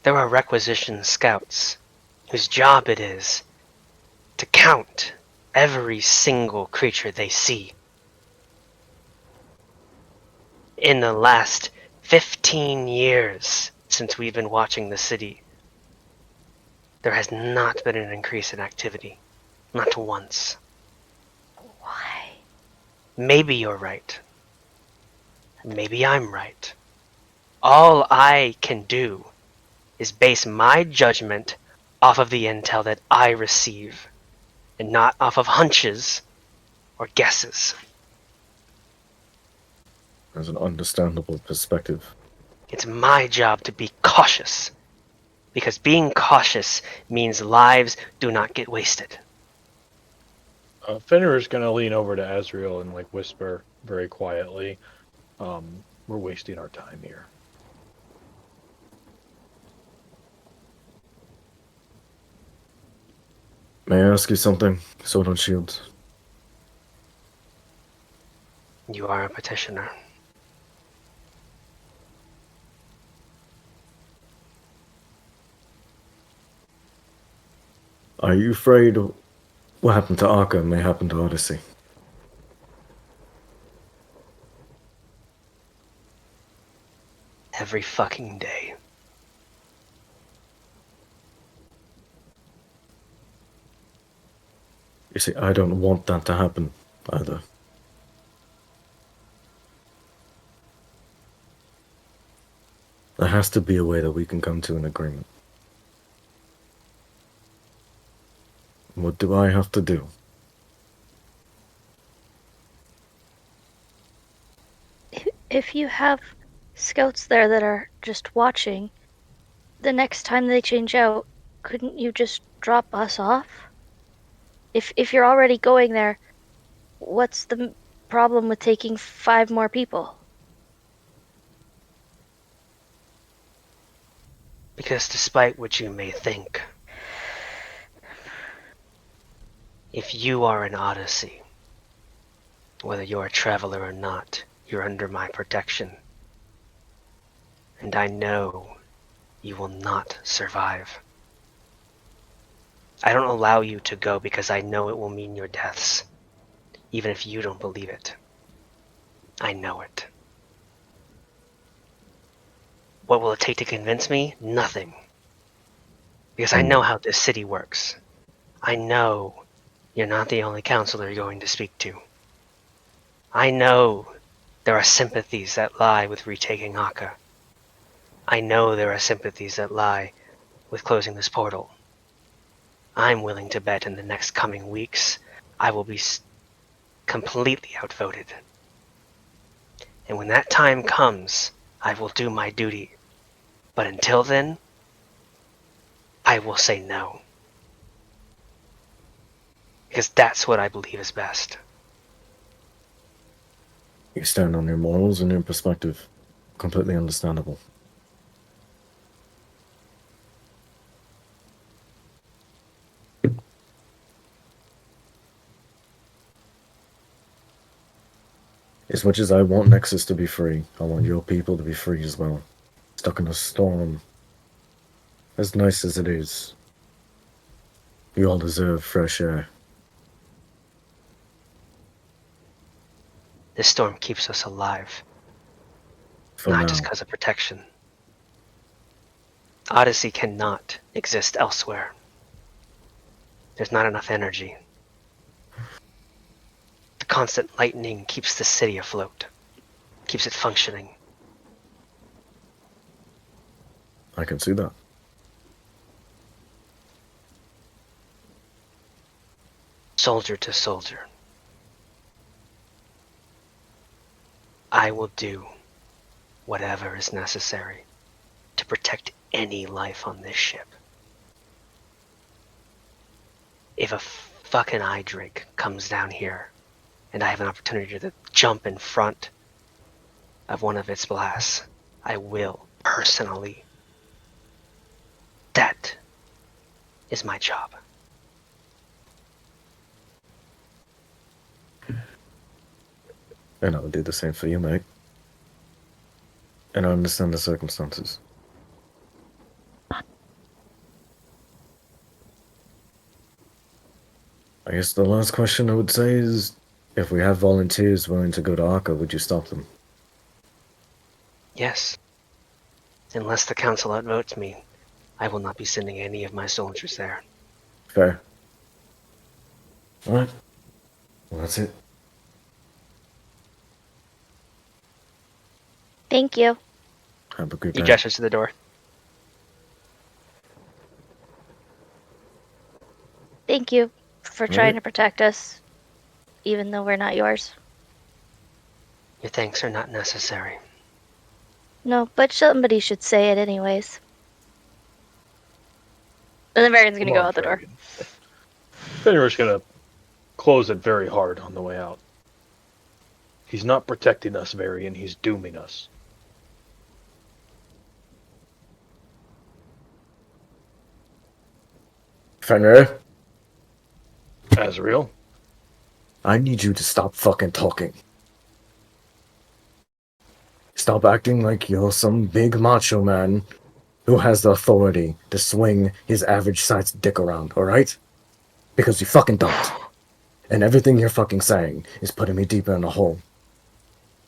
[SPEAKER 2] There are requisition scouts whose job it is to count every single creature they see. In the last 15 years since we've been watching the city, there has not been an increase in activity. Not once.
[SPEAKER 6] Why?
[SPEAKER 2] Maybe you're right. Maybe I'm right. All I can do is base my judgment off of the intel that I receive, and not off of hunches or guesses.
[SPEAKER 1] That's an understandable perspective.
[SPEAKER 2] It's my job to be cautious, because being cautious means lives do not get wasted.
[SPEAKER 5] Fenrir's gonna lean over to Azrael and like whisper very quietly, "We're wasting our time here."
[SPEAKER 1] May I ask you something, Sword on Shields?
[SPEAKER 2] You are a petitioner.
[SPEAKER 1] Are you afraid what happened to Arca may happen to Odyssey?
[SPEAKER 2] Every fucking day.
[SPEAKER 1] You see, I don't want that to happen, either. There has to be a way that we can come to an agreement. What do I have to do?
[SPEAKER 6] If you have scouts there that are just watching, the next time they change out, couldn't you just drop us off? If you're already going there, what's the problem with taking 5 more people?
[SPEAKER 2] Because despite what you may think, if you are an Odyssey, whether you're a traveler or not, you're under my protection. And I know you will not survive. I don't allow you to go because I know it will mean your deaths, even if you don't believe it. I know it. What will it take to convince me? Nothing. Because I know how this city works. I know You're not the only counselor you're going to speak to. I know there are sympathies that lie with retaking Akka. I know there are sympathies that lie with closing this portal. I'm willing to bet in the next coming weeks I will be completely outvoted. And when that time comes, I will do my duty. But until then, I will say no. Because that's what I believe is best.
[SPEAKER 1] You stand on your morals and your perspective. Completely understandable. As much as I want Nexus to be free, I want your people to be free as well. Stuck in a storm. As nice as it is, you all deserve fresh air.
[SPEAKER 2] This storm keeps us alive.
[SPEAKER 1] For
[SPEAKER 2] not
[SPEAKER 1] now.
[SPEAKER 2] just because of protection. Odyssey cannot exist elsewhere. There's not enough energy. The constant lightning keeps the city afloat, keeps it functioning.
[SPEAKER 1] I can see that.
[SPEAKER 2] Soldier to soldier. I will do whatever is necessary to protect any life on this ship. If a fucking eye drake comes down here and I have an opportunity to jump in front of one of its blasts, I will personally. That is my job.
[SPEAKER 1] And I would do the same for you, mate. And I understand the circumstances. I guess the last question I would say is, if we have volunteers willing to go to Akka, would you stop them?
[SPEAKER 2] Yes. Unless the council outvotes me, I will not be sending any of my soldiers there.
[SPEAKER 1] Fair. Alright. Well, that's it.
[SPEAKER 6] Thank you.
[SPEAKER 1] Have a good
[SPEAKER 2] He
[SPEAKER 1] day.
[SPEAKER 2] gestures to the door.
[SPEAKER 6] Thank you for trying
[SPEAKER 1] Alright.
[SPEAKER 6] to protect us, even though we're not yours.
[SPEAKER 2] Your thanks are not necessary.
[SPEAKER 6] No, but somebody should say it anyways. And then Varian's gonna
[SPEAKER 5] Come
[SPEAKER 6] go
[SPEAKER 5] on,
[SPEAKER 6] out the door.
[SPEAKER 5] Dragon. Fenrir's gonna close it very hard on the way out. He's not protecting us, Varian. He's dooming us.
[SPEAKER 1] Fenrir,
[SPEAKER 5] Azrael?
[SPEAKER 1] I need you to stop fucking talking. Stop acting like you're some big macho man who has the authority to swing his average-sized dick around, alright? Because you fucking don't. And everything you're fucking saying is putting me deeper in a hole.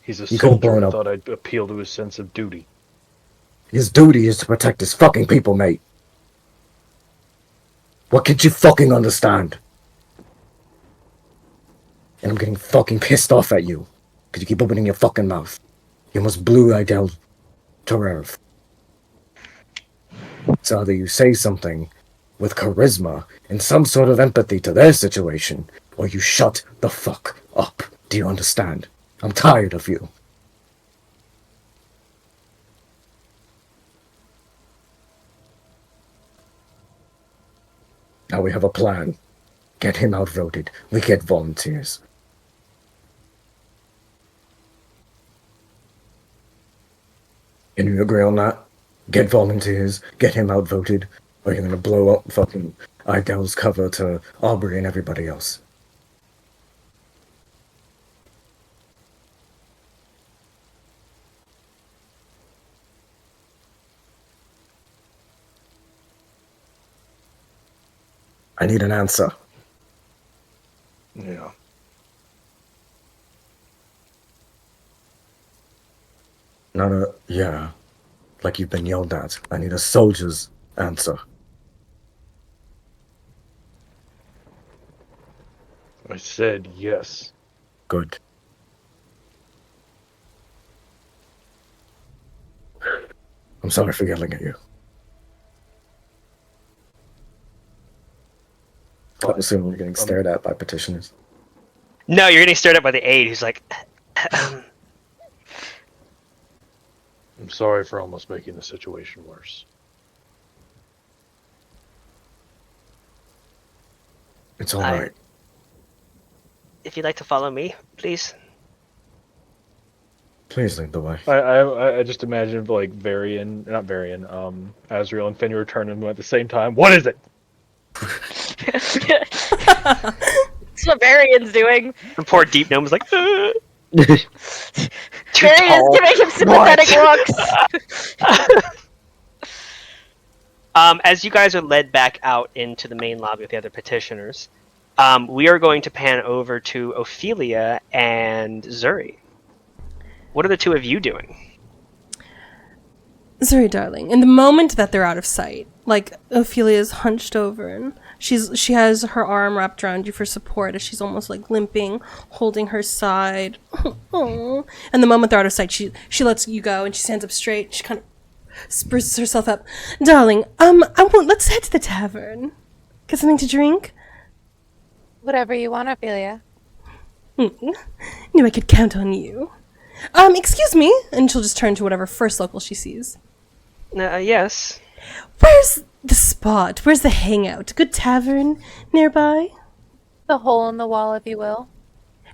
[SPEAKER 5] He's a
[SPEAKER 1] You could've
[SPEAKER 5] soldier
[SPEAKER 1] blown
[SPEAKER 5] and
[SPEAKER 1] up.
[SPEAKER 5] thought I'd appeal to his sense of duty.
[SPEAKER 1] His duty is to protect his fucking people, mate. What can't you fucking understand? And I'm getting fucking pissed off at you. Because you keep opening your fucking mouth. You almost blew Idel to earth. So either you say something with charisma and some sort of empathy to their situation, or you shut the fuck up. Do you understand? I'm tired of you. Now we have a plan. Get him outvoted. We get volunteers. Can you agree on that? Get volunteers, get him outvoted, or you're gonna blow up fucking Idel's cover to Aubrey and everybody else. I need an answer.
[SPEAKER 5] Yeah.
[SPEAKER 1] Not a yeah, like you've been yelled at. I need a soldier's answer.
[SPEAKER 5] I said yes.
[SPEAKER 1] Good. I'm sorry for yelling at you. I'm assuming you're getting stared at by petitioners.
[SPEAKER 2] No, you're getting stared at by the aide who's like,
[SPEAKER 5] I'm sorry for almost making the situation worse.
[SPEAKER 1] It's alright.
[SPEAKER 2] if you'd like to follow me, please.
[SPEAKER 1] Please lead the way.
[SPEAKER 5] I just imagined like Azrael and Fenrir turning them at the same time. What is it?
[SPEAKER 6] That's what Varian's doing.
[SPEAKER 2] And poor Deep Gnome was like, too
[SPEAKER 6] Varian's
[SPEAKER 2] tall.
[SPEAKER 6] giving him sympathetic looks.
[SPEAKER 2] As you guys are led back out into the main lobby with the other petitioners, we are going to pan over to Ophelia and Zuri. What are the two of you doing?
[SPEAKER 4] Sorry, darling. In the moment that they're out of sight, like Ophelia's hunched over and she has her arm wrapped around you for support as she's almost like limping, holding her side. Aww. And the moment they're out of sight, she lets you go and she stands up straight. She kind of spruces herself up. Darling, let's head to the tavern. Get something to drink?
[SPEAKER 3] Whatever you want, Ophelia.
[SPEAKER 4] Knew I could count on you. Excuse me, and she'll just turn to whatever first local she sees.
[SPEAKER 2] Yes.
[SPEAKER 4] Where's the spot? Where's the hangout? A good tavern nearby?
[SPEAKER 3] The hole in the wall, if you will.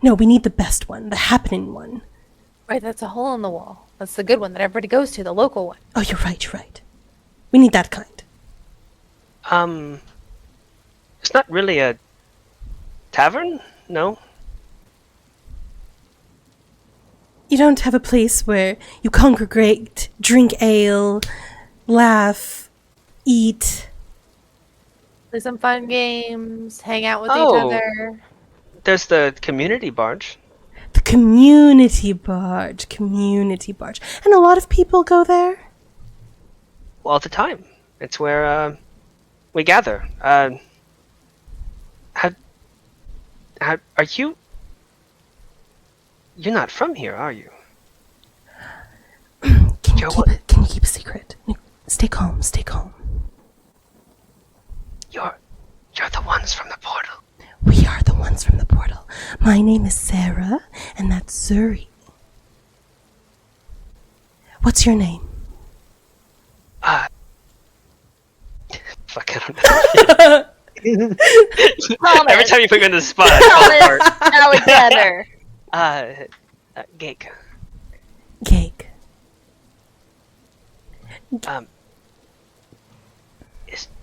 [SPEAKER 4] No, we need the best one, the happening one.
[SPEAKER 3] Right, that's a hole in the wall. That's the good one that everybody goes to, the local one.
[SPEAKER 4] Oh, you're right. We need that kind.
[SPEAKER 2] It's not really a tavern, no?
[SPEAKER 4] You don't have a place where you congregate, drink ale, laugh, eat.
[SPEAKER 3] Play some fun games, hang out with
[SPEAKER 2] Oh.
[SPEAKER 3] each other.
[SPEAKER 2] There's the community barge.
[SPEAKER 4] The community barge. And a lot of people go there?
[SPEAKER 2] All the time. It's where we gather. How are you? You're not from here, are you?
[SPEAKER 4] Can
[SPEAKER 2] Joe,
[SPEAKER 4] you keep a secret? Stay calm.
[SPEAKER 2] You're the ones from the portal.
[SPEAKER 4] We are the ones from the portal. My name is Sarah, and that's Zuri. What's your name?
[SPEAKER 2] Fuck, I don't know. Every time you put me on the spot, I fall apart.
[SPEAKER 6] Alexander.
[SPEAKER 2] Gake.
[SPEAKER 4] Cake.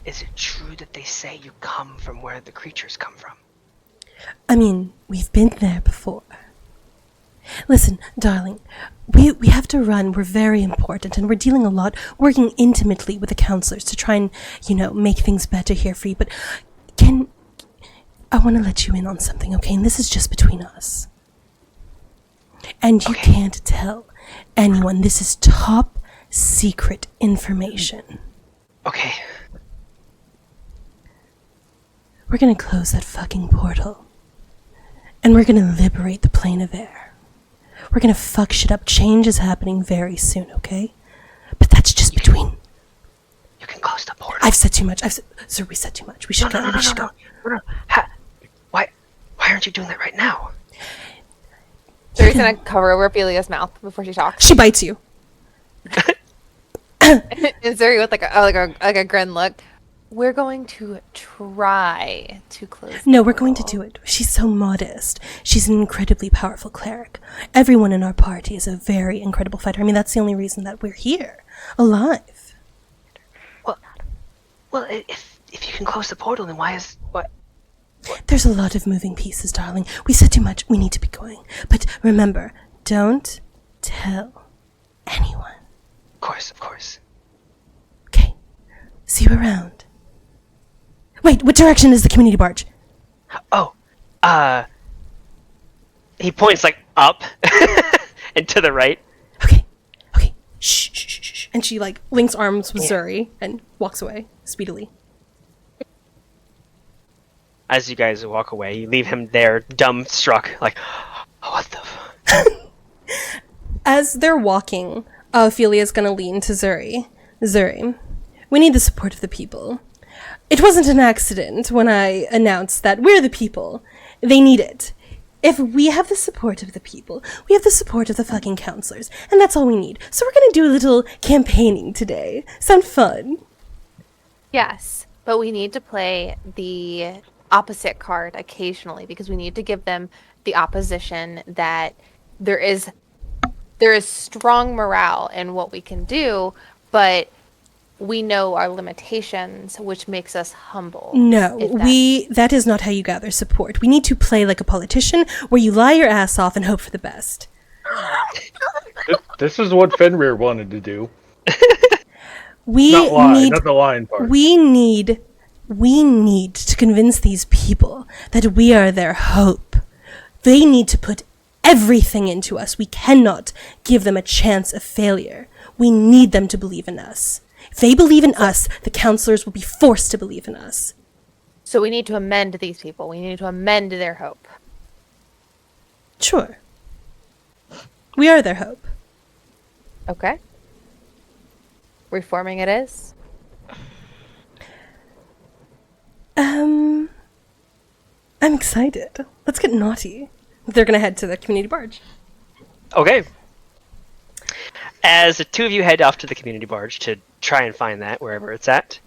[SPEAKER 2] Is it true that they say you come from where the creatures come from?
[SPEAKER 4] I mean, we've been there before. Listen, darling, we have to run. We're very important, and we're dealing a lot, working intimately with the counselors to try and, make things better here for you. But I want to let you in on something, okay? And this is just between us. And you can't tell anyone. This is top secret information.
[SPEAKER 2] Okay.
[SPEAKER 4] We're gonna close that fucking portal. And we're gonna liberate the plane of air. We're gonna fuck shit up. Change is happening very soon, okay? But that's just between...
[SPEAKER 2] You can close the portal.
[SPEAKER 4] I've said too much. Sir, we said too much. We should go. We should go.
[SPEAKER 2] No. Why aren't you doing that right now?
[SPEAKER 3] Zuri's gonna cover over Ophelia's mouth before she talks.
[SPEAKER 4] She bites you.
[SPEAKER 3] And Zuri with like a grin look. We're going to try to close.
[SPEAKER 4] No, we're going to do it. She's so modest. She's an incredibly powerful cleric. Everyone in our party is a very incredible fighter. I mean, that's the only reason that we're here, alive.
[SPEAKER 2] Well, if you can close the portal, then why is what?
[SPEAKER 4] There's a lot of moving pieces, darling. We said too much. We need to be going. But remember, don't tell anyone.
[SPEAKER 2] Of course.
[SPEAKER 4] Okay. See you around. Wait, what direction is the community barge?
[SPEAKER 2] Oh, he points like up and to the right.
[SPEAKER 4] Okay. Shh. And she links arms with Zuri and walks away speedily.
[SPEAKER 2] as you guys walk away. You leave him there, dumbstruck, like, what the fuck?
[SPEAKER 4] As they're walking, Ophelia's gonna lean to Zuri. Zuri, we need the support of the people. It wasn't an accident when I announced that we're the people. They need it. If we have the support of the people, we have the support of the fucking counselors, and that's all we need. So we're gonna do a little campaigning today. Sound fun?
[SPEAKER 3] Yes, but we need to play the opposite card occasionally because we need to give them the opposition that there is strong morale in what we can do, but we know our limitations, which makes us humble.
[SPEAKER 4] No,
[SPEAKER 3] if that-
[SPEAKER 4] that is not how you gather support. We need to play like a politician, where you lie your ass off and hope for the best.
[SPEAKER 5] This is what Fenrir wanted to do.
[SPEAKER 4] We
[SPEAKER 5] Not lie,
[SPEAKER 4] need
[SPEAKER 5] not the lying part.
[SPEAKER 4] we need to convince these people that we are their hope. They need to put everything into us. We cannot give them a chance of failure. We need them to believe in us. If they believe in us, the counselors will be forced to believe in us.
[SPEAKER 3] So we need to amend these people. We need to amend their hope.
[SPEAKER 4] Sure. We are their hope.
[SPEAKER 3] Okay. Reforming it is.
[SPEAKER 4] I'm excited. Let's get naughty. They're gonna head to the community barge.
[SPEAKER 2] Okay. As the two of you head off to the community barge to try and find that wherever it's at,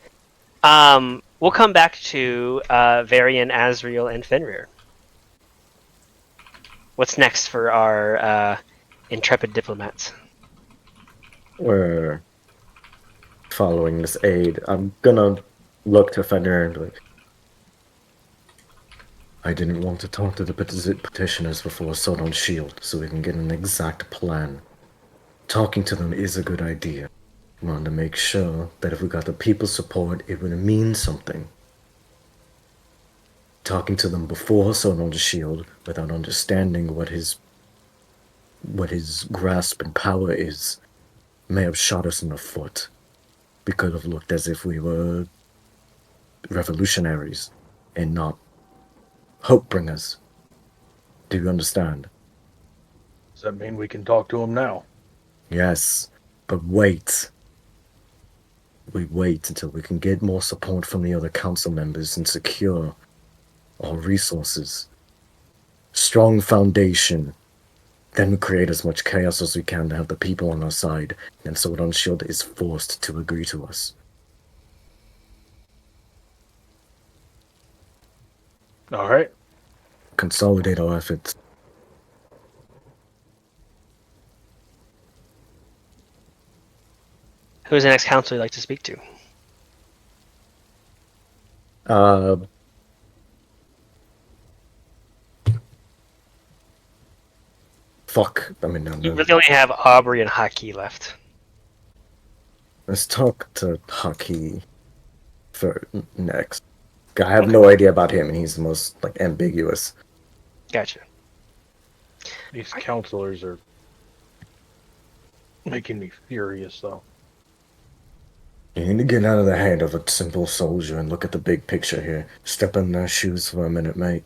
[SPEAKER 2] we'll come back to Varian, Azriel, and Fenrir. What's next for our intrepid diplomats?
[SPEAKER 1] We're following this aid. I'm gonna look to Fenrir and be like, I didn't want to talk to the petitioners before Sword on Shield, so we can get an exact plan. Talking to them is a good idea. We wanted to make sure that if we got the people's support, it would mean something. Talking to them before Sword on the Shield, without understanding what his grasp and power is, may have shot us in the foot. We could have looked as if we were revolutionaries and not hope bringers. Do you understand?
[SPEAKER 5] Does that mean we can talk to him now?
[SPEAKER 1] Yes, but wait. We wait until we can get more support from the other council members and secure our resources. Strong foundation. Then we create as much chaos as we can to have the people on our side, and Sword on Shield is forced to agree to us.
[SPEAKER 5] All right.
[SPEAKER 1] Consolidate our efforts.
[SPEAKER 2] Who's the next council you'd like to speak to?
[SPEAKER 1] Fuck. I mean, no.
[SPEAKER 2] You really only have Aubrey and Haki left.
[SPEAKER 1] Let's talk to Haki for next. I have no idea about him, and he's the most ambiguous.
[SPEAKER 2] Gotcha.
[SPEAKER 5] These counselors are making me furious, though.
[SPEAKER 1] You need to get out of the head of a simple soldier and look at the big picture here. Step in their shoes for a minute, mate.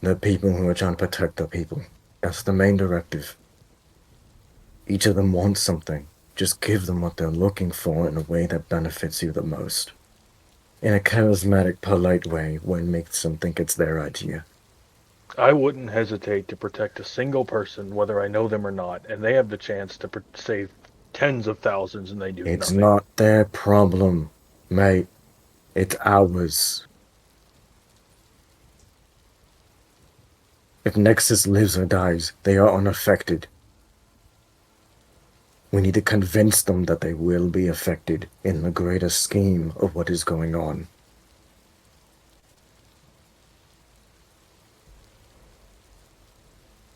[SPEAKER 1] They're people who are trying to protect their people. That's the main directive. Each of them wants something. Just give them what they're looking for in a way that benefits you the most. In a charismatic, polite way, when makes them think it's their idea.
[SPEAKER 5] I wouldn't hesitate to protect a single person, whether I know them or not, and they have the chance to save tens of thousands, and they do
[SPEAKER 1] It's
[SPEAKER 5] nothing.
[SPEAKER 1] not their problem, mate. It's ours. If Nexus lives or dies, they are unaffected. We need to convince them that they will be affected in the greater scheme of what is going on.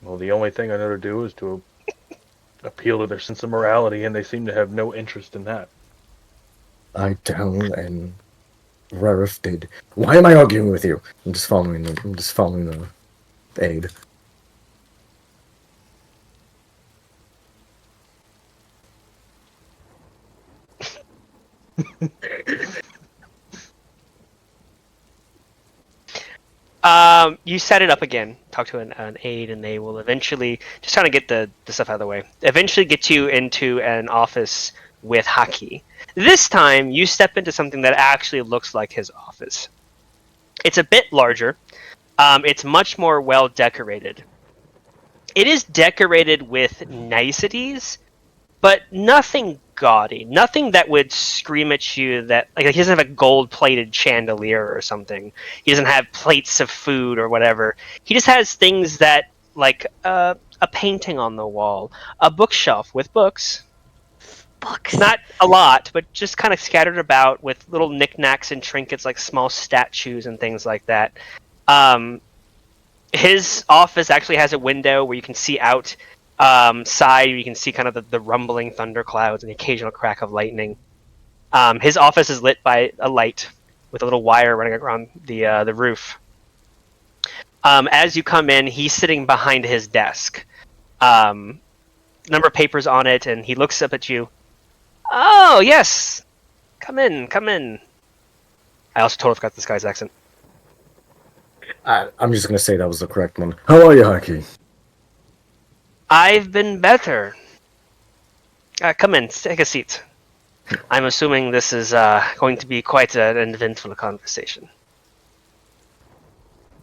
[SPEAKER 5] Well, the only thing I know to do is to appeal to their sense of morality, and they seem to have no interest in that.
[SPEAKER 1] I tell and Rarif did. Why am I arguing with you? I'm just following the aid.
[SPEAKER 2] You set it up again. Talk to an aide, and they will eventually just trying to get the stuff out of the way. Eventually, get you into an office with Haki. This time, you step into something that actually looks like his office. It's a bit larger. It's much more well decorated. It is decorated with niceties, but nothing gaudy. Nothing that would scream at you that like he doesn't have a gold-plated chandelier or something. He doesn't have plates of food or whatever. He just has things that like a painting on the wall, a bookshelf with books.
[SPEAKER 6] Books.
[SPEAKER 2] Not a lot, but just kind of scattered about with little knickknacks and trinkets like small statues and things like that. His office actually has a window where you can see out side. You can see kind of the rumbling thunderclouds and the occasional crack of lightning. His office is lit by a light with a little wire running around the roof. As you come in, he's sitting behind his desk. Number of papers on it, and he looks up at you. Oh, yes! Come in, come in. I also totally forgot this guy's accent.
[SPEAKER 1] I'm just gonna say that was the correct one. How are you, Haki?
[SPEAKER 2] I've been better. Come in, take a seat. I'm assuming this is going to be quite an eventful conversation.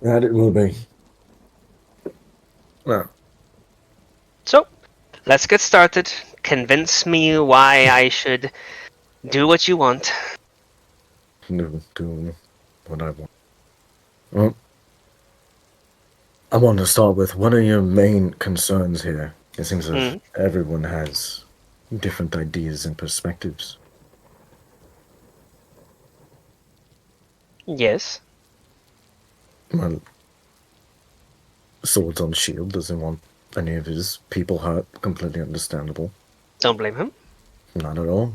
[SPEAKER 1] That it will be. Well,
[SPEAKER 2] So, let's get started. Convince me why I should do what you want.
[SPEAKER 1] do what I want. Well, I want to start with, what are your main concerns here? It seems that everyone has different ideas and perspectives.
[SPEAKER 2] Yes.
[SPEAKER 1] Well, Swords on Shield doesn't want any of his people hurt. Completely understandable.
[SPEAKER 2] Don't blame him.
[SPEAKER 1] Not at all.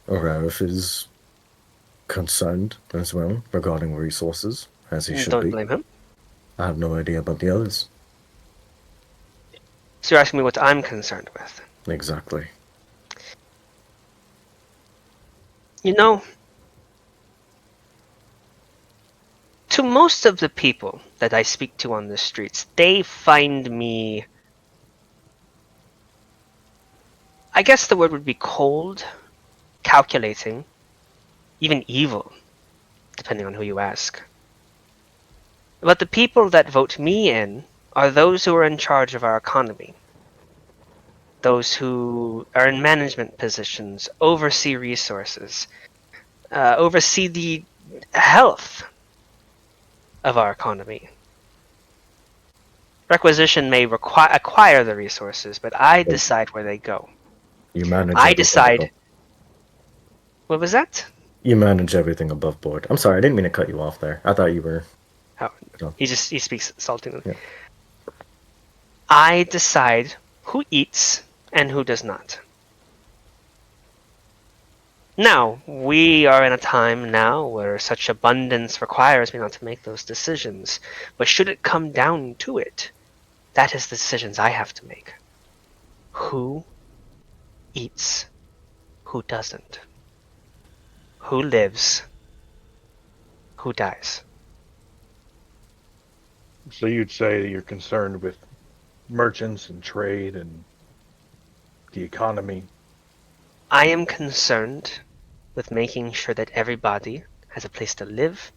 [SPEAKER 1] Rarif is concerned as well regarding resources, as he should
[SPEAKER 2] Don't
[SPEAKER 1] be.
[SPEAKER 2] blame him.
[SPEAKER 1] I have no idea about the others.
[SPEAKER 2] So you're asking me what I'm concerned with.
[SPEAKER 1] Exactly.
[SPEAKER 2] You know, to most of the people that I speak to on the streets, they find me... I guess the word would be cold, calculating, even evil, depending on who you ask. But the people that vote me in are those who are in charge of our economy. Those who are in management positions, oversee resources, oversee the health of our economy. Requisition may acquire the resources, but I decide where they go.
[SPEAKER 1] You manage
[SPEAKER 2] I
[SPEAKER 1] everything
[SPEAKER 2] decide...
[SPEAKER 1] above-
[SPEAKER 2] What was that?
[SPEAKER 1] You manage everything above board. I'm sorry, I didn't mean to cut you off there. I thought you were...
[SPEAKER 2] Oh,
[SPEAKER 1] No.
[SPEAKER 2] he speaks saltily.
[SPEAKER 1] Yeah.
[SPEAKER 2] I decide who eats and who does not. Now, we are in a time now where such abundance requires me not to make those decisions. But should it come down to it, that is the decisions I have to make. Who eats, who doesn't? Who lives, who dies?
[SPEAKER 5] So you'd say that you're concerned with merchants and trade and the economy.
[SPEAKER 2] I am concerned with making sure that everybody has a place to live,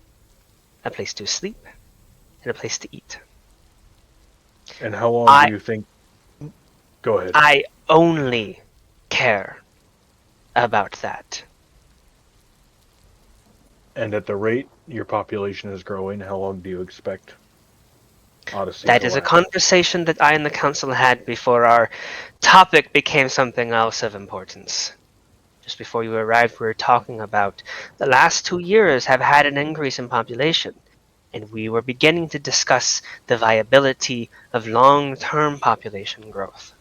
[SPEAKER 2] a place to sleep, and a place to eat.
[SPEAKER 5] And how long do you think... Go ahead.
[SPEAKER 2] I only care about that.
[SPEAKER 5] And at the rate your population is growing, how long do you expect Odyssey
[SPEAKER 2] That
[SPEAKER 5] to
[SPEAKER 2] is a
[SPEAKER 5] last?
[SPEAKER 2] conversation that I and the council had before our topic became something else of importance. Just before you arrived, we were talking about the last 2 years have had an increase in population, and we were beginning to discuss the viability of long-term population growth.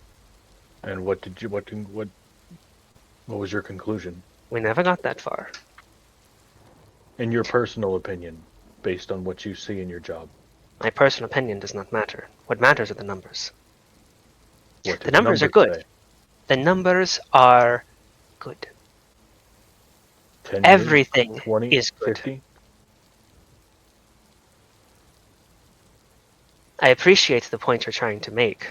[SPEAKER 5] And what was your conclusion?
[SPEAKER 2] We never got that far.
[SPEAKER 5] In your personal opinion, based on what you see in your job.
[SPEAKER 2] My personal opinion does not matter. What matters are the numbers.
[SPEAKER 5] What did
[SPEAKER 2] The numbers are good.
[SPEAKER 5] say?
[SPEAKER 2] The numbers are good.
[SPEAKER 5] 10 years,
[SPEAKER 2] Everything
[SPEAKER 5] 20,
[SPEAKER 2] is good.
[SPEAKER 5] 50?
[SPEAKER 2] I appreciate the point you're trying to make.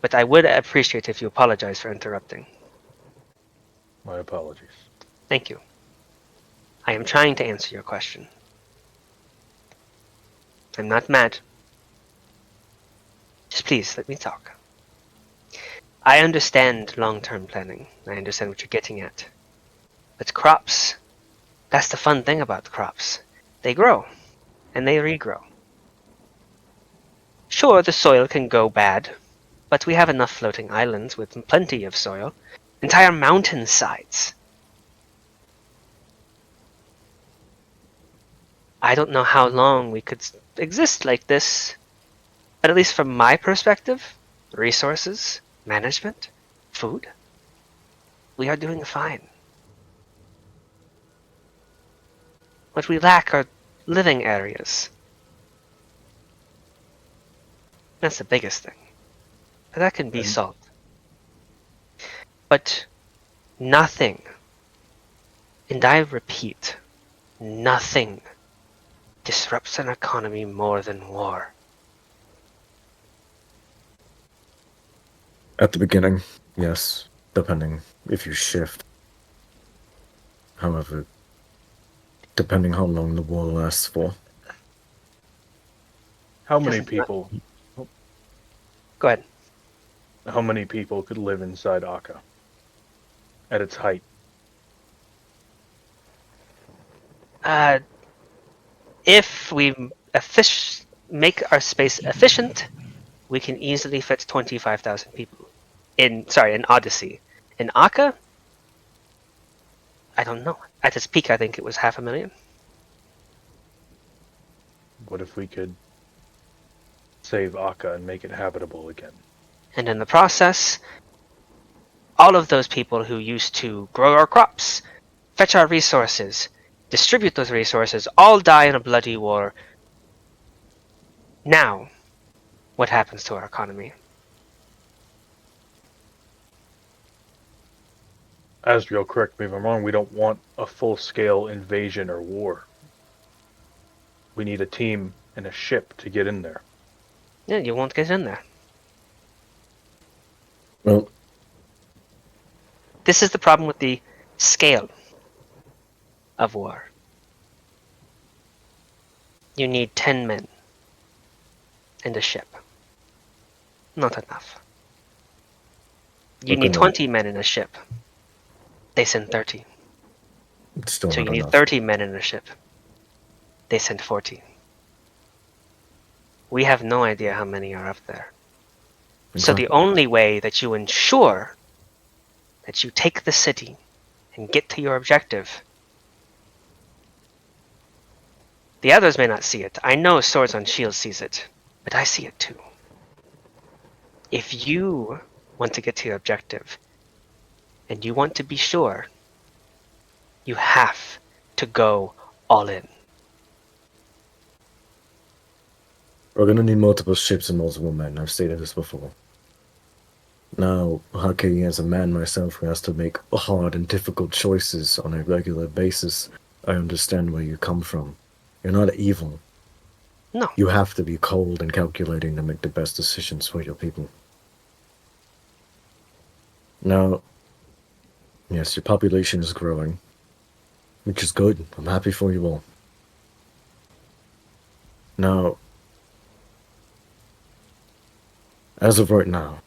[SPEAKER 2] But I would appreciate if you apologize for interrupting.
[SPEAKER 5] My apologies.
[SPEAKER 2] Thank you. I am trying to answer your question. I'm not mad. Just please let me talk. I understand long-term planning. I understand what you're getting at. But crops, that's the fun thing about crops. They grow, and they regrow. Sure, the soil can go bad, but we have enough floating islands with plenty of soil. Entire mountainsides. I don't know how long we could exist like this, but at least from my perspective, resources, management, food, we are doing fine. What we lack are living areas. That's the biggest thing. But that can be solved. But nothing, and I repeat, nothing disrupts an economy more than war.
[SPEAKER 1] At the beginning, yes, depending if you shift. However, depending how long the war lasts for.
[SPEAKER 5] How many people?
[SPEAKER 2] Go ahead.
[SPEAKER 5] How many people could live inside Akka at its height?
[SPEAKER 2] If we make our space efficient, we can easily fit 25,000 people. In Odyssey. In Akka, I don't know. At its peak, I think it was 500,000.
[SPEAKER 5] What if we could save Akka and make it habitable again?
[SPEAKER 2] And in the process, all of those people who used to grow our crops, fetch our resources, distribute those resources, all die in a bloody war. Now, what happens to our economy?
[SPEAKER 5] Asriel, correct me if I'm wrong, we don't want a full-scale invasion or war. We need a team and a ship to get in there.
[SPEAKER 2] Yeah, you won't get in there.
[SPEAKER 1] Well,
[SPEAKER 2] This is the problem with the scale of war. You need 10 men and a ship. Not enough. You
[SPEAKER 1] Okay,
[SPEAKER 2] need
[SPEAKER 1] no.
[SPEAKER 2] 20 men in a ship. They send 30.
[SPEAKER 1] it's still
[SPEAKER 2] So
[SPEAKER 1] not
[SPEAKER 2] you need
[SPEAKER 1] enough.
[SPEAKER 2] 30 men in a ship. They send 40. We have no idea how many are up there. So the
[SPEAKER 1] Exactly.
[SPEAKER 2] only way that you ensure that you take the city and get to your objective, the others may not see it. I know Swords on Shield sees it, but I see it too. If you want to get to your objective, and you want to be sure, you have to go all in.
[SPEAKER 1] We're gonna need multiple ships and multiple men. I've stated this before. Now, Haki, as a man myself who has to make hard and difficult choices on a regular basis, I understand where you come from. You're not evil.
[SPEAKER 2] No.
[SPEAKER 1] You have to be cold and calculating to make the best decisions for your people. Now, yes, your population is growing, which is good. I'm happy for you all. Now, as of right now,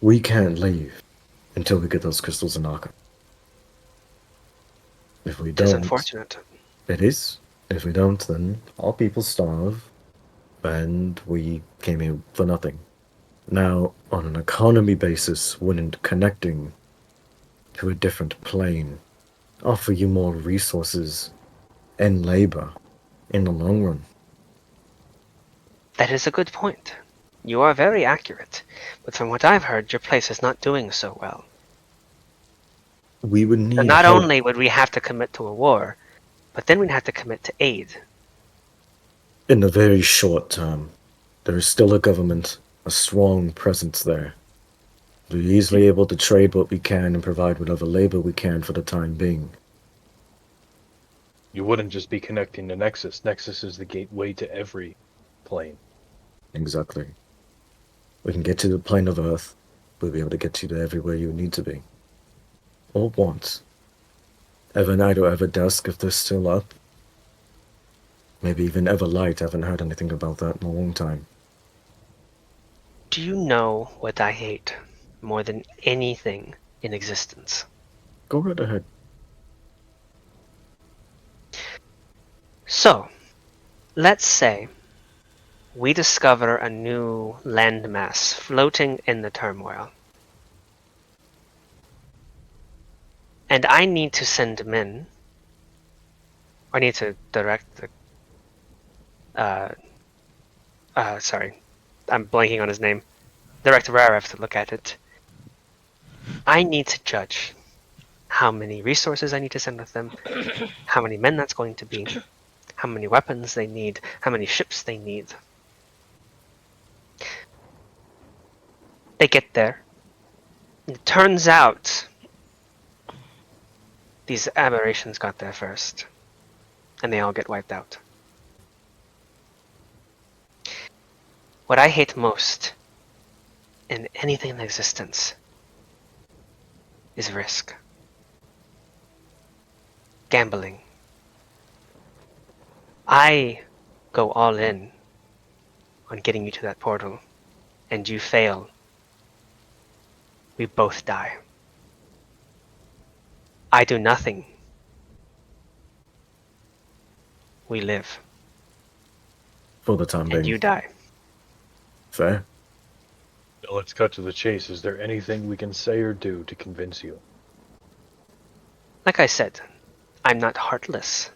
[SPEAKER 1] we can't leave until we get those crystals in Akka. If we
[SPEAKER 2] It is
[SPEAKER 1] don't,
[SPEAKER 2] unfortunate.
[SPEAKER 1] it is. If we don't, then all people starve, and we came here for nothing. Now, on an economy basis, wouldn't connecting to a different plane offer you more resources and labor in the long run?
[SPEAKER 2] That is a good point. You are very accurate, but from what I've heard, your place is not doing so well.
[SPEAKER 1] We would
[SPEAKER 2] So
[SPEAKER 1] need
[SPEAKER 2] not
[SPEAKER 1] help.
[SPEAKER 2] only would we have to commit to a war, but then we'd have to commit to aid.
[SPEAKER 1] In the very short term. There is still a government, a strong presence there. We're easily able to trade what we can and provide whatever labor we can for the time being.
[SPEAKER 5] You wouldn't just be connecting to Nexus. Nexus is the gateway to every plane.
[SPEAKER 1] Exactly. We can get to the plane of Earth. We'll be able to get you to everywhere you need to be. All at once. Evernight or Everdusk if they're still up. Maybe even Everlight. I haven't heard anything about that in a long time.
[SPEAKER 2] Do you know what I hate more than anything in existence?
[SPEAKER 1] Go right ahead.
[SPEAKER 2] So, let's say we discover a new landmass floating in the turmoil. And I need to send men. I need to direct the. Sorry. I'm blanking on his name. Direct Raref to look at it. I need to judge how many resources I need to send with them, how many men that's going to be, how many weapons they need, how many ships they need. They get there. It turns out these aberrations got there first, and they all get wiped out. What I hate most in anything in existence is risk. Gambling. I go all in on getting you to that portal, and you fail. We both die. I do nothing. We live.
[SPEAKER 1] For the time
[SPEAKER 2] And
[SPEAKER 1] being.
[SPEAKER 2] you die.
[SPEAKER 1] Fair?
[SPEAKER 5] Now let's cut to the chase. Is there anything we can say or do to convince you?
[SPEAKER 2] Like I said, I'm not heartless.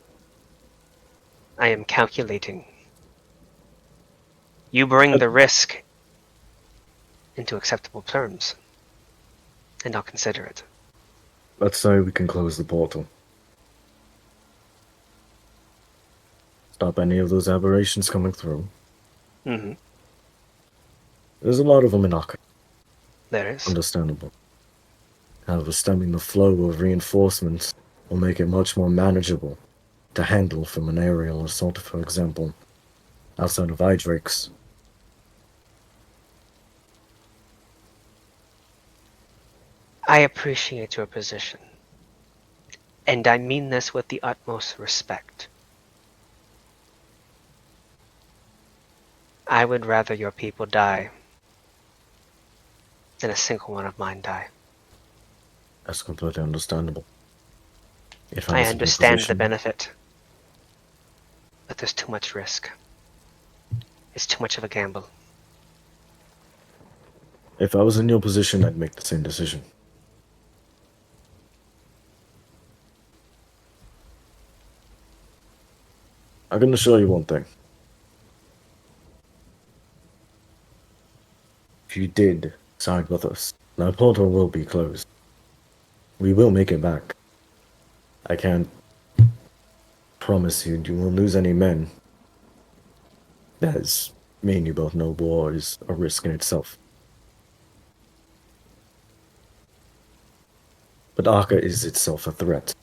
[SPEAKER 2] I am calculating. You bring the risk into acceptable terms, and I'll consider it.
[SPEAKER 1] Let's say we can close the portal. Stop any of those aberrations coming through.
[SPEAKER 2] Mm-hmm.
[SPEAKER 1] There's a lot of them in Akka.
[SPEAKER 2] There is.
[SPEAKER 1] Understandable. However, stemming the flow of reinforcements will make it much more manageable to handle from an aerial assault, for example, outside of Idrakes.
[SPEAKER 2] I appreciate your position, and I mean this with the utmost respect. I would rather your people die than a single one of mine die.
[SPEAKER 1] That's completely understandable. If I
[SPEAKER 2] I
[SPEAKER 1] was in your
[SPEAKER 2] understand the
[SPEAKER 1] position,
[SPEAKER 2] benefit, but there's too much risk. It's too much of a gamble.
[SPEAKER 1] if I was in your position, I'd make the same decision. I'm gonna show you one thing. If you did side with us, the portal will be closed. We will make it back. I can't promise you won't lose any men. As me and you both know, war is a risk in itself. But Akka is itself a threat.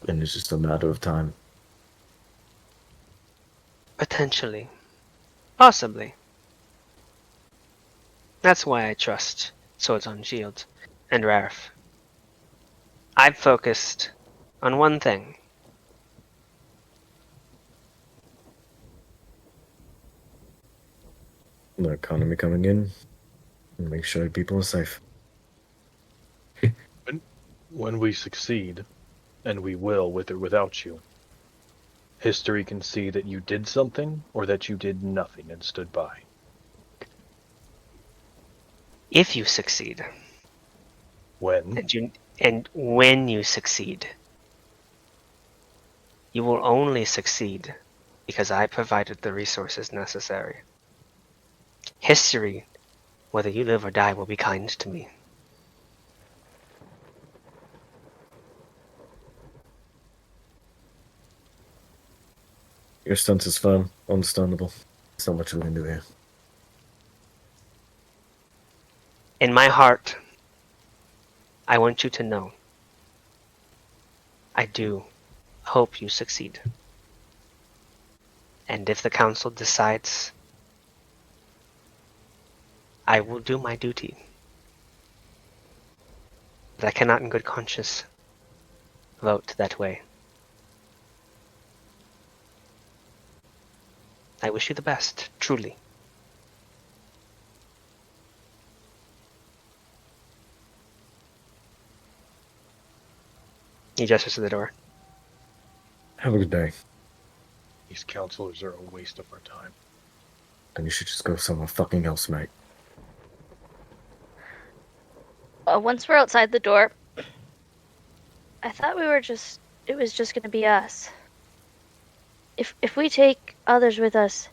[SPEAKER 1] And it's just a matter of time.
[SPEAKER 2] Potentially. Possibly. That's why I trust Swords on Shield and Raref. I've focused on one thing.
[SPEAKER 1] The economy coming in, and make sure people are safe.
[SPEAKER 5] When we succeed, and we will with or without you, history can see that you did something or that you did nothing and stood by.
[SPEAKER 2] If you succeed,
[SPEAKER 5] When?
[SPEAKER 2] and when you succeed, you will only succeed because I provided the resources necessary. History, whether you live or die, will be kind to me.
[SPEAKER 1] Your stance is firm, understandable. There's not much we can do here.
[SPEAKER 2] In my heart, I want you to know I do hope you succeed. And if the council decides, I will do my duty. But I cannot in good conscience vote that way. I wish you the best, truly. He gestures to the door.
[SPEAKER 1] Have a good day.
[SPEAKER 5] These counselors are a waste of our time.
[SPEAKER 1] Then you should just go somewhere fucking else, mate.
[SPEAKER 6] Once we're outside the door, I thought it was just gonna be us. If we take others with us,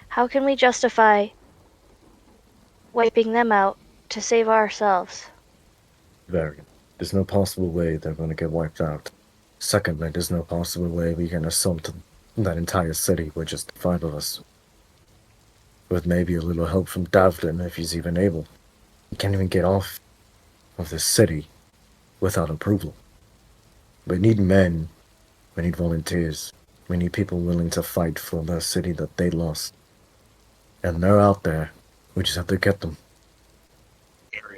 [SPEAKER 6] how can we justify wiping them out to save ourselves?
[SPEAKER 1] Varian. There's no possible way they're going to get wiped out. Secondly, there's no possible way we can assault that entire city with just 5 of us. With maybe a little help from Davlin if he's even able. We can't even get off of this city without approval. We need men. We need volunteers. We need people willing to fight for the city that they lost. And they're out there. We just have to get them.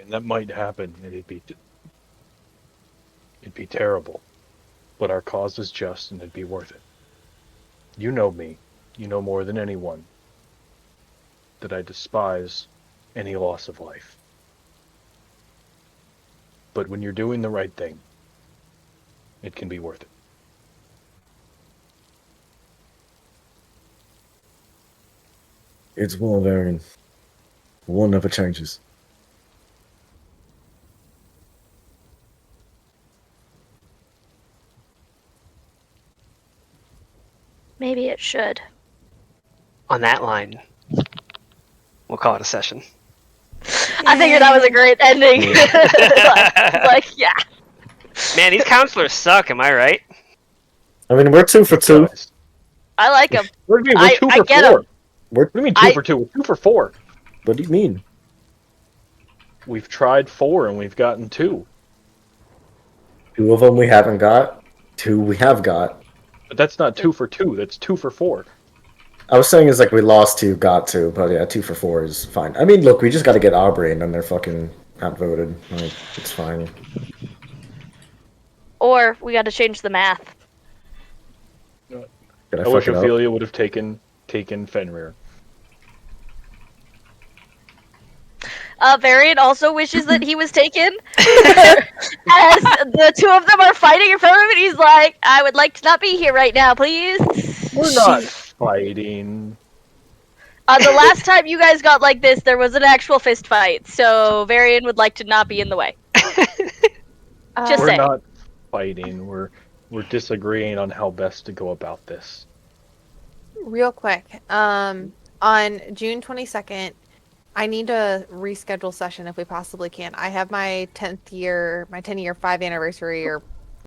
[SPEAKER 5] And that might happen, and it'd be terrible. But our cause is just, and it'd be worth it. You know me. You know more than anyone that I despise any loss of life. But when you're doing the right thing, it can be worth it.
[SPEAKER 1] It's war, Varian. War never changes.
[SPEAKER 6] Maybe it should.
[SPEAKER 2] On that line, we'll call it a session.
[SPEAKER 6] I figured that was a great ending. like, yeah.
[SPEAKER 2] Man, these counselors suck, am I right?
[SPEAKER 1] I mean, we're 2 for 2.
[SPEAKER 5] Guys,
[SPEAKER 6] I like them.
[SPEAKER 5] What do you mean? We're 2
[SPEAKER 6] I
[SPEAKER 5] for
[SPEAKER 6] get
[SPEAKER 5] 4.
[SPEAKER 6] 'em.
[SPEAKER 1] We're,
[SPEAKER 5] What do you mean 2 for 2? We're 2 for 4.
[SPEAKER 1] what do you mean?
[SPEAKER 5] We've tried 4 and we've gotten 2.
[SPEAKER 1] 2 of them we haven't got. 2 we have got.
[SPEAKER 5] But that's not 2 for 2. That's 2 for 4.
[SPEAKER 1] I was saying is like we lost 2, got 2, but yeah, 2 for 4 is fine. I mean, look, we just got to get Aubrey, and then they're fucking outvoted. Like, it's fine.
[SPEAKER 6] Or we got to change the math.
[SPEAKER 1] Did
[SPEAKER 5] I
[SPEAKER 1] I
[SPEAKER 5] wish
[SPEAKER 1] fuck it up?
[SPEAKER 5] Ophelia would have taken Fenrir.
[SPEAKER 6] Varian also wishes that he was taken. As the 2 of them are fighting in front of him, and he's like, I would like to not be here right now, please.
[SPEAKER 5] We're not fighting.
[SPEAKER 6] The last time you guys got like this, there was an actual fist fight, so Varian would like to not be in the way. Just
[SPEAKER 5] We're
[SPEAKER 6] saying.
[SPEAKER 5] not fighting. We're disagreeing on how best to go about this.
[SPEAKER 3] Real quick, on June 22nd, I need to reschedule session if we possibly can. I have my 10-year 5 anniversary or